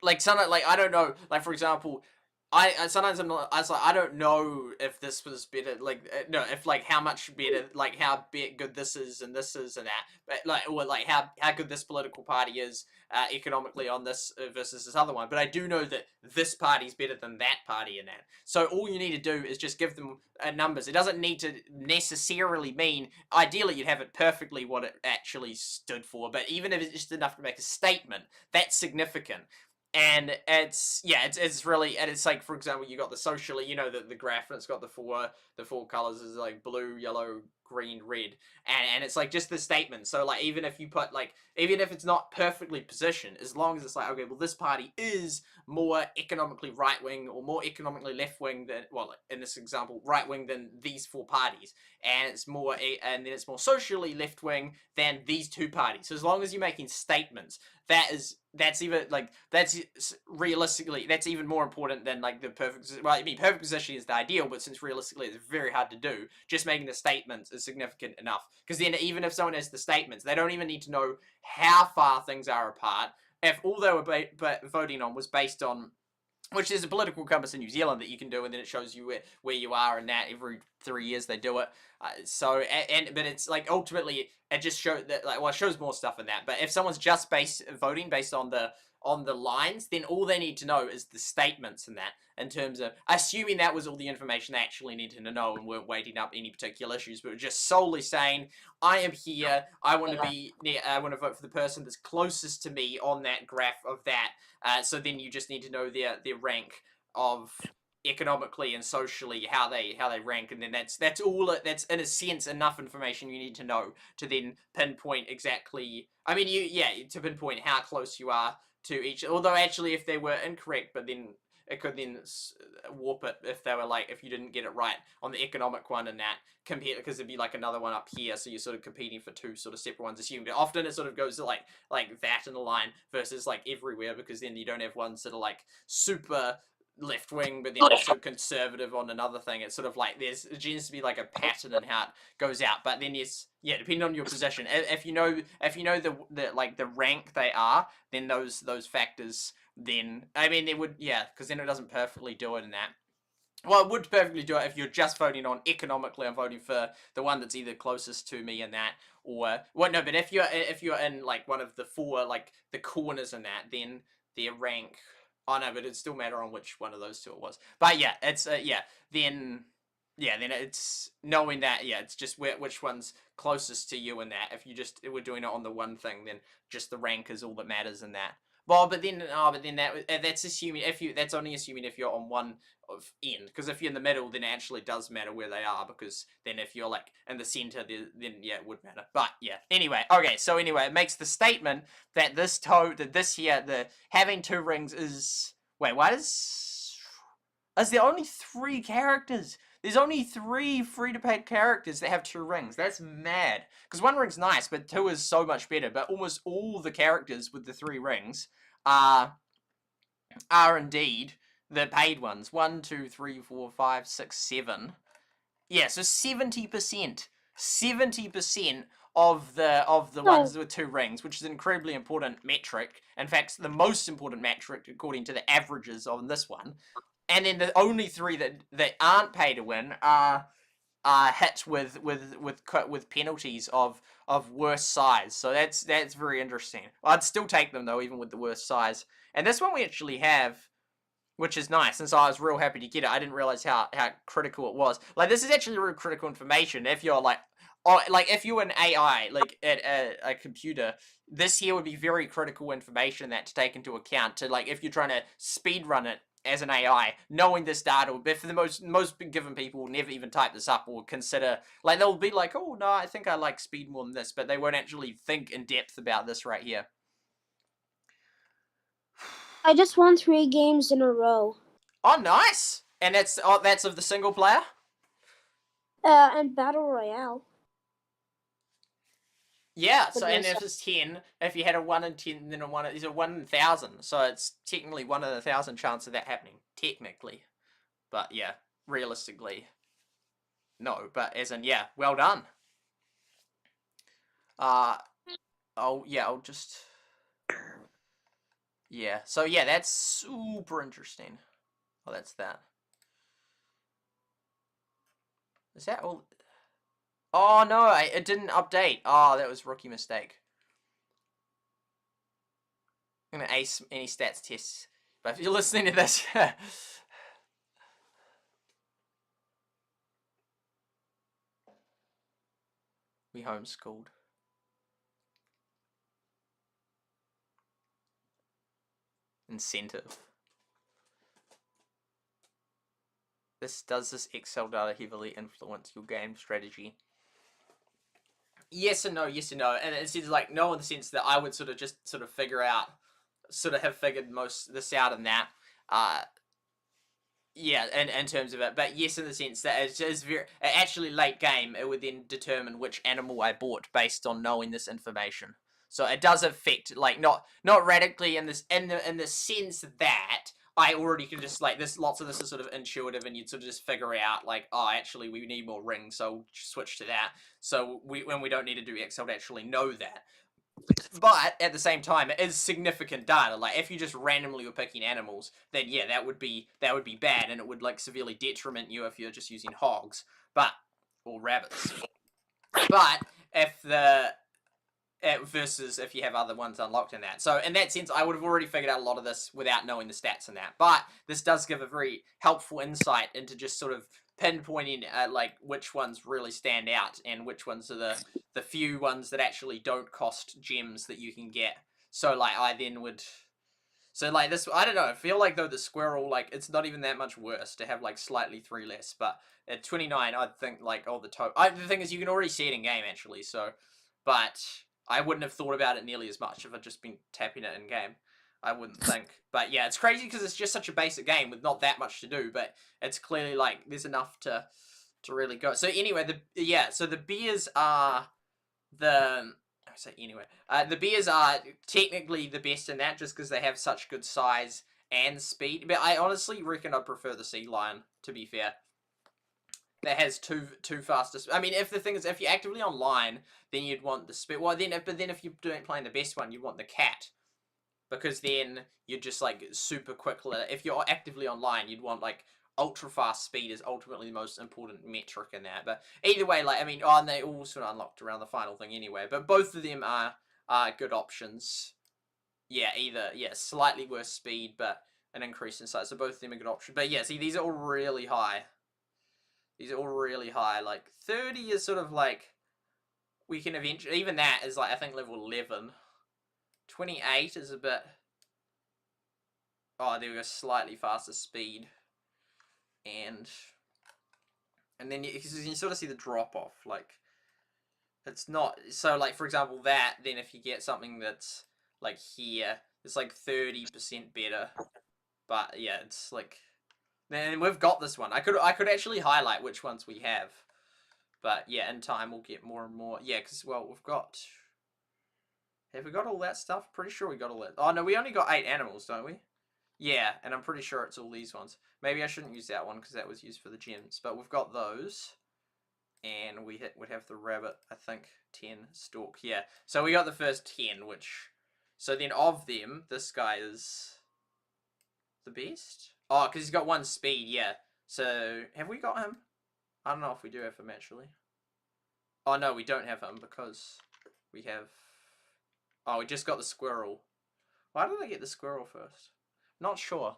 like something like I don't know, like for example, I sometimes I was like I don't know if this was better, like no, if like how much better, like how good this is and this is and that, but like or like how good this political party is economically on this versus this other one. But I do know that this party's better than that party and that. So all you need to do is just give them numbers. It doesn't need to necessarily mean. Ideally, you'd have it perfectly what it actually stood for. But even if it's just enough to make a statement, that's significant. And it's really, and it's like, for example, you got the socially, you know, the graph, and it's got the four colors is like blue, yellow, green, red, and it's like just the statement. So like even if you put like, even if it's not perfectly positioned, as long as it's like, okay, well this party is more economically right wing or more economically left wing than, well, in this example, right wing than these 4 parties, and it's more and then it's more socially left wing than these 2 parties. So as long as you're making statements, that's even like that's realistically that's even more important than like the perfect. Well, I mean, perfect position is the ideal, but since realistically it's very hard to do, just making the statements is significant enough. Because then even if someone has the statements, they don't even need to know how far things are apart. If all they were voting on was based on, which is a political compass in New Zealand that you can do, and then it shows you where you are, and that every 3 years they do it. But it's like ultimately it just shows that like, well, it shows more stuff in that. But if someone's just voting based on the lines, then all they need to know is the statements in that. In terms of assuming that was all the information they actually needed to know and weren't weighting up any particular issues, but just solely saying, I am here, I want to vote for the person that's closest to me on that graph of that. So then you just need to know their rank of economically and socially how they rank, and then that's all. That's in a sense enough information you need to know to then pinpoint exactly. I mean, to pinpoint how close you are to each. Although actually, if they were incorrect, but then it could then warp it if they were like, if you didn't get it right on the economic one and that, compared, because there'd be like another one up here, so you're sort of competing for two sort of separate ones, assuming. But often it sort of goes to like that in a line versus like everywhere, because then you don't have ones that are like super left wing but then also conservative on another thing. It's sort of like it tends to be like a pattern in how it goes out. But then depending on your position, if you know the like the rank they are, then those factors, then I mean, they would, because then it doesn't perfectly do it in that. Well, it would perfectly do it if you're just voting on economically. I'm voting for the one that's either closest to me in that, or well, no. But if you're in like one of the four, like the corners in that, then their rank. Oh no, but it'd still matter on which one of those two it was. But yeah, it's then it's knowing that, it's just which one's closest to you in that. If you just were doing it on the one thing, then just the rank is all that matters in that. Well, but then that's assuming that's only assuming if you're on one of end, because if you're in the middle, then it actually does matter where they are, because then if you're like in the center, then it would matter. But yeah, anyway, okay, so anyway, it makes the statement that the having 2 rings is, wait, what is there only 3 characters? There's only 3 free-to-play characters that have 2 rings. That's mad. Because 1 ring's nice, but 2 is so much better. But almost all the characters with the 3 rings are indeed the paid ones. 1, 2, 3, 4, 5, 6, 7. Yeah, so 70%. 70% of the ones with 2 rings, which is an incredibly important metric. In fact, the most important metric according to the averages on this one. And then the only 3 that aren't pay to win are hit with penalties of worse size. So that's very interesting. I'd still take them though, even with the worst size. And this one we actually have, which is nice, and so I was real happy to get it. I didn't realize how critical it was. Like, this is actually real critical information. If you're like, if you're an AI, like at a computer, this here would be very critical information that to take into account. To like, if you're trying to speed run it as an AI, knowing this data, but for the most given people will never even type this up or consider, like, they'll be like, oh no, I think I like speed more than this, but they won't actually think in depth about this right here. I just won 3 games in a row. Oh, nice! And that's of the single player? And Battle Royale. Yeah, so, and if it's 10, if you had a 1 in 10, then there's a 1 in 1,000, so it's technically 1 in 1,000 chance of that happening, technically. But yeah, realistically, no, but as in, yeah, well done. I'll just, yeah, so yeah, that's super interesting. Oh, that's that. Is that all? Oh no, it didn't update. Oh, that was a rookie mistake. I'm gonna ace any stats tests. But if you're listening to this, we homeschooled. Incentive. Does this Excel data heavily influence your game strategy? Yes and no, yes and no. And it's like no in the sense that I would sort of figure out, have figured most this out in that. Yeah, in terms of it. But yes in the sense that it's very actually late game, it would then determine which animal I bought based on knowing this information. So it does affect, like, not radically in the sense that I already can just, like, lots of this is sort of intuitive, and you'd sort of just figure out, like, oh, actually, we need more rings, so we'll switch to that. So when we don't need to do Excel to actually know that. But at the same time, it is significant data. Like, if you just randomly were picking animals, then yeah, that would be bad, and it would, like, severely detriment you if you're just using hogs, or rabbits. But if versus if you have other ones unlocked in that. So in that sense, I would have already figured out a lot of this without knowing the stats in that. But this does give a very helpful insight into just sort of pinpointing like which ones really stand out and which ones are the few ones that actually don't cost gems that you can get. So like I then would, so like this, I don't know, I feel like though the squirrel, like it's not even that much worse to have like slightly 3 less, but at 29 I'd think like the thing is you can already see it in game actually, so, but I wouldn't have thought about it nearly as much if I'd just been tapping it in game. I wouldn't think. But yeah, it's crazy because it's just such a basic game with not that much to do, but it's clearly like there's enough to really go. So anyway, so the beers are the the beers are technically the best in that just because they have such good size and speed. But I honestly reckon I prefer the sea lion, to be fair. That has two fastest. I mean, if the thing is, if you're actively online, then you'd want the speed. Well, but then if you're playing the best one, you want the cat, because then you're just like super quick. If you're actively online, you'd want like ultra fast speed is ultimately the most important metric in that. But either way, like I mean, and they all sort of unlocked around the final thing anyway. But both of them are good options. Yeah, slightly worse speed, but an increase in size. So both of them are good options. But yeah, see, these are all really high. These are all really high. Like 30 is sort of like we can eventually. Even that is like I think level 11. 28 is a bit. Oh, there we go. Slightly faster speed, and then you sort of see the drop off. Like it's not so like for example that. Then if you get something that's like here, it's like 30% better. But yeah, it's like. And we've got this one. I could actually highlight which ones we have. But yeah, in time we'll get more and more. Yeah, because, well, we've got... Have we got all that stuff? Pretty sure we got all that. Oh, no, we only got 8 animals, don't we? Yeah, and I'm pretty sure it's all these ones. Maybe I shouldn't use that one because that was used for the gems. But we've got those. And we would have the rabbit, I think, 10 stork. Yeah, so we got the first 10, which... So then of them, this guy is the best? Oh, because he's got 1 speed, yeah. So, have we got him? I don't know if we do have him, actually. Oh, no, we don't have him because we have... Oh, we just got the squirrel. Why did I get the squirrel first? Not sure.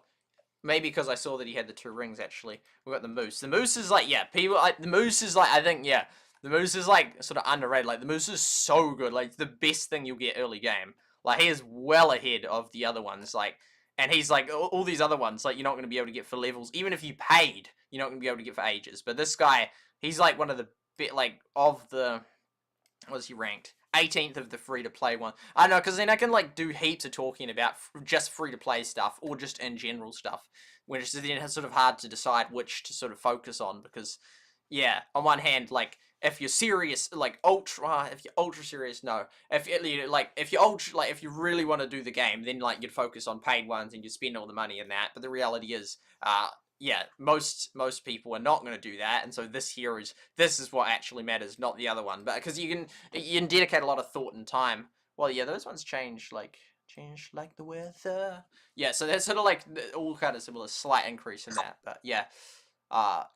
Maybe because I saw that he had the 2 rings, actually. We got the moose. The moose is like, yeah, the moose is like, I think, yeah. The moose is like, sort of underrated. Like, the moose is so good. Like, the best thing you'll get early game. Like, he is well ahead of the other ones. Like... And he's like, all these other ones, like, you're not going to be able to get for levels. Even if you paid, you're not going to be able to get for ages. But this guy, he's like one of the, of the, what is he ranked? 18th of the free-to-play one. I know, because then I can, like, do heaps of talking about just free-to-play stuff, or just in general stuff. Which is then it's sort of hard to decide which to sort of focus on, because, yeah, on one hand, like, if you're serious, like if you're ultra serious, no. If you really want to do the game, then like you'd focus on paid ones and you'd spend all the money in that. But the reality is, yeah, most people are not going to do that, and so this is what actually matters, not the other one. But because you can dedicate a lot of thought and time. Well, yeah, those ones change like the weather. Yeah, so that's sort of like all kind of similar, slight increase in that. But yeah.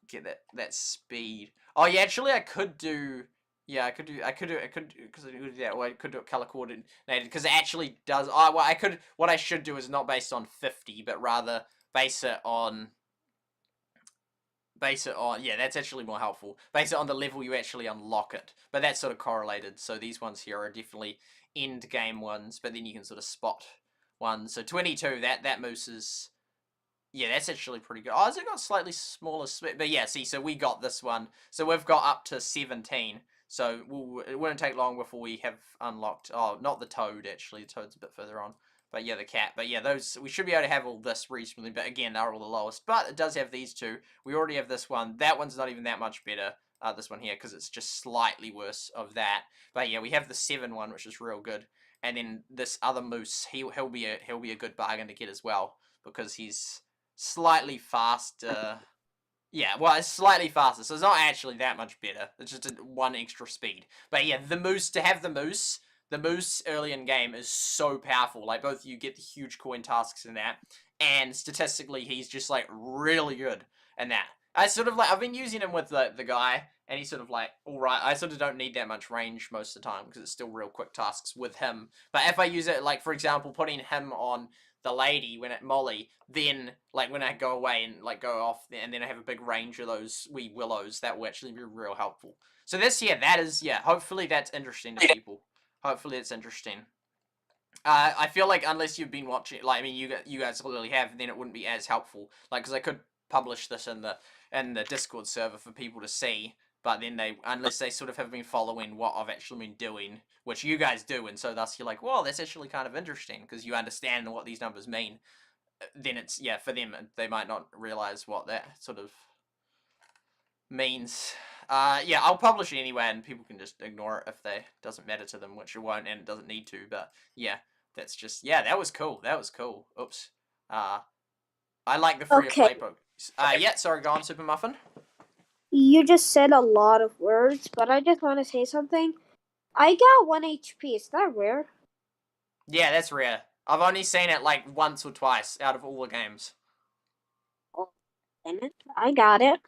Get that speed. Oh yeah, actually I could do. Yeah, I could do because I do that. Well, I could do it color coordinated because it actually does. What I should do is not based on 50, but rather base it on. Yeah, that's actually more helpful. Base it on the level you actually unlock it, but that's sort of correlated. So these ones here are definitely end game ones, but then you can sort of spot ones. So 22, that moose is. Yeah, that's actually pretty good. Oh, has it got slightly smaller split? But yeah, see, so we got this one. So we've got up to 17. So it won't take long before we have unlocked... Oh, not the toad, actually. The toad's a bit further on. But yeah, the cat. But yeah, those... We should be able to have all this reasonably. But again, they're all the lowest. But it does have these 2. We already have this one. That one's not even that much better. This one here, because it's just slightly worse of that. But yeah, we have the 7 one, which is real good. And then this other moose, he'll be a good bargain to get as well. Because he's... slightly faster. Yeah, well, it's slightly faster, so it's not actually that much better. It's just 1 extra speed. But yeah, the moose early in game is so powerful. Like, both you get the huge coin tasks in that, and statistically, he's just, like, really good in that. I've been using him with the guy, and he's sort of like, alright, I sort of don't need that much range most of the time, because it's still real quick tasks with him. But if I use it, like, for example, putting him on the lady when at Molly, then like when I go away and like go off and then I have a big range of those wee willows, that will actually be real helpful. So this, yeah, that is, yeah, hopefully that's interesting to people. Hopefully it's interesting. I feel like unless you've been watching, like, I mean, you guys clearly have, then it wouldn't be as helpful. Like, because I could publish this in the Discord server for people to see, but then unless they sort of have been following what I've actually been doing, which you guys do, and so thus you're like, well, that's actually kind of interesting because you understand what these numbers mean. Then it's, yeah, for them, they might not realize what that sort of means. Yeah, I'll publish it anyway, and people can just ignore it if they doesn't matter to them, which it won't, and it doesn't need to. But yeah, that's just, yeah, that was cool. That was cool. Oops. I like the free to play book. Yeah, sorry, go on, Super Muffin. You just said a lot of words, but I just want to say something. I got 1 HP. Is that rare? Yeah, that's rare. I've only seen it like once or twice out of all the games. Oh, I got it.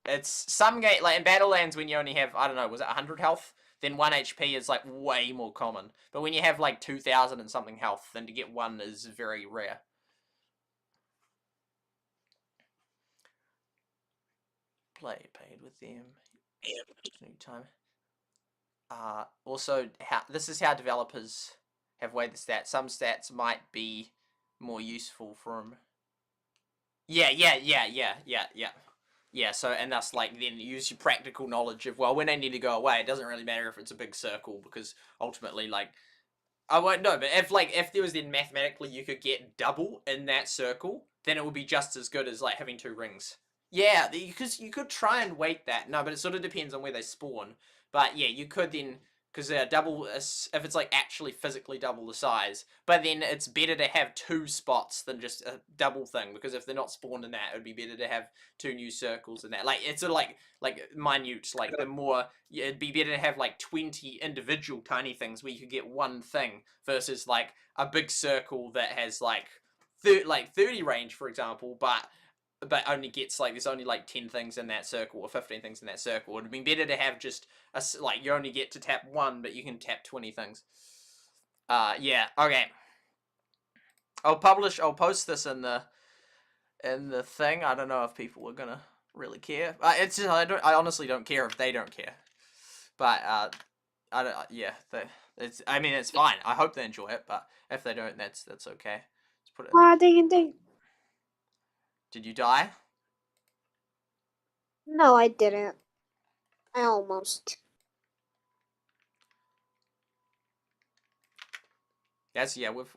It's some game, like in Battlelands, when you only have, I don't know, was it 100 health? Then 1 HP is like way more common. But when you have like 2,000 and something health, then to get 1 is very rare. Paid with them. New time. Also, this is how developers have weighed the stats. Some stats might be more useful from. Yeah. So, and that's like, then use your practical knowledge of, well, when they need to go away, it doesn't really matter if it's a big circle, because ultimately, like, I won't know, but if there was then mathematically you could get double in that circle, then it would be just as good as, like, having 2 rings. Yeah, because you could try and weight that. No, but it sort of depends on where they spawn. But yeah, you could then, because double, if it's like actually physically double the size. But then it's better to have 2 spots than just a double thing, because if they're not spawned in that, it would be better to have 2 new circles in that. Like, it's sort of like minute, like the more, it'd be better to have like 20 individual tiny things where you could get 1 thing versus like a big circle that has like 30 range, for example, but only gets like, there's only like 10 things in that circle or 15 things in that circle. It would have been better to have just like, you only get to tap 1, but you can tap 20 things. Yeah, okay. I'll post this in the thing. I don't know if people are gonna really care. It's just, I honestly don't care if they don't care. But I don't. Yeah, I mean, it's fine. I hope they enjoy it, but if they don't, that's okay. Let's put it. Ding. Did you die? No, I didn't. I almost. That's, yeah, we've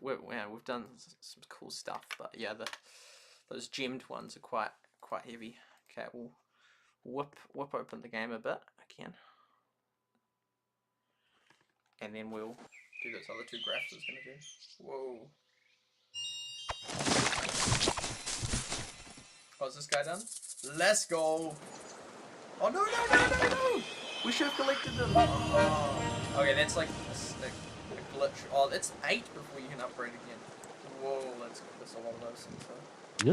done some cool stuff, but yeah, those gemmed ones are quite heavy. Okay, we'll whip open the game a bit again, and then we'll do those other 2 graphs I was gonna do. Whoa. Oh, is this guy done? Let's go! Oh, no! We should have collected them! Oh. Okay, that's like a glitch. Oh, that's 8 before you can upgrade again. Whoa, that's a lot of those things, though.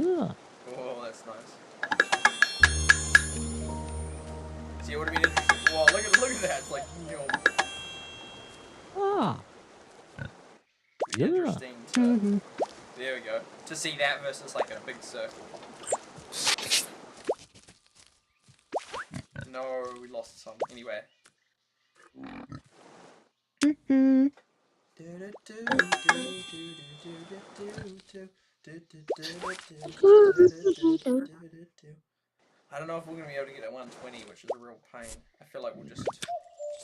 Yeah. Whoa, that's nice. See, it would have been interesting. Whoa, look at that. It's like, you know. Ah. Yeah. Interesting to, there we go. To see that versus like a big circle. No, we lost some. Anyway. I don't know if we're gonna be able to get at 120, which is a real pain. I feel like we'll just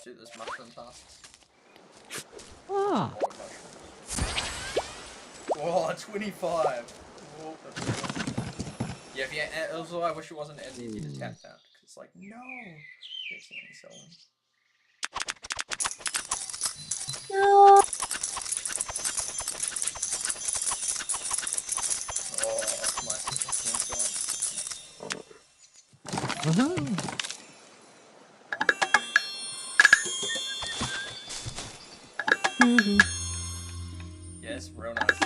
do this mushroom tasks. Ah. Oh, 25. Oh, yeah, also I wish it wasn't as easy to tap that. It's like, no. Accidentally selling. No. Oh, my skin's going. Yeah, it's real nice.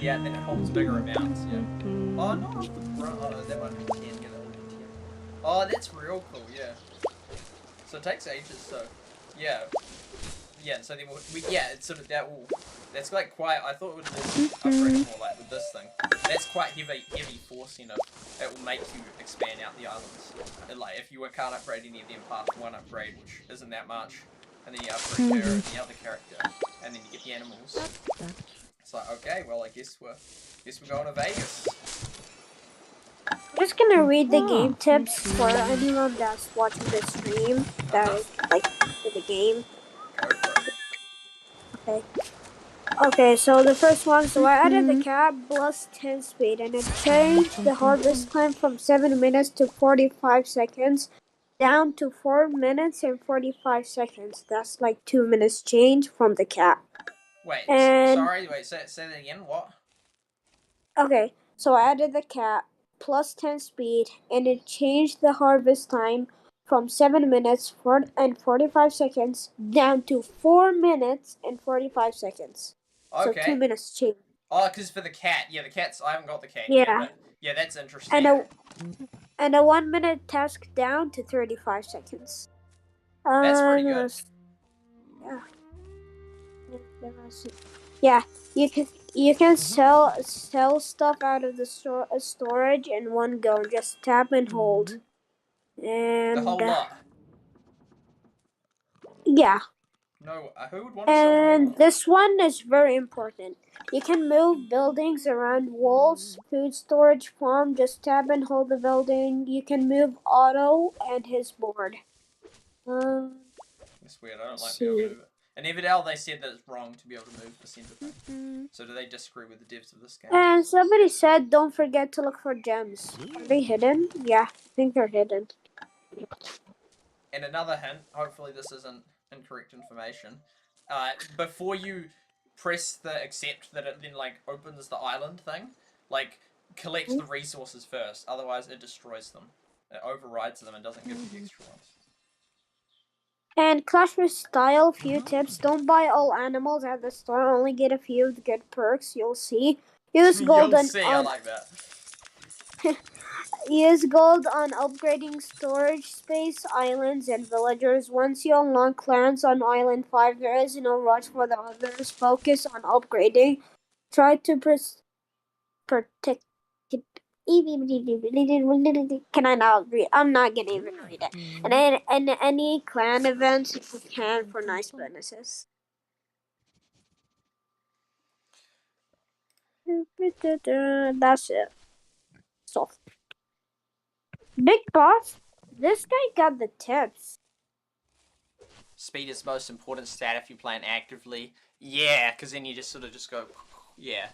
Yeah, then it holds bigger amounts, yeah. Oh, no, oh, that might be 10, get it over 10. Oh, that's real cool, yeah. So it takes ages, so, yeah. Yeah, so then yeah, it's sort of, that's like quite, I thought it would upgrade more like with this thing. That's quite heavy force, you know. It will make you expand out the islands. And like, if you can't upgrade any of them past 1 upgrade, which isn't that much, and then you upgrade her and the other character, and then you get the animals. It's like, okay, well, I guess we're going to Vegas. I'm just gonna read the game Ah. tips for anyone that's watching the stream that is like for the game. Go for it. Okay. Okay, so the first one, so I added the cap plus 10 speed and it changed the harvest time from 7 minutes to 45 seconds down to 4 minutes and 45 seconds. That's like 2 minutes change from the cap. Wait, And sorry, wait, say that again, what? okay, so I added the cap plus 10 speed and it changed the harvest time from 7 minutes and 45 seconds down to 4 minutes and 45 seconds. So 2 Okay. minutes change. Oh, because for the cat. Yeah, the cat's... I haven't got the cat Yeah. yet, but... Yeah, that's interesting. And a 1 minute task down to 35 seconds. That's pretty good. Yeah. Yeah, you can sell stuff out of the storage in one go. Just tap and hold. And The whole lot. yeah. No, who would want to sell the whole And lot? this one is very important. You can move buildings around walls, food storage farm. Just tap and hold the building. You can move Otto and his board. It's weird, I don't like being able to move it. And Everdell, they said that it's wrong to be able to move the center thing. So do they disagree with the devs of this game? And somebody said don't forget to look for gems. Are they hidden? Yeah, I think they're hidden. And another hint, hopefully this isn't incorrect information. Before you press the accept that it then like opens the island thing, like collect the resources first, otherwise it destroys them. It overrides them and doesn't give you the extra ones. And Clash with Style, few tips. Don't buy all animals at the store, only get a few of the good perks, you'll see. Use gold I like that. Use gold on upgrading storage space, islands, and villagers. Once you unlock clans on Island 5, there is no rush for the others. Focus on upgrading. Try to protect... Can I not read? I'm not gonna even read it. And any clan events if you can for nice bonuses. That's it. So, Big Boss, this guy got the tips. Speed is the most important stat if you're playing actively. Yeah, because then you just sort of just go, yeah.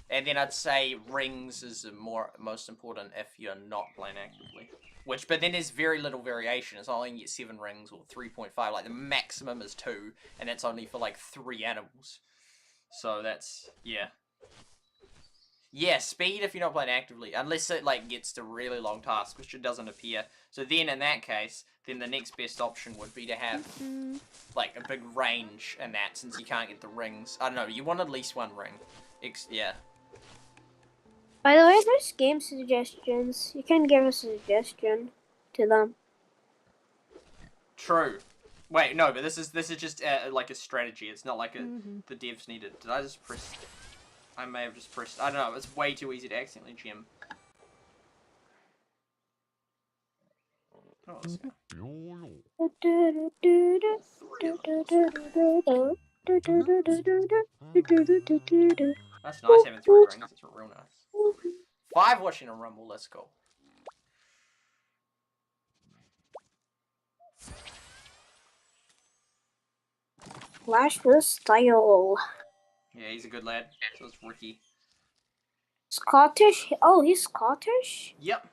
And then I'd say rings is the most important if you're not playing actively. But then there's very little variation. It's only you can get 7 rings or 3.5. Like the maximum is 2, and that's only for like 3 animals. So that's, yeah. Yeah, speed if you're not playing actively, unless it like gets to really long tasks, which it doesn't appear. So then in that case, then the next best option would be to have like a big range in that, since you can't get the rings. I don't know, you want at least 1 ring. Yeah. By the way, there's game suggestions. You can give a suggestion to them. True. Wait, no, but this is just like a strategy. It's not like the devs need it. Did I just press? I may have just pressed. I don't know. It's way too easy to accidentally gem. Oh, let's go. That's nice having 3 rings. That's real nice. 5 watching a rumble. Let's go. Clash with Style. Yeah, he's a good lad. So is Ricky. Scottish? Oh, he's Scottish? Yep.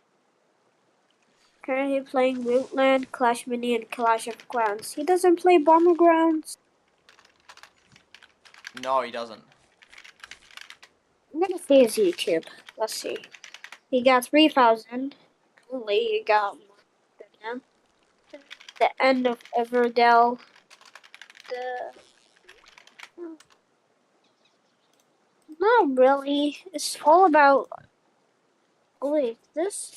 Currently playing Rootland, Clash Mini, and Clash of Clans. He doesn't play Battlegrounds. No, he doesn't. I'm gonna see his YouTube. Let's see. He got 3,000. Only he got more than him. The end of Everdell. Not really. It's all about. Oh, wait, this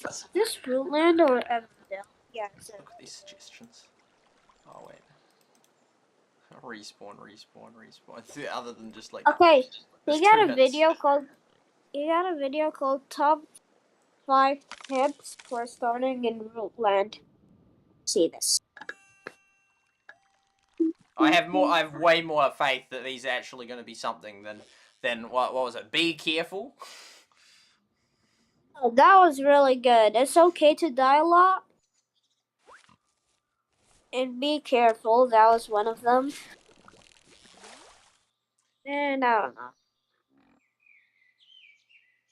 Rootland or Everdell? Yeah, it's Look at these suggestions. Oh wait. Respawn. Other than just like. Okay, there's he got 2 a hints. video called. He got a video called Top 5 Tips for Starting in Rootland. See this. I have way more faith that these are actually going to be something than what was it? Be careful. Oh, that was really good. It's okay to die a lot. And be careful. That was one of them. And I don't know.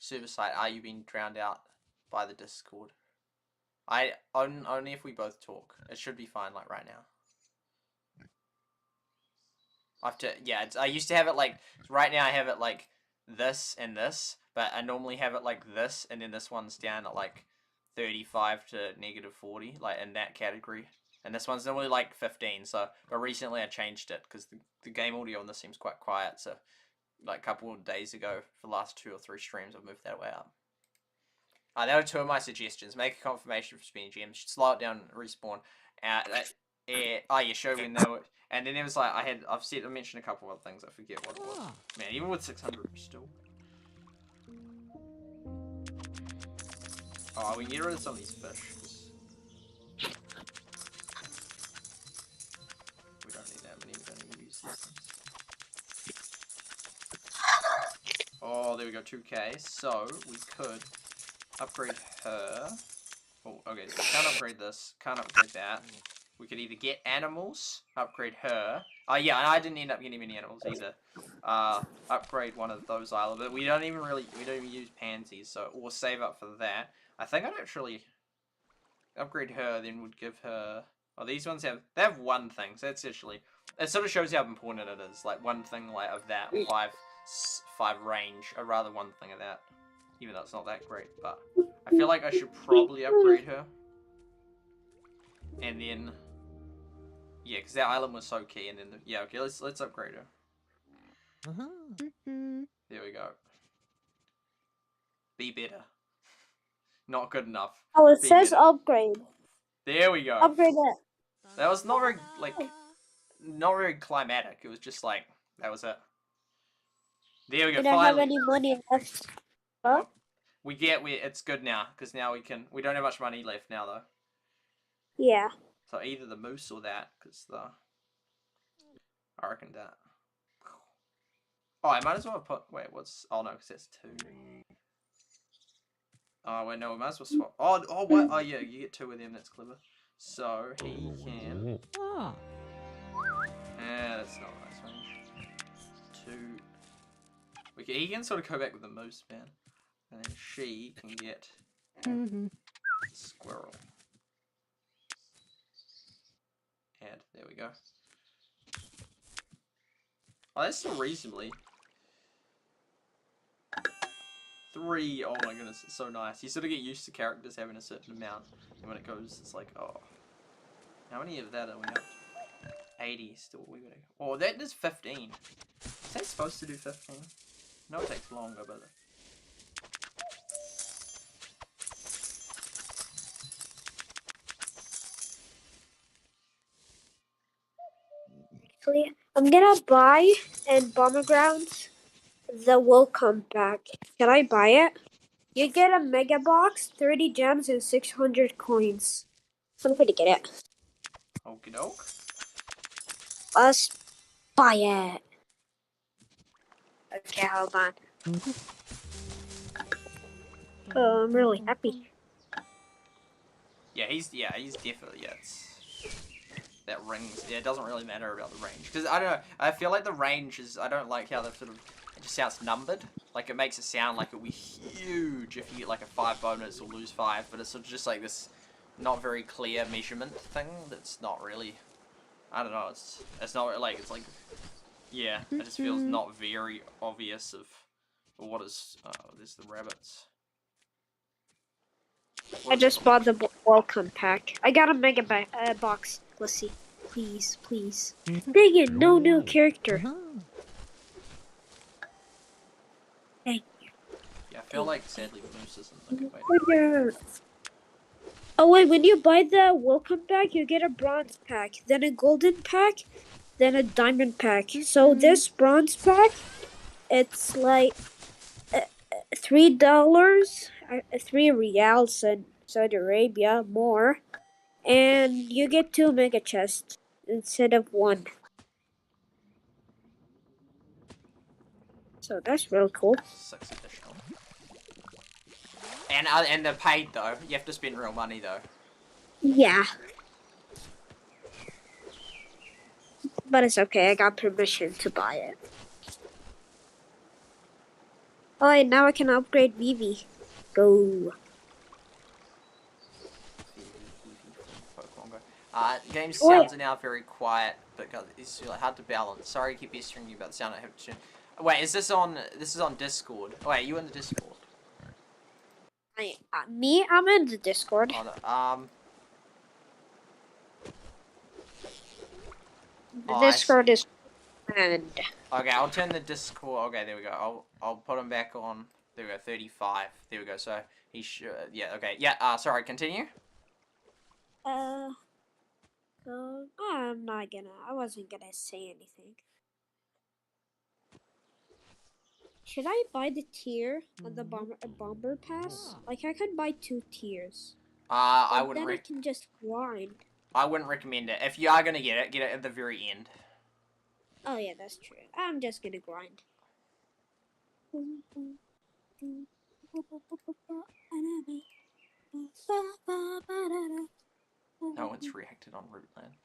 SuperSight, are you being drowned out by the Discord? Only if we both talk. It should be fine, like right now. I used to have it like, right now I have it like this and this, but I normally have it like this, and then this one's down at like 35 to -40, like in that category. And this one's normally like 15, so, but recently I changed it, because the game audio on this seems quite quiet, so, like a couple of days ago, for the last 2 or 3 streams, I've moved that way up. That were 2 of my suggestions. Make a confirmation for spinning gems, slow it down, respawn. Show when they were. And then it was like, I mentioned a couple of things, I forget what it was. Man, even with 600 still. Oh, we can get rid of some of these fish. We don't need that many, we don't even use these things. Oh, there we go, 2k. So, we could upgrade her. Oh, okay, so we can't upgrade this, can't upgrade that. We could either get animals, upgrade her. Oh yeah, and I didn't end up getting many animals either. Upgrade one of those islands, but we don't even use pansies, so we'll save up for that. I think I'd actually upgrade her, then would give her. Oh, these ones they have one thing, so that's actually, it sort of shows how important it is. Like one thing like of that five range, or rather one thing of that. Even though it's not that great, but I feel like I should probably upgrade her. And then, yeah, because that island was so key. And then, okay, let's upgrade her. There we go. Be better. Not good enough. Oh, it Be says better. upgrade. There we go. Upgrade it. That was not very climatic. It was just like, that was it. There we go. We don't finally. have any money left. Huh? It's good now, because now we don't have much money left now though. Yeah. So either the moose or that, because I reckon that. Oh, I might as well put, oh no, because that's 2. Oh wait, no, we might as well swap. Oh what? Oh yeah, you get 2 of them, that's clever. So he can, that's not a nice range. 2, he can sort of go back with the moose, man. And then she can get squirrel. And there we go. Oh, that's still reasonably. 3, oh my goodness, it's so nice. You sort of get used to characters having a certain amount, and when it goes, it's like, oh. How many of that are we up to? 80 still, we gotta go. Oh, that is 15. Is that supposed to do 15? No, it takes longer, but... I'm gonna buy in Bomber Grounds the welcome pack. Can I buy it? You get a mega box, 30 gems, and 600 coins. I'm gonna get it. Okie doke. Let's buy it. Okay, hold on. Oh, I'm really happy. Yeah, he's definitely, that rings, it doesn't really matter about the range. Because, I don't know, I feel like the range is, I don't like how it just sounds numbered. Like, it makes it sound like it would be huge if you get like a 5 bonus or lose 5, but it's sort of just like this not very clear measurement thing that's not really, I don't know, it's not like, it's like, yeah, it just feels not very obvious of what is, there's the rabbits. I just bought the welcome pack. I got a mega box. Let's see. Please, please. Dang it, no new character. Thank you. Yeah, I feel like, sadly, Moose isn't like a way. Oh wait, when you buy the welcome pack, you get a bronze pack, then a golden pack, then a diamond pack. So this bronze pack, it's like $3, 3 reals in Saudi Arabia, more, and you get 2 mega chests instead of 1. So that's real cool. 6 additional. And they're paid though. You have to spend real money though. Yeah. But it's okay, I got permission to buy it. Oh, and now I can upgrade Vivi. Go. Pokemon Go. Game Oh, yeah. sounds are now very quiet because it's really hard to balance. Sorry, I keep pestering you about the sound. I have to. Wait, is this on? This is on Discord. Wait, you in the Discord? Me? I'm in the Discord. Oh, no, The Discord is and okay, I'll turn the Discord. Okay, there we go. I'll put him back on. There we go. 35. There we go. So he should. Yeah. Okay. Yeah. Sorry. Continue. I wasn't gonna say anything. Should I buy the tier on the bomber pass? Like I could buy 2 tiers. I wouldn't. Then I can just grind. I wouldn't recommend it. If you are gonna get it at the very end. Oh yeah, that's true. I'm just gonna grind. No one's reacted on Rootland.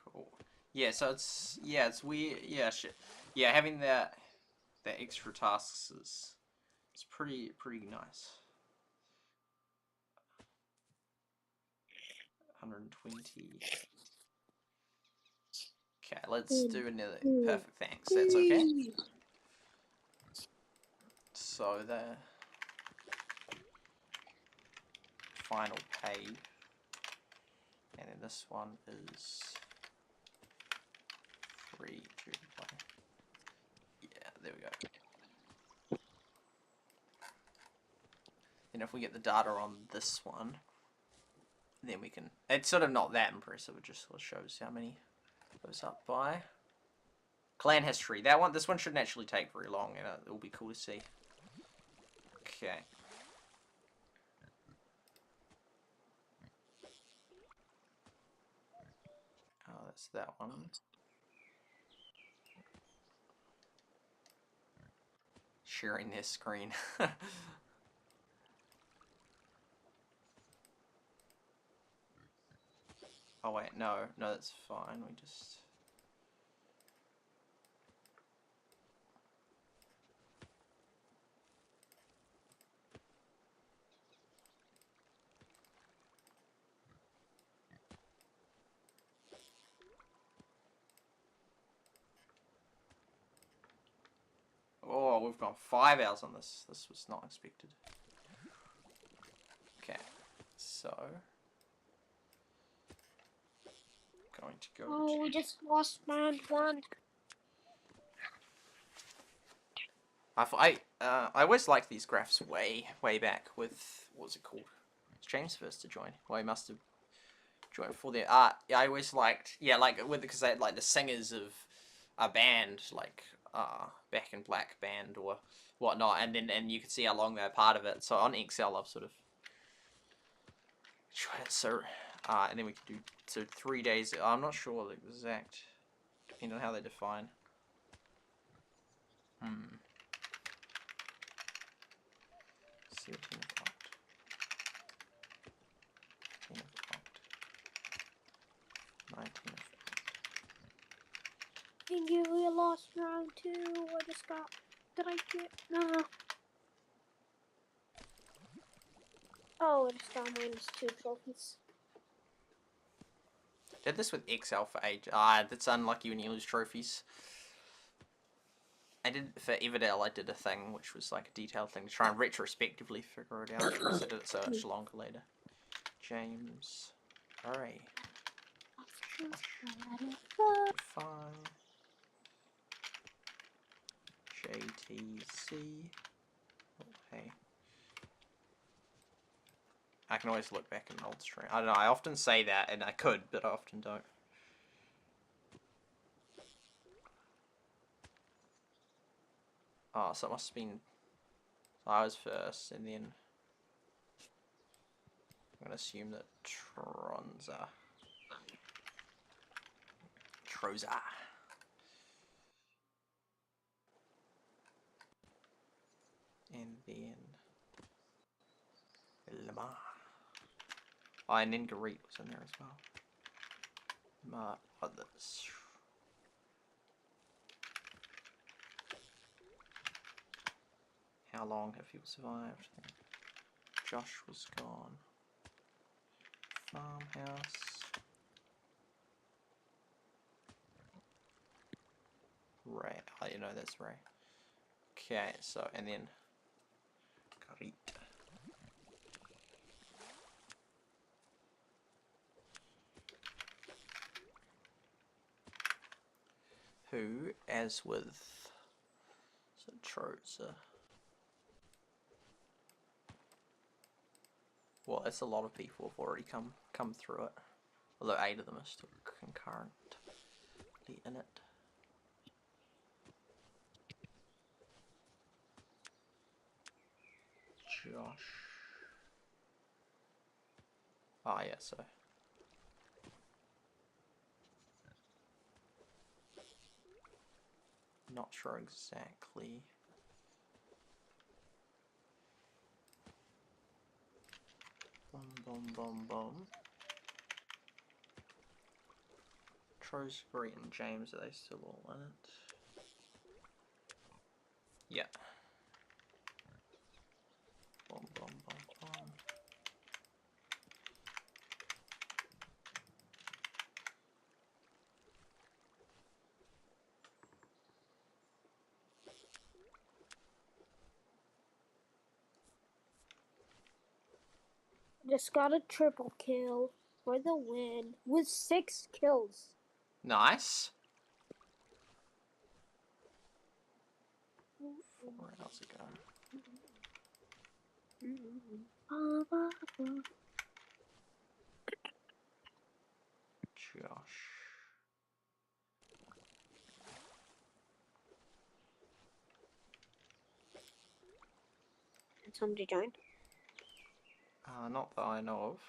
Cool. Yeah, so it's weird. Yeah, shit. Yeah, having the extra tasks is pretty nice. 120. Okay, let's do another perfect. Thanks. That's okay. So the final pay, and then this one is free to play. Yeah, there we go. And if we get the data on this one, then we can. It's sort of not that impressive. It just sort of shows how many goes up by. Clan history. This one shouldn't actually take very long, and it will be cool to see. Okay. Oh, that's that one. Sharing this screen. Oh wait, no, that's fine. We just. Oh, we've gone 5 hours on this. This was not expected. Okay, so going to go. Oh, we just lost round 1. I always liked these graphs way back with what was it called? It's James first to join. Well, he must have joined before that. Yeah, I always liked like because they had like the singers of a band like Back in Black band or whatnot, and you could see how long they're part of it. So on Excel, I've sort of tried it. So and then we could do 3 days. I'm not sure the exact, depending on how they define. 13 of Oct. 15 of Oct. 19 of Oct. Thank you, we lost round 2. I just got. Did I get. No. Oh, I just got -2 trophies. Did this with Excel for age. That's unlucky when you lose trophies. I did for Everdale. I did a thing which was like a detailed thing to try and retrospectively figure it out. I did it so much longer later. James, alright. Fine. JTC. Oh, hey. I can always look back in an old stream. I don't know. I often say that, and I could, but I often don't. Oh, so it must have been. I was first, and then I'm gonna assume that Tronza. Troza. And then Lamar. Oh, and then Garit was in there as well. My others. How long have people survived? Josh was gone. Farmhouse. Ray. Oh, you know that's Ray. Okay, so, and then Garit. Who, as with Troza. Well, that's a lot of people have already come through it. Although 8 of them are still concurrently in it. Josh. Oh yeah, so. Not sure exactly. Boom, boom, boom, boom. Trosbury and James, are they still all in it? Yeah. Boom, boom, boom, boom. Just got a triple kill for the win with 6 kills. Nice. 4 hours ago. Josh. Did somebody join? Not that I know of.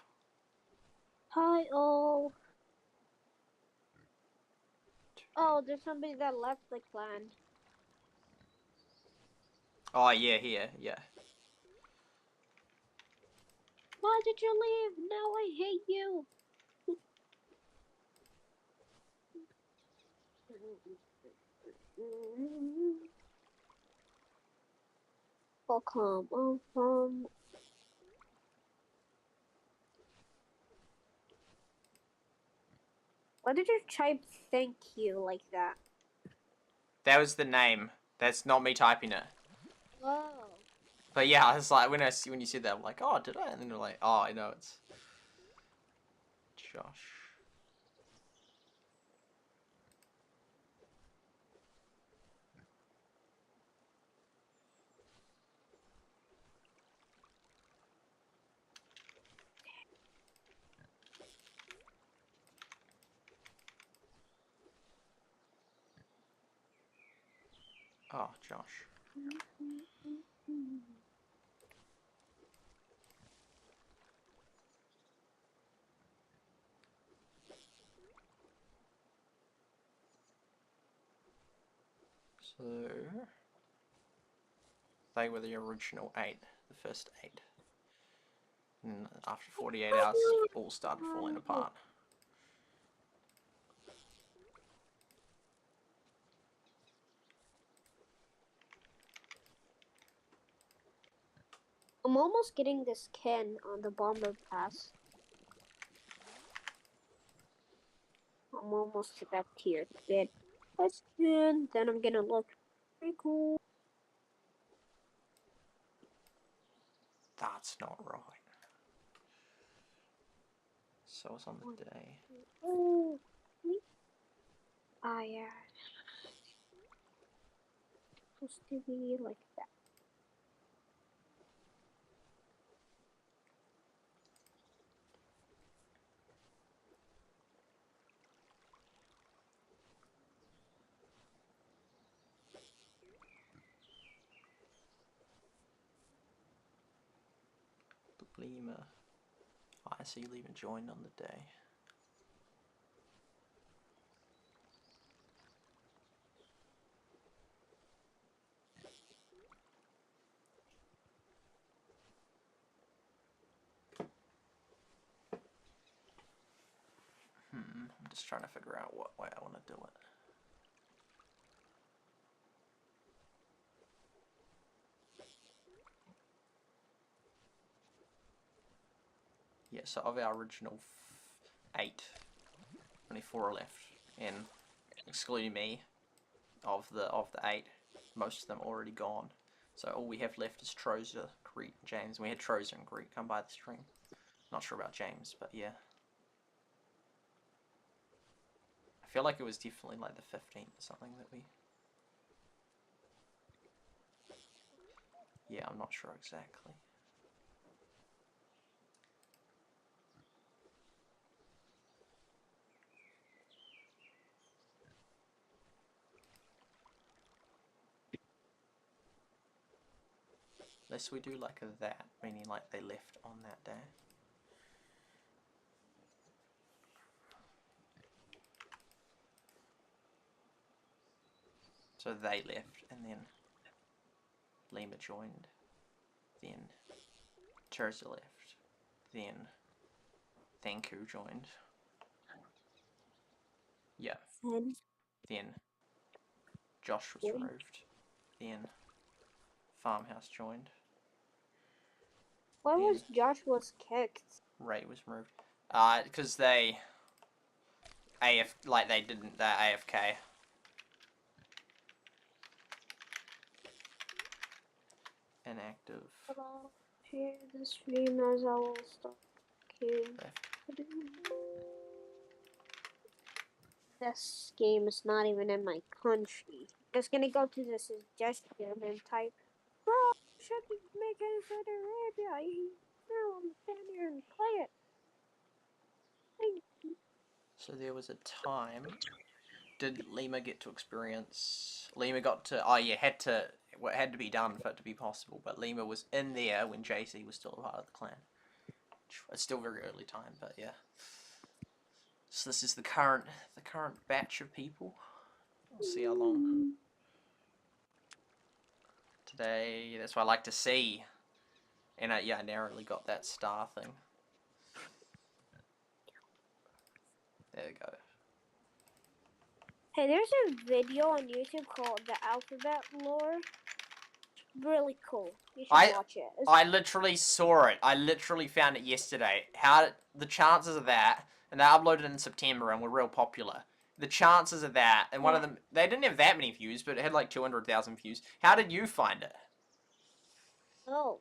Hi all. Oh, there's somebody that left the clan. Oh yeah, here, yeah. Why did you leave? Now I hate you. Welcome. Why did you type thank you like that? That was the name. That's not me typing it. Oh. But yeah, I was like, when you said that, I'm like, oh, did I? And then you're like, oh, I know it's Josh. Oh, Josh. So they were the original 8, the first 8. And after 48 hours, it all started falling apart. I'm almost getting this Ken on the bomber pass. I'm almost to that tier. Good. Question. Then I'm gonna look pretty cool. That's not right. So it's on the day. Oh. Ah, yeah. Supposed to be like that. Lima. I see you even joined on the day. I'm just trying to figure out what way I want to do it. Yeah, so of our original 8, only 4 are left, and excluding me, of the 8, most of them already gone. So all we have left is Trozo, Greet, James. We had Trozo and Greet come by the stream. Not sure about James, but yeah. I feel like it was definitely like the 15th or something that we... Yeah, I'm not sure exactly. Unless we do like a that, meaning like they left on that day. So they left, and then Lima joined, then Terza left, then Thanku joined. Yeah. Then Josh was removed. Then Farmhouse joined. Why Then was Josh kicked? Ray was removed. Because they they didn't, they're AFK. Inactive. Here the stream as I will start game. This game is not even in my country. Just gonna go to this suggestion and type, bro, should make it for Arabia. No, I'm stand here and play it. So there was a time. Did Lima get to experience? Lima got to. Oh yeah, had to. What had to be done for it to be possible. But Lima was in there when JC was still a part of the clan. It's still very early time, but yeah. So this is the current batch of people. We'll see how long. Today, that's what I like to see. And yeah, I narrowly got that star thing. There we go. Hey, there's a video on YouTube called The Alphabet Lore. Really cool. You should watch it. I literally saw it. I literally found it yesterday. The chances of that, and they uploaded in September and were real popular. The chances of that, and one of them, they didn't have that many views, but it had like 200,000 views. How did you find it? Oh,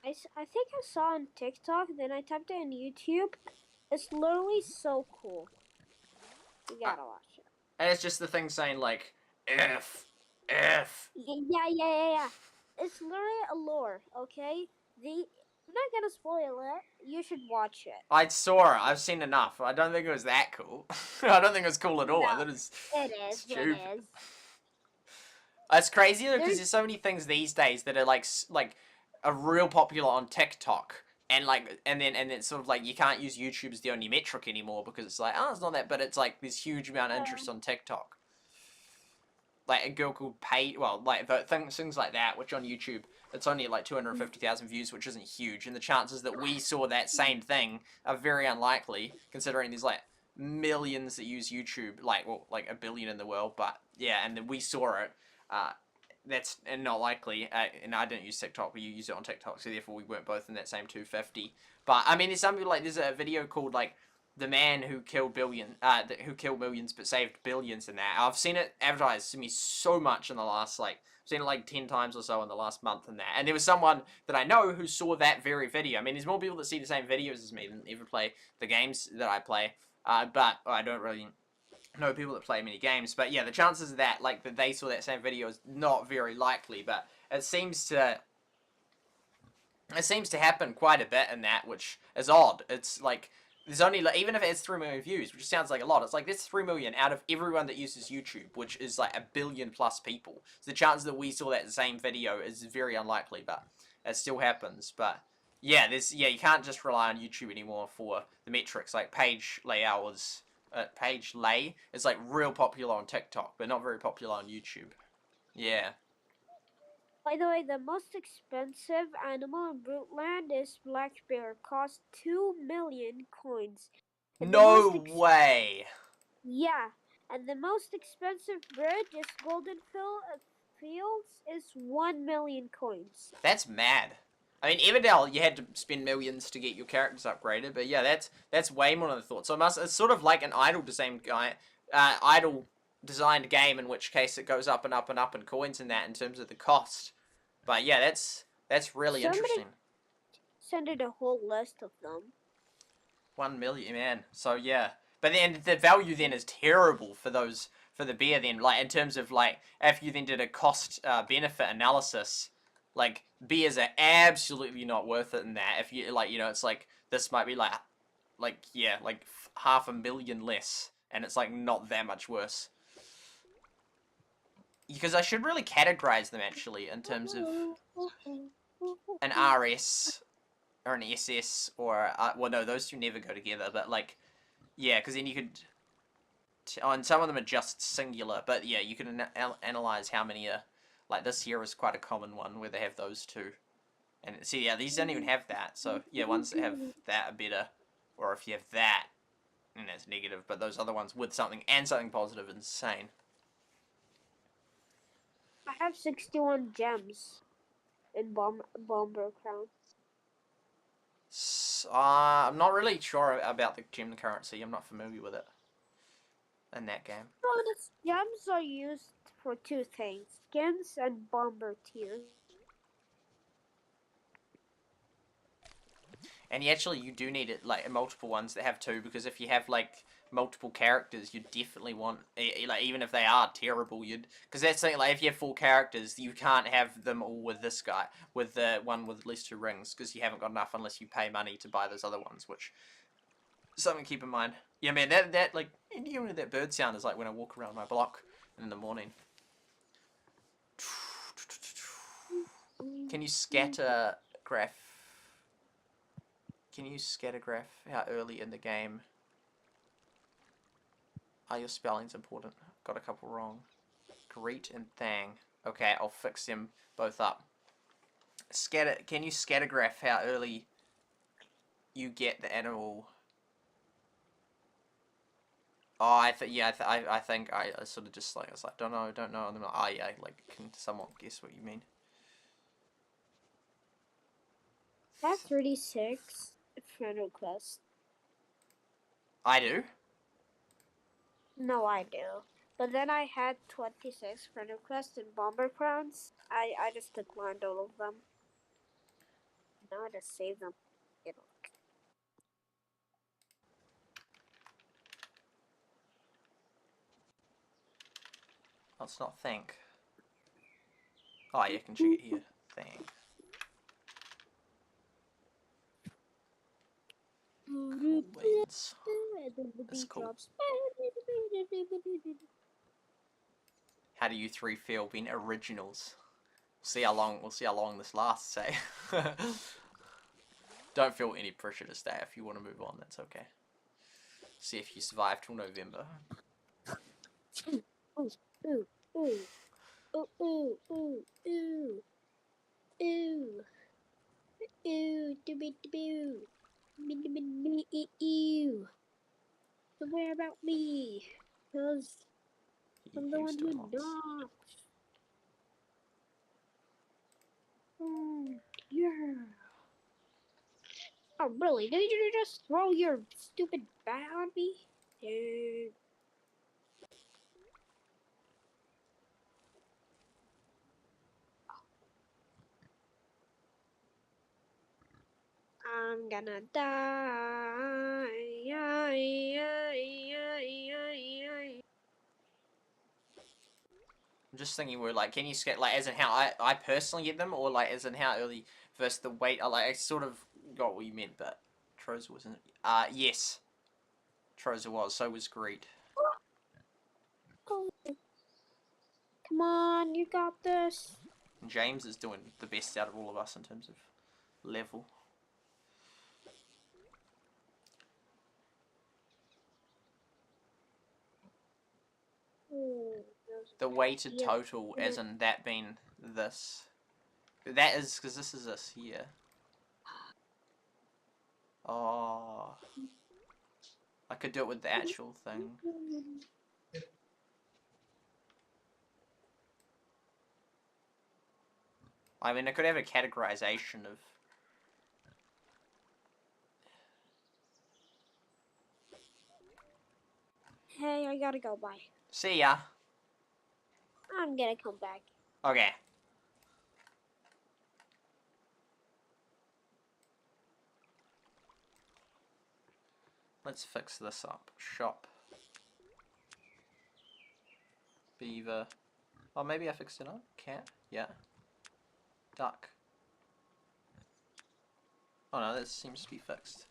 I think I saw on TikTok, then I typed it in YouTube. It's literally so cool. You gotta watch it. And it's just the thing saying like, F. Yeah. It's literally a lore, okay? I'm not gonna spoil it. You should watch it. I saw it. I've seen enough. I don't think it was that cool. I don't think it was cool at all. No, I thought it was stupid. It is. It's crazy though, because there's so many things these days that are like are real popular on TikTok, and then sort of like you can't use YouTube as the only metric anymore because it's like, oh, it's not that, but it's like this huge amount of interest on TikTok. Like a girl called things like that, which on YouTube it's only like 250,000 views, which isn't huge, and the chances that we saw that same thing are very unlikely, considering there's like millions that use YouTube, like a billion in the world, but yeah, and then we saw it. That's not likely, and I don't use TikTok, but you use it on TikTok, so therefore we weren't both in that same 250. But I mean, there's some people, like, there's a video called like the man who killed millions but saved billions in that. I've seen it advertised to me so much in the last, like, I've seen it like 10 times or so in the last month in that. And there was someone that I know who saw that very video. I mean, there's more people that see the same videos as me than ever play the games that I play. But I don't really know people that play many games. But yeah, the chances of that, like, that they saw that same video is not very likely. But it seems to happen quite a bit in that, which is odd. It's like, there's only, like, even if it has 3 million views, which sounds like a lot, it's like, there's 3 million out of everyone that uses YouTube, which is like 1 billion plus people. So the chances that we saw that same video is very unlikely, but it still happens. But yeah, you can't just rely on YouTube anymore for the metrics. Like page layout is, page lay is like real popular on TikTok, but not very popular on YouTube. Yeah. By the way, the most expensive animal in Brute Land is black bear. Costs 2 million coins. And No way. Yeah, and the most expensive bridge is Fields is 1 million coins. That's mad. I mean, Everdell, you had to spend millions to get your characters upgraded, but yeah, that's way more than I thought. So it's sort of like an idle designed game, in which case it goes up and up and up in coins and that in terms of the cost. But yeah, that's really interesting. Send it a whole list of them. 1 million, man. So yeah, but then the value then is terrible for the beer then, like in terms of like if you then did a cost benefit analysis, like beers are absolutely not worth it in that. If you like, it's like this might be like yeah, like 500,000 less, and it's like not that much worse. Because I should really categorize them actually in terms of an RS or an SS or well, no, those two never go together. But like, yeah, because then you could. And some of them are just singular, but yeah, you can analyze how many are. Like this here is quite a common one where they have those two. And see, yeah, these don't even have that. So yeah, ones that have that are better, or if you have that, then that's negative. But those other ones with something and something positive, insane. I have 61 gems in Bomber Crown. I'm not really sure about the gem currency. I'm not familiar with it in that game. No, the gems are used for two things: skins and bomber tiers. And you do need it like multiple ones that have two, because if you have like multiple characters, you definitely want like even if they are terrible, because that's something like if you have 4 characters, you can't have them all with this guy, with the one with at least 2 rings, because you haven't got enough unless you pay money to buy those other ones, which is something to keep in mind. Yeah, man, that like that bird sound is like when I walk around my block in the morning. Can you scatter graph? Can you scattergraph how early in the game? Your spelling's important. Got a couple wrong. Greet and thang. Okay, I'll fix them both up. Can you scattergraph how early you get the animal? Oh, I think I sort of just like I was like don't know, and then yeah, like can someone guess what you mean? I have 36 friend requests. I do. No, I do. But then I had 26 friend requests in Bomber Crowns. I just declined all of them. Now I just save them. Let's not think. Oh, yeah, you can check it here. Thang. Blitz. That's cool. How do you 3 feel being originals? We'll see how long this lasts, eh? Don't feel any pressure to stay. If you want to move on, that's okay. See if you survive till November. Ooh, ooh, ooh. Ooh, ooh, ooh, ooh. Ooh. Ooh, doo-bee-doo-boo. Me-me-me-me-ew. So where about me? Cause I'm the one who knocks. Yeah. Oh, really? Did you just throw your stupid bat on me? Dude. I'm gonna die. I'm just thinking, we're like, can you skate like as in how I personally get them, or like as in how early versus the weight? I sort of got what you meant, but Trozo wasn't. Yes, Trozo was. So was Greed. Come on, you got this. James is doing the best out of all of us in terms of level. The weighted total, as in that being this. That is because this is this here. Oh. I could do it with the actual thing. I mean, I could have a categorization of... Hey, I gotta go. Bye. See ya. I'm gonna come back. Okay. Let's fix this up. Shop. Beaver. Oh, maybe I fixed it up. Cat. Yeah. Duck. Oh no, this seems to be fixed.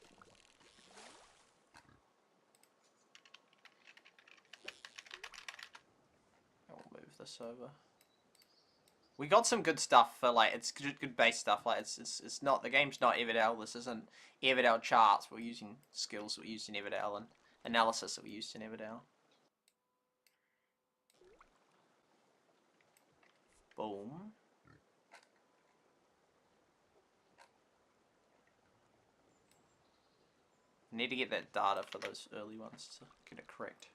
I'll move this over. We got some good stuff for like it's good base stuff. Like it's not the game's not Everdell. This isn't Everdell charts. We're using skills that we used in Everdell and analysis that we used in Everdell. Boom. Need to get that data for those early ones to get it correct.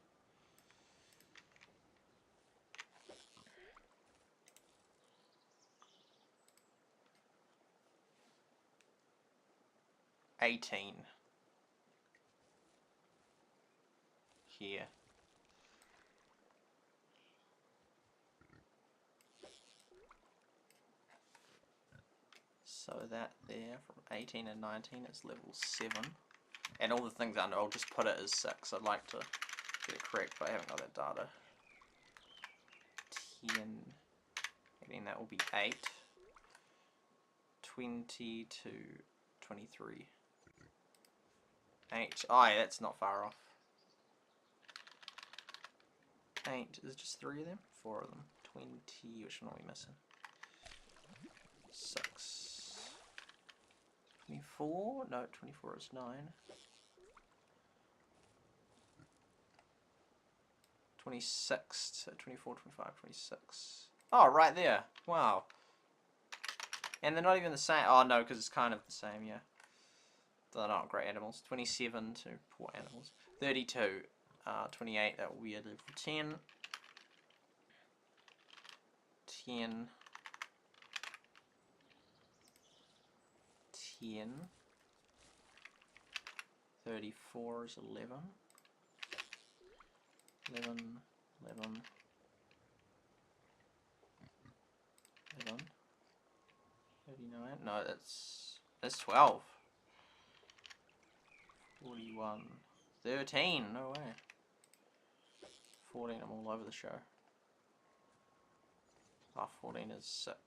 $18 here. So that there from 18 and 19 is level 7. And all the things under, I'll just put it as 6. I'd like to get it correct, but I haven't got that data. 10, 18, that will be 8. 20 to 23. 8, oh yeah, that's not far off. 8, is it just 3 of them? 4 of them. 20, which one are we missing? 6. 24? No, 24 is 9. 26, 24, 25, 26. Oh, right there. Wow. And they're not even the same. Oh, no, because it's kind of the same, yeah. They're not great animals. 27 to poor animals. 32. 28, that will be a level 10. 10. 10. 34 is 11. 11, 11, 11, 39, no, that's 12. 41, 13, no way. 14, I'm all over the show. Oh, 14 is 6.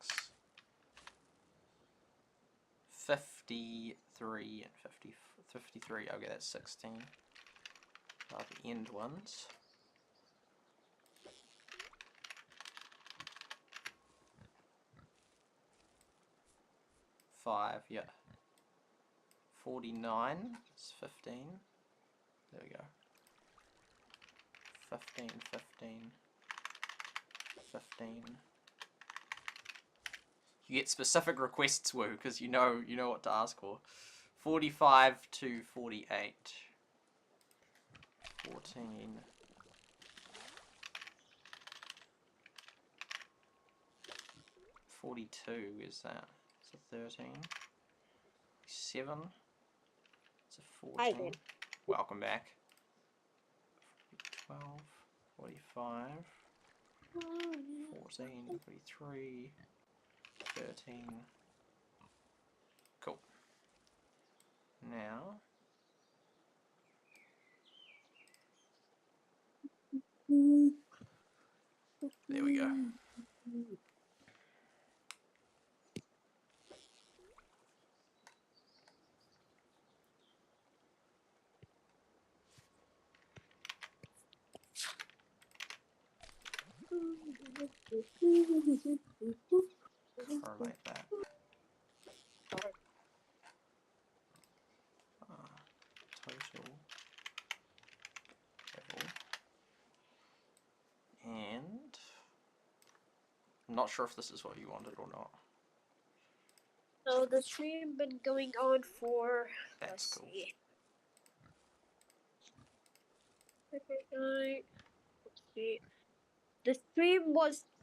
53 and 50, 53, okay, that's 16. The end ones. 5, yeah. 49 is 15. There we go. 15, 15, 15. You get specific requests, Woo, because you know what to ask for. 45 to 48. 14. 42 is that? It's a 13. 7. It's a 14. Hi, Ben. Welcome back. 12. 45. 14. 43. 13. Cool. Now. There we go. Correlate that. Total level. And I'm not sure if this is what you wanted or not. So the stream been going on for That's cool. see. night. Let's see. The stream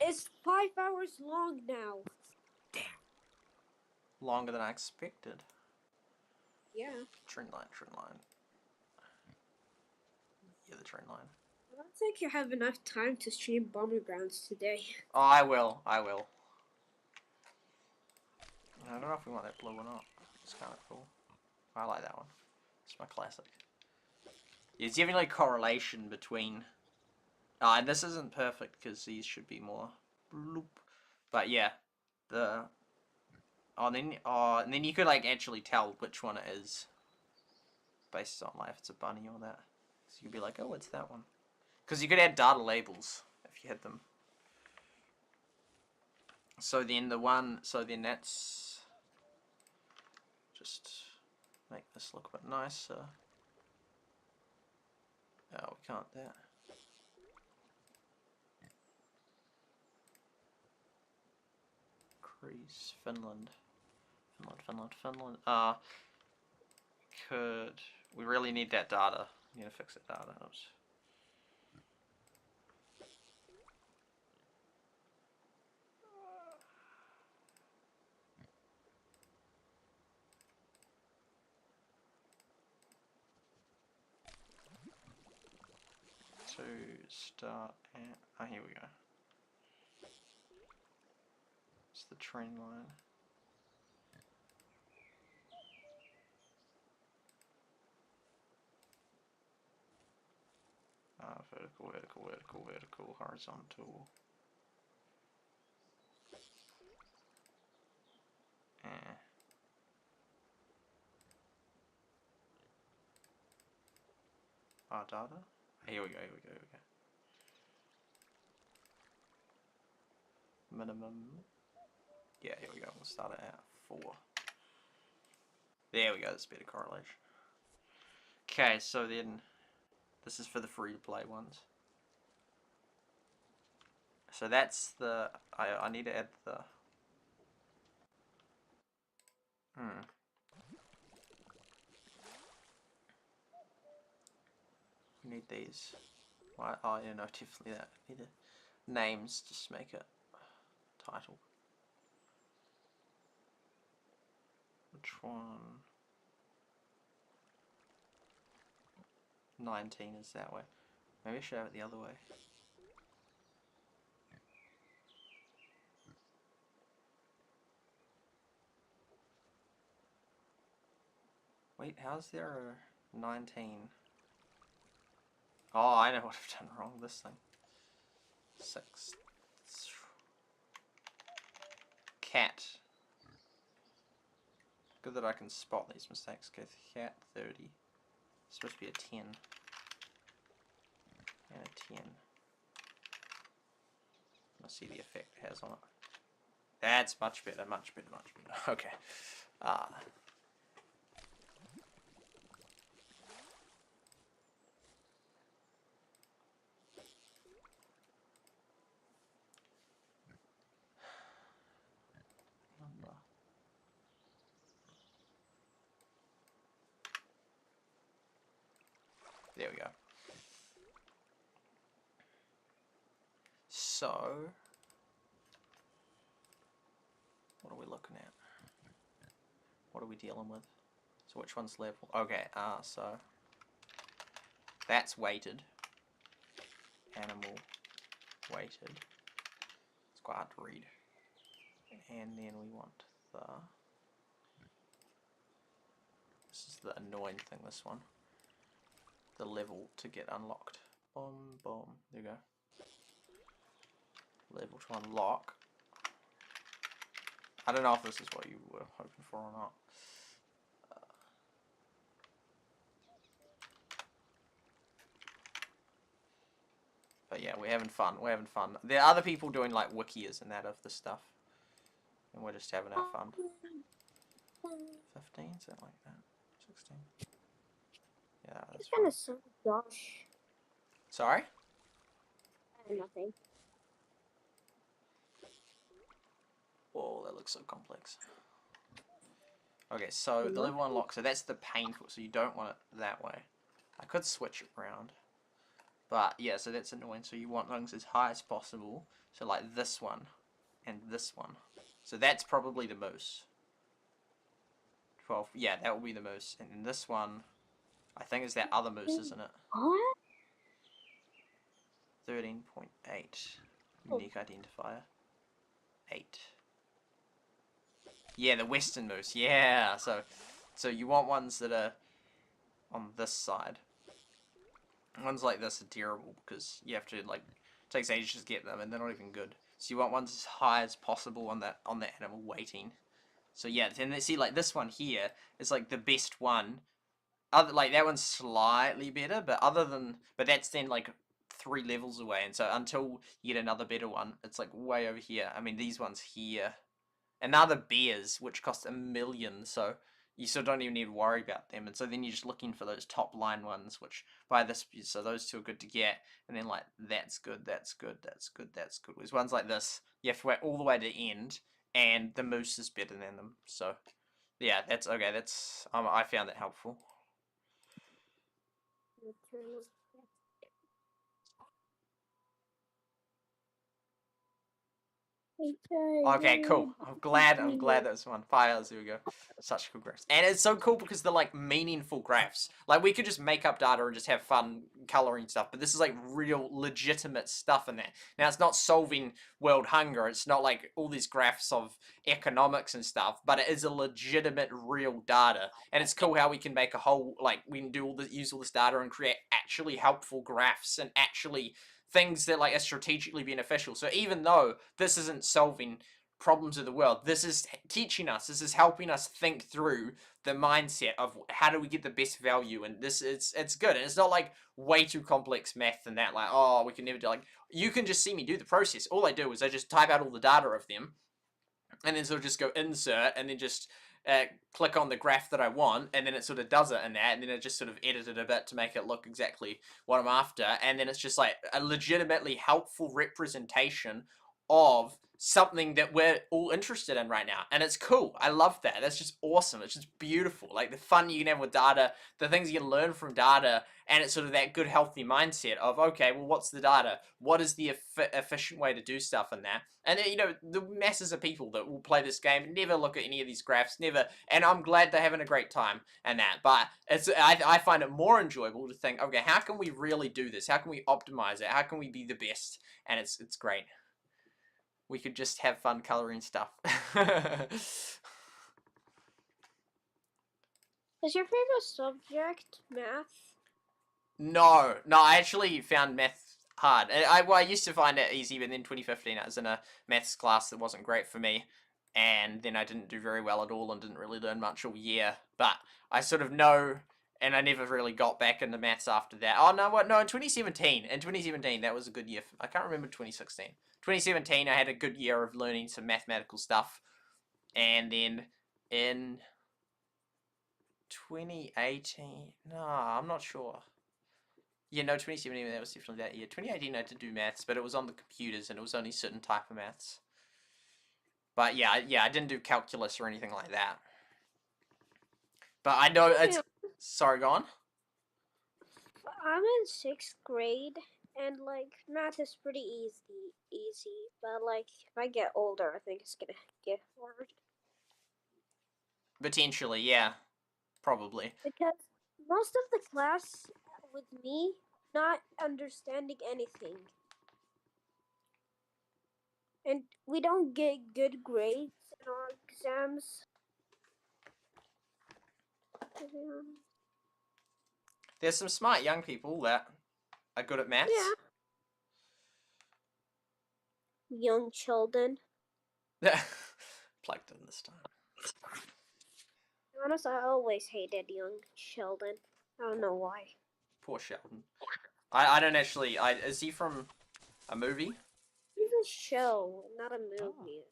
is 5 hours long now. Longer than I expected. Yeah. Trend line, trend line. Yeah, the trend line. I don't think you have enough time to stream Battlegrounds today. Oh, I will. I will. I don't know if we want that blue or not. It's kind of cool. I like that one. It's my classic. There's definitely correlation between... and this isn't perfect because these should be more... bloop. But yeah, the... and then you could like actually tell which one it is based on like if it's a bunny or that. So you'd be like, oh, it's that one. Because you could add data labels if you had them. So then that's just make this look a bit nicer. Oh, we can't that. Greece, Finland. Finland. We really need that data. We need to fix that data. Oops. To start at, here we go. It's the train line. Vertical, horizontal. Our data. Here we go. Minimum. Yeah, here we go. We'll start it at 4. There we go. That's better correlation. Okay, so then this is for the free to play ones. So that's the I need to add the We need these. Why? Oh yeah, no, definitely that. Need the names. Just make it title. Which one? 19 is that way. Maybe I should have it the other way. Wait, how's there a 19? Oh, I know what I've done wrong. This thing. 6. Cat. Good that I can spot these mistakes. Okay, cat 30. It's supposed to be a 10. And a 10. Let's see the effect it has on it. That's much better, much better. Okay. There we go. So, what are we looking at? What are we dealing with? So which one's level? Okay, so that's weighted. Animal weighted. It's quite hard to read. And then we want this is the annoying thing, this one. The level to get unlocked. Boom, boom. There you go. Level to unlock. I don't know if this is what you were hoping for or not. But yeah, we're having fun. There are other people doing like wikias and that of this stuff. And we're just having our fun. 15? Is that like that? 16? Yeah, that's Kind of so Josh. Sorry? Nothing. Whoa, that looks so complex. Okay, so the level unlock, so that's the painful, so you don't want it that way. I could switch it around. But yeah, so that's annoying. So you want things as high as possible. So like this one and this one. So that's probably the moose. 12. Yeah, that will be the moose. And then this one, I think is that other moose, isn't it? What? 13.8. Unique identifier. 8. Yeah, the western moose. Yeah. So you want ones that are on this side. Ones like this are terrible because you have to like it takes ages to get them and they're not even good. So you want ones as high as possible on the animal weighting. So yeah, then see like this one here is like the best one. Other like that one's slightly better, but that's then like 3 levels away, and so until you get another better one, it's like way over here. I mean these ones here. And now the bears, which cost 1 million, so you sort of don't even need to worry about them. And so then you're just looking for those top line ones, which by this, so those 2 are good to get. And then like that's good, that's good, that's good, that's good. Whereas ones like this, you have to wait all the way to the end, and the moose is better than them. So yeah, that's okay. That's I found it helpful. Okay, cool. I'm glad that was one. 5 hours, here we go. Such cool graphs. And it's so cool because they're like meaningful graphs. Like we could just make up data and just have fun coloring stuff, but this is like real legitimate stuff in there. Now it's not solving world hunger, it's not like all these graphs of economics and stuff, but it is a legitimate real data. And it's cool how we can make a whole like we can do use all this data and create actually helpful graphs and actually things that like are strategically beneficial. So even though this isn't solving problems of the world, this is teaching us, this is helping us think through the mindset of how do we get the best value, and this it's good. And it's not like way too complex math and that like, oh, we can never do, like you can just see me do the process. All I do is I just type out all the data of them and then sort of just go insert and then just click on the graph that I want, and then it sort of does it in that, and then it just sort of edited a bit to make it look exactly what I'm after, and then it's just like a legitimately helpful representation of something that we're all interested in right now. And it's cool. I love that. That's just awesome. It's just beautiful. Like the fun you can have with data, the things you can learn from data, and it's sort of that good healthy mindset of, okay, well, what's the data? What is the efficient way to do stuff in that? And you know, the masses of people that will play this game never look at any of these graphs, never, and I'm glad they're having a great time and that. But it's I find it more enjoyable to think, okay, how can we really do this? How can we optimize it? How can we be the best? And it's great. We could just have fun coloring stuff. Is your favorite subject math? No, I actually found math hard. I used to find it easy, but then 2015 I was in a maths class that wasn't great for me, and then I didn't do very well at all and didn't really learn much all year. But I sort of know, and I never really got back into maths after that. Oh no, what? No, in 2017. In 2017, that was a good year. I can't remember 2016. 2017, I had a good year of learning some mathematical stuff, and then in 2018, no, I'm not sure. Yeah, no, 2017, that was definitely that year. 2018, I did do maths, but it was on the computers, and it was only certain type of maths. But yeah, I didn't do calculus or anything like that. But I know it's... Sorry, go on. I'm in 6th grade, and like math is pretty easy. But like if I get older, I think it's gonna get hard. Potentially, yeah, probably. Because most of the class with me not understanding anything, and we don't get good grades in our exams. There's some smart young people that are good at maths. Yeah. Young children. Plugged in this time. Honestly, I always hated young Sheldon. I don't know why. Poor Sheldon. I don't actually... is he from a movie? It's a show, not a movie.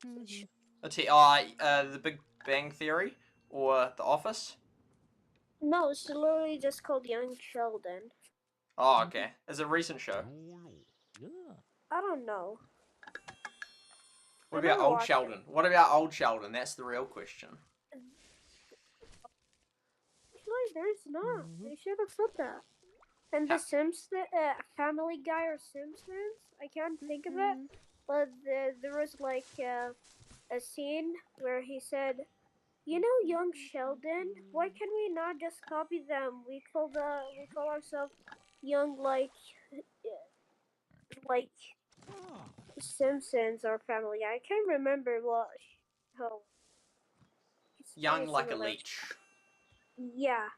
It's The Big Bang Theory? Or The Office? No, it's literally just called Young Sheldon. Oh, okay. It's a recent show. I don't know. What about old Sheldon? What about old Sheldon? That's the real question. Actually, there's not. They should have said that. And the Simpsons, Family Guy or Simpsons, I can't think of it, but there was like a scene where he said, "You know, young Sheldon, why can we not just copy them? We call ourselves young like Simpsons or Family Guy." I can't remember how. It's kind Young of like a similar. leech. Yeah.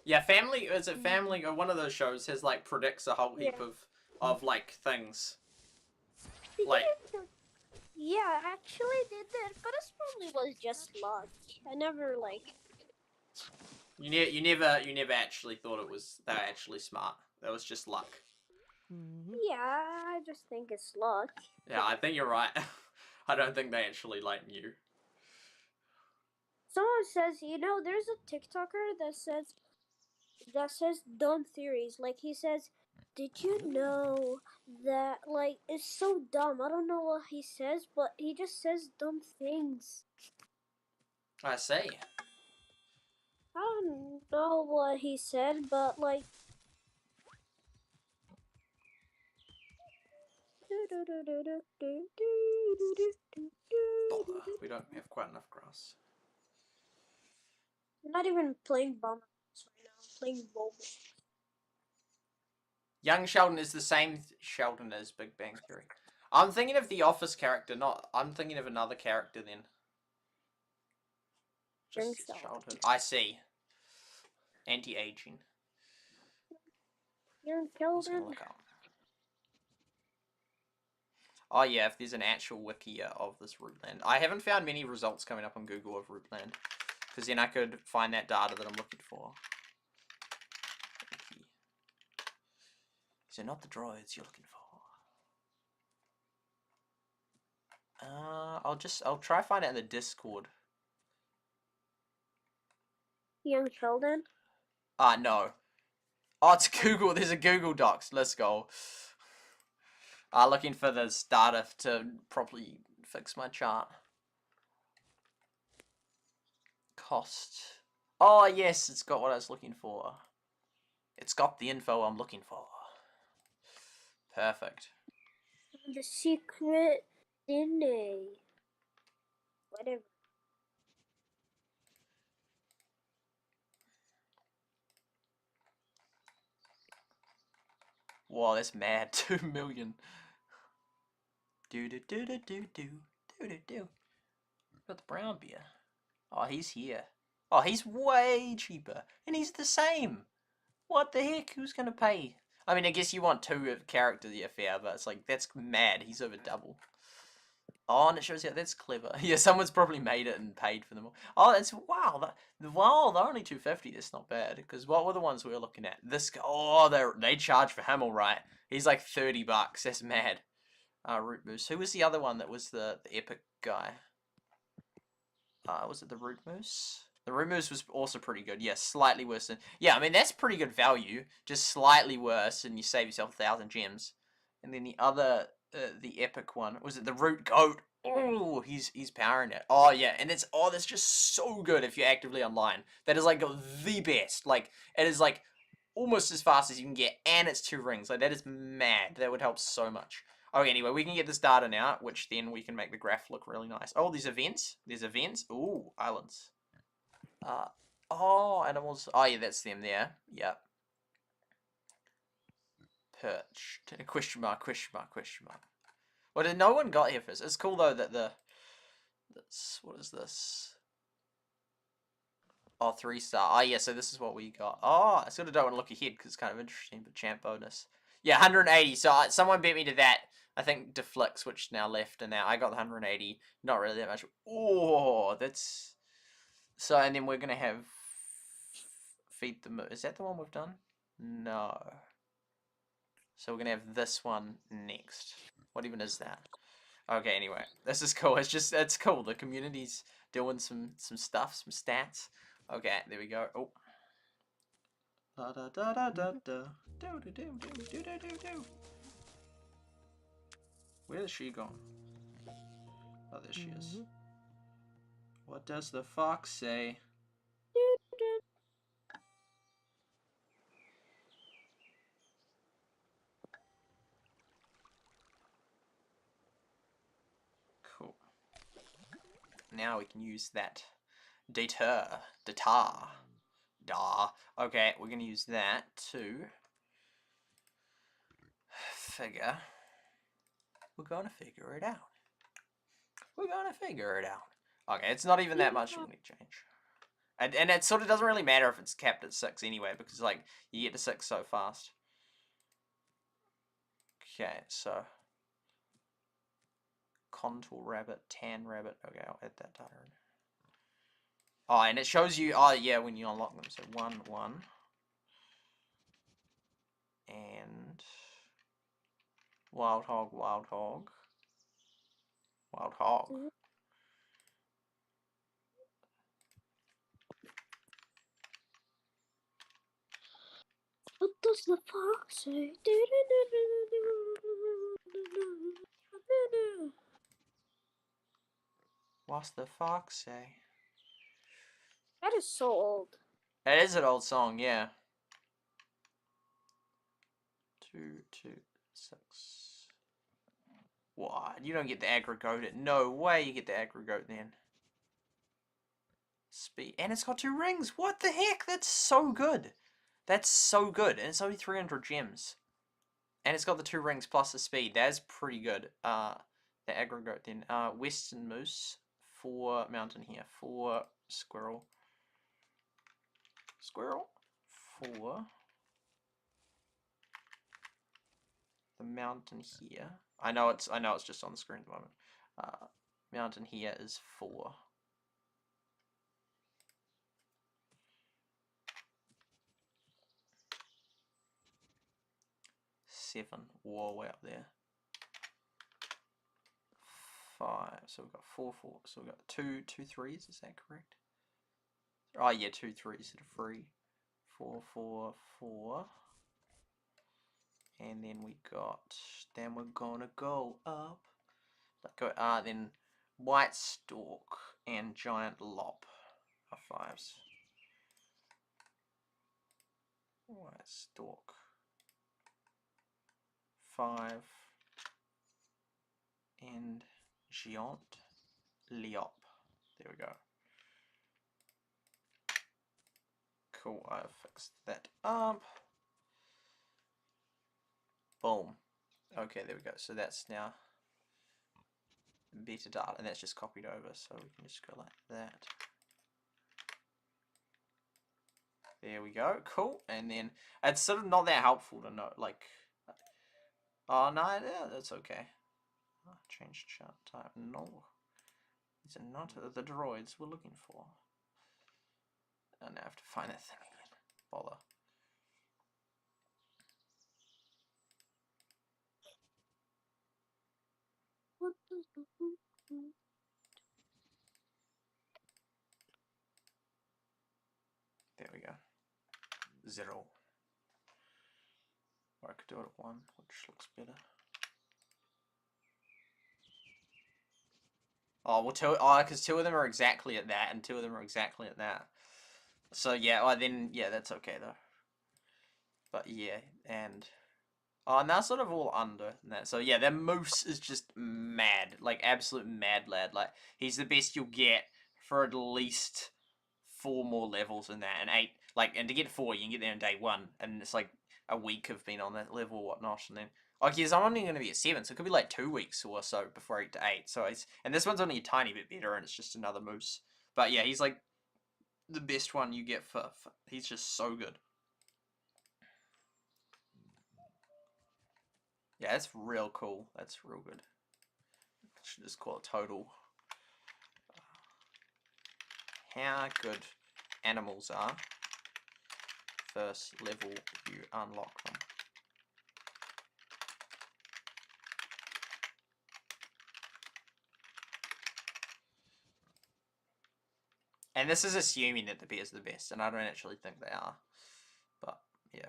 Yeah, Family, is it Family, or one of those shows has, like, predicts a whole heap Yeah. of like, things. They Like, didn't. Yeah, actually did that, but it probably was just luck. I never you never actually thought they were actually smart. That was just luck. Yeah, I just think it's luck. Yeah, I think you're right. I don't think they actually, like, knew. Someone says, there's a TikToker that says dumb theories. Like he says, "Did you know that it's so dumb?" I don't know what he says, but he just says dumb things. I see. I don't know what he said, but Bother. We don't have quite enough grass. I'm not even playing Bomb right now. I'm playing Bobo. Young Sheldon is the same Sheldon as Big Bang Theory. I'm thinking of the Office character, I'm thinking of another character then. Young Just Sheldon. childhood. I see. Anti-aging. Young I'm just gonna Sheldon. look up. Oh yeah, if there's an actual wiki of this Rootland. I haven't found many results coming up on Google of Rootland. Because then I could find that data that I'm looking for. Wiki. So not the droids you're looking for. I'll try find it in the Discord. Young Sheldon. No. Oh, it's Google. There's a Google Docs. Let's go. Looking for this data to properly fix my chart. Cost. Oh, yes, it's got what I was looking for. It's got the info I'm looking for. Perfect. The secret DNA. Whatever. Whoa, that's mad. 2 million. Do do do do do do do do do. Got the brown beer. Oh, he's here. Oh, he's way cheaper. And he's the same. What the heck? Who's gonna pay? I mean, I guess you want 2 characters, yeah, fair, but it's like, that's mad. He's over double. Oh, and it shows you, that's clever. Yeah, someone's probably made it and paid for them all. Oh, that's, wow, wow, they're only 250, that's not bad. Because what were the ones we were looking at? This guy, oh, they charge for him, alright. He's like 30 bucks, that's mad. Root Moose. Who was the other one that was the epic guy? Was it the Root Moose? The Root Moose was also pretty good. Yeah, slightly worse than... Yeah, I mean, that's pretty good value. Just slightly worse, and you save yourself 1,000 gems. And then the other, the epic one, was it the Root Goat? Oh, he's powering it. Oh, yeah, and it's... Oh, that's just so good if you're actively online. That is, like, the best. Like, it is, like, almost as fast as you can get, and it's 2 rings. Like, that is mad. That would help so much. Okay, anyway, we can get this data now, which then we can make the graph look really nice. Oh, there's events. There's events. Ooh, islands. Oh, animals. Oh, yeah, that's them there. Yep. Perch. Question mark, question mark, question mark. Well, did no one got here first? It's cool, though, that what is this? Oh, 3-star. Oh, yeah, so this is what we got. Oh, I sort of don't want to look ahead, because it's kind of interesting, but champ bonus. Yeah, 180. So someone beat me to that. I think Deflix, which now left, and now I got the 180. Not really that much. Oh, that's... So, and then we're going to have... Feed the... Is that the one we've done? No. So we're going to have this one next. What even is that? Okay, anyway. This is cool. It's cool. The community's doing some stuff, some stats. Okay, there we go. Oh. Da da da da da da. Do do do do do do do do. Where is she gone? Oh, there she is. What does the fox say? Cool. Now we can use that data. Okay, we're gonna use that to figure. We're gonna figure it out. We're gonna figure it out. Okay, it's not even that much we need to change. And it sort of doesn't really matter if it's capped at 6 anyway, because like you get to 6 so fast. Okay, so contour rabbit, tan rabbit. Okay, I'll add that data in. Oh, and it shows you, oh yeah, when you unlock them. So 1, 1. And wild hog, wild hog. Wild hog. What does the fox say? What's the fox say? That is so old. It is an old song, yeah. 2, 2, 6. What? You don't get the aggro goat. No way you get the aggro goat then. Speed. And it's got 2 rings. What the heck? That's so good. That's so good. And it's only 300 gems. And it's got the 2 rings plus the speed. That's pretty good. The aggro goat then. Western moose. 4 mountain here. 4 squirrel. Squirrel. 4. The mountain here. I know it's just on the screen at the moment. Mountain here is 4. Seven. Whoa, way up there. 5. So we've got 4, 4. So we've got 2 3s. Is that correct? Oh yeah, 2 3s instead of 3. 4 4 4. And then we got. Then we're gonna go up. Go. Then white stork and giant lop are 5s. White stork. 5 and Giant Leop. There we go. Cool, I've fixed that up. Boom. Okay, there we go. So that's now beta data, and that's just copied over, so we can just go like that. There we go. Cool. And then it's sort of not that helpful to know, like. Oh no, yeah, that's okay. Change chart type. No, these are not the droids we're looking for. And I have to find that thing again. Bother. What does the There we go. 0. Or I could do it at 1, which looks better. Oh, well, because 2 of them are exactly at that, and 2 of them are exactly at that. So yeah, well then, yeah, that's okay though. But yeah, and and that's sort of all under that. So yeah, that moose is just mad, like absolute mad lad. Like he's the best you'll get for at least 4 more levels than that, and 8. Like, and to get 4, you can get there on day 1, and it's like a week of being on that level or whatnot, and then. Like, yes, I'm only going to be at 7, so it could be like 2 weeks or so before I get to 8. So and this one's only a tiny bit better, and it's just another moose. But yeah, he's like the best one you get for he's just so good. Yeah, that's real cool. That's real good. I should just call it total. How good animals are. First level you unlock them. And this is assuming that the bears are the best, and I don't actually think they are. But yeah,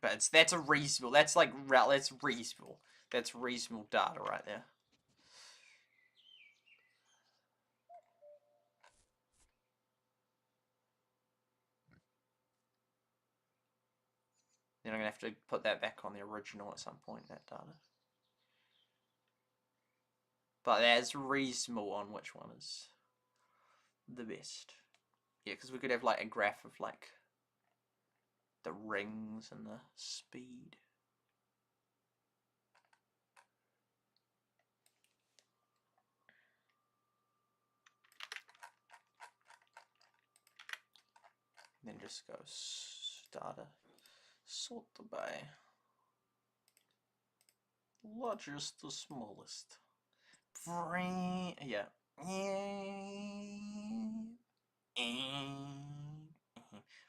but that's a reasonable. That's like that's reasonable. That's reasonable data right there. Then I'm gonna have to put that back on the original at some point, that data. But that's reasonable on which one is the best. Yeah, because we could have like a graph of like the rings and the speed. Then just go data, sort by largest to smallest. Yeah.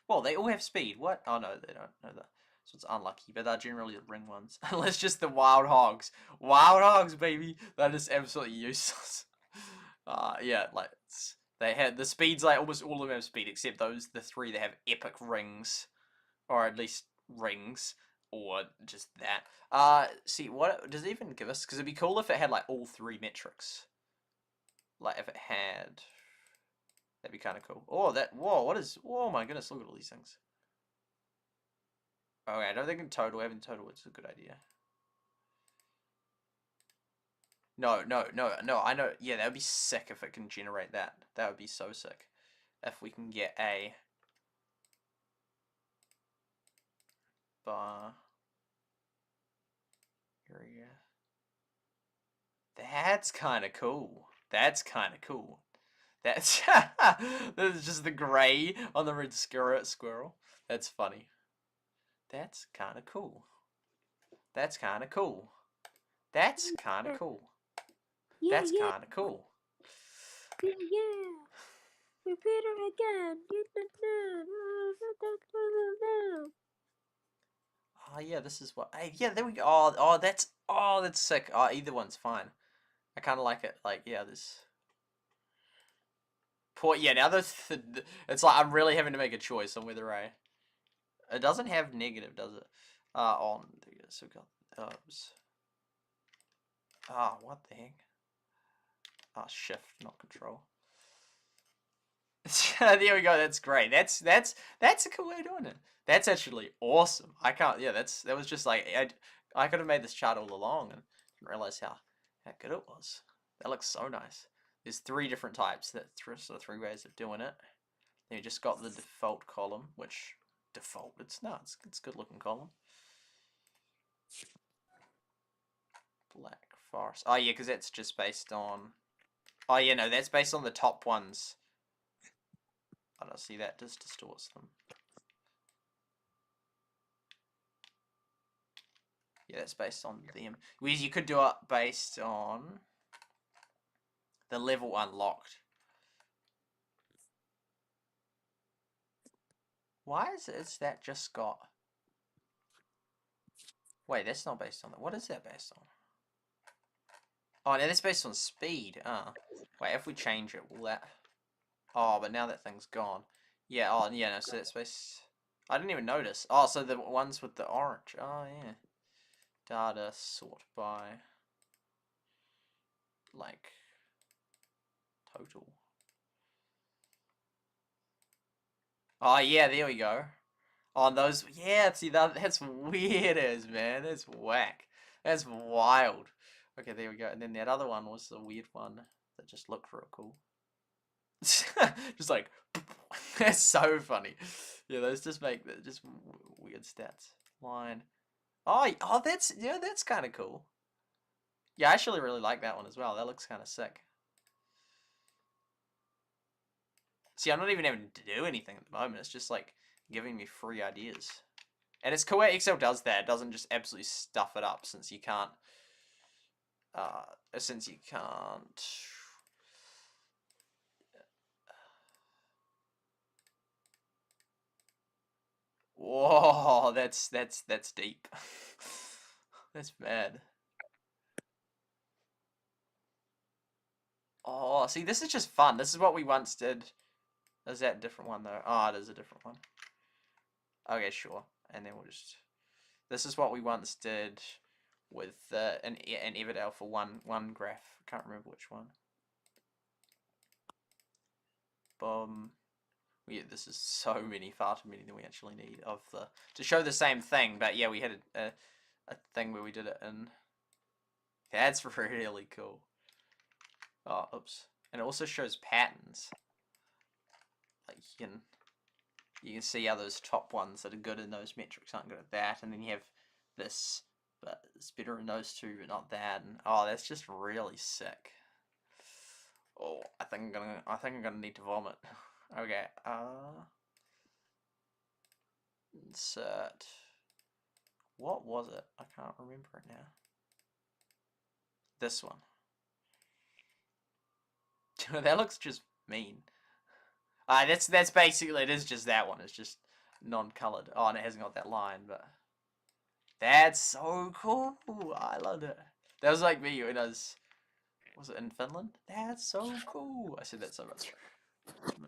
Well, they all have speed. What? Oh no, they don't know that. So it's unlucky, but they're generally the ring ones. Unless just the wild hogs. Wild hogs, baby. They're just absolutely useless. Yeah, like they had the speeds. Like almost all of them have speed, except the three that have epic rings, or at least rings, or just that. See, what does it even give us? Because it'd be cool if it had like all three metrics. Like if it had, that'd be kind of cool. Oh, whoa, what is? Oh my goodness, look at all these things. Okay, I don't think in total, having total is a good idea. No, I know, yeah, that would be sick if it can generate that. That would be so sick. If we can get a bar area. That's kind of cool. That's kind of cool. That's this is just the gray on the red squirrel. That's funny. That's kind of cool. That's kind of cool. That's kind of cool. Yeah, That's yeah, kind of cool. yeah. Repeat it again. Oh yeah, this is what. Hey, yeah, there we go. That's sick. Oh, either one's fine. I kind of like it. Like, yeah, this. Poor, yeah. Now it's like I'm really having to make a choice on whether I. It doesn't have negative, does it? On so we got herbs. What the heck? Shift, not control. There we go. That's great. That's a cool way of doing it. That's actually awesome. I can't. Yeah, that was just like I could have made this chart all along and didn't realize how good it was. That looks so nice. There's three different types. So three ways of doing it. Then you just got the default column, which default. It's a good looking column. Black forest. Oh yeah, because that's just based on. Oh yeah, no, that's based on the top ones. I don't see that just distorts them. Yeah, that's based on them. Whereas you could do it based on the level unlocked. Why is that just got? Wait, that's not based on that. What is that based on? Oh, no, that's based on speed. Wait, if we change it, will that? Oh, but now that thing's gone. Yeah. Oh, yeah. No, so that's based. I didn't even notice. Oh, so the ones with the orange. Oh, yeah. Data sort by like total. Oh yeah, there we go. On those, yeah. See that's weird as man. That's whack. That's wild. Okay, there we go. And then that other one was the weird one that just looked real cool. Just like that's so funny. Yeah, those just make just weird stats. Line. Oh, that's kind of cool. Yeah, I actually really like that one as well. That looks kind of sick. See, I'm not even having to do anything at the moment. It's just like giving me free ideas. And it's cool how Excel does that. It doesn't just absolutely stuff it up since you can't. Since you can't. Whoa, that's deep. That's bad. Oh, see, this is just fun. This is what we once did. Is that a different one though? Oh, it is a different one. Okay, sure. And then we'll just. This is what we once did with an Everdale for one graph. I can't remember which one. Yeah, this is so many, far too many than we actually need of the to show the same thing. But yeah, we had a thing where we did it in. That's really cool. Oh, oops. And it also shows patterns. Like you can see how those top ones that are good in those metrics aren't good at that, and then you have this, but it's better in those two, but not that. And oh, that's just really sick. Oh, I think I'm gonna need to vomit. Okay. Insert. What was it? I can't remember it now. This one. That looks just mean. That's basically, it is just that one. It's just non-colored. Oh, and it hasn't got that line, but that's so cool. I loved it. That was like me when I was it in Finland? That's so cool. I said that so much.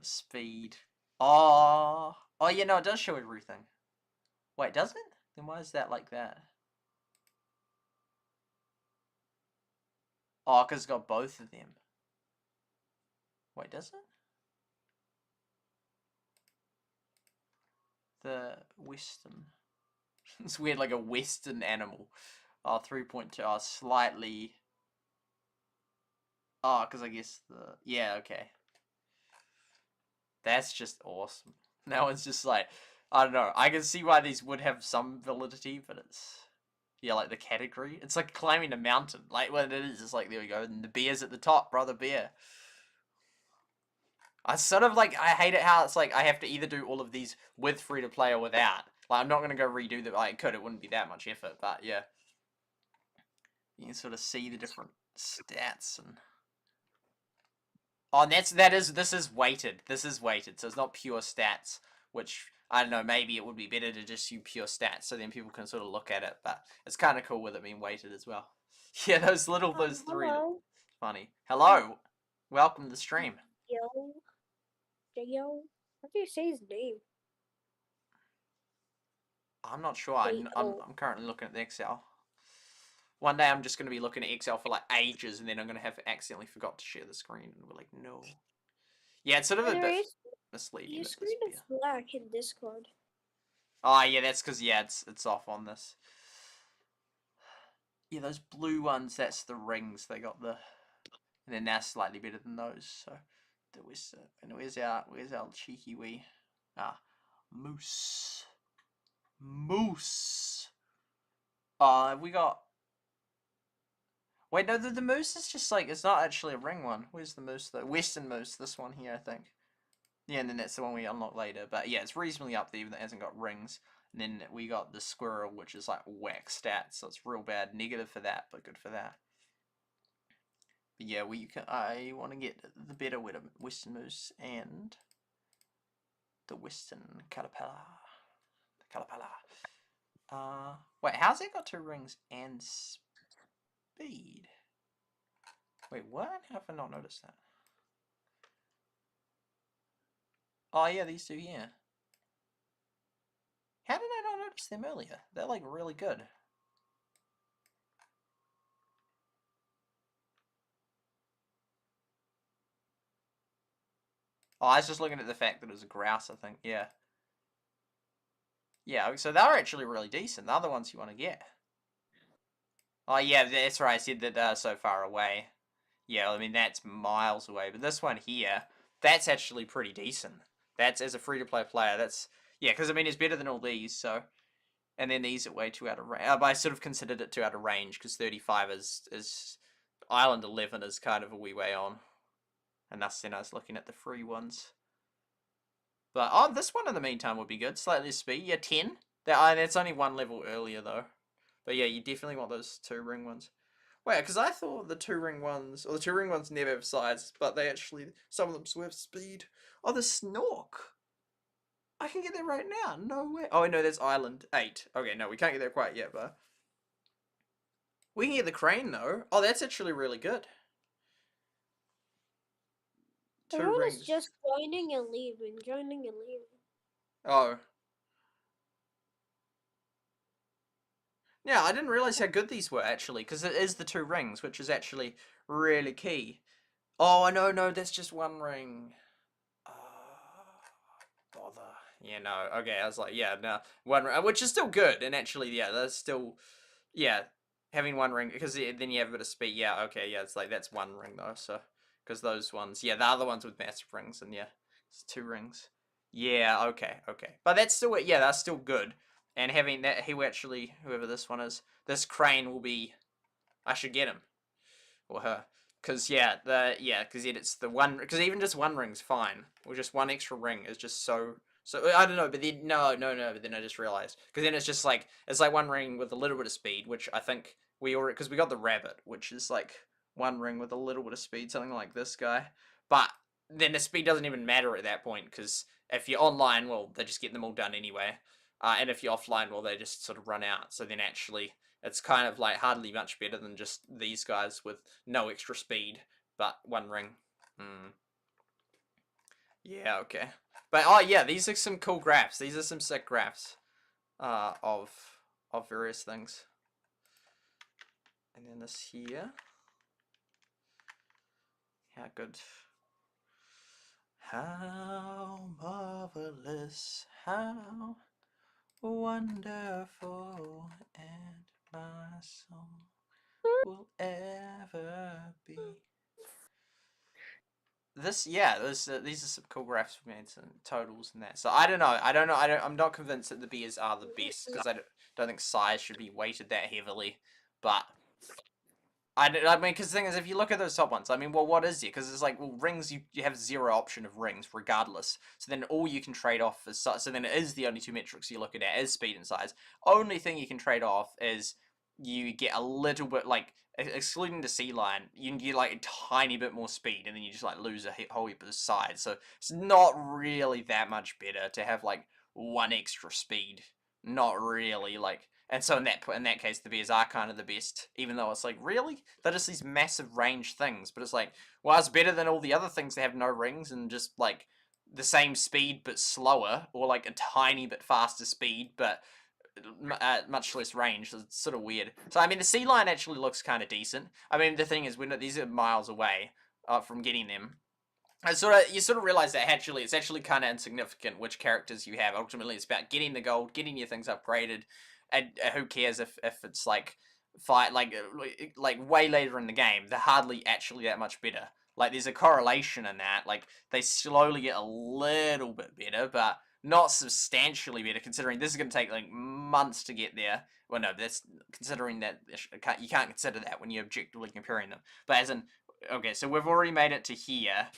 Speed. Oh, yeah, no, it does show everything. Wait, does it? Then why is that like that? Oh, because it's got both of them. Wait, does it? The Western. It's weird, like a Western animal. Oh, 3.2. Oh, slightly. Oh, because I guess the. Yeah, okay. That's just awesome. That one's just like. I don't know. I can see why these would have some validity, but it's. Yeah, like the category. It's like climbing a mountain. Like, what it is, it's like, there we go. And the bear's at the top, brother bear. I sort of like, I hate it how it's like I have to either do all of these with free to play or without. Like, I'm not going to go redo them. I could, it wouldn't be that much effort, but yeah. You can sort of see the different stats and. Oh, and this is weighted. This is weighted, so it's not pure stats, which, I don't know, maybe it would be better to just use pure stats, so then people can sort of look at it, but it's kind of cool with it being weighted as well. Yeah, those three. Hello. Funny. Hello. Welcome to the stream. Yo. Yo. How do you say his name? I'm not sure. I'm currently looking at the Excel. One day I'm just going to be looking at Excel for like ages, and then I'm going to have accidentally forgot to share the screen, and we're like, no. Yeah, it's sort of a bit misleading. Your screen is black in Discord. Oh, yeah, that's because, yeah, it's off on this. Yeah, those blue ones, that's the rings. They got the... And then that's slightly better than those, so... And where's our cheeky wee... Moose. Moose! We got... Wait, no, the moose is just like, it's not actually a ring one. Where's the moose though? Western moose, this one here, I think. Yeah, and then that's the one we unlock later. But yeah, it's reasonably up there, even though it hasn't got rings. And then we got the squirrel, which is like whack stats, so it's real bad. Negative for that, but good for that. But yeah, I want to get the better Western moose and the Western caterpillar. The caterpillar. Wait, how's it got 2 rings and speed? Wait, what? How have I not noticed that? Oh yeah, these two here. How did I not notice them earlier? They're like really good. Oh, I was just looking at the fact that it was a grouse, I think. Yeah. Yeah, so they're actually really decent. The other ones you want to get. Oh, yeah, that's right. I said that they're so far away. Yeah, I mean, that's miles away. But this one here, that's actually pretty decent. That's, as a free-to-play player, that's... Yeah, because, I mean, it's better than all these, so... And then these are way too out of range. But I sort of considered it too out of range, because 35 is... Island 11 is kind of a wee way on. And that's then I was looking at the free ones. But, oh, this one in the meantime would be good. Slightly speed. Yeah, 10. That's only one level earlier, though. But yeah, you definitely want those 2 ring ones. Wait, because I thought the 2 ring ones... Or the 2 ring ones never have size, but they actually... Some of them still have speed. Oh, the snork. I can get there right now. No way. Oh, no, that's Island 8. Okay, no, we can't get there quite yet, but... We can get the crane, though. Oh, that's actually really good. 2 Everyone rings. is just joining and leaving. Oh. Yeah, I didn't realize how good these were, actually, because it is the 2 rings, which is actually really key. Oh, no, that's just 1 ring. Yeah, no, okay, I was like, yeah, no, one, which is still good, and actually, yeah, that's still, yeah, having one ring, because then you have a bit of speed, yeah, okay, yeah, it's like, that's one ring, though, so, because those ones, yeah, the other ones with massive rings, and yeah, it's 2 rings. Yeah, okay, okay, but that's still, yeah, that's still good, and having that, he will actually, whoever this one is, this crane will be, I should get him, or her. Cause yeah, cause it's the one. Cause even just one ring's fine, or just one extra ring is just so. So I don't know, but then no. But then I just realized, cause then it's like one ring with a little bit of speed, which I think we already, cause we got the rabbit, which is like one ring with a little bit of speed, something like this guy. But then the speed doesn't even matter at that point, cause if you're online, well, they just get them all done anyway. And if you're offline, well, they just sort of run out. So then actually, it's kind of like hardly much better than just these guys with no extra speed, but one ring. Yeah, okay. But oh yeah, these are some cool graphs. These are some sick graphs of various things. And then this here. How good. How marvelous, how wonderful, and my soul will ever be. This, yeah, these are some cool graphs we made, some totals and that. So I don't know, I'm not convinced that the beers are the best, because I don't think size should be weighted that heavily. But I mean, because the thing is, if you look at those top ones, I mean, well, what is it? Because it's like, well, rings, you have 0 option of rings, regardless. So then all you can trade off is size. So then it is the only 2 metrics you're looking at, is speed and size. Only thing you can trade off is you get a little bit, like, excluding the sea lion, you can get, like, a tiny bit more speed, and then you just, like, lose a whole heap of size. So it's not really that much better to have, like, 1 extra speed. Not really, like... And so in that case, the bears are kind of the best, even though it's like, really? They're just these massive range things, but it's like, well, it's better than all the other things that have no rings and just, like, the same speed but slower, or, like, a tiny bit faster speed, but much less range. So it's sort of weird. So, I mean, the sea lion actually looks kind of decent. I mean, the thing is, these are miles away from getting them. You sort of realize that actually it's actually kind of insignificant which characters you have. Ultimately, it's about getting the gold, getting your things upgraded, and who cares if it's like like way later in the game. They're hardly actually that much better. Like there's a correlation in that. Like they slowly get a little bit better, but not substantially better. Considering this is going to take like months to get there. Well, no, that's considering that you can't consider that when you're objectively comparing them. But as in, okay, so we've already made it to here.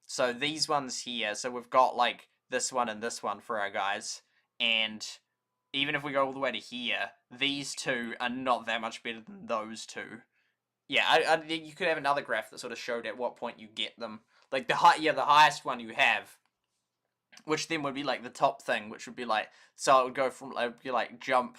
So these ones here, so we've got like this one and this one for our guys, and even if we go all the way to here, these 2 are not that much better than those 2. Yeah, you could have another graph that sort of showed at what point you get them. Like the highest one you have, which then would be like the top thing, which would be like, so it would go from, it would be like jump,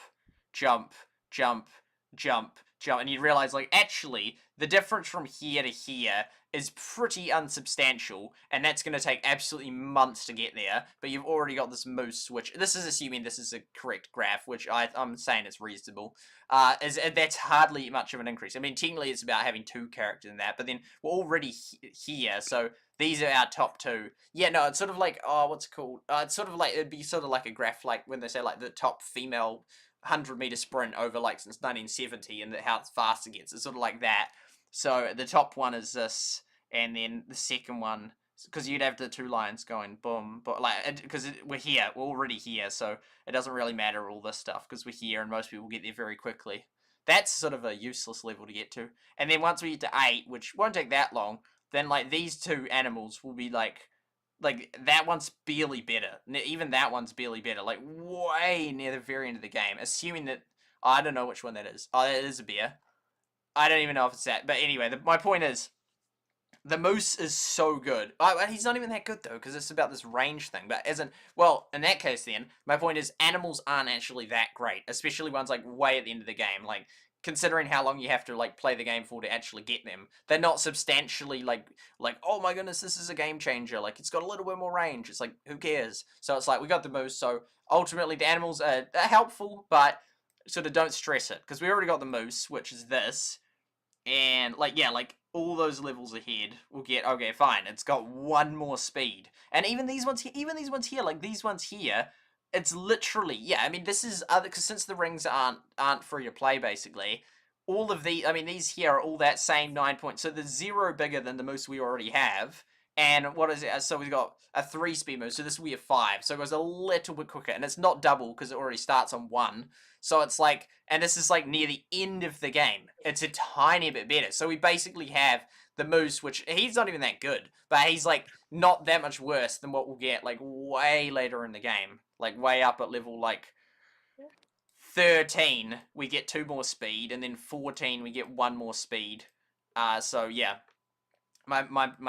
jump, jump, jump, jump, and you'd realize like actually the difference from here to here is pretty unsubstantial, and that's going to take absolutely months to get there, but you've already got this moose, which, this is assuming this is a correct graph, which I'm saying is reasonable, that's hardly much of an increase. I mean, technically it's about having 2 characters in that, but then we're already here, so these are our top 2. Yeah, no, it's sort of like, oh, what's it called? It's sort of like, it'd be sort of like a graph, like when they say like the top female 100-meter sprint over like since 1970 and how fast it gets. It's sort of like that. So the top one is this, and then the second one, because you'd have the 2 lines going boom, but like because we're already here, so it doesn't really matter all this stuff because we're here, and most people get there very quickly. That's sort of a useless level to get to. And then once we get to 8, which won't take that long, then like these 2 animals will be like that one's barely better. Even that one's barely better. Like way near the very end of the game, assuming that I don't know which one that is. Oh, it is a bear. I don't even know if it's that. But anyway, my point is, the moose is so good. He's not even that good, though, because it's about this range thing. But well, in that case then, my point is animals aren't actually that great. Especially ones, like, way at the end of the game. Like, considering how long you have to, like, play the game for to actually get them. They're not substantially, like, oh my goodness, this is a game changer. Like, it's got a little bit more range. It's like, who cares? So it's like, we got the moose, so ultimately the animals are helpful, but sort of don't stress it. Because we already got the moose, which is this. And, like, yeah, like, all those levels ahead will get, okay, fine, it's got 1 more speed. And even these ones here, like, these ones here, it's literally, yeah, I mean, this is other, because since the rings aren't free to play, basically, all of the, I mean, these here are all that same 9 points, so there's 0 bigger than the most we already have, and what is it, so we've got a 3 speed move, so this will be a 5, so it goes a little bit quicker, and it's not double, because it already starts on 1, so it's like, and this is like near the end of the game, it's a tiny bit better, so we basically have the Moose, which, he's not even that good, but he's like, not that much worse than what we'll get, like, way later in the game. Like, way up at level, like, 13, we get 2 more speed, and then 14, we get 1 more speed. So, yeah. My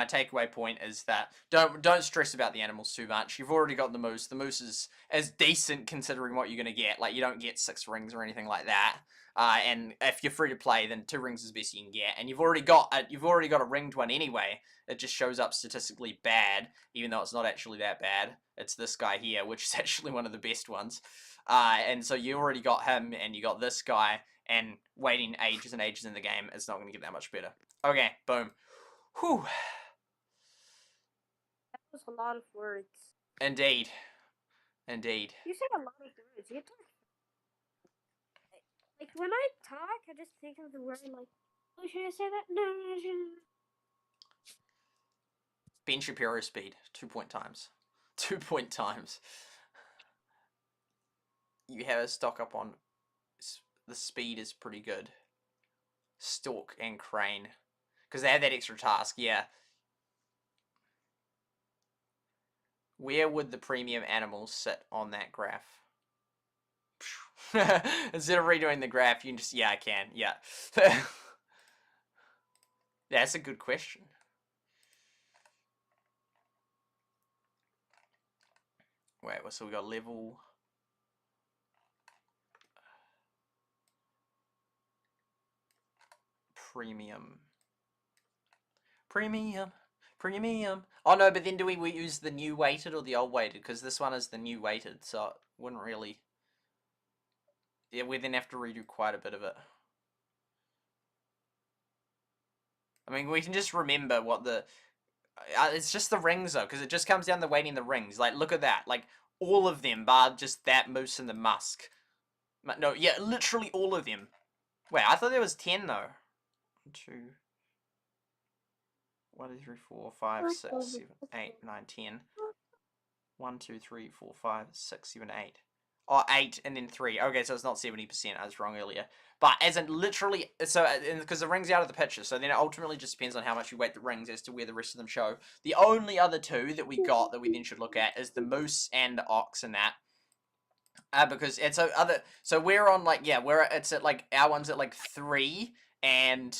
takeaway point is that don't stress about the animals too much. You've already got the Moose. The Moose is decent considering what you're going to get. Like, you don't get 6 rings or anything like that. And if you're free to play, then 2 rings is the best you can get. And you've already got a ringed one anyway. It just shows up statistically bad, even though it's not actually that bad. It's this guy here, which is actually one of the best ones. And so you already got him, and you got this guy, and waiting ages and ages in the game, it's not going to get that much better. Okay, boom. Whew. That was a lot of words. Indeed. Indeed. You said a lot of words. You talk. Like when I talk, I just think of the word like, oh, should I say that? No, I shouldn't. Ben Shapiro speed, 2-point times. 2-point times. You have a stock up on, the speed is pretty good. Stork and Crane. Because they had that extra task, yeah. Where would the premium animals sit on that graph? Instead of redoing the graph, you can just, yeah, I can, yeah. That's a good question. Wait, so we got level... Premium. Oh no, but then do we use the new weighted or the old weighted? Because this one is the new weighted, so it wouldn't really... Yeah, we then have to redo quite a bit of it. I mean, we can just remember what the... it's just the rings, though, because it just comes down to weighting the rings. Like, look at that. Like, all of them, bar just that moose and the musk. No, yeah, literally all of them. Wait, I thought there was 10, though. 2... 1, 2, 3, 4, 5, 6, 7, 8, 9, 10. 1, 2, 3, 4, 5, 6, 7, 8. Oh, 8 and then 3. Okay, so it's not 70%. I was wrong earlier. But as in literally, so because the ring's out of the picture, so then it ultimately just depends on how much you weight the rings as to where the rest of them show. The only other 2 that we got that we then should look at is the moose and the ox and that. Because it's so we're on like, yeah, it's at like, our one's at like 3 and...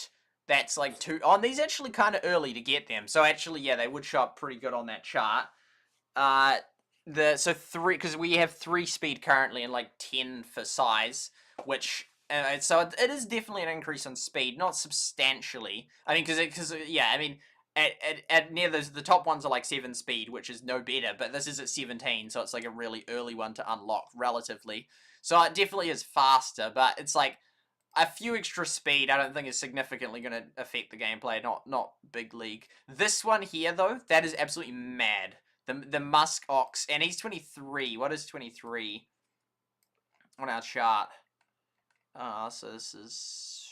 That's like 2. Oh, and these actually kind of early to get them. So actually, yeah, they would show up pretty good on that chart. So 3, because we have 3 speed currently and like 10 for size, which so it is definitely an increase on speed, not substantially. I mean, because yeah, I mean, at near the top ones are like 7 speed, which is no better, but this is at 17, so it's like a really early one to unlock relatively. So it definitely is faster, but it's like. A few extra speed, I don't think is significantly going to affect the gameplay, not big league. This one here, though, that is absolutely mad. The Musk Ox, and he's 23. What is 23 on our chart? So this is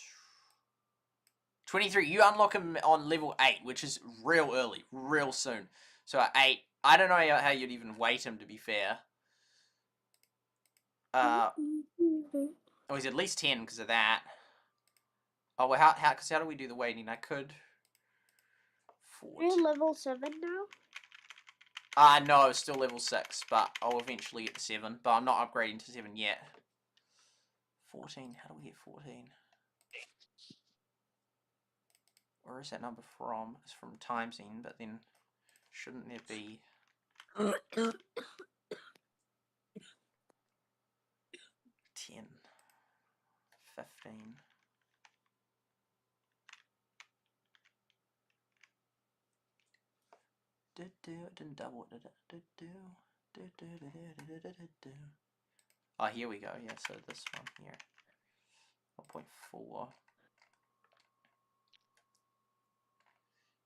23. You unlock him on level 8, which is real early, real soon. So at 8, I don't know how you'd even weight him, to be fair. Oh, he's at least 10 because of that. Oh, well, how do we do the weighting? I could... You're level 7 now? No, it's still level 6, but I'll eventually get to 7. But I'm not upgrading to 7 yet. 14, how do we get 14? Where is that number from? It's from Timesing, but then shouldn't there be... 10. 15. It didn't double it, did it? Oh, here we go. Yeah, so this one here. 1.4.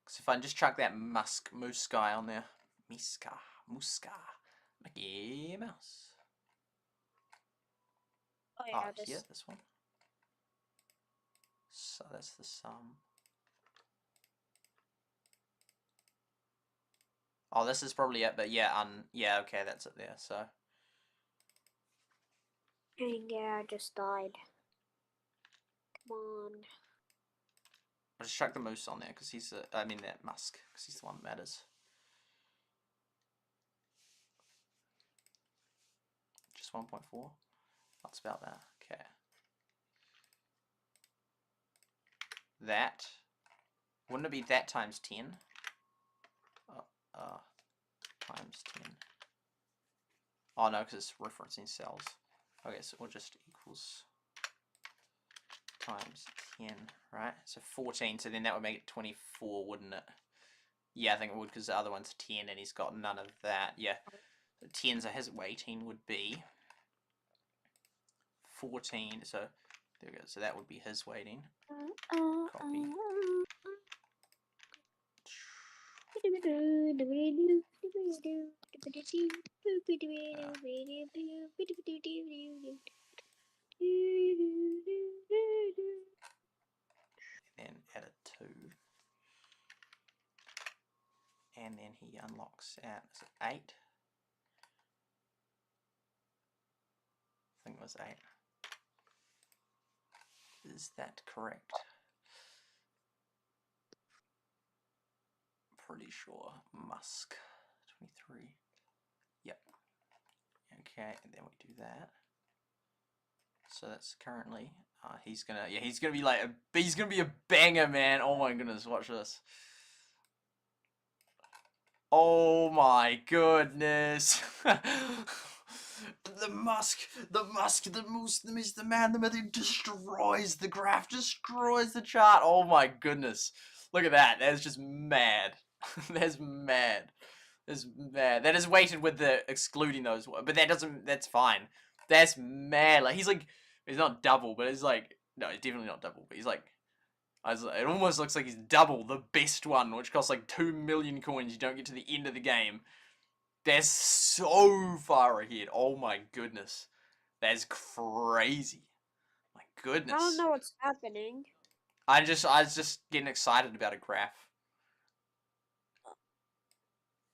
So if I just chuck that moose guy on there. Muska. Mickey Mouse. yeah, yeah, this one. So that's the sum. Oh, this is probably it, but yeah, yeah, okay, that's it there. So. Yeah, I just died. Come on. I'll just chuck the moose on there because he's I mean that Musk because he's the one that matters. Just 1.4. That's about that. Okay. That. Wouldn't it be that times 10? Times 10. Oh no, because it's referencing cells. Okay, so we'll just equals times 10, right? So 14, so then that would make it 24, wouldn't it? Yeah, I think it would because the other one's 10 and he's got none of that. Yeah. So 10, so his weighting would be 14, so there we go. So that would be his weighting. Copy. And then add a 2. And then he unlocks at 8. I think it was 8. Is that correct? Pretty sure. Musk. 23. Yep. Okay, and then we do that. So that's currently he's gonna be like he's gonna be a banger, man. Oh my goodness, watch this. Oh my goodness. The Musk, the Moose, the Mr. Man, the myth, destroys the graph, destroys the chart. Oh my goodness. Look at that. That's just mad. That's mad. That's mad. That is weighted with the excluding those, but that's fine. That's mad. Like, he's not double, but it's like, no, he's definitely not double, but he's like, it almost looks like he's double the best one, which costs like 2 million coins. You don't get to the end of the game. They're so far ahead. Oh my goodness. That's crazy. My goodness. I don't know what's happening. I was just getting excited about a graph.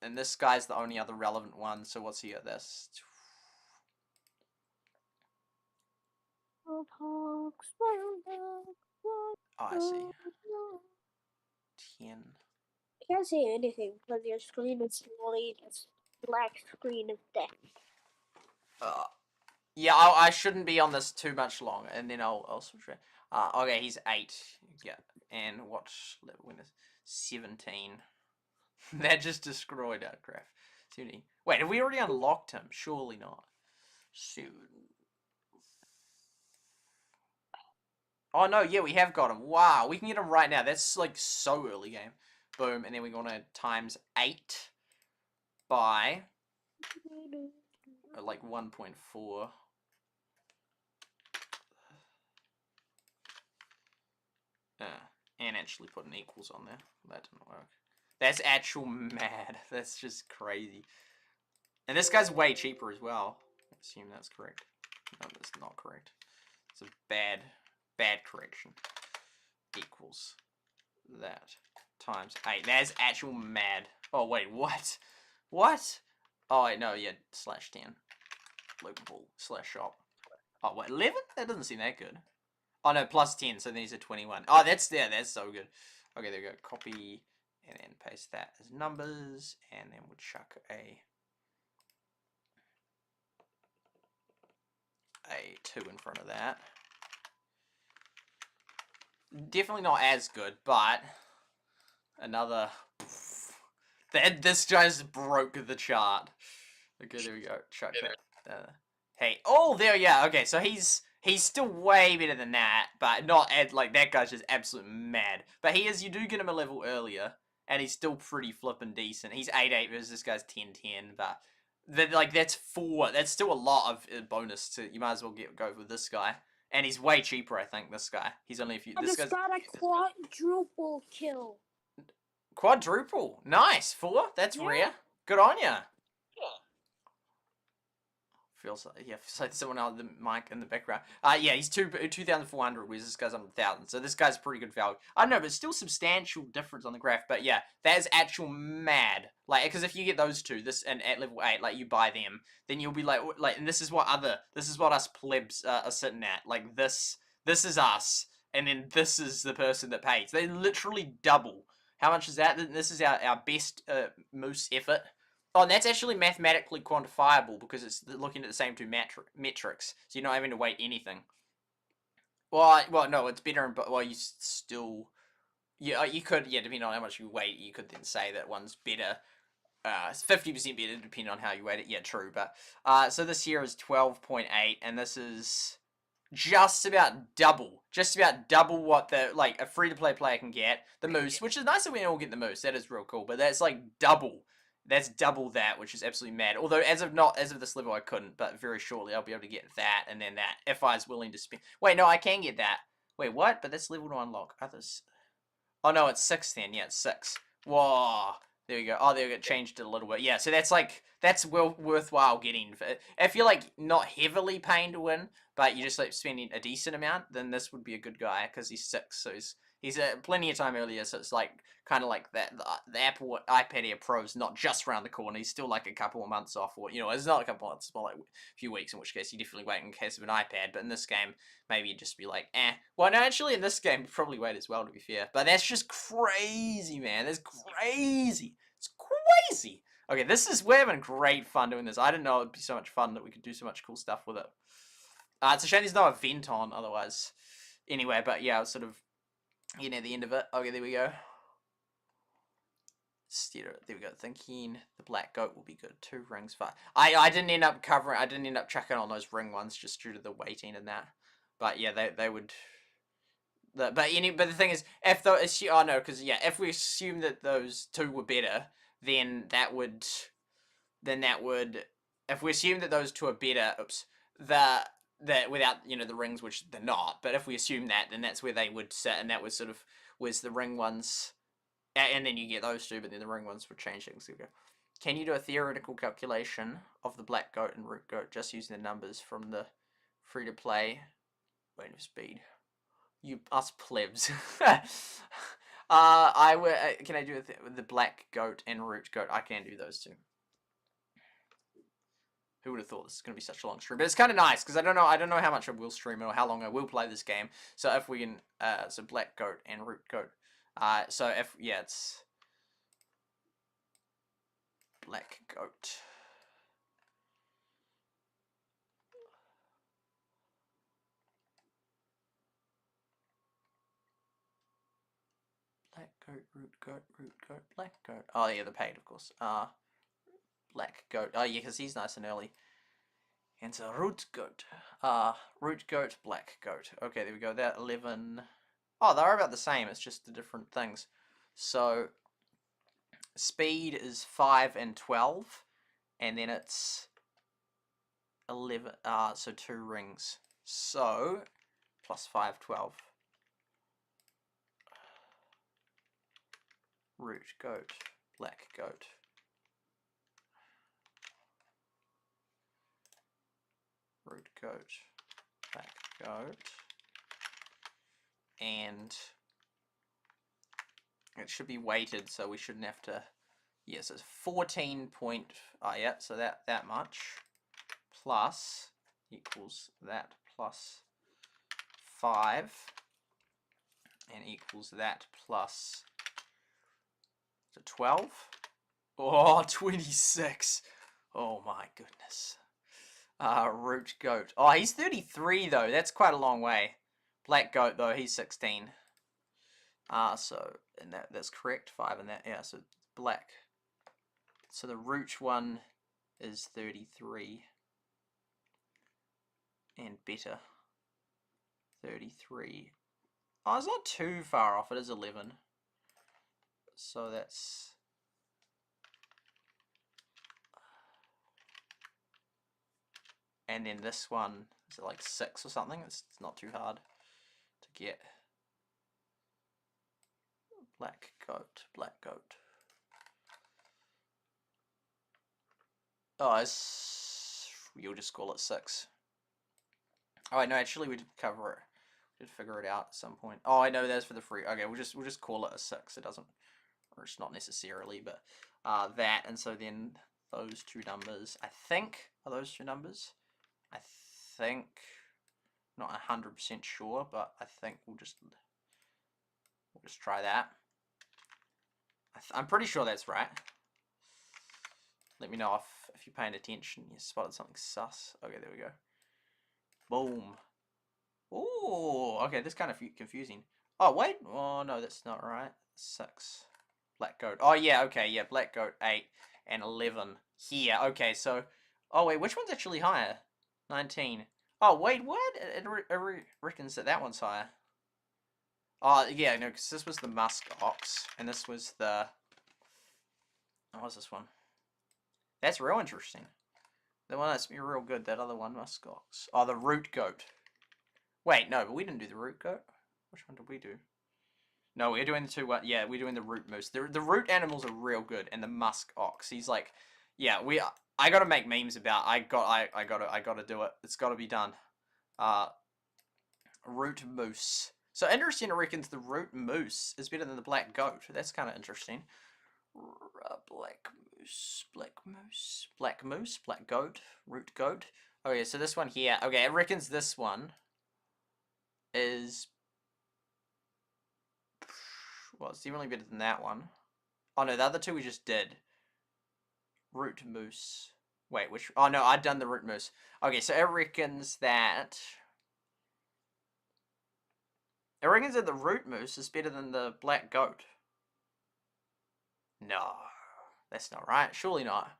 And this guy's the only other relevant one, so what's he at this? Oh, I see. 10. I can't see anything because your screen is literally just black screen of death. Yeah, I shouldn't be on this too much longer, and then I'll switch it. Okay, he's 8. Yeah, and what level is 17? That just destroyed our graph. 17. Wait, have we already unlocked him? Surely not. Shoot. Oh no, yeah, we have got him. Wow, we can get him right now. That's like so early game. Boom, and then we're gonna times 8 by like 1.4. And actually put an equals on there. That didn't work. That's actual mad. That's just crazy. And this guy's way cheaper as well. I assume that's correct. No, that's not correct. It's a bad correction. Equals that times 8. That's actual mad. Oh, wait, what? What? Oh, wait, no, yeah, /10. Loopable /shop. Oh, wait, 11? That doesn't seem that good. Oh, no, +10, so then he's a 21. Oh, that's so good. Okay, there we go. Copy, and then paste that as numbers, and then we'll chuck a 2 in front of that. Definitely not as good, but another... This just broke the chart. Okay, there we go. Chuck that. Hey, oh, there, yeah, okay, so he's still way better than that, but not like, that guy's just absolute mad. But you do get him a level earlier, and he's still pretty flippin' decent. He's 8-8 versus this guy's 10-10, but, that's 4, that's still a lot of bonus to, you might as well go with this guy. And he's way cheaper, I think, this guy. He's only a few, I just got a quadruple kill. Quadruple, nice, 4, that's rare. Good on ya. Feels like, yeah, feels like someone else, the mic in the background. Yeah, he's 2,400, whereas this guy's under 1,000. So this guy's pretty good value. I don't know, but still substantial difference on the graph. But yeah, that is actual mad. Like, because if you get those two, this and at level 8, like you buy them, then you'll be like, and this is what us plebs are sitting at. Like this is us, and then this is the person that pays. They literally double. How much is that? This is our best moose effort. Oh, and that's actually mathematically quantifiable because it's looking at the same two metrics, so you're not having to weight anything. Well, no, it's better, but you still, you could, depending on how much you weight, you could then say that one's better. It's 50% better depending on how you weight it. Yeah, true. But so this here is 12.8, and this is just about double what a free-to-play player can get. The moose, which is nice that we all get the moose. That is real cool. But that's like double. That's double that, which is absolutely mad. Although as of this level I couldn't, but very shortly I'll be able to get that and then that if I was willing to spend. Wait, no, I can get that. Wait, what? But that's level to unlock others. Oh no, it's 6 then. Yeah, it's 6. Whoa. There we go. Oh, there we go. Changed it a little bit. Yeah, so that's worthwhile getting. If you're like not heavily paying to win, but you're just like spending a decent amount, then this would be a good guy because he's 6. So he's plenty of time earlier. So it's like kind of like that. The Apple iPad Air Pro is not just around the corner. He's still like a couple of months off, or it's not a couple of months, it's more like a few weeks. In which case you definitely wait in case of an iPad. But in this game, maybe you'd just be like, eh. Well, no, actually in this game you'd probably wait as well, to be fair. But that's just crazy, man. That's crazy. It's crazy. Okay, we're having great fun doing this. I didn't know it'd be so much fun that we could do so much cool stuff with it. It's a shame there's no event on otherwise. Anyway, but yeah, it's sort of at the end of it. Okay, there we go. There we go. Thinking the black goat will be good. 2 rings, 5. I didn't end up checking on those ring ones just due to the weighting and that. But yeah, they would. But the thing is, if we assume that those 2 were better, then that would, if we assume that those 2 are better, that without the rings, which they're not, but if we assume that, then that's where they would sit, and that was the ring ones, and then you get those 2, but then the ring ones would change things. There we go. Can you do a theoretical calculation of the black goat and root goat just using the numbers from the free-to-play rate of speed? Us plebs. Can I do with the black goat and root goat? I can do those 2. Who would have thought this is going to be such a long stream? But it's kind of nice because I don't know how much I will stream it or how long I will play this game. So if we can, so black goat and root goat. So it's black goat. Black goat, root goat, black goat. Oh yeah, the paid, of course. Black goat. Oh yeah, because he's nice and early. And so root goat. Root goat, black goat. Okay, there we go. That 11. Oh, they're about the same. It's just the different things. So speed is 5 and 12, and then it's 11. So 2 rings. So plus 5, 12. Root goat, black goat. Root goat, black goat. And it should be weighted, so we shouldn't have to. Yes, it's 14 point. Oh yeah, so that much plus equals that plus 5, and equals that plus 12. Oh, 26. Oh my goodness. Root goat. Oh, he's 33 though. That's quite a long way. Black goat though, he's 16. So and that's correct. 5 and that. Yeah, so black. So the root one is 33 and better. 33. Oh, it's not too far off. It is 11. So that's. And then this one is like 6 or something. It's not too hard to get. Black goat, black goat. Oh, it's you'll just call it 6. Oh, I know. Actually, we did cover it. We did figure it out at some point. Oh, I know that's for the free. Okay, we'll just call it a 6. It doesn't, or it's not necessarily, but that. And so then those two numbers, I think, are those two numbers. I think, not 100% sure, but I think we'll just try that. I'm pretty sure that's right. Let me know if you're paying attention. You spotted something sus. Okay, there we go. Boom. Ooh, okay, this kind of confusing. Oh, wait. Oh, no, that's not right. 6. Black goat. Oh, yeah, okay, yeah. Black goat 8 and 11 here. Okay, so... Oh, wait, which one's actually higher? 19. Oh, wait, what? It reckons that one's higher. Oh, yeah, no, because this was the musk ox, and this was the... What was this one? That's real interesting. The one that's real good, that other one, musk ox. Oh, the root goat. Wait, no, but we didn't do the root goat. Which one did we do? No, we're doing the two. Yeah, we're doing the root moose. The root animals are real good, and the musk ox. He's like, yeah, I gotta make memes about. I gotta do it. It's gotta be done. Root moose. So interesting. It reckons the root moose is better than the black goat. That's kind of interesting. Black moose, black goat, root goat. Okay, so this one here. Okay, it reckons this one is, well, it's definitely better than that one. Oh no, the other two we just did. Root moose. Wait, which? Oh no, I'd done the root moose. Okay, so it reckons that. It reckons that the root moose is better than the black goat. No, that's not right. Surely not.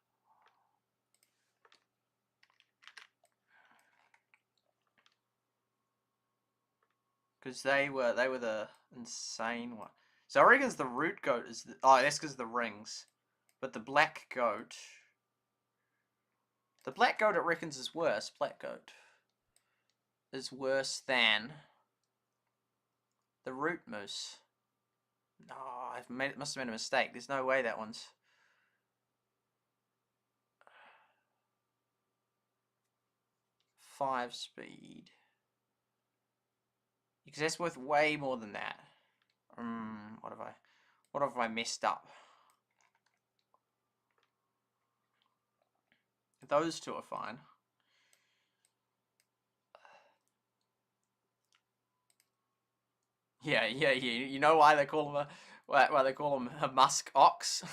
Because they were the insane one. So I reckon the root goat is the, oh, that's because the rings. But the black goat, it reckons is worse. Black goat is worse than the root moose. No, must have made a mistake. There's no way that one's. Five speed. Because that's worth way more than that. What have I messed up? Those two are fine. Yeah. You know why they call him a musk ox?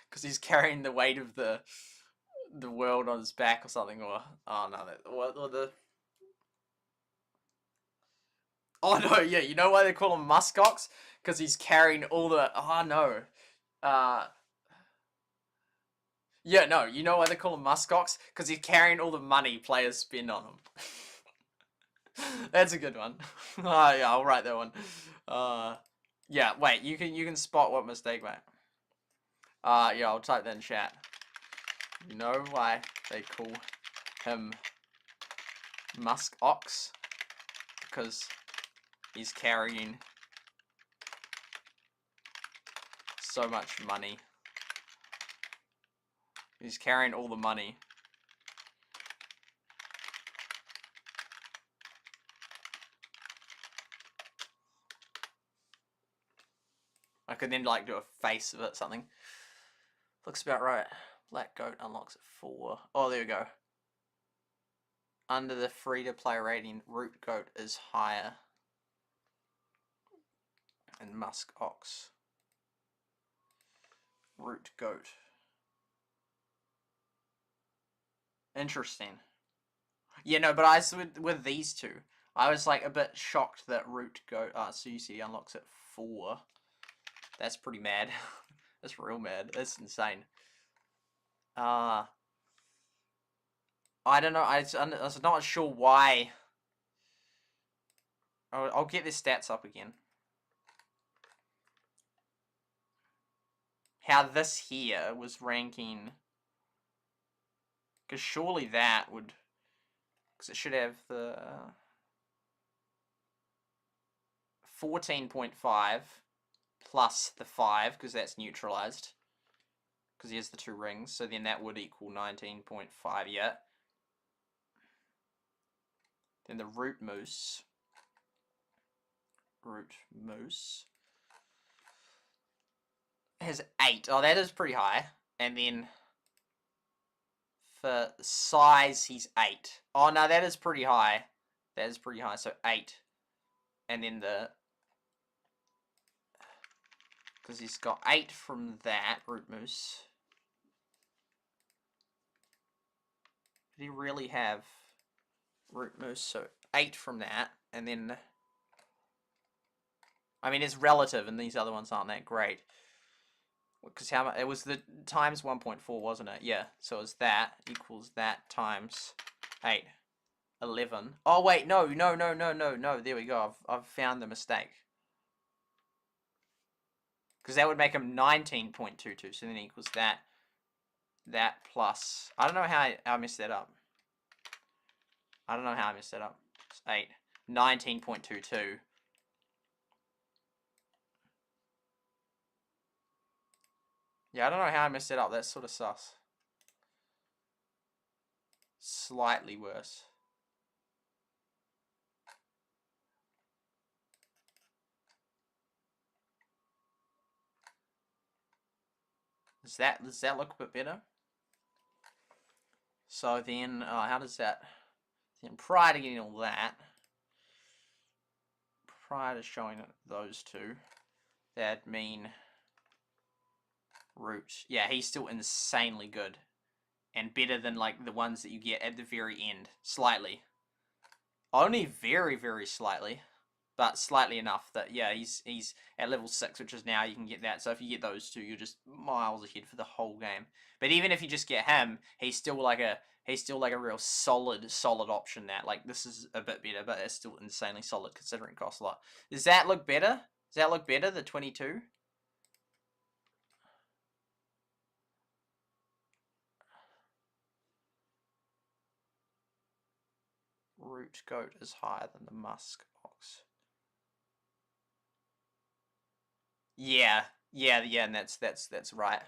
Because he's carrying the weight of the world on his back or something. Or oh no, oh no, yeah. You know why they call him musk ox? Because he's carrying all the. Oh no. Yeah, no, you know why they call him muskox? Because he's carrying all the money players spend on him. That's a good one. Oh yeah, I'll write that one. Yeah, wait, you can spot what mistake, mate. Yeah, I'll type that in chat. You know why they call him muskox? Because he's carrying so much money. He's carrying all the money. I could then like do a face of it, something. Looks about right. Black goat unlocks at 4. Oh, there we go. Under the free-to-play rating, root goat is higher. And musk ox. Root goat. Interesting. Yeah, no, but I with these two, I was like a bit shocked that root goat. So you see, unlocks at 4. That's pretty mad. That's real mad. That's insane. I don't know. I was not sure why. I'll get the stats up again. How this here was ranking. Because surely that would. Because it should have the 14.5 plus the 5, because that's neutralized. Because he has the 2 rings, so then that would equal 19.5, yeah. Then the root moose has 8. Oh, that is pretty high. And then for size, he's 8. Oh, no, that is pretty high. That is pretty high, so 8. And then because he's got 8 from that root moose. Did he really have root moose? So 8 from that, and then, I mean, it's relative, and these other ones aren't that great. Because how much? It was the times 1.4, wasn't it? Yeah. So it was that equals that times 8, 11. Oh wait, no. There we go. I've found the mistake. Because that would make him 19.22. So then it equals that plus. I don't know how I messed that up. It's 8. 19.22. Yeah, I don't know how I messed it up. That's sort of sus. Slightly worse. Does that look a bit better? So then, how does that? Then prior to getting all that, prior to showing those two, that'd mean root. Yeah, he's still insanely good. And better than, like, the ones that you get at the very end. Slightly. Only very, very slightly. But slightly enough that, yeah, he's at level 6, which is now you can get that. So if you get those two, you're just miles ahead for the whole game. But even if you just get him, he's still like a real solid option. That, like, this is a bit better, but it's still insanely solid considering it costs a lot. Does that look better? The 22? Root goat is higher than the musk ox. Yeah, and that's right.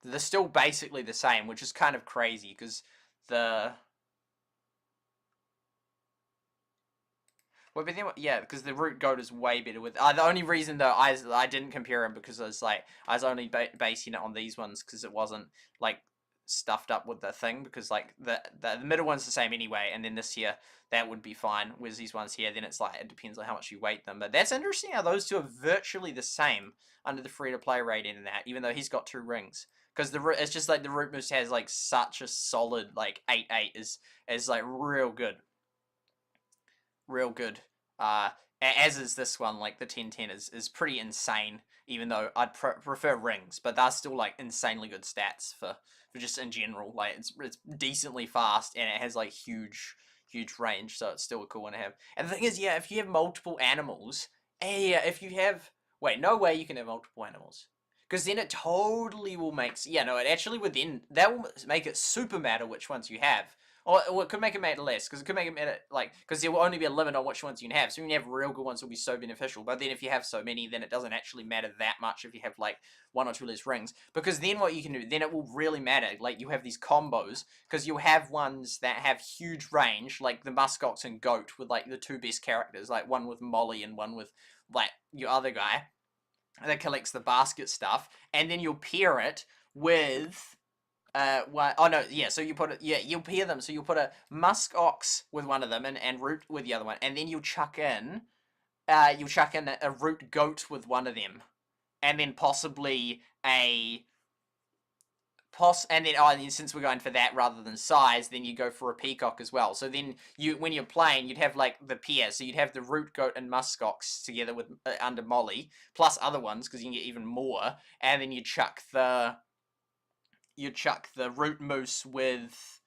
They're still basically the same, which is kind of crazy because well, but then, yeah, because the root goat is way better with. The only reason though I didn't compare him because I was only basing it on these ones because it wasn't like stuffed up with the thing, because like the middle one's the same anyway, and then this here that would be fine. Whereas these ones here, then it's like it depends on how much you weight them. But that's interesting how those two are virtually the same under the free-to-play rating and that, even though he's got 2 rings. Because it's just like the root moose has like such a solid like 8/8 is like real good. As is this one. Like the 10/10 is pretty insane, even though I'd prefer rings, but that's still like insanely good stats for just in general. Like it's decently fast, and it has like huge range, so it's still a cool one to have. And the thing is, yeah, if you have multiple animals, if you have, wait, no way you can have multiple animals. Because then it totally will make, yeah, no, it actually would then, that will make it super matter which ones you have. Or it could make it matter less, because it could make it matter, like, because there will only be a limit on which ones you can have. So when you have real good ones, it'll be so beneficial. But then if you have so many, then it doesn't actually matter that much if you have, like, 1 or 2 less rings. Because then what you can do, then it will really matter. Like, you have these combos, because you'll have ones that have huge range, like the muskox and goat with, like, the 2 best characters. Like, one with Molly and one with, like, your other guy that collects the basket stuff, and then you'll pair it with so you put it, yeah, you'll pair them, so you'll put a musk ox with one of them and root with the other one, and then you'll chuck in a root goat with one of them, and then possibly and then since we're going for that rather than size, then you go for a peacock as well. So then when you're playing, you'd have like the pair. So you'd have the root goat and muskox together with under Molly, plus other ones because you can get even more. And then you chuck the root moose with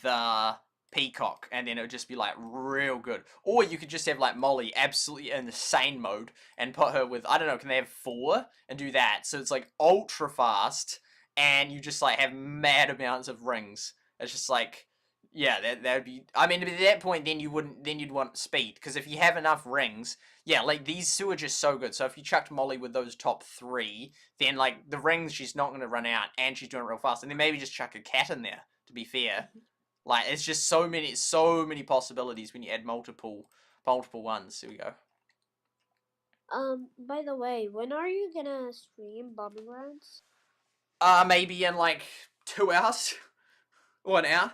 the peacock, and then it would just be like real good. Or you could just have like Molly absolutely insane mode and put her with, I don't know, can they have 4 and do that? So it's like ultra fast. And you just like have mad amounts of rings. It's just like, Yeah, that would be. I mean, at that point, then you'd want speed, because if you have enough rings, yeah, like these two are just so good. So if you chucked Molly with those top 3, then like the rings, she's not going to run out, and she's doing it real fast. And then maybe just chuck a cat in there. To be fair, like it's just so many possibilities when you add multiple ones. Here we go. By the way, when are you gonna stream Battlelands? Maybe in like 2 hours, or an hour,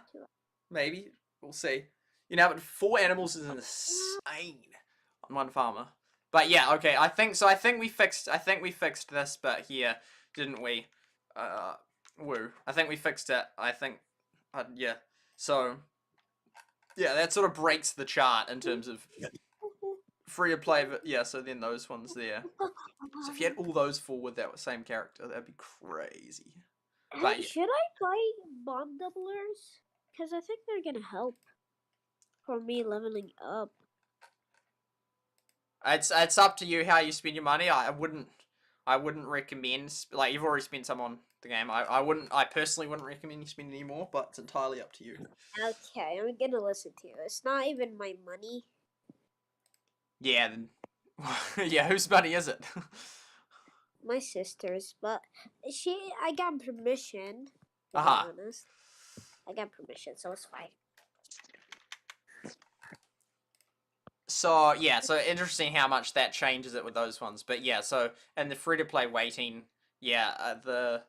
maybe. We'll see. You know, but 4 animals is insane on one farmer. But yeah, okay. I think we fixed this bit here, didn't we? Woo. I think we fixed it. I think, yeah. So, yeah, that sort of breaks the chart in terms of free to play. But yeah, so then those ones there. So if you had all those 4 with that same character, that'd be crazy. But yeah. Should I buy bomb doublers? Because I think they're gonna help for me leveling up. It's up to you how you spend your money. I wouldn't recommend, like, you've already spent some on the game. I personally wouldn't recommend you spend any more, but it's entirely up to you. Okay, I'm gonna listen to you. It's not even my money. Yeah, then, yeah, whose money is it? My sister's, but I got permission. To be honest, I got permission, so it's fine. So yeah, so interesting how much that changes it with those ones. But yeah, so in the free to play waiting, yeah, the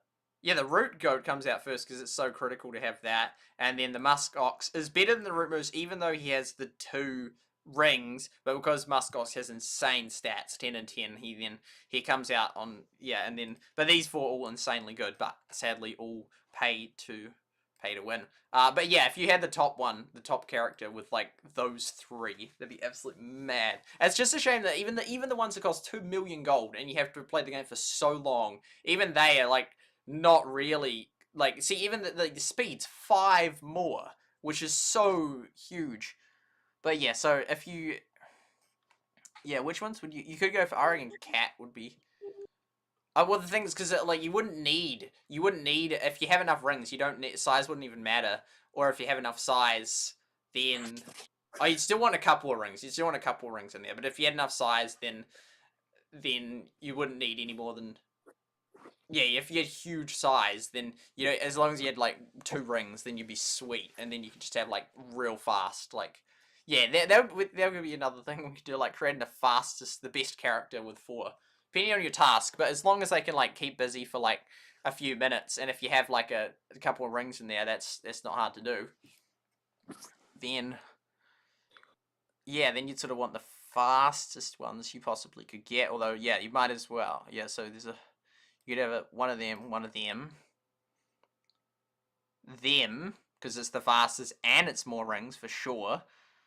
root goat comes out first because it's so critical to have that, and then the musk ox is better than the root moose, even though he has the 2 rings, but because musk ox has insane stats, 10 and 10, he comes out on, yeah, and then, but these 4 all insanely good, but sadly all pay to win. But yeah, if you had the top character with like those 3, that'd be absolutely mad. It's just a shame that even the ones that cost 2 million gold and you have to play the game for so long, even they are like not really, like, see, even the speed's 5 more, which is so huge. But yeah, so if you, yeah, which ones would you could go for? I reckon cat would be. Well, the thing is, because like you wouldn't need if you have enough rings, you don't need, size wouldn't even matter. Or if you have enough size, then you'd still want a couple of rings. You'd still want a couple of rings in there. But if you had enough size, then you wouldn't need any more than. Yeah, if you had huge size, then, you know, as long as you had like 2 rings, then you'd be sweet, and then you could just have like real fast, like, yeah, that would be another thing we could do, like creating the best character with 4, depending on your task. But as long as they can like keep busy for like a few minutes, and if you have like a couple of rings in there, that's not hard to do. Then, yeah, then you'd sort of want the fastest ones you possibly could get. Although, yeah, you might as well. Yeah, so you could have one of them, because it's the fastest and it's more rings for sure.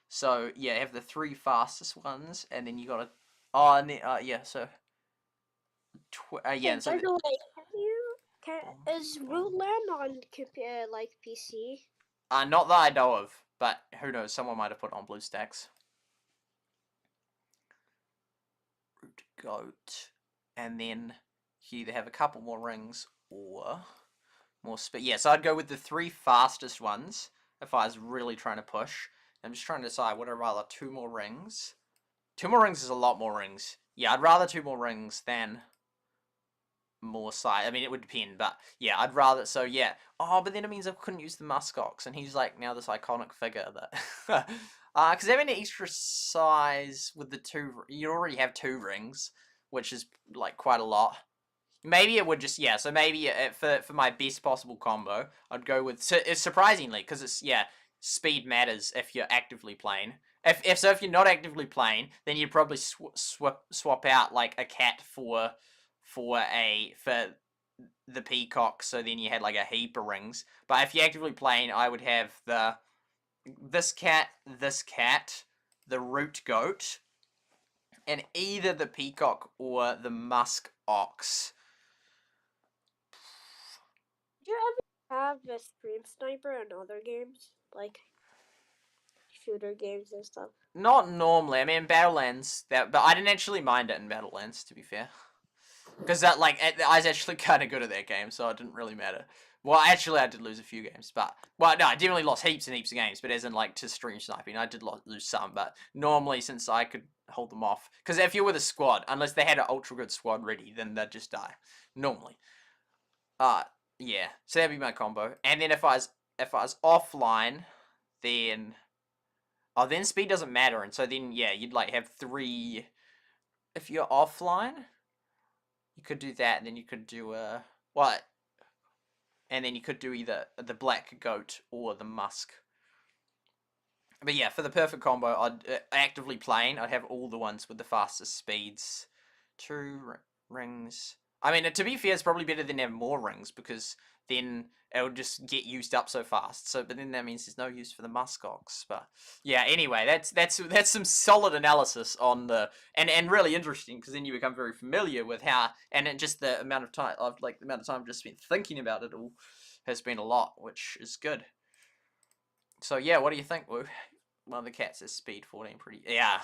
So yeah, have the 3 fastest ones, and then you gotta. Oh, and then, yeah. So. Yeah. Hey, So. by the way, is Rootland on like PC? Not that I know of, but who knows? Someone might have put it on BlueStacks. Root goat, and then you either have a couple more rings or more speed. Yeah, so I'd go with the 3 fastest ones if I was really trying to push. I'm just trying to decide, would I rather 2 more rings? 2 more rings is a lot more rings. Yeah, I'd rather 2 more rings than more size. I mean, it would depend, but yeah, I'd rather. So yeah. Oh, but then it means I couldn't use the muskox, and he's like now this iconic figure that. Because having an extra size with the 2, you already have 2 rings, which is like quite a lot. Maybe it would just, yeah, so maybe for my best possible combo, I'd go with, so it's surprisingly, because it's, yeah, speed matters if you're actively playing. If you're not actively playing, then you'd probably swap out, like, a cat for the peacock, so then you had, like, a heap of rings. But if you're actively playing, I would have this cat, the root goat, and either the peacock or the musk ox. Do you ever have a stream sniper in other games, like shooter games and stuff? Not normally. I mean, Battlelands, but I didn't actually mind it in Battlelands, to be fair. Because that, like, I was actually kind of good at that game, so it didn't really matter. Well, actually, I did lose a few games, but... Well, no, I definitely lost heaps and heaps of games, but as in, like, to stream sniping, I did lose some, but normally, since I could hold them off... Because if you're with a squad, unless they had an ultra good squad ready, then they'd just die. Normally. Yeah. So that'd be my combo. And then if I was offline, then... Oh, then speed doesn't matter, and so then, yeah, you'd, like, have 3... If you're offline... You could do that, and then you could do what? And then you could do either the black goat or the musk. But yeah, for the perfect combo, I'd actively playing. I'd have all the ones with the fastest speeds. 2 rings. I mean, to be fair, it's probably better than have more rings because then it'll just get used up so fast. So, but then that means there's no use for the muskox. But yeah, anyway, that's some solid analysis on the and really interesting because then you become very familiar with how and it just the amount of time the amount of time I've just spent thinking about it all has been a lot, which is good. So yeah, what do you think, Woo? One of the cats is speed 14, pretty yeah.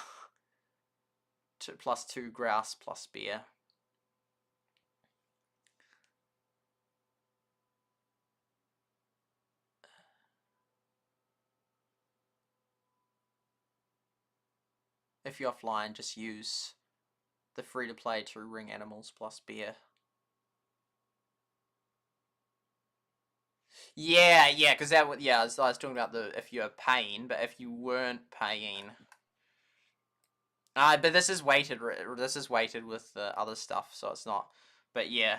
Plus 2 grouse plus bear. If you're offline, just use the free-to-play 2 ring animals plus beer. Yeah, because that would, yeah, I was talking about if you're paying, but if you weren't paying... but this is weighted with the other stuff, so it's not, but yeah,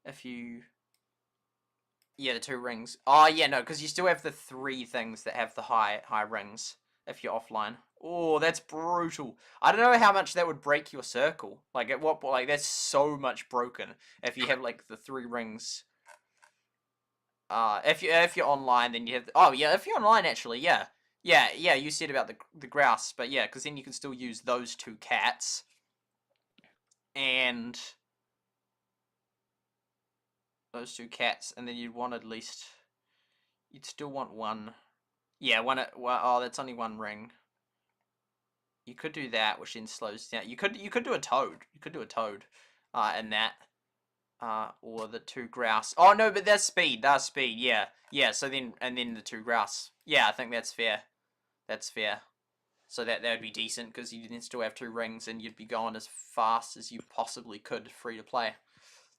if you... Yeah, the 2 rings. Oh, yeah, no, because you still have the 3 things that have the high rings if you're offline. Oh, that's brutal. I don't know how much that would break your circle. Like, at what point, like, that's so much broken if you have, like, the 3 rings. If you're online, then you have... Oh, yeah, if you're online, actually, yeah. Yeah, you said about the grouse, but yeah, because then you can still use those 2 cats. And... Those 2 cats, and then you'd want at least... You'd still want 1... Yeah, oh, that's only 1 ring. You could do that, which then slows down. You could do a toad. You could do a toad, and that, or the 2 grouse. Oh no, but that's speed. That's speed. Yeah. So then, and then the 2 grouse. Yeah, I think that's fair. That's fair. So that would be decent because you then still have 2 rings, and you'd be going as fast as you possibly could free to play.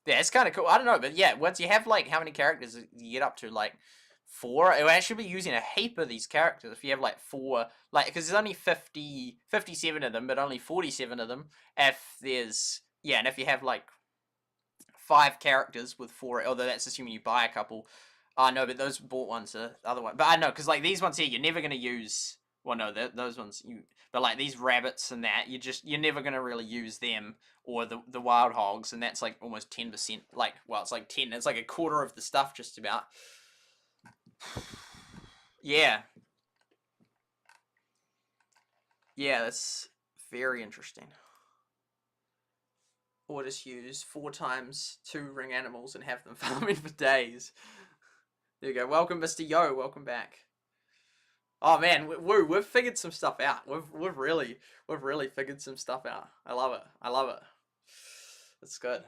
Yeah, it's kind of cool. I don't know, but yeah, once you have like how many characters you get up to, like 4, it will actually be using a heap of these characters if you have like 4, like, because there's only 57 of them, but only 47 of them if there's, yeah, and if you have like 5 characters with 4, although that's assuming you buy a couple. No, but those bought ones are the other one. But I know, because like these ones here, you're never going to use, well no, those ones, but like these rabbits and that, you're never going to really use them, or the wild hogs, and that's like almost 10%, like, well, it's like 10, it's like a quarter of the stuff just about. Yeah, that's very interesting. Or just use 4 times 2 ring animals and have them farming for days. There you go. Welcome, Mr. Yo. Welcome back. Oh man, woo! We've figured some stuff out. We've really figured some stuff out. I love it. It's good.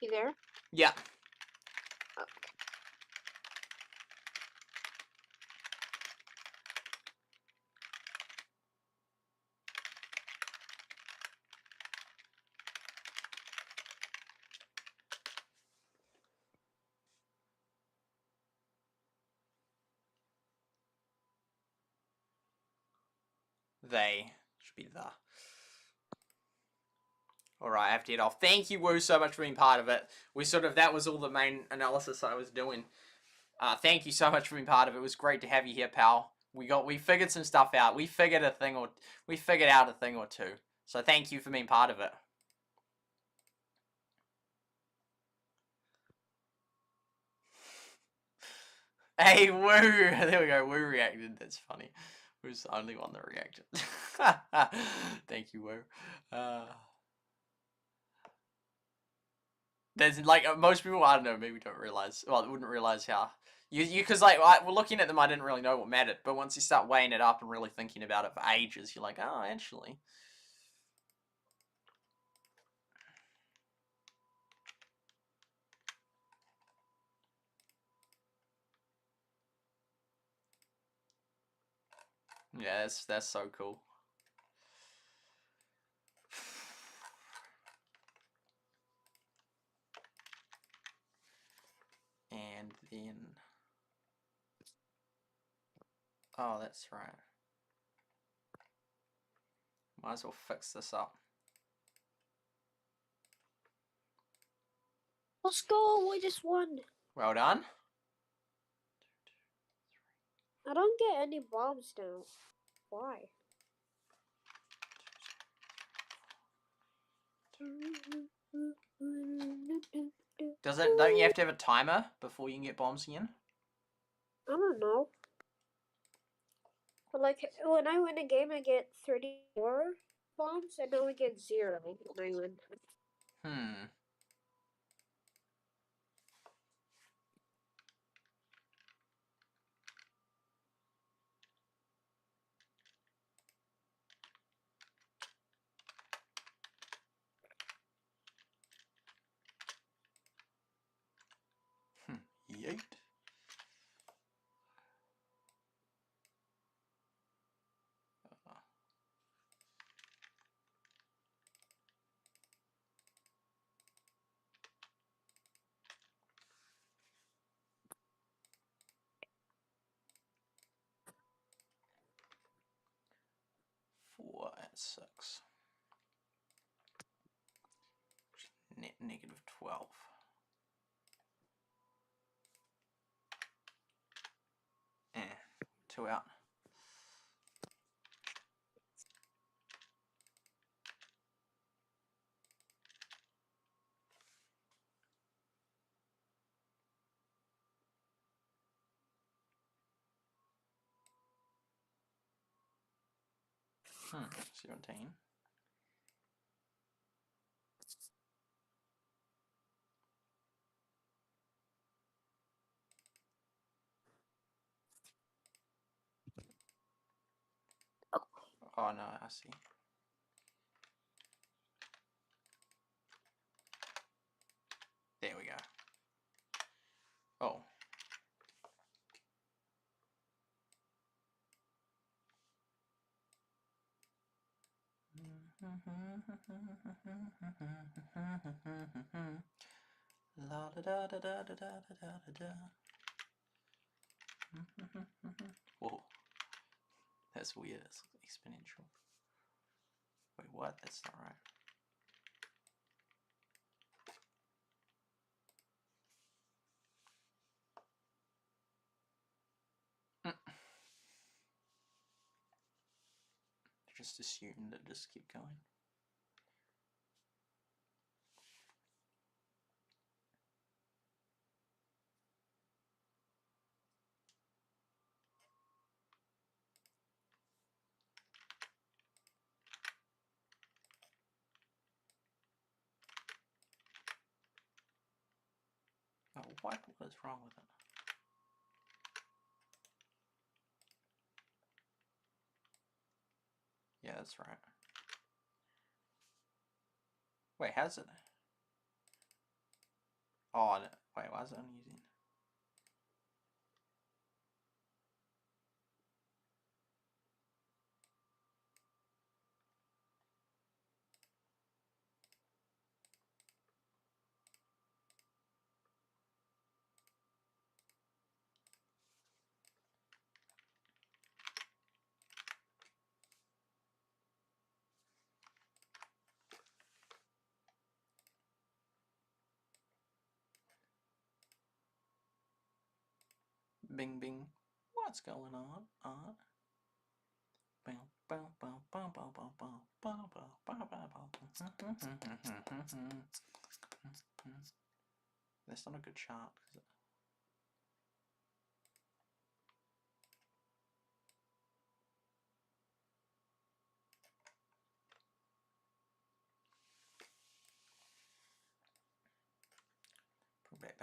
You there? Yeah. Okay. They should be the. Alright, I have to get off. Thank you, Woo, so much for being part of it. That was all the main analysis I was doing. Thank you so much for being part of it. It was great to have you here, pal. We figured some stuff out. We figured out a thing or 2. So thank you for being part of it. Hey, Woo! There we go. Woo reacted. That's funny. Woo's the only one that reacted. Thank you, Woo. There's like most people, I don't know, maybe don't realize. Well, wouldn't realize how you because like we're looking at them, I didn't really know what mattered. But once you start weighing it up and really thinking about it for ages, you're like, oh, actually. Yeah, that's so cool. And then, oh, that's right. Might as well fix this up. Let's go. We just won. Well done. I don't get any bombs now. Why? Don't you have to have a timer before you can get bombs again? I don't know. But like when I win a game, I get 34 bombs, and now we get 0 when I win. Hmm. Yeet. Four and 6. Net -12. 2 out. Hmm. 17. Oh no, I see. There we go. Oh. La da da da da da da da da da. Whoa. That's weird. It's exponential. Wait, what? That's not right. Just assume that just keep going. Oh, what is wrong with it? Yeah, that's right. Wait, how's it? Oh, no. Wait, why is it only using? Bing bing. What's going on? That's not a good chart.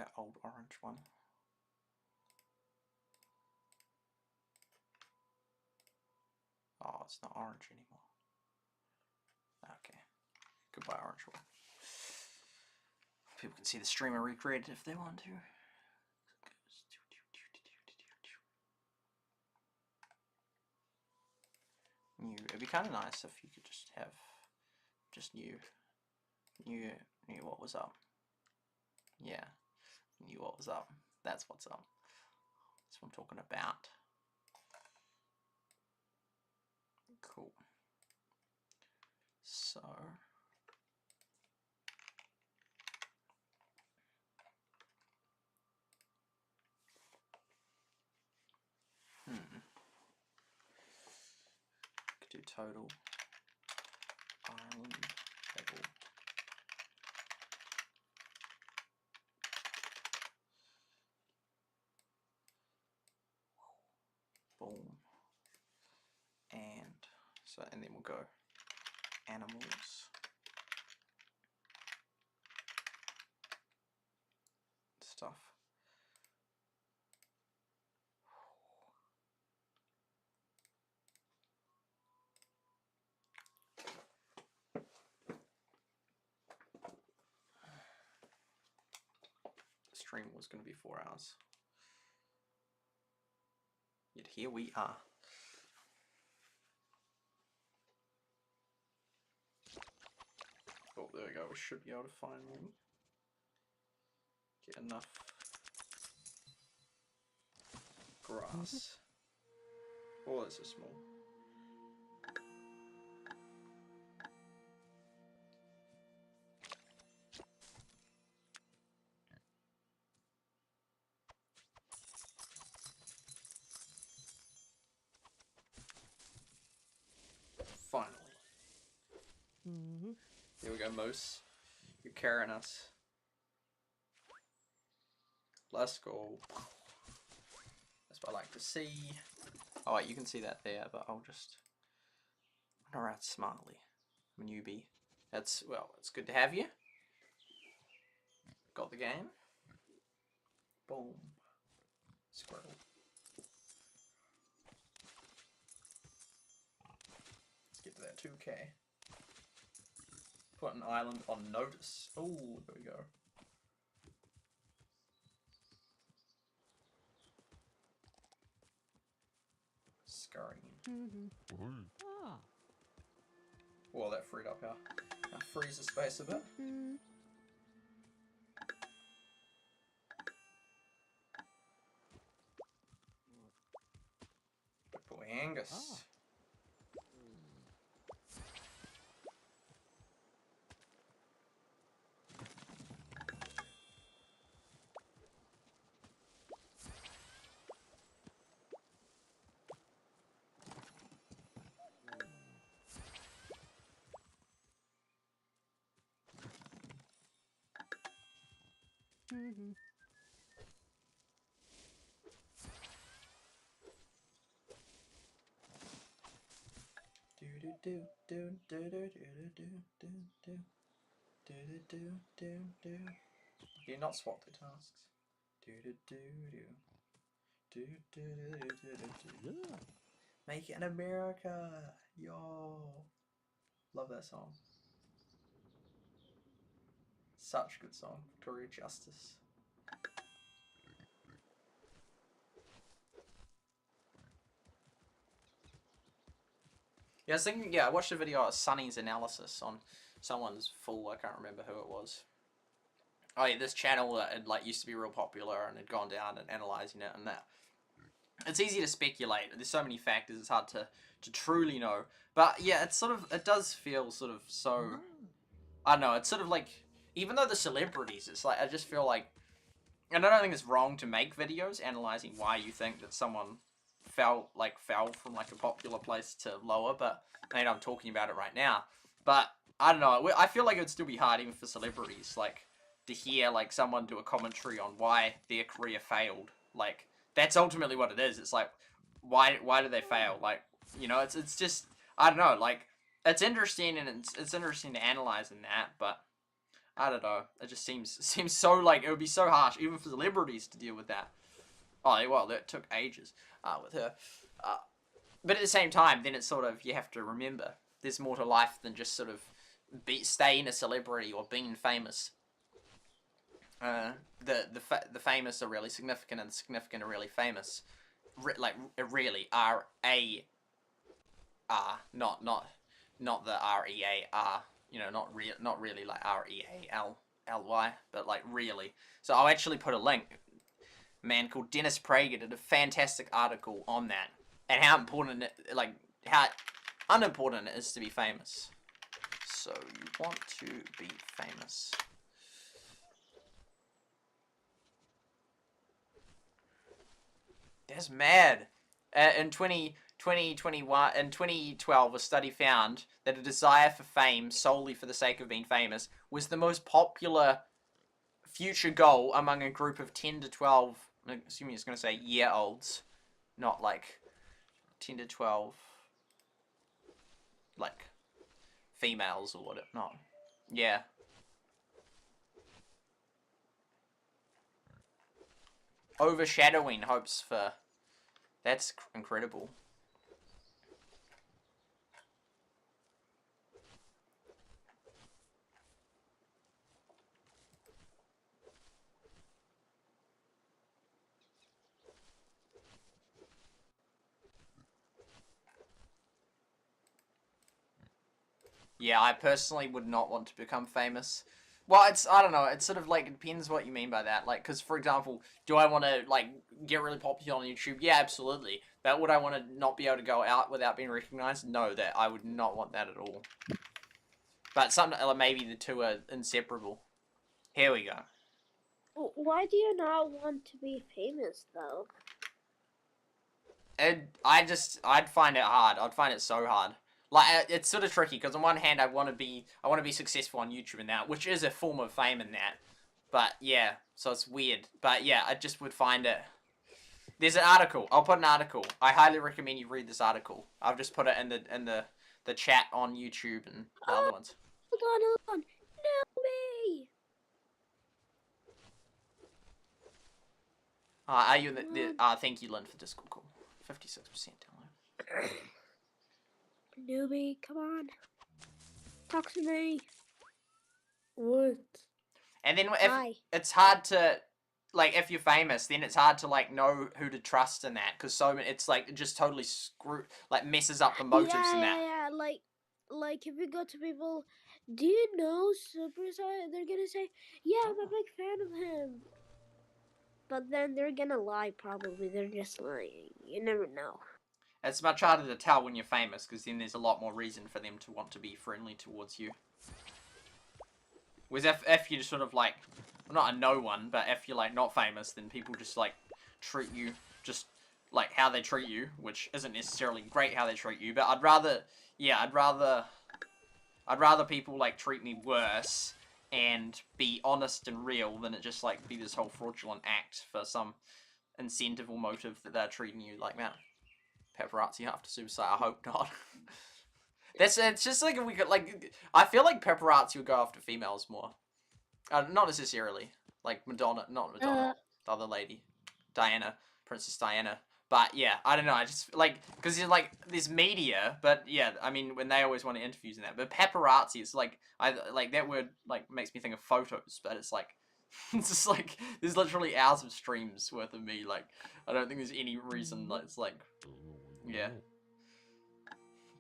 That old orange one. Oh, it's not orange anymore. Okay. Goodbye, orange one. People can see the streamer recreated if they want to. New. It'd be kind of nice if you could just have just knew what was up. Yeah, knew what was up. That's what's up. That's what I'm talking about. Cool. So. Could do total island level. Boom. And then we'll go animals. Stuff. The stream was going to be 4 hours. Yet here we are. Oh, there we go. We should be able to finally get enough grass. Oh, that's so small. Finally. Here we go, Moose. You're carrying us. Let's go. That's what I like to see. Oh wait, you can see that there, but I'll just run around smartly. I'm a newbie. That's, well, it's good to have you. Got the game. Boom. Squirrel. Let's get to that 2K. Put an island on notice. Oh, there we go. Scurrying. Well, that freed up our freezer space a bit. Good boy, Angus. Do not swap the tasks. Make it in America, yo! Love that song. Such a good song, Victoria Justice. Yeah, I was thinking, I watched a video of Sunny's analysis on someone's full, I can't remember who it was. Oh yeah, this channel that had, like, used to be real popular and had gone down and analysing it and that. It's easy to speculate. There's so many factors, it's hard to truly know. But yeah, it's sort of, it does feel sort of so, I don't know, it's sort of like, even though the celebrities, it's like, I just feel like, and I don't think it's wrong to make videos analysing why you think that someone fell from like a popular place to lower, but I mean, I'm talking about it right now. But I don't know, I feel like it would still be hard even for celebrities, like, to hear like someone do a commentary on why their career failed. Like, that's ultimately what it is. It's like, why did they fail? Like, you know, it's just, I don't know, like, it's interesting and it's interesting to analyze in that, but I don't know. It just seems so like it would be so harsh even for celebrities to deal with that. Oh well, that took ages with her. But at the same time, then it's sort of you have to remember there's more to life than just sort of staying a celebrity or being famous. The famous are really significant, and the significant are really famous. Really R-A-R, not the R-E-A-R. You know, not really like R-E-A-L-L-Y, but like really. So I'll actually put a link. A man called Dennis Prager did a fantastic article on that and how important how unimportant it is to be famous. So you want to be famous. That's mad. In 2012, a study found that a desire for fame solely for the sake of being famous was the most popular future goal among a group of 10 to 12, I'm assuming it's going to say year-olds, not like 10 to 12, like females or whatever. Not, yeah. Overshadowing hopes for. That's incredible. Yeah, I personally would not want to become famous. Well, I don't know, it's sort of like, it depends what you mean by that. Like, because, for example, do I want to, like, get really popular on YouTube? Yeah, absolutely. But would I want to not be able to go out without being recognized? No, that I would not want that at all. But maybe the two are inseparable. Here we go. Why do you not want to be famous, though? I'd find it hard. I'd find it so hard. Like, it's sort of tricky, because on one hand, I want to be successful on YouTube and that, which is a form of fame in that. But, yeah, so it's weird. But, yeah, I just would find it. There's an article. I'll put an article. I highly recommend you read this article. I've just put it in the chat on YouTube and the other ones. Hold on. No me! Are you in the thank you, Lynn, for Discord call. 56% download. Newbie, come on. Talk to me. What? And then if it's hard to, like, if you're famous, then it's hard to, like, know who to trust in that, because it's like it just totally messes up the motives in that. Yeah, like if you go to people, do you know SuperSight? They're gonna say, yeah, I'm a big fan of him. But then they're gonna lie, probably. They're just lying. You never know. It's much harder to tell when you're famous, because then there's a lot more reason for them to want to be friendly towards you. Whereas if you're just sort of like, well, not a no one, but if you're like not famous, then people just like treat you just like how they treat you, which isn't necessarily great how they treat you, but I'd rather people like treat me worse and be honest and real than it just like be this whole fraudulent act for some incentive or motive that they're treating you like that. Paparazzi after SuperSight, I hope not. It's just like if we could, like, I feel like paparazzi would go after females more. Not necessarily. Like Madonna, not Madonna, the other lady. Diana, Princess Diana. But yeah, I don't know, I just, like, because you're like, there's media, but yeah, I mean, when they always want to interviews and that, but paparazzi is like, that word, like, makes me think of photos, but it's like, it's just like, there's literally hours of streams worth of me, like, I don't think there's any reason, like, it's like, yeah.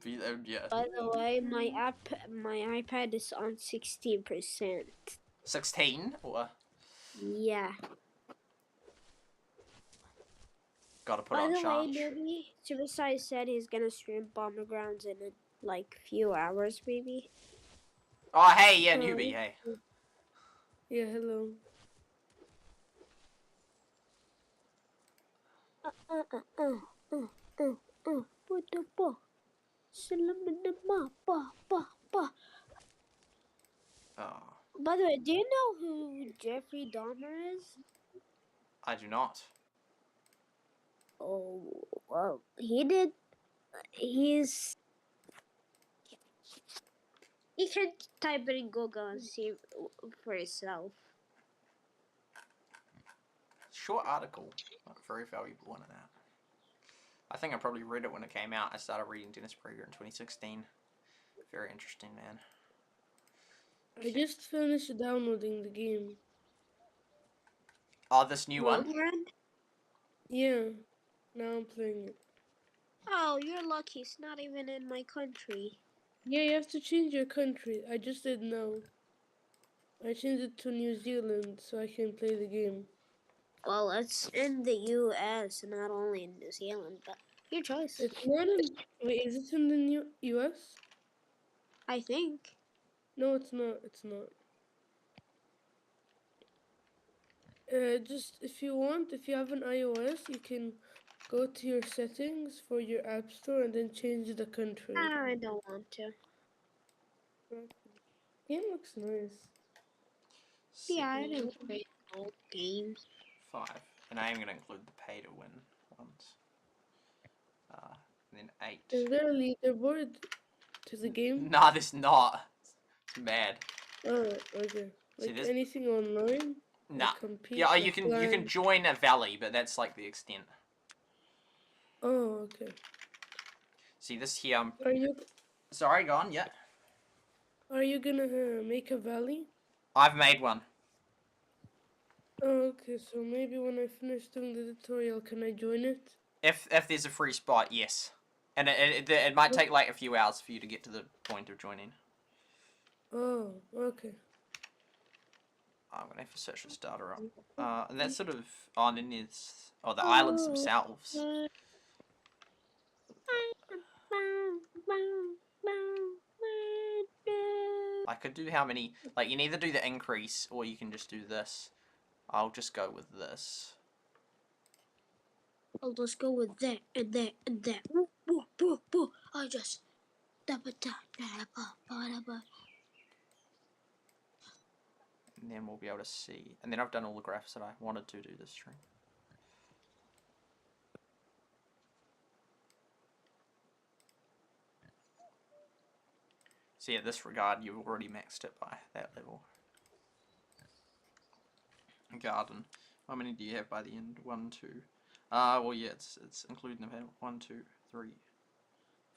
Yeah. By the way, my iPad is on 16%. 16 or? Yeah. Gotta put By on the charge. way, maybe SuperSight said he's gonna stream Battlegrounds in like few hours, maybe. Oh, hey, yeah, newbie, hey. Yeah, hello. What the fuck? Oh, By the way, do you know who Jeffrey Dahmer is? I do not. Oh, well, he did. He's You can type it in Google and see for yourself. Short article. Very valuable one of that. I think I probably read it when it came out. I started reading Dennis Prager in 2016. Very interesting, man. I just finished downloading the game. Oh, this new one? Valorant? Yeah, now I'm playing it. Oh, you're lucky. It's not even in my country. Yeah, you have to change your country. I just did now. I changed it to New Zealand so I can play the game. Well, it's in the U.S., not only in New Zealand, but your choice. It's not in. Wait, is it in the new US? I think. No, it's not. It's not. Just if you want, if you have an iOS, you can go to your settings for your app store and then change the country. I don't want to. Game looks nice. Yeah, I didn't play old games. 5. And I am going to include the pay to win ones. And then 8. Is there a leaderboard to the game? Nah, there's not. It's bad. Oh, okay. See, Like this- anything online? Nah. Like compete, Yeah, like you can land? join a valley, but that's like the extent. Oh, okay. See this here. Are you Sorry, go on. Yeah. gonna make a valley? I've made one. Oh, okay. So maybe when I finish doing the tutorial, can I join it? If there's a free spot, yes. And it might take like a few hours for you to get to the point of joining. Oh, okay. I'm gonna have to search this data up. And that's sort of and then there's the islands themselves. I could do how many, like you can either do the increase or you can just do this. I'll just go with this. I'll just go with that and that and that. Woo, woo, woo, woo. I just. And then we'll be able to see. And then I've done all the graphs that I wanted to do this stream. So yeah, this regard, you've already maxed it by that level. Garden. How many do you have by the end? 1, 2. Well yeah, it's including the panel. 1, 2, 3,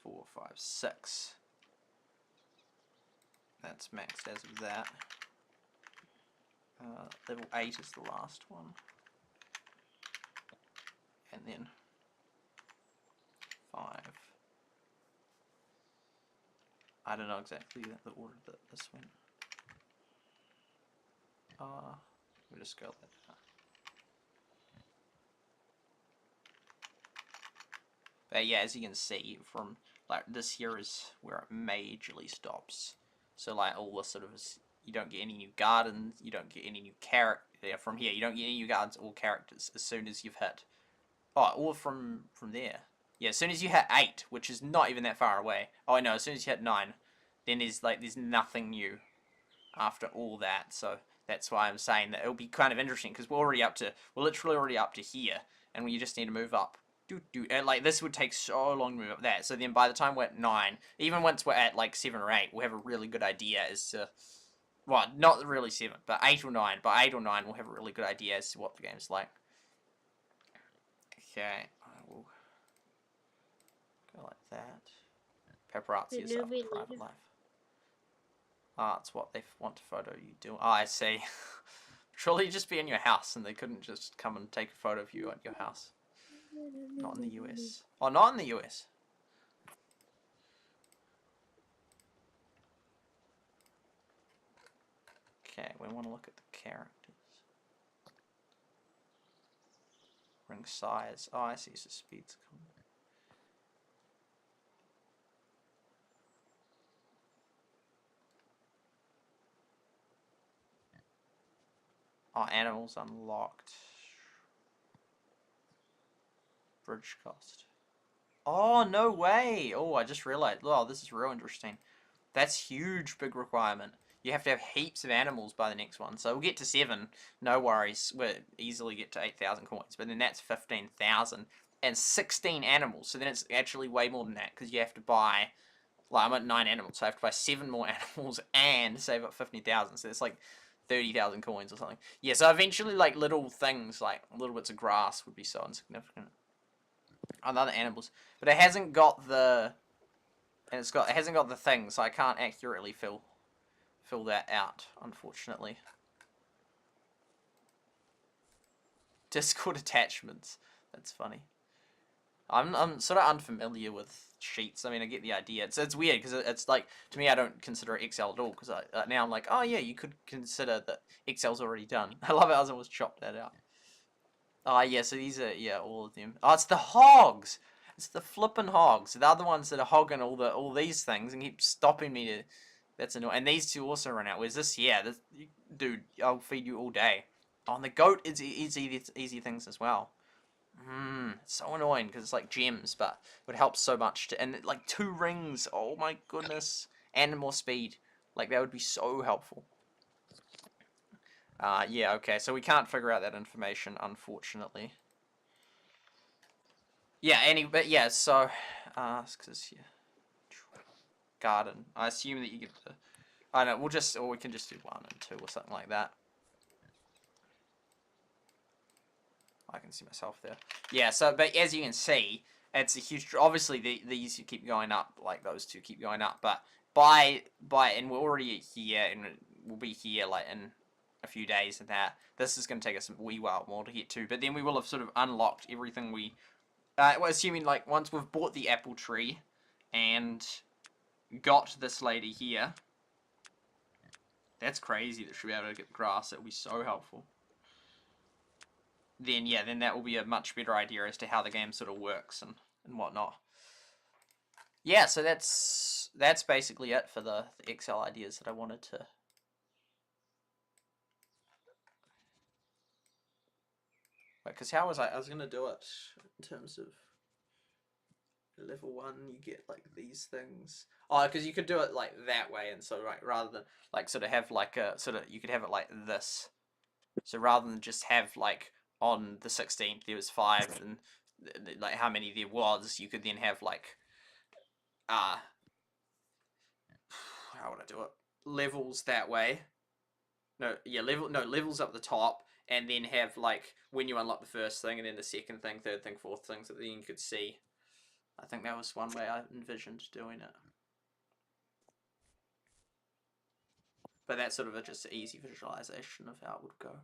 4, 5, 6. That's maxed as of that. Level 8 is the last one. And then 5. I don't know exactly the order that this went. We'll just go like that. But yeah, as you can see, from like this here is where it majorly stops. So like all this sort of you don't get any new gardens, you don't get any new character from here. You don't get any new gardens or characters as soon as you've hit. Oh, or from there. Yeah, as soon as you hit 8, which is not even that far away. Oh no, as soon as you hit 9, then there's nothing new after all that. So that's why I'm saying that it'll be kind of interesting because we're literally already up to here, and we just need to move up. And like this would take so long to move up that. So then by the time we're at 9, even once we're at like 7 or 8, we'll have a really good idea as to, well, not really 7, but 8 or 9. By 8 or 9, we'll have a really good idea as to what the game's like. Okay, I will go like that. Paparazzi is after private life. It's what they want to photo you doing. Oh, I see. Surely just be in your house and they couldn't just come and take a photo of you at your house. Not in the US. Oh, not in the US. Okay, we want to look at the characters. Ring size. Oh, I see. So speed's coming. Oh, animals unlocked. Bridge cost. Oh, no way! Oh, I just realized. Oh, this is real interesting. That's huge, big requirement. You have to have heaps of animals by the next one. So we'll get to 7. No worries. We'll easily get to 8,000 coins. But then that's 15,000. And 16 animals. So then it's actually way more than that. Because you have to buy Like, I'm at 9 animals, so I have to buy 7 more animals and save up 50,000. So it's like 30,000 coins or something. Yeah, so eventually, like, little things, like little bits of grass would be so insignificant. Other animals. But it hasn't got the... And it hasn't got the thing, so I can't accurately fill that out, unfortunately. Discord attachments. That's funny. I'm sort of unfamiliar with sheets. I mean, I get the idea. It's weird because it's like, to me, I don't consider it Excel at all, because now I'm like, oh yeah, you could consider that Excel's already done. I love how I almost chopped that out. Oh yeah, so these are, yeah, all of them. Oh, it's the hogs. It's the flippin' hogs. The other ones that are hogging all these things and keep stopping me to. That's annoying. And these two also run out. Where's this? Yeah, this, dude, I'll feed you all day. Oh, and the goat is easy things as well. It's so annoying because it's like gems, but it would help so much to, and like 2 rings. Oh my goodness, and more speed. Like that would be so helpful. Yeah, okay, so we can't figure out that information, unfortunately. Yeah, but yeah, so, because, yeah, garden. I assume that you get the, I don't know, or we can just do 1 and 2 or something like that. I can see myself there. Yeah, so, but as you can see, it's a huge, obviously these keep going up, like those 2 keep going up, but and we're already here, and we'll be here, like, in a few days and that. This is going to take us a wee while more to get to, but then we will have sort of unlocked everything well, assuming, like, once we've bought the apple tree and got this lady here. That's crazy that she'll be able to get the grass. It'll be so helpful. Then, yeah, then that will be a much better idea as to how the game sort of works and whatnot. Yeah, so that's basically it for the Excel ideas that I wanted to. Because how was I was going to do it in terms of level 1, you get like these things. Oh, because you could do it like that way, and so like rather than like sort of have like a sort of, you could have it like this. So rather than just have like on the 16th there was 5 and like how many there was, you could then have like how would I do it? Levels that way. Levels up the top, and then have like when you unlock the first thing, and then the second thing, third thing, fourth thing, so then you could see. I think that was one way I envisioned doing it. But that's sort of just an easy visualization of how it would go.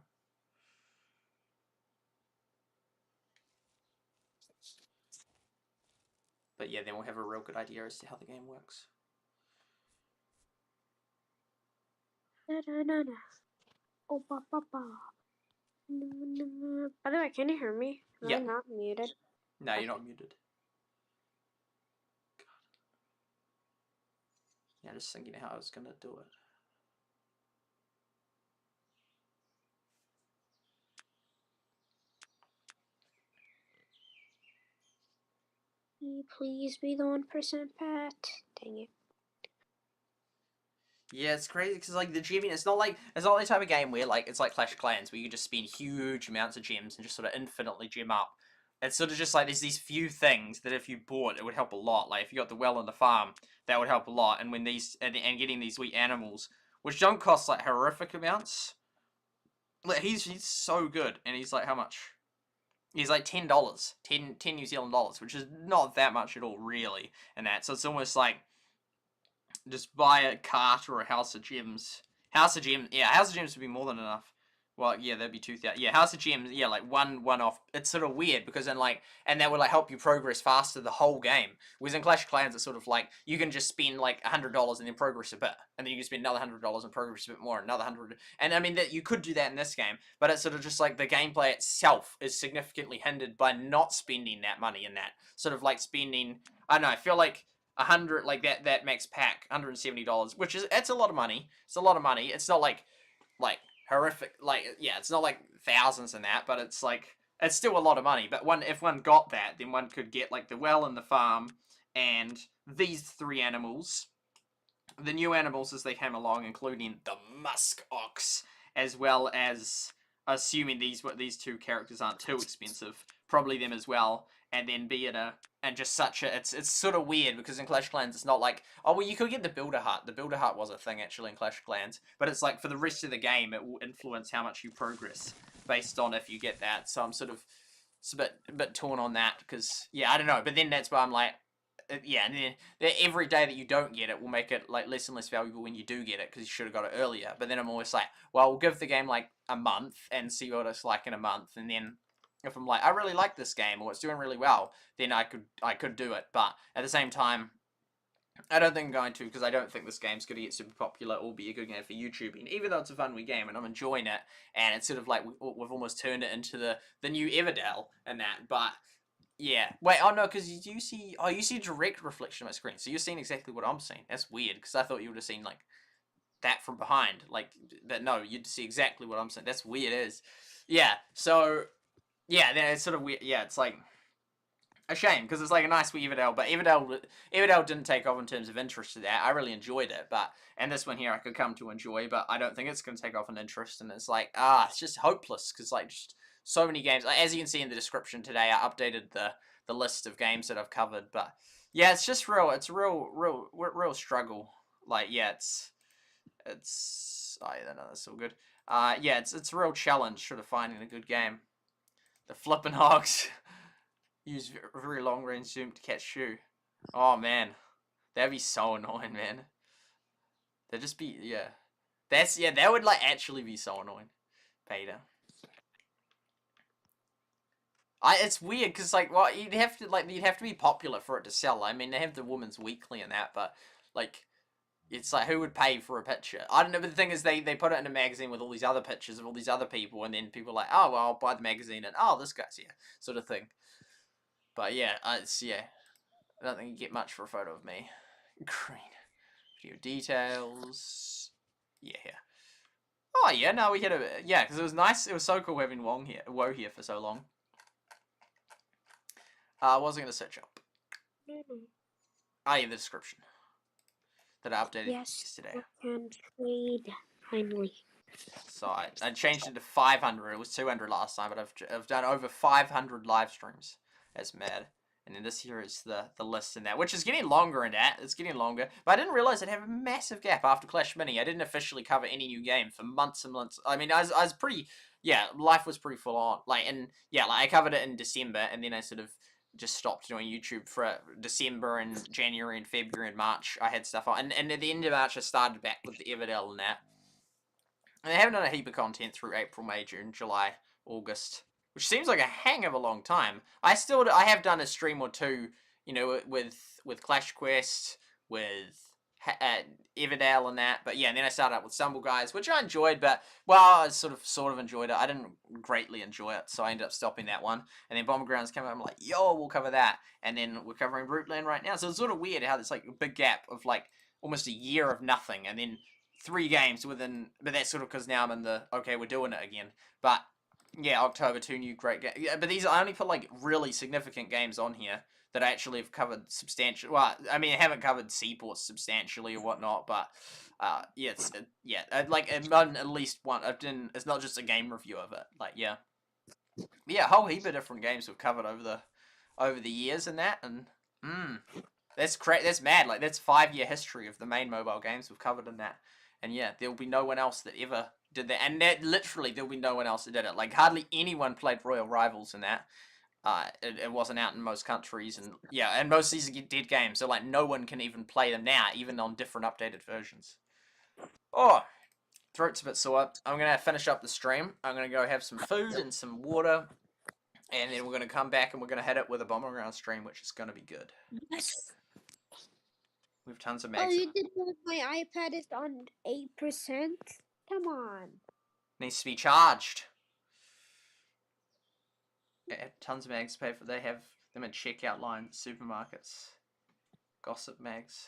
But yeah, then we'll have a real good idea as to how the game works. Oh, ba, ba, ba. By the way, can you hear me? Am I not muted? No, you're not muted. God. Yeah, just thinking how I was gonna do it. Please be the 1% pet. Dang it. Yeah, it's crazy because like the gemming, it's not like the type of game where like it's like Clash of Clans where you can just spend huge amounts of gems and just sort of infinitely gem up. It's sort of just like there's these few things that if you bought, it would help a lot. Like if you got the well and the farm, that would help a lot. And when these and getting these sweet animals, which don't cost like horrific amounts. Like he's so good, and he's like how much? He's like $10, 10 New Zealand dollars, which is not that much at all, really. And that, so it's almost like just buy a cart or a house of gems. House of gems, yeah, house of gems would be more than enough. Well, yeah, that'd be 2,000. Yeah, House of Gems, yeah, like one off. It's sort of weird because then like, and that would like help you progress faster the whole game. Whereas in Clash of Clans, it's sort of like you can just spend like $100 and then progress a bit, and then you can spend another $100 and progress a bit more, another 100. And I mean that you could do that in this game, but it's sort of just like the gameplay itself is significantly hindered by not spending that money in that. Sort of like spending, I don't know, I feel like 100, like that max pack, $170, which is, it's a lot of money. It's a lot of money. It's not like horrific, like, yeah, it's not like thousands in that, but it's like, it's still a lot of money. But if one got that, then one could get like the well and the farm and these 3 animals, the new animals as they came along, including the musk ox, as well as, assuming these 2 characters aren't too expensive, probably them as well, and then be in a and just such a it's sort of weird because in Clash of Clans it's not like, oh well, you could get the builder hut. The builder hut was a thing actually in Clash of Clans, but it's like for the rest of the game it will influence how much you progress based on if you get that. So I'm sort of it's a bit torn on that because yeah, I don't know. But then that's why I'm like, yeah, and then every day that you don't get it will make it like less and less valuable when you do get it because you should have got it earlier. But then I'm always like, well, we'll give the game like a month and see what it's like in a month, and then if I'm like, I really like this game or it's doing really well, then I could do it. But at the same time, I don't think I'm going to because I don't think this game's going to get super popular or be a good game for YouTubing, even though it's a fun wee game and I'm enjoying it. And it's sort of like we've almost turned it into the new Everdell and that. But yeah, wait, oh no, because you see a direct reflection of my screen, so you're seeing exactly what I'm seeing. That's weird because I thought you would have seen like that from behind, like that. No, you'd see exactly what I'm saying. That's weird as. Yeah, so yeah, then it's sort of weird. Yeah, it's like a shame because it's like a nice wee Everdell, but Everdell didn't take off in terms of interest to that. I really enjoyed it, but and this one here I could come to enjoy, but I don't think it's going to take off an interest. And it's like it's just hopeless because like just so many games. As you can see in the description today, I updated the list of games that I've covered, but yeah, it's just real. It's a real struggle. Like yeah, it's I don't know. That's all good. Yeah, it's a real challenge sort of finding a good game. The flippin' hogs use very long range zoom to catch shoe. Oh man, that'd be so annoying, man. That'd just be yeah. That would like actually be so annoying. Beta. It's weird because like well you'd have to be popular for it to sell. I mean they have the Women's Weekly and that, but like it's like who would pay for a picture? I don't know, but the thing is they put it in a magazine with all these other pictures of all these other people, and then people are like, oh well, I'll buy the magazine and oh this guy's here, sort of thing. But yeah, it's yeah. I don't think you get much for a photo of me. Green. Video details. Yeah. Oh yeah, no, we had a yeah, because it was nice. It was so cool having Woe here for so long. What was I gonna search up? Oh yeah, the description that I updated yesterday. I can trade finally. So I changed it to 500. It was 200 last time, but I've done over 500 live streams. That's mad. And then this here is the list in that, which is getting longer in that. It's getting longer. But I didn't realize I'd have a massive gap after Clash Mini. I didn't officially cover any new game for months and months. I mean, I was pretty, yeah, life was pretty full on. Like, and yeah, like I covered it in December, and then I sort of just stopped doing YouTube for December and January and February and March. I had stuff on. And at the end of March, I started back with the Everdell and that. And I haven't done a heap of content through April, May, June, July, August, which seems like a hang of a long time. I have done a stream or two, you know, with Clash Quest, with Everdell and that. But yeah, and then I started up with Stumble Guys, which I enjoyed, but well, I sort of enjoyed it. I didn't greatly enjoy it, so I ended up stopping that one. And then Bomber Grounds came out. I'm like, yo, we'll cover that. And then we're covering Rootland right now. So it's sort of weird how there's like a big gap of like almost a year of nothing, and then 3 games within, but that's sort of because now I'm in the, okay, we're doing it again. But, yeah, October, 2 new great games. Yeah, but these, I only put, like, really significant games on here that I actually have covered substantially. Well, I mean, I haven't covered Seaport substantially or whatnot, but, yeah, like, I've done at least one. It's not just a game review of it. Like, yeah. But yeah, a whole heap of different games we've covered over the years and that, and, that's mad. Like, that's 5-year history of the main mobile games we've covered in that. And yeah, there'll be no one else that ever did that. And that, literally, there'll be no one else that did it. Like, hardly anyone played Royal Rivals in that. It wasn't out in most countries. And yeah, and most of these are dead games. So, like, no one can even play them now, even on different updated versions. Oh, throat's a bit sore. I'm going to finish up the stream. I'm going to go have some food and some water. And then we're going to come back and we're going to hit it with a Bomber Ground stream, which is going to be good. Yes. We have tons of Oh, mags. you did know my iPad is on 8%? Come on. Needs to be charged. Yeah, tons of mags to pay for. They have them in checkout lines, supermarkets, gossip mags.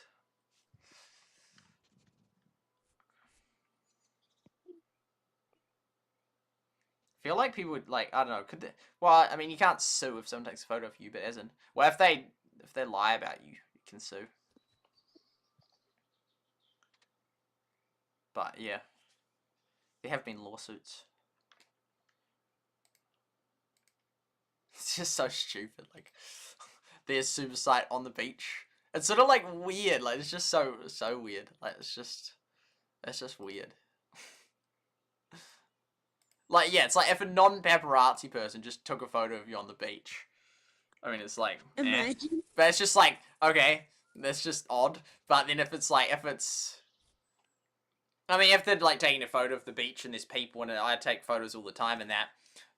Feel like people would like, I don't know, could they, well, I mean, you can't sue if someone takes a photo of you, but as in, well, if they lie about you, you can sue. But yeah, there have been lawsuits. It's just so stupid. Like, there's SuperSight on the beach. It's sort of like weird. Like, it's just so weird. Like, it's just weird. Like, yeah, it's like if a non-paparazzi person just took a photo of you on the beach. I mean, it's like, Imagine. But it's just like, okay, that's just odd. But then if it's like, I mean, if they're like taking a photo of the beach and there's people and I take photos all the time and that.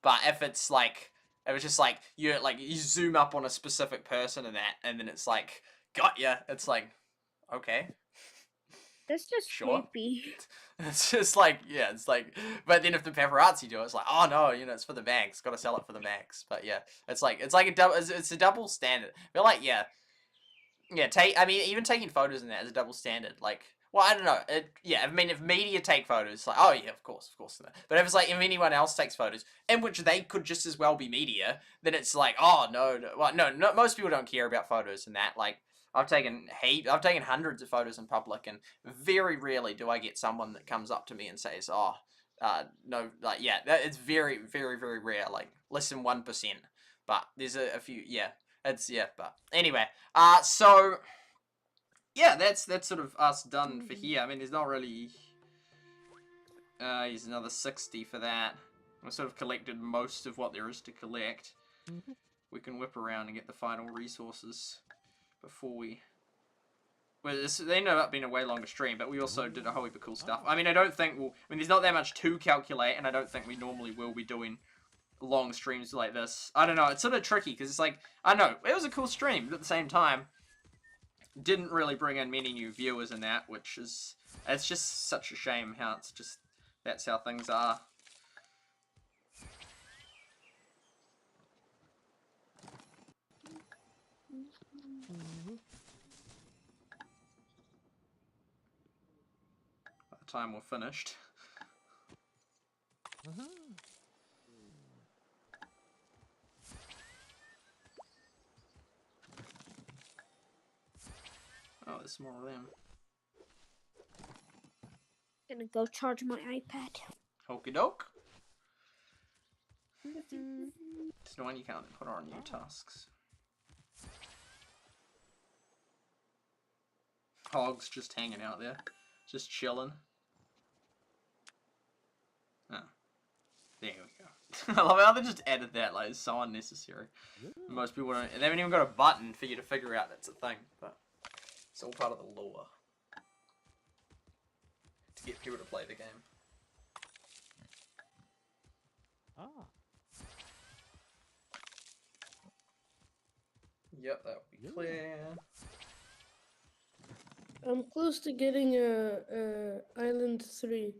But if it's like, it was just like, you zoom up on a specific person and that, and then it's like, got ya. It's like, okay. That's just Sure. creepy. It's just like, yeah, it's like, but then if the paparazzi do it, it's like, oh no, it's for the mags, gotta sell it for the mags. But yeah, it's like a double, it's a double standard. But like, yeah, I mean, even taking photos in that is a double standard. Like, well, I don't know, I mean, if media take photos, it's like, oh yeah, of course. But if it's like, if anyone else takes photos, in which they could just as well be media, then it's like, oh no, well, no, most people don't care about photos and that, like, I've taken hundreds of photos in public, and very rarely do I get someone that comes up to me and says, "Oh, no," like, yeah, it's very, very, very rare, like less than 1%. But there's a few, yeah, But anyway, so yeah, that's sort of us done for here. I mean, there's not really. Here's another 60 for that. We've sort of collected most of what there is to collect. We can whip around and get the final resources before we... Well, they ended up being a way longer stream, but we also did a whole heap of cool stuff. I mean, I don't think we'll... I mean, there's not that much to calculate, and I don't think we normally will be doing long streams like this. I don't know, it's sort of tricky, because it's like... I don't know, it was a cool stream, but at the same time, didn't really bring in many new viewers in that, which is... It's just such a shame how it's just... That's how things are. By the time we're finished. Oh, there's more of them. Gonna go charge my iPad. Okie doke. It's the one you can't put on new tasks. Hog's just hanging out there. Just chilling. Oh. There we go. I love how they just added that, like, it's so unnecessary. Most people don't, they haven't even got a button for you to figure out that's a thing, but it's all part of the lore. To get people to play the game. Yep, that will be clear. I'm close to getting a Island 3.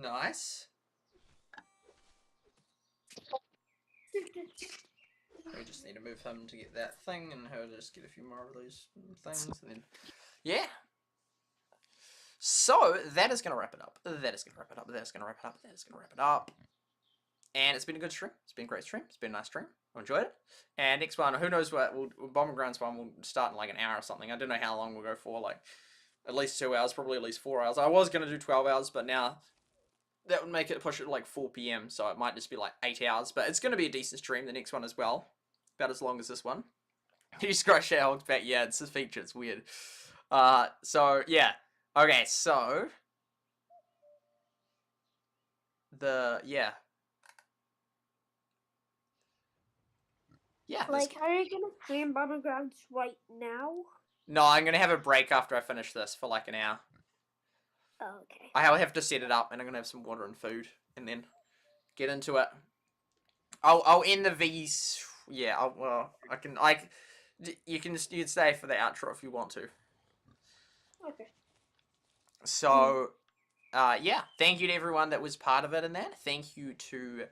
Nice. We just need to move him to get that thing, and her to just get a few more of those things, and then... Yeah! So, that is going to wrap it up. That is going to wrap it up. That is going to wrap it up. That is going to wrap it up. And it's been a good stream. It's been a great stream. It's been a nice stream. I enjoyed it. And next one, who knows what, Bomber Grounds one will start in like an hour or something. I don't know how long we'll go for, like, at least 2 hours, probably at least 4 hours. I was going to do 12 hours, but now that would make it push it to like 4 PM, so it might just be like 8 hours. But it's going to be a decent stream, the next one as well. About as long as this one. You scratch that Hulk back, yeah, it's a feature, it's weird. So, yeah. Okay, so... Yeah. Like, are you gonna stream Battlegrounds right now? No, I'm gonna have a break after I finish this for like an hour. Oh, okay. I'll have to set it up, and I'm gonna have some water and food, and then get into it. I'll end the V's. Yeah, you can stay for the outro if you want to. Okay. So, yeah, thank you to everyone that was part of it and that. Thank you to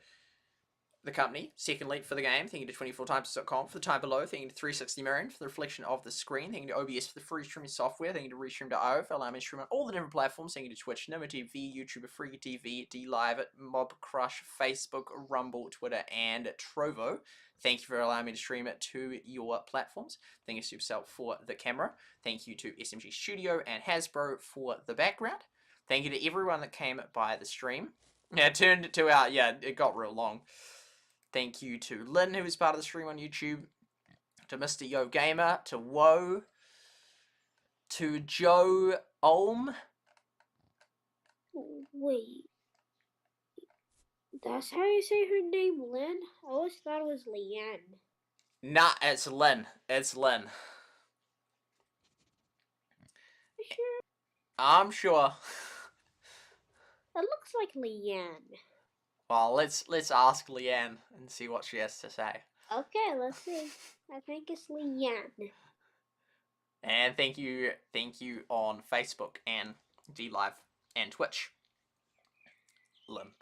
the company, Second for the game. Thank you to 24times.com for the time below. Thank you to 360 Million for the reflection of the screen. Thank you to OBS for the free streaming software. Thank you to Restream.io for allowing me to stream on all the different platforms. Thank you to Twitch, Nimo TV, YouTube, Freaky TV, DLive, Mob Crush, Facebook, Rumble, Twitter, and Trovo. Thank you for allowing me to stream it to your platforms. Thank you to SuperSight for the camera. Thank you to SMG Studio and Hasbro for the background. Thank you to everyone that came by the stream. Yeah, it turned to our, yeah, it got real long. Thank you to Lynn, who was part of the stream on YouTube, to Mr. Yo Gamer, to Woe, to Joe Olm. Wait. That's how you say her name, Lynn? I always thought it was Leanne. Nah, it's Lynn. It's Lynn. You sure? I'm sure. It looks like Leanne. Well, let's ask Leanne and see what she has to say. Okay, let's see. I think it's Leanne. And thank you on Facebook and DLive and Twitch, Lynn.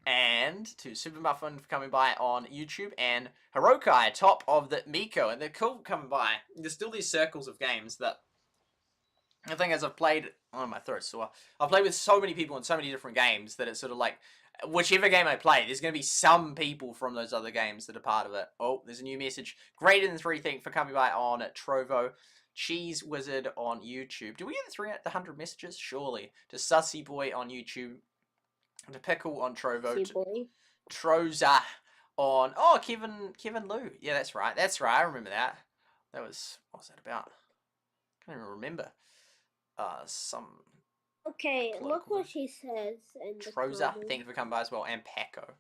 And to Super Muffin for coming by on YouTube, and Hirokai, top of the Miko, and they're cool coming by. There's still these circles of games that the thing is, I've played. Oh, my throat's sore. I've played with so many people in so many different games that it's sort of like, whichever game I play, there's going to be some people from those other games that are part of it. Oh, there's a new message. Greater than 3, thank you for coming by on Trovo. Cheese Wizard on YouTube. Do we get the 100 messages? Surely. To Sussy Boy on YouTube. To Pickle on Trovo. To Troza on... Oh, Kevin Lou. Yeah, that's right. That's right. I remember that. That was... What was that about? I can't even remember. Some... Okay, look what she says in the Troza, comments. thank you for coming by as well. And Paco.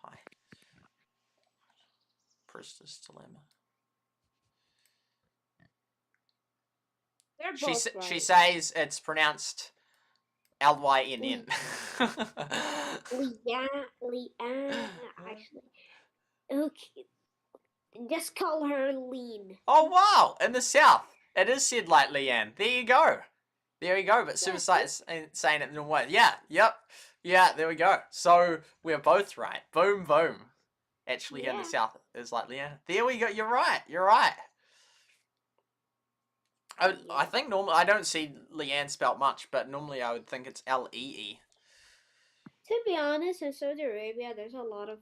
Hi. Priestess Dilemma. They're both right. She says it's pronounced Lynn. Leanne, actually. Okay, just call her Lean. Oh wow! In the south, it is said like Leanne. There you go. There you go. But SuperSight is saying it in a way. Yeah. Yep. Yeah. There we go. So we're both right. Boom. Boom. Actually, in the south is like Leanne. There we go. You're right. You're right. I think normally I don't see Leanne spelt much, but normally I would think it's Lee. To be honest, in Saudi Arabia, there's a lot of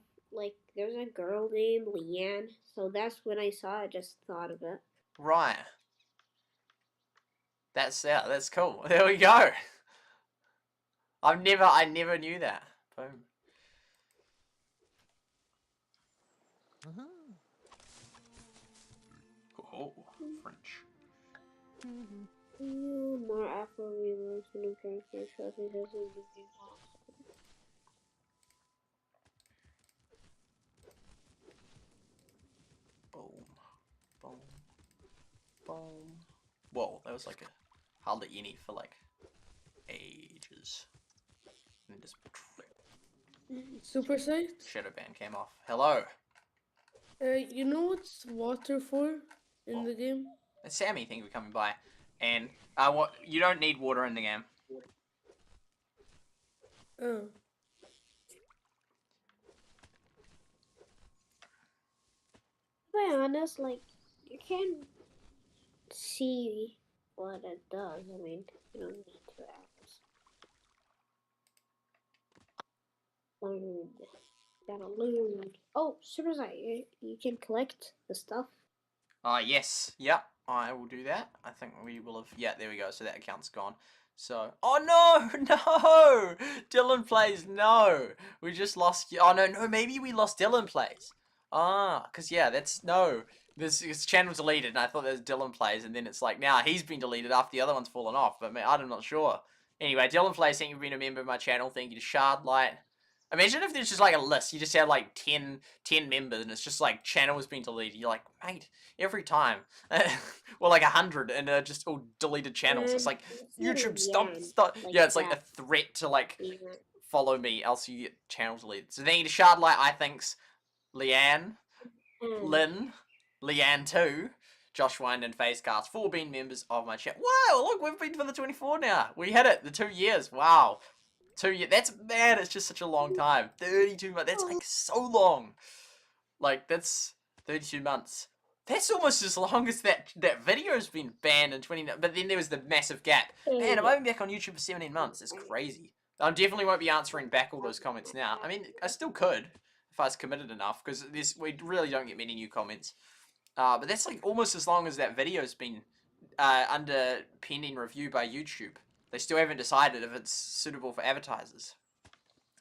there's a girl named Leanne, so that's when I saw it, I just thought of it. Right. That's cool. There we go. I never knew that. Boom. Oh, French. More Afro reloads and new character trophies as in the game. Boom. Boom. Boom. Whoa, that was like a hardly any for like ages. And just SuperSight? shadow band came off. Hello. You know what's water for in the game? It's Sammy, thank you for coming by. And what you don't need water in the game. Oh. To be honest, you can see what it does. I mean, you don't need to ask. Gotta loot. Oh, SuperSight, you can collect the stuff. Yes. Yep. I will do that. I think we will have... Yeah, there we go. So that account's gone. So... Oh, no! No! Dylan Plays, no! We just lost... Oh, no, maybe we lost Dylan Plays. Ah, because, yeah, that's... No. This channel deleted, and I thought that was Dylan Plays, and then it's like, now he's been deleted after the other one's fallen off, but I'm not sure. Anyway, Dylan Plays, thank you for being a member of my channel. Thank you to Shardlight. Imagine if there's just like a list, you just had like 10 members and it's just like channel has been deleted. You're like, mate, every time. Well, like 100 and just all deleted channels. It's like, YouTube, stop. Yeah, it's like a threat to like follow me, else you get channel deleted. So thank you to Shardlight, I thinks, Leanne, Lynn, Leanne 2, Josh Wind and Facecast, 4 being members of my channel. Wow, look, we've been for the 24 now. We hit it, the 2 years, wow. 2 years, that's mad, it's just such a long time. 32 months, that's like so long. Like, that's 32 months. That's almost as long as that video's been banned in 20, but then there was the massive gap. Man, I've only been back on YouTube for 17 months, it's crazy. I definitely won't be answering back all those comments now. I mean, I still could, if I was committed enough, because we really don't get many new comments. But that's like almost as long as that video's been under pending review by YouTube. They still haven't decided if it's suitable for advertisers.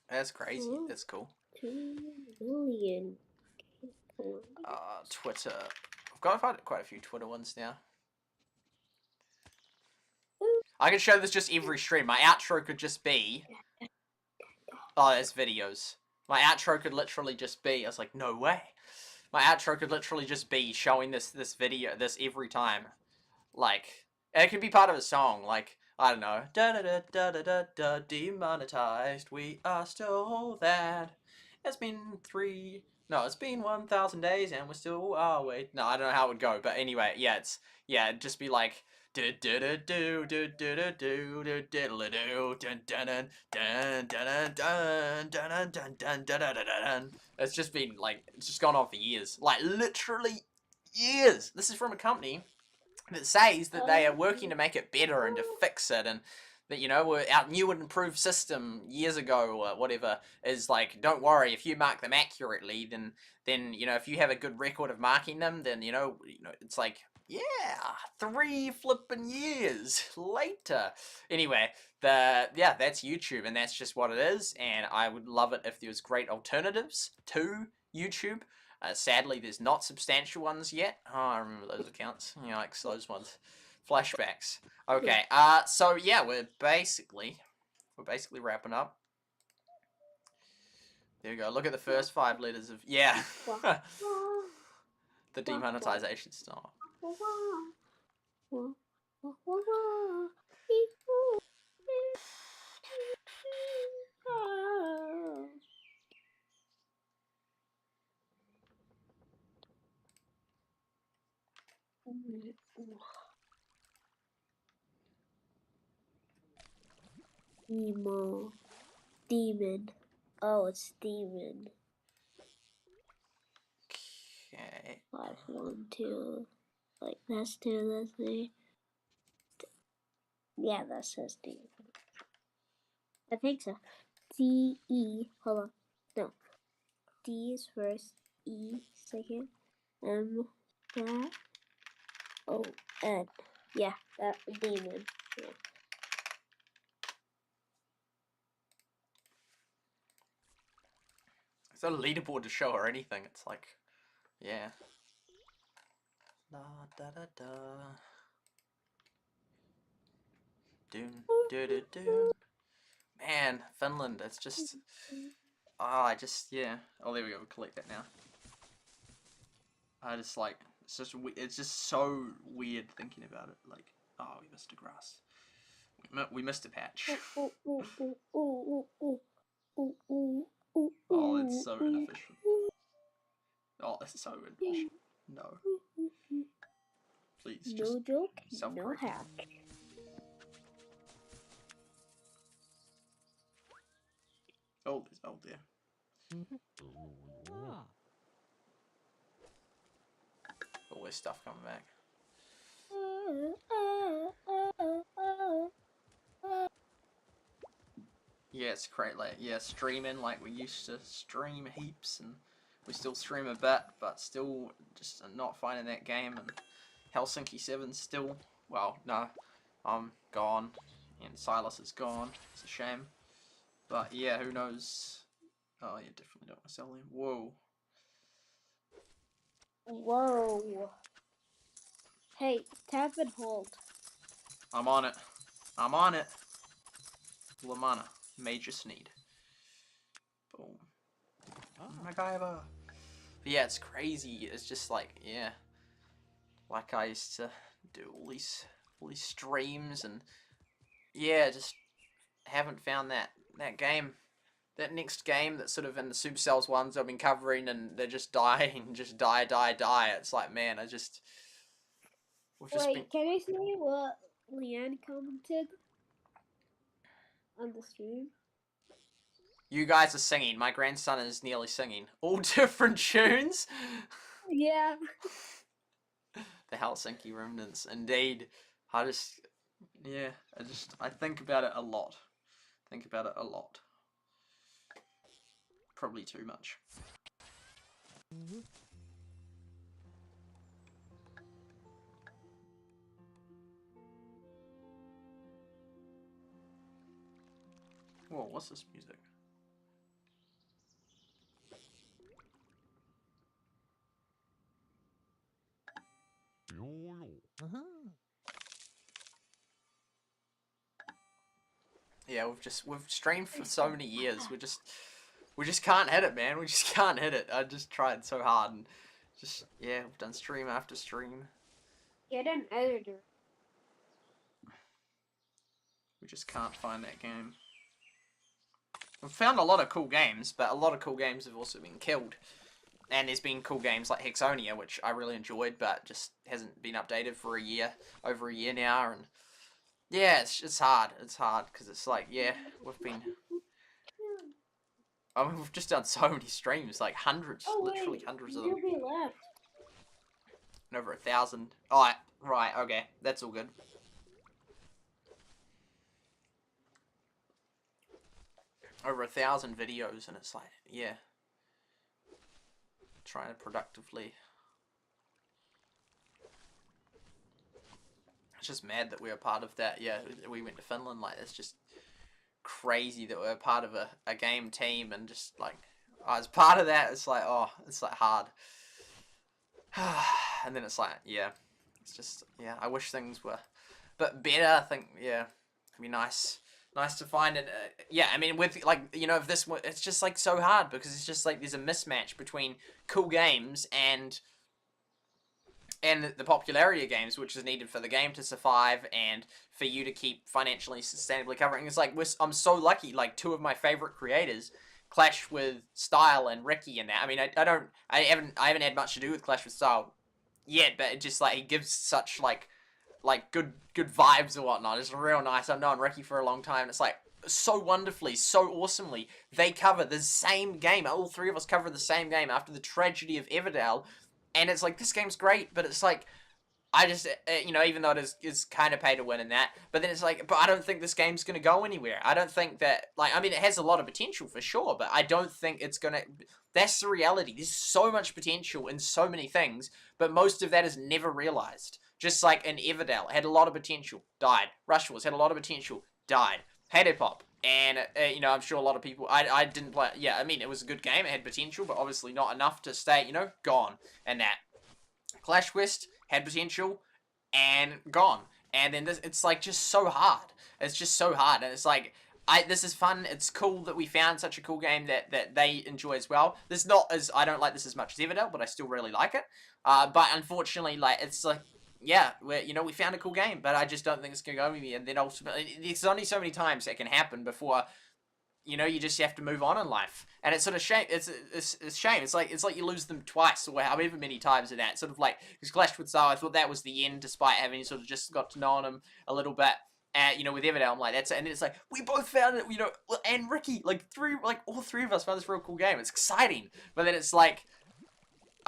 That's crazy. That's cool. 2 million. Twitter. I've got quite a few Twitter ones now. I can show this just every stream. My outro could just be... Oh, there's videos. My outro could literally just be... I was like, no way. My outro could literally just be showing this video, this every time. Like, it could be part of a song. Like, I don't know. Da-da-da-da-da-da, demonetized. We are still that. It's been 1,000 days and we're still... Oh, wait. No, I don't know how it would go. But anyway, yeah, it'd just be like... It's just been like, it's just gone on for years, like literally years. This is from a company that says that they are working to make it better and to fix it, and that, you know, our new and improved system years ago or whatever is like, don't worry, if you mark them accurately, then you know, if you have a good record of marking them, then you know it's like, yeah, 3 flippin' years later. Anyway, that's YouTube, and that's just what it is, and I would love it if there was great alternatives to YouTube. Sadly, there's not substantial ones yet. Oh, I remember those accounts. Yikes, those ones. Flashbacks. Okay, so yeah, we're basically wrapping up. There we go. Look at the first 5 letters of, yeah. The demonetization style. Emo. Demon. Oh, it's demon. Okay. 5, 1, 2. Like, that's 2, that's 3. Yeah, that says demon. I think so. D-E. Hold on. No. D is first. E second. M. That. O. N. Yeah, that demon. Yeah. It's not a leaderboard to show or anything. It's like, yeah. Da da da da. Doon do do do. Man, Finland. It's just. Yeah. Oh, there we go. We collect that now. I just like. It's just so weird thinking about it. Like, oh, we missed a grass. We missed a patch. Oh, it's so inefficient. Oh, this is so inefficient. No. Please, just No joke, no self-correct. hack. Oh, there's old there. Always stuff coming back. Yeah, it's great. Like, yeah, streaming like we used to stream heaps, and we still stream a bit, but still just not finding that game. And Helsinki 7's still, well, no, I'm gone, and Silas is gone. It's a shame, but yeah, who knows? Oh, yeah, definitely don't want to sell him. Whoa. Whoa. Hey, tap and hold. I'm on it. I'm on it. Lamana. Major Sneed. Boom. MacGyver. But yeah, it's crazy. It's just like, yeah. Like I used to do all these streams, and yeah, just haven't found that game. That next game that's sort of in the Supercells ones I've been covering, and they're just dying, just die. It's like, man, Wait, can I see what Leanne commented on the stream? You guys are singing. My grandson is nearly singing. All different tunes. Yeah. The Helsinki remnants, indeed. I think about it a lot. Probably too much. Whoa, what's this music? Yeah, we've streamed for so many years. We just can't hit it, man. We just can't hit it. I just tried so hard and just yeah, we've done stream after stream. Get an editor. We just can't find that game. We've found a lot of cool games, but a lot of cool games have also been killed. And there's been cool games like Hexonia, which I really enjoyed, but just hasn't been updated for a year, over a year now, and yeah, it's hard. It's hard because it's like, yeah, we've just done so many streams, like hundreds, literally hundreds of them. Newbie left. And over 1,000. Oh, right, okay, that's all good. Over 1,000 videos, and it's like, yeah. Trying to productively. It's just mad that we're a part of that. Yeah, we went to Finland. Like, it's just crazy that we're a part of a game team, and just like, as part of that, it's like, oh, it's like hard. And then it's like, yeah, it's just, yeah, I wish things were but better. I think, yeah, it'd be nice to find it. Yeah, I mean, with like, you know, if this, it's just like so hard because it's just like there's a mismatch between cool games and the popularity of games, which is needed for the game to survive and for you to keep financially sustainably covering. It's like I'm so lucky. Like, two of my favorite creators, Clash with Style and Ricky, in that. I mean, I haven't had much to do with Clash with Style yet, but it just like he gives such like good vibes and whatnot. It's real nice. I've known Ricky for a long time. And it's like so wonderfully, so awesomely, they cover the same game. All three of us cover the same game after the tragedy of Everdell, and it's like, this game's great, but it's like, I just, you know, even though it is kind of pay to win in that, but then it's like, but I don't think this game's going to go anywhere. I don't think that, like, I mean, it has a lot of potential for sure, but I don't think it's going to, that's the reality. There's so much potential in so many things, but most of that is never realized. Just like in Everdell, had a lot of potential, died. Rush Wars had a lot of potential, died. Heyday Pop, and, you know, I'm sure a lot of people, I didn't play, yeah, I mean, it was a good game, it had potential, but obviously not enough to stay, you know, gone, and that. Clash West had potential, and gone. And then this, it's like just so hard. It's just so hard, and it's like, this is fun, it's cool that we found such a cool game that they enjoy as well. This not as, I don't like this as much as Everdell, but I still really like it. But unfortunately, like, it's like, yeah, you know, we found a cool game, but I just don't think it's going to go with me. And then ultimately, there's only so many times that can happen before, you know, you just have to move on in life. And it's sort of shame. It's shame. It's like you lose them twice or however many times in that. Sort of like, because Clash with Style, I thought that was the end, despite having sort of just got to know him a little bit. You know, with Everdell, I'm like, that's it. And then it's like, we both found it, you know, and Ricky, like all three of us found this real cool game. It's exciting. But then it's like,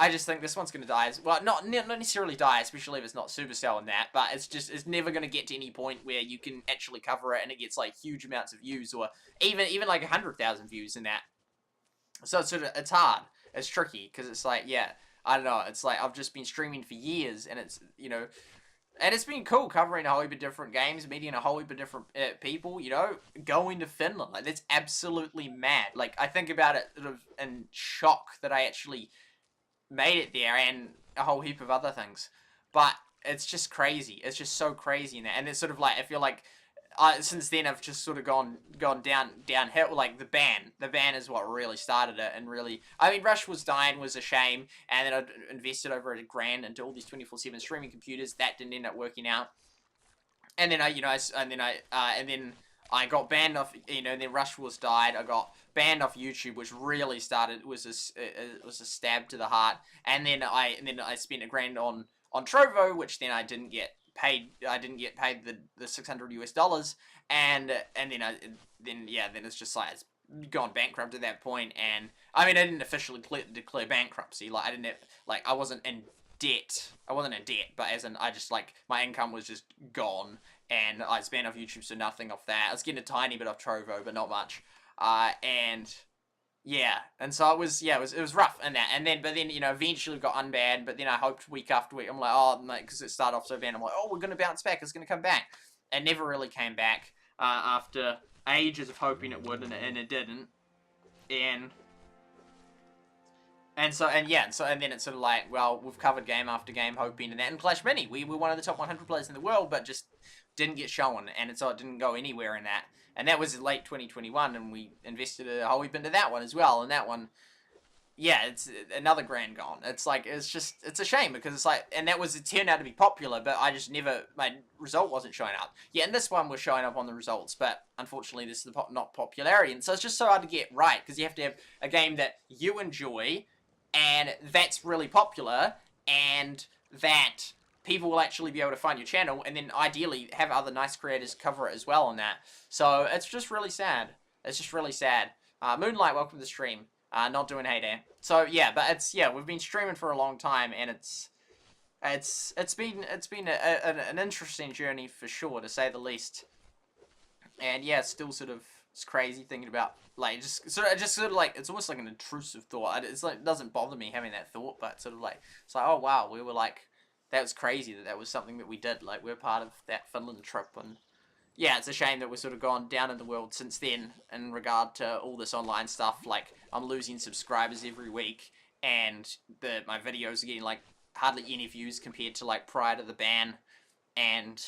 I just think this one's going to die. Well, not necessarily die, especially if it's not Supercell and that, but it's never going to get to any point where you can actually cover it and it gets like huge amounts of views, or even like 100,000 views in that. So it's hard. It's tricky because it's like, yeah, I don't know. It's like I've just been streaming for years, and it's, you know, and it's been cool covering a whole heap of different games, meeting a whole heap of different people, you know, going to Finland. Like, that's absolutely mad. Like, I think about it sort of in shock that I actually made it there, and a whole heap of other things. But it's just crazy. It's just so crazy in that. And it's sort of like, I feel like since then I've just sort of gone downhill. Like, the ban is what really started it, and really, I mean, Rush was dying was a shame, and then I invested over $1,000 into all these 24/7 streaming computers. That didn't end up working out. And then I got banned off, you know, and then Rush Wars died. I got banned off YouTube, which really started, was a stab to the heart. And then I spent $1,000 on Trovo, which then I didn't get paid. I didn't get paid the $600 and then it's just like, it's gone bankrupt at that point. And I mean, I didn't officially declare bankruptcy. Like, I didn't have, like, I wasn't in debt. I wasn't in debt, but as in, I just, like, my income was just gone, and I spent off YouTube, so nothing off that. I was getting a tiny bit off Trovo, but not much. And yeah, and so it was rough in that. And then, but then, you know, eventually got unbanned, but then I hoped week after week. I'm like, oh, because it started off so bad. I'm like, oh, we're going to bounce back. It's going to come back. It never really came back after ages of hoping it would, and it didn't. And then it's sort of like, well, we've covered game after game, hoping and that. And Clash Mini, we were one of the top 100 players in the world, but just didn't get shown, and so it didn't go anywhere in that. And that was late 2021, and we invested a whole heap into that one as well. And that one, yeah, it's another grand gone. It's like, it's a shame, because it's like, and it turned out to be popular, but I just never, my result wasn't showing up. Yeah, and this one was showing up on the results, but unfortunately this is not popularity. And so it's just so hard to get right, because you have to have a game that you enjoy, and that's really popular, and that people will actually be able to find your channel, and then ideally have other nice creators cover it as well on that. So it's just really sad. It's just really sad. Moonlight, welcome to the stream. Not doing heyday. So yeah, but we've been streaming for a long time, and it's been an interesting journey for sure, to say the least. And yeah, it's still sort of, it's crazy thinking about, like, just sort of like, it's almost like an intrusive thought. It's like, it doesn't bother me having that thought, but sort of like, it's like, oh wow, we were like, that was crazy that was something that we did. Like, we're part of that Finland trip, and yeah, it's a shame that we've sort of gone down in the world since then in regard to all this online stuff. Like, I'm losing subscribers every week, and my videos are getting like hardly any views compared to like prior to the ban, and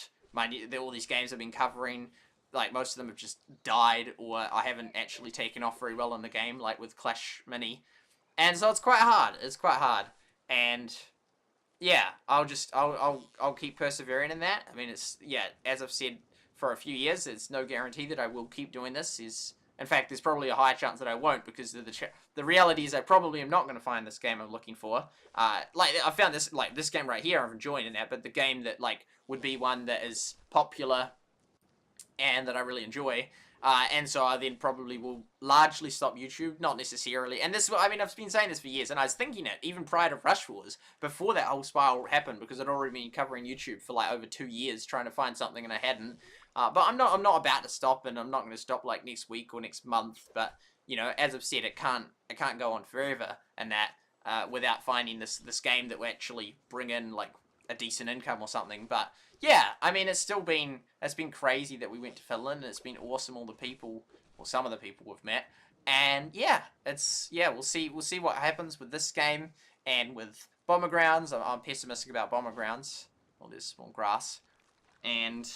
all these games I've been covering, like, most of them have just died, or I haven't actually taken off very well in the game, like with Clash Mini. And so it's quite hard. It's quite hard. And yeah, I'll keep persevering in that. I mean, as I've said for a few years, it's no guarantee that I will keep doing this. In fact, there's probably a high chance that I won't, because the reality is I probably am not going to find this game I'm looking for. Like, I found this game right here, I'm enjoying in that, but the game that, like, would be one that is popular and that I really enjoy, and so I then probably will largely stop YouTube, not necessarily. And this, I mean, I've been saying this for years, and I was thinking it even prior to Rush Wars, before that whole spiral happened, because I'd already been covering YouTube for like over 2 years trying to find something, and I hadn't. But I'm not about to stop, and I'm not going to stop like next week or next month. But you know, as I've said, it can't go on forever, and that without finding this game that will actually bring in like a decent income or something. But yeah, I mean, it's been crazy that we went to Finland, and it's been awesome, all the people, or some of the people we've met. And yeah, we'll see what happens with this game and with Bomber Grounds. I'm pessimistic about Bomber Grounds. Well, there's small grass. And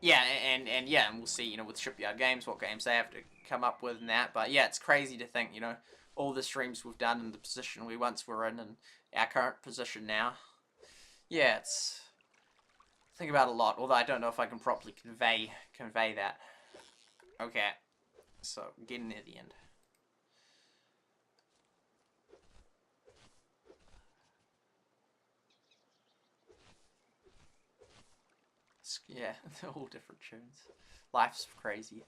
yeah, and we'll see, you know, with Shipyard Games, what games they have to come up with and that. But yeah, it's crazy to think, you know, all the streams we've done and the position we once were in and our current position now. Yeah, think about it a lot, although I don't know if I can properly convey that. Okay, so getting near the end. Yeah, they're all different tunes. Life's crazy.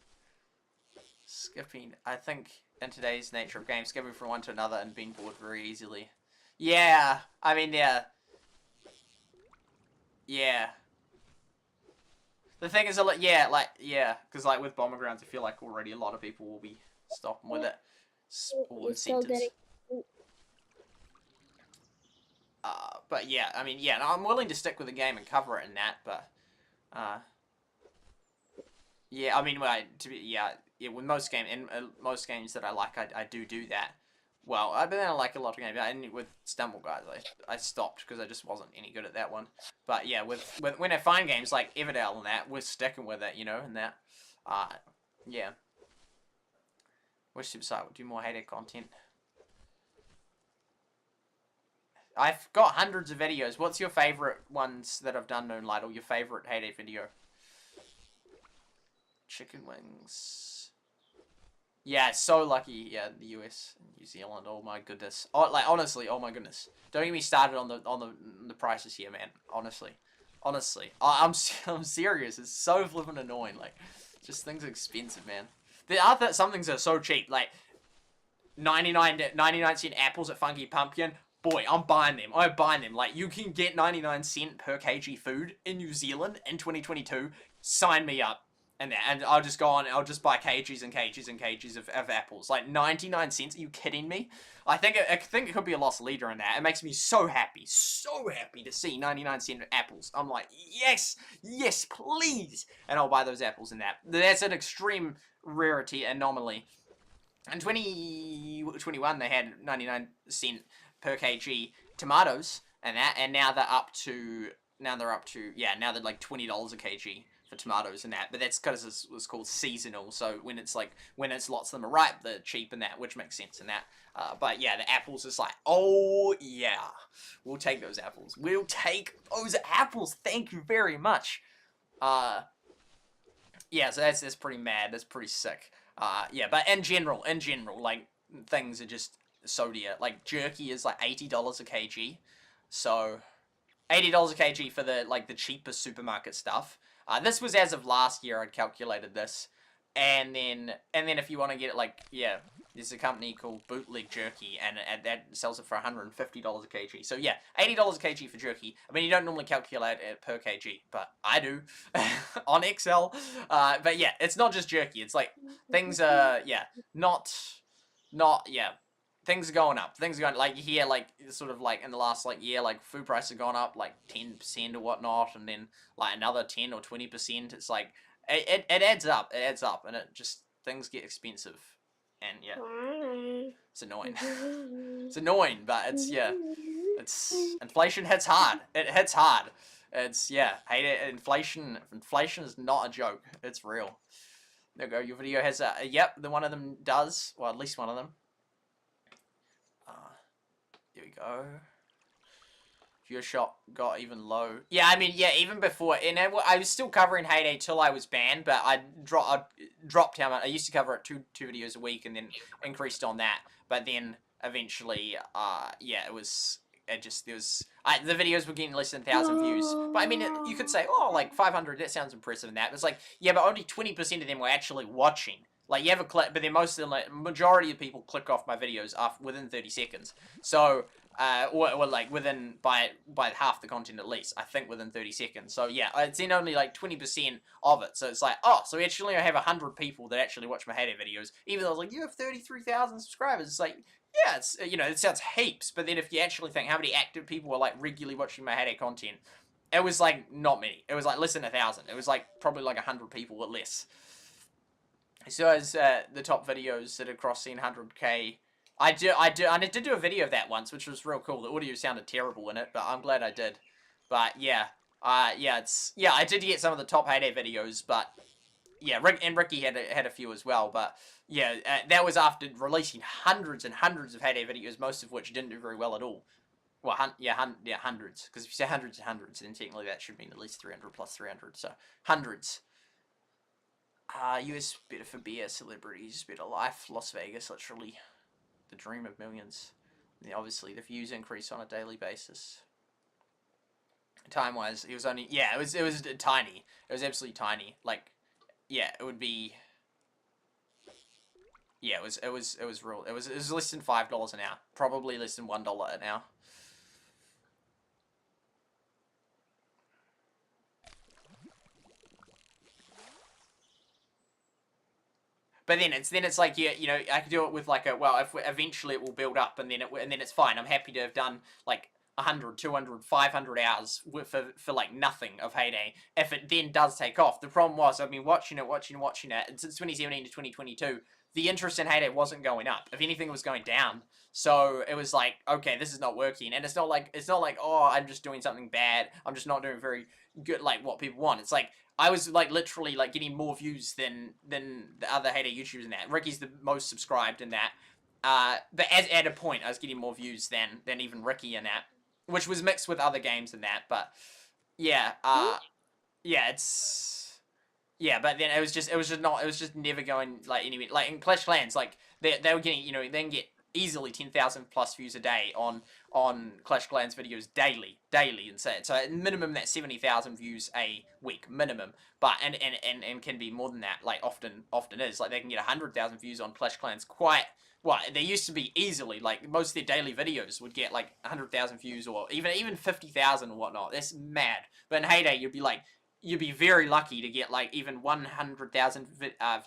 Skipping, I think, in today's nature of games, skipping from one to another and being bored very easily. Yeah, I mean, yeah. Yeah. The thing is, because like with Bomber Grounds, I feel like already a lot of people will be stopping with it. All incentives. But yeah, I mean, yeah, I'm willing to stick with the game and cover it in that, but yeah, I mean, with most games that I like, I do that. Well, but then I like a lot of games. And with Stumble Guys, I stopped because I just wasn't any good at that one. But yeah, when I find games like Everdell and that, we're sticking with it, you know, and that. Yeah. Wish SuperSight would do more heyday content. I've got hundreds of videos. What's your favourite ones that I've done, Moonlight, or your favourite heyday video? Chicken wings. Yeah, so lucky. Yeah, the US and New Zealand. Oh my goodness. Oh, like, honestly, oh my goodness. Don't get me started on the prices here, man. Honestly, I'm serious. It's so flippin' annoying. Like, just things are expensive, man. There are some things that are so cheap, like 99-cent apples at Funky Pumpkin. Boy, I'm buying them. I'm buying them. Like, you can get 99-cent per kg food in New Zealand in 2022. Sign me up. And I'll just go on, I'll just buy kgs and kgs and kgs of apples. Like, 99 cents? Are you kidding me? I think it could be a lost leader in that. It makes me so happy to see 99-cent apples. I'm like, yes, please. And I'll buy those apples in that. That's an extreme rarity anomaly. In 2021 they had 99 cent per kg tomatoes, and now they're up to now they're like $20 a kg for tomatoes and that. But that's because it was called seasonal. So when it's lots of them are ripe, they're cheap and that, which makes sense in that. But yeah, the apples is like, oh yeah, we'll take those apples. We'll take those apples. Thank you very much. Yeah, so that's pretty mad. That's pretty sick. Yeah, but in general, like, things are just so dear. Like, jerky is like $80 a kg. So, $80 a kg for the cheapest supermarket stuff. This was as of last year. I'd calculated this, and then if you want to get it, like, yeah, there's a company called Bootleg Jerky, and that sells it for $150 a kg. So yeah, $80 a kg for jerky. I mean, you don't normally calculate it per kg, but I do on Excel. But yeah, it's not just jerky. It's like things are things are going up. Things are going, like, you hear, like, sort of, like, in the last, like, year, like, food prices have gone up, like, 10% or whatnot, and then, like, another 10 or 20%. It's like, it adds up. It adds up, and it just, things get expensive. And, yeah, it's annoying. It's annoying, but it's, yeah, it's, inflation hits hard. It hits hard. It's, yeah, hate it. Inflation is not a joke. It's real. There you go. Your video has a, yep, the one of them does. Well, at least one of them. There we go. Viewer shot got even low. Yeah, I mean, yeah, even before, and I was still covering Heyday till I was banned, but I dropped down. I used to cover it two videos a week, and then increased on that. But then eventually, yeah, the videos were getting less than 1,000 views. But I mean, you could say, oh, like 500, that sounds impressive in that. But it's like, yeah, but only 20% of them were actually watching. Like, you have a clip, but then majority of people click off my videos within 30 seconds. So, or like within, by half the content at least, I think within 30 seconds. So yeah, it's in only like 20% of it. So it's like, oh, so actually I have 100 people that actually watch my Heyday videos, even though I was like, you have 33,000 subscribers. It's like, yeah, it's, it sounds heaps, but then if you actually think how many active people are like regularly watching my Heyday content, it was like not many. It was like less than 1,000. It was like probably like 100 people or less. So as the top videos that are crossing 100k, I did do a video of that once, which was real cool. The audio sounded terrible in it, but I'm glad I did. But yeah, I did get some of the top Heyday videos, but yeah, Ricky had a few as well. But yeah, that was after releasing hundreds and hundreds of Heyday videos, most of which didn't do very well at all. Well, hundreds. Because if you say hundreds and hundreds, then technically that should mean at least 300 plus 300. So hundreds. US better for beer, celebrities, better life, Las Vegas, literally the dream of millions. And obviously, the views increase on a daily basis. Time-wise, it was only, yeah, it was tiny. It was absolutely tiny. Like, yeah, it would be, yeah, it was real. It was less than $5 an hour, probably less than $1 an hour. But then it's like, yeah, I could do it with like eventually it will build up, and then it's fine. I'm happy to have done like 100, 200, 500 hours for like nothing of Heyday if it then does take off. The problem was I've been watching it, and since 2017 to 2022, the interest in Heyday wasn't going up. If anything, it was going down. So it was like, okay, this is not working, and it's not like, oh, I'm just doing something bad. I'm just not doing very good, like what people want. It's like, I was like literally like getting more views than the other Heyday YouTubers in that. Ricky's the most subscribed in that. But at a point, I was getting more views than even Ricky in that, which was mixed with other games in that. But yeah, yeah, but then it was just never going like anywhere. Like in Clash Clans, like they were getting, they can get easily 10,000 plus views a day on Clash Clans videos daily, and so at minimum that's 70,000 views a week minimum, but and can be more than that, like often is, like they can get 100,000 views on Clash Clans quite. Well, they used to be easily, like most of their daily videos would get like 100,000 views or even 50,000 or whatnot. That's mad. But in Heyday, you'd be very lucky to get like even 100,000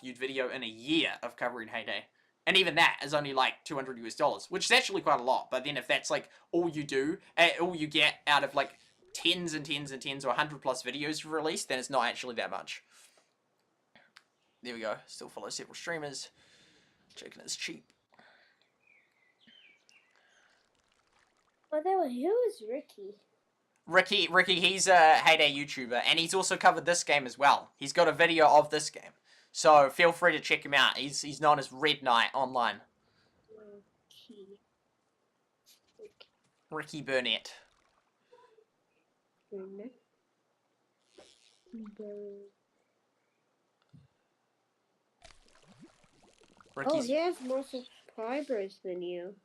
viewed video in a year of covering Heyday. And even that is only like $200 US, which is actually quite a lot. But then if that's like all you do, all you get out of like tens and tens and tens or 100 plus videos released, then it's not actually that much. There we go. Still follow several streamers. Chicken is cheap. By the way, who is Ricky? Ricky, he's a Heyday YouTuber, and he's also covered this game as well. He's got a video of this game, so feel free to check him out. He's known as Red Knight online. Ricky Burnett. Oh, Ricky's, he has more subscribers than you.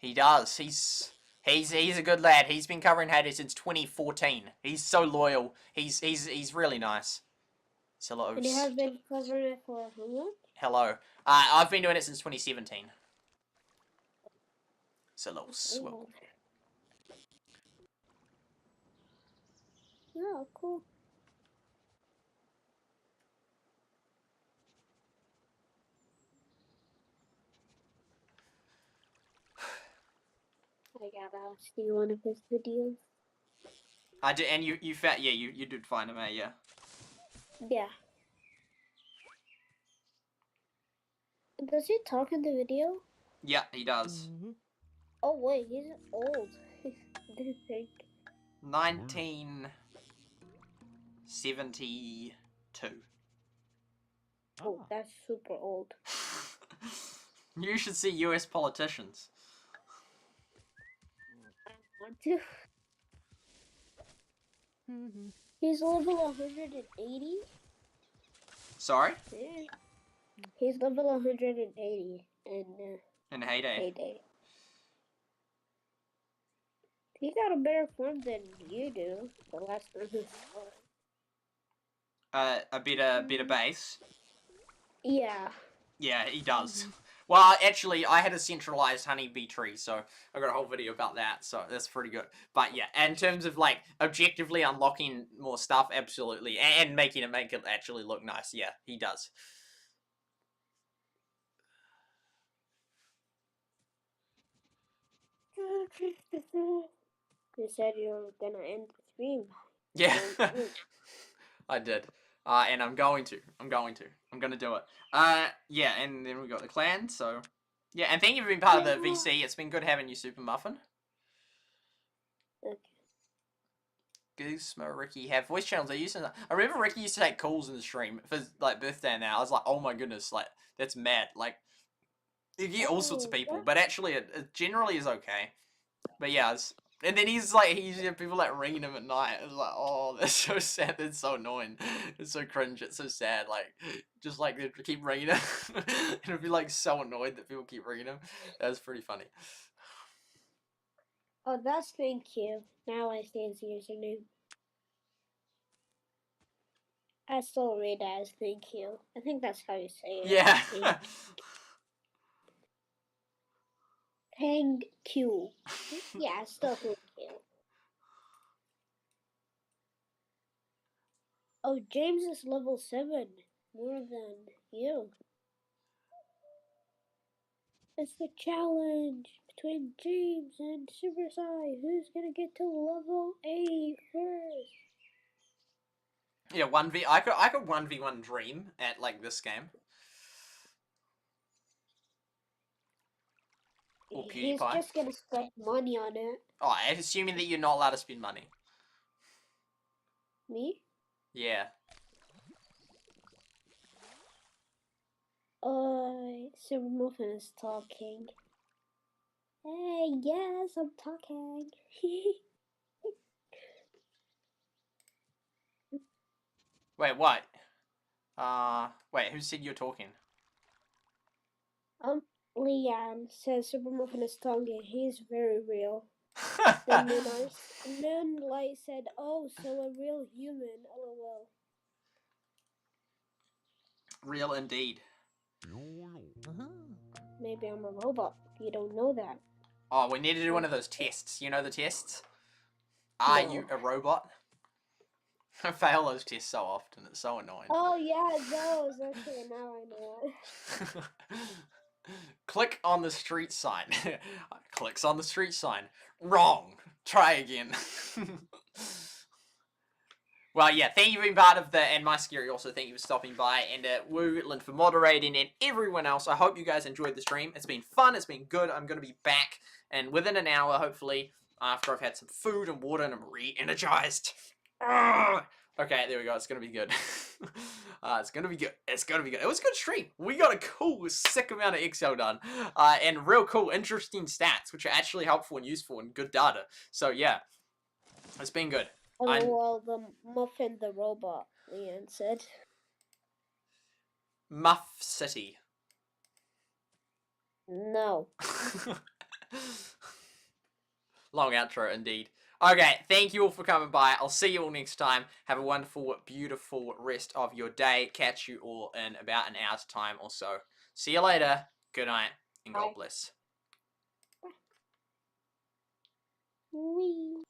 he does. He's a good lad. He's been covering Heyday since 2014. He's so loyal. He's really nice. Hello. And you have been covering it for how long? Hello. I've been doing it since 2017. Hello. Oh. Yeah, cool. I gotta see one of his videos. I did, and you found, yeah, you did find him, yeah. Yeah. Does he talk in the video? Yeah, he does. Oh wait, he's old. I didn't think. 1972. Oh, that's super old. You should see US politicians. I want to. He's level 180. Sorry? Yeah. He's level 180 In Heyday. Heyday. He got a better form than you do. The last time he fought. A better base. Yeah. Yeah, he does. Well, actually, I had a centralized honeybee tree, so I got a whole video about that, so that's pretty good. But yeah, in terms of, like, objectively unlocking more stuff, absolutely, and making it make it actually look nice, yeah, he does. You said you were gonna end the stream. Yeah, I did. And I'm going to do it. Yeah, and then we got the clan, so... Yeah, and thank you for being part of the VC. It's been good having you, Super Muffin. Okay. Gizmo, Ricky have voice channels. I remember Ricky used to take calls in the stream for, like, birthday and that. I was like, oh my goodness, like, that's mad. Like, you get all sorts of people, but actually it generally is okay. But yeah, and then he's people like ringing him at night. It's like, oh, that's so sad. That's so annoying. It's so cringe. It's so sad. Like, just like they keep ringing him, and it'd be like so annoyed that people keep ringing him. That's pretty funny. Oh, that's thank you. Now I see his username. I still read it as thank you. I think that's how you say it. Yeah. Thank you. Yeah, still thank you. Oh, James is level 7. More than you. It's the challenge between James and SuperSight. Who's gonna get to level 8 first? Yeah, 1v. I could 1v1 Dream at like this game. Or He's PewDiePie. just gonna spend money on it. Oh, assuming that you're not allowed to spend money. Me? Yeah. Super Muffin is talking. Hey, yes, I'm talking. Wait, what? Wait, who said you're talking? Leanne says Super Muffin is talking. He's very real. Then Moonlight said, oh, so a real human, lol. Real indeed. Maybe I'm a robot. You don't know that. Oh, we need to do one of those tests. You know the tests? Are you a robot? I fail those tests so often. It's so annoying. Oh, yeah, those. Okay, now I know it. Click on the street sign. Clicks on the street sign. Wrong. Try again. Well, yeah, thank you for being part of and my scary also thank you for stopping by, and Woo, Lynn for moderating, and everyone else. I hope you guys enjoyed the stream. It's been fun, it's been good. I'm going to be back, and within an hour, hopefully, after I've had some food and water, and I'm re-energized. Okay, there we go. It's going to be good. It's going to be good. It's going to be good. It was a good stream. We got a cool, sick amount of Excel done, and real cool, interesting stats, which are actually helpful and useful and good data. So, yeah, it's been good. Well, the muffin, the robot, Leanne said. Muff City. No. Long outro indeed. Okay, thank you all for coming by. I'll see you all next time. Have a wonderful, beautiful rest of your day. Catch you all in about an hour's time or so. See you later. Good night, and God Bye. bless. Wee.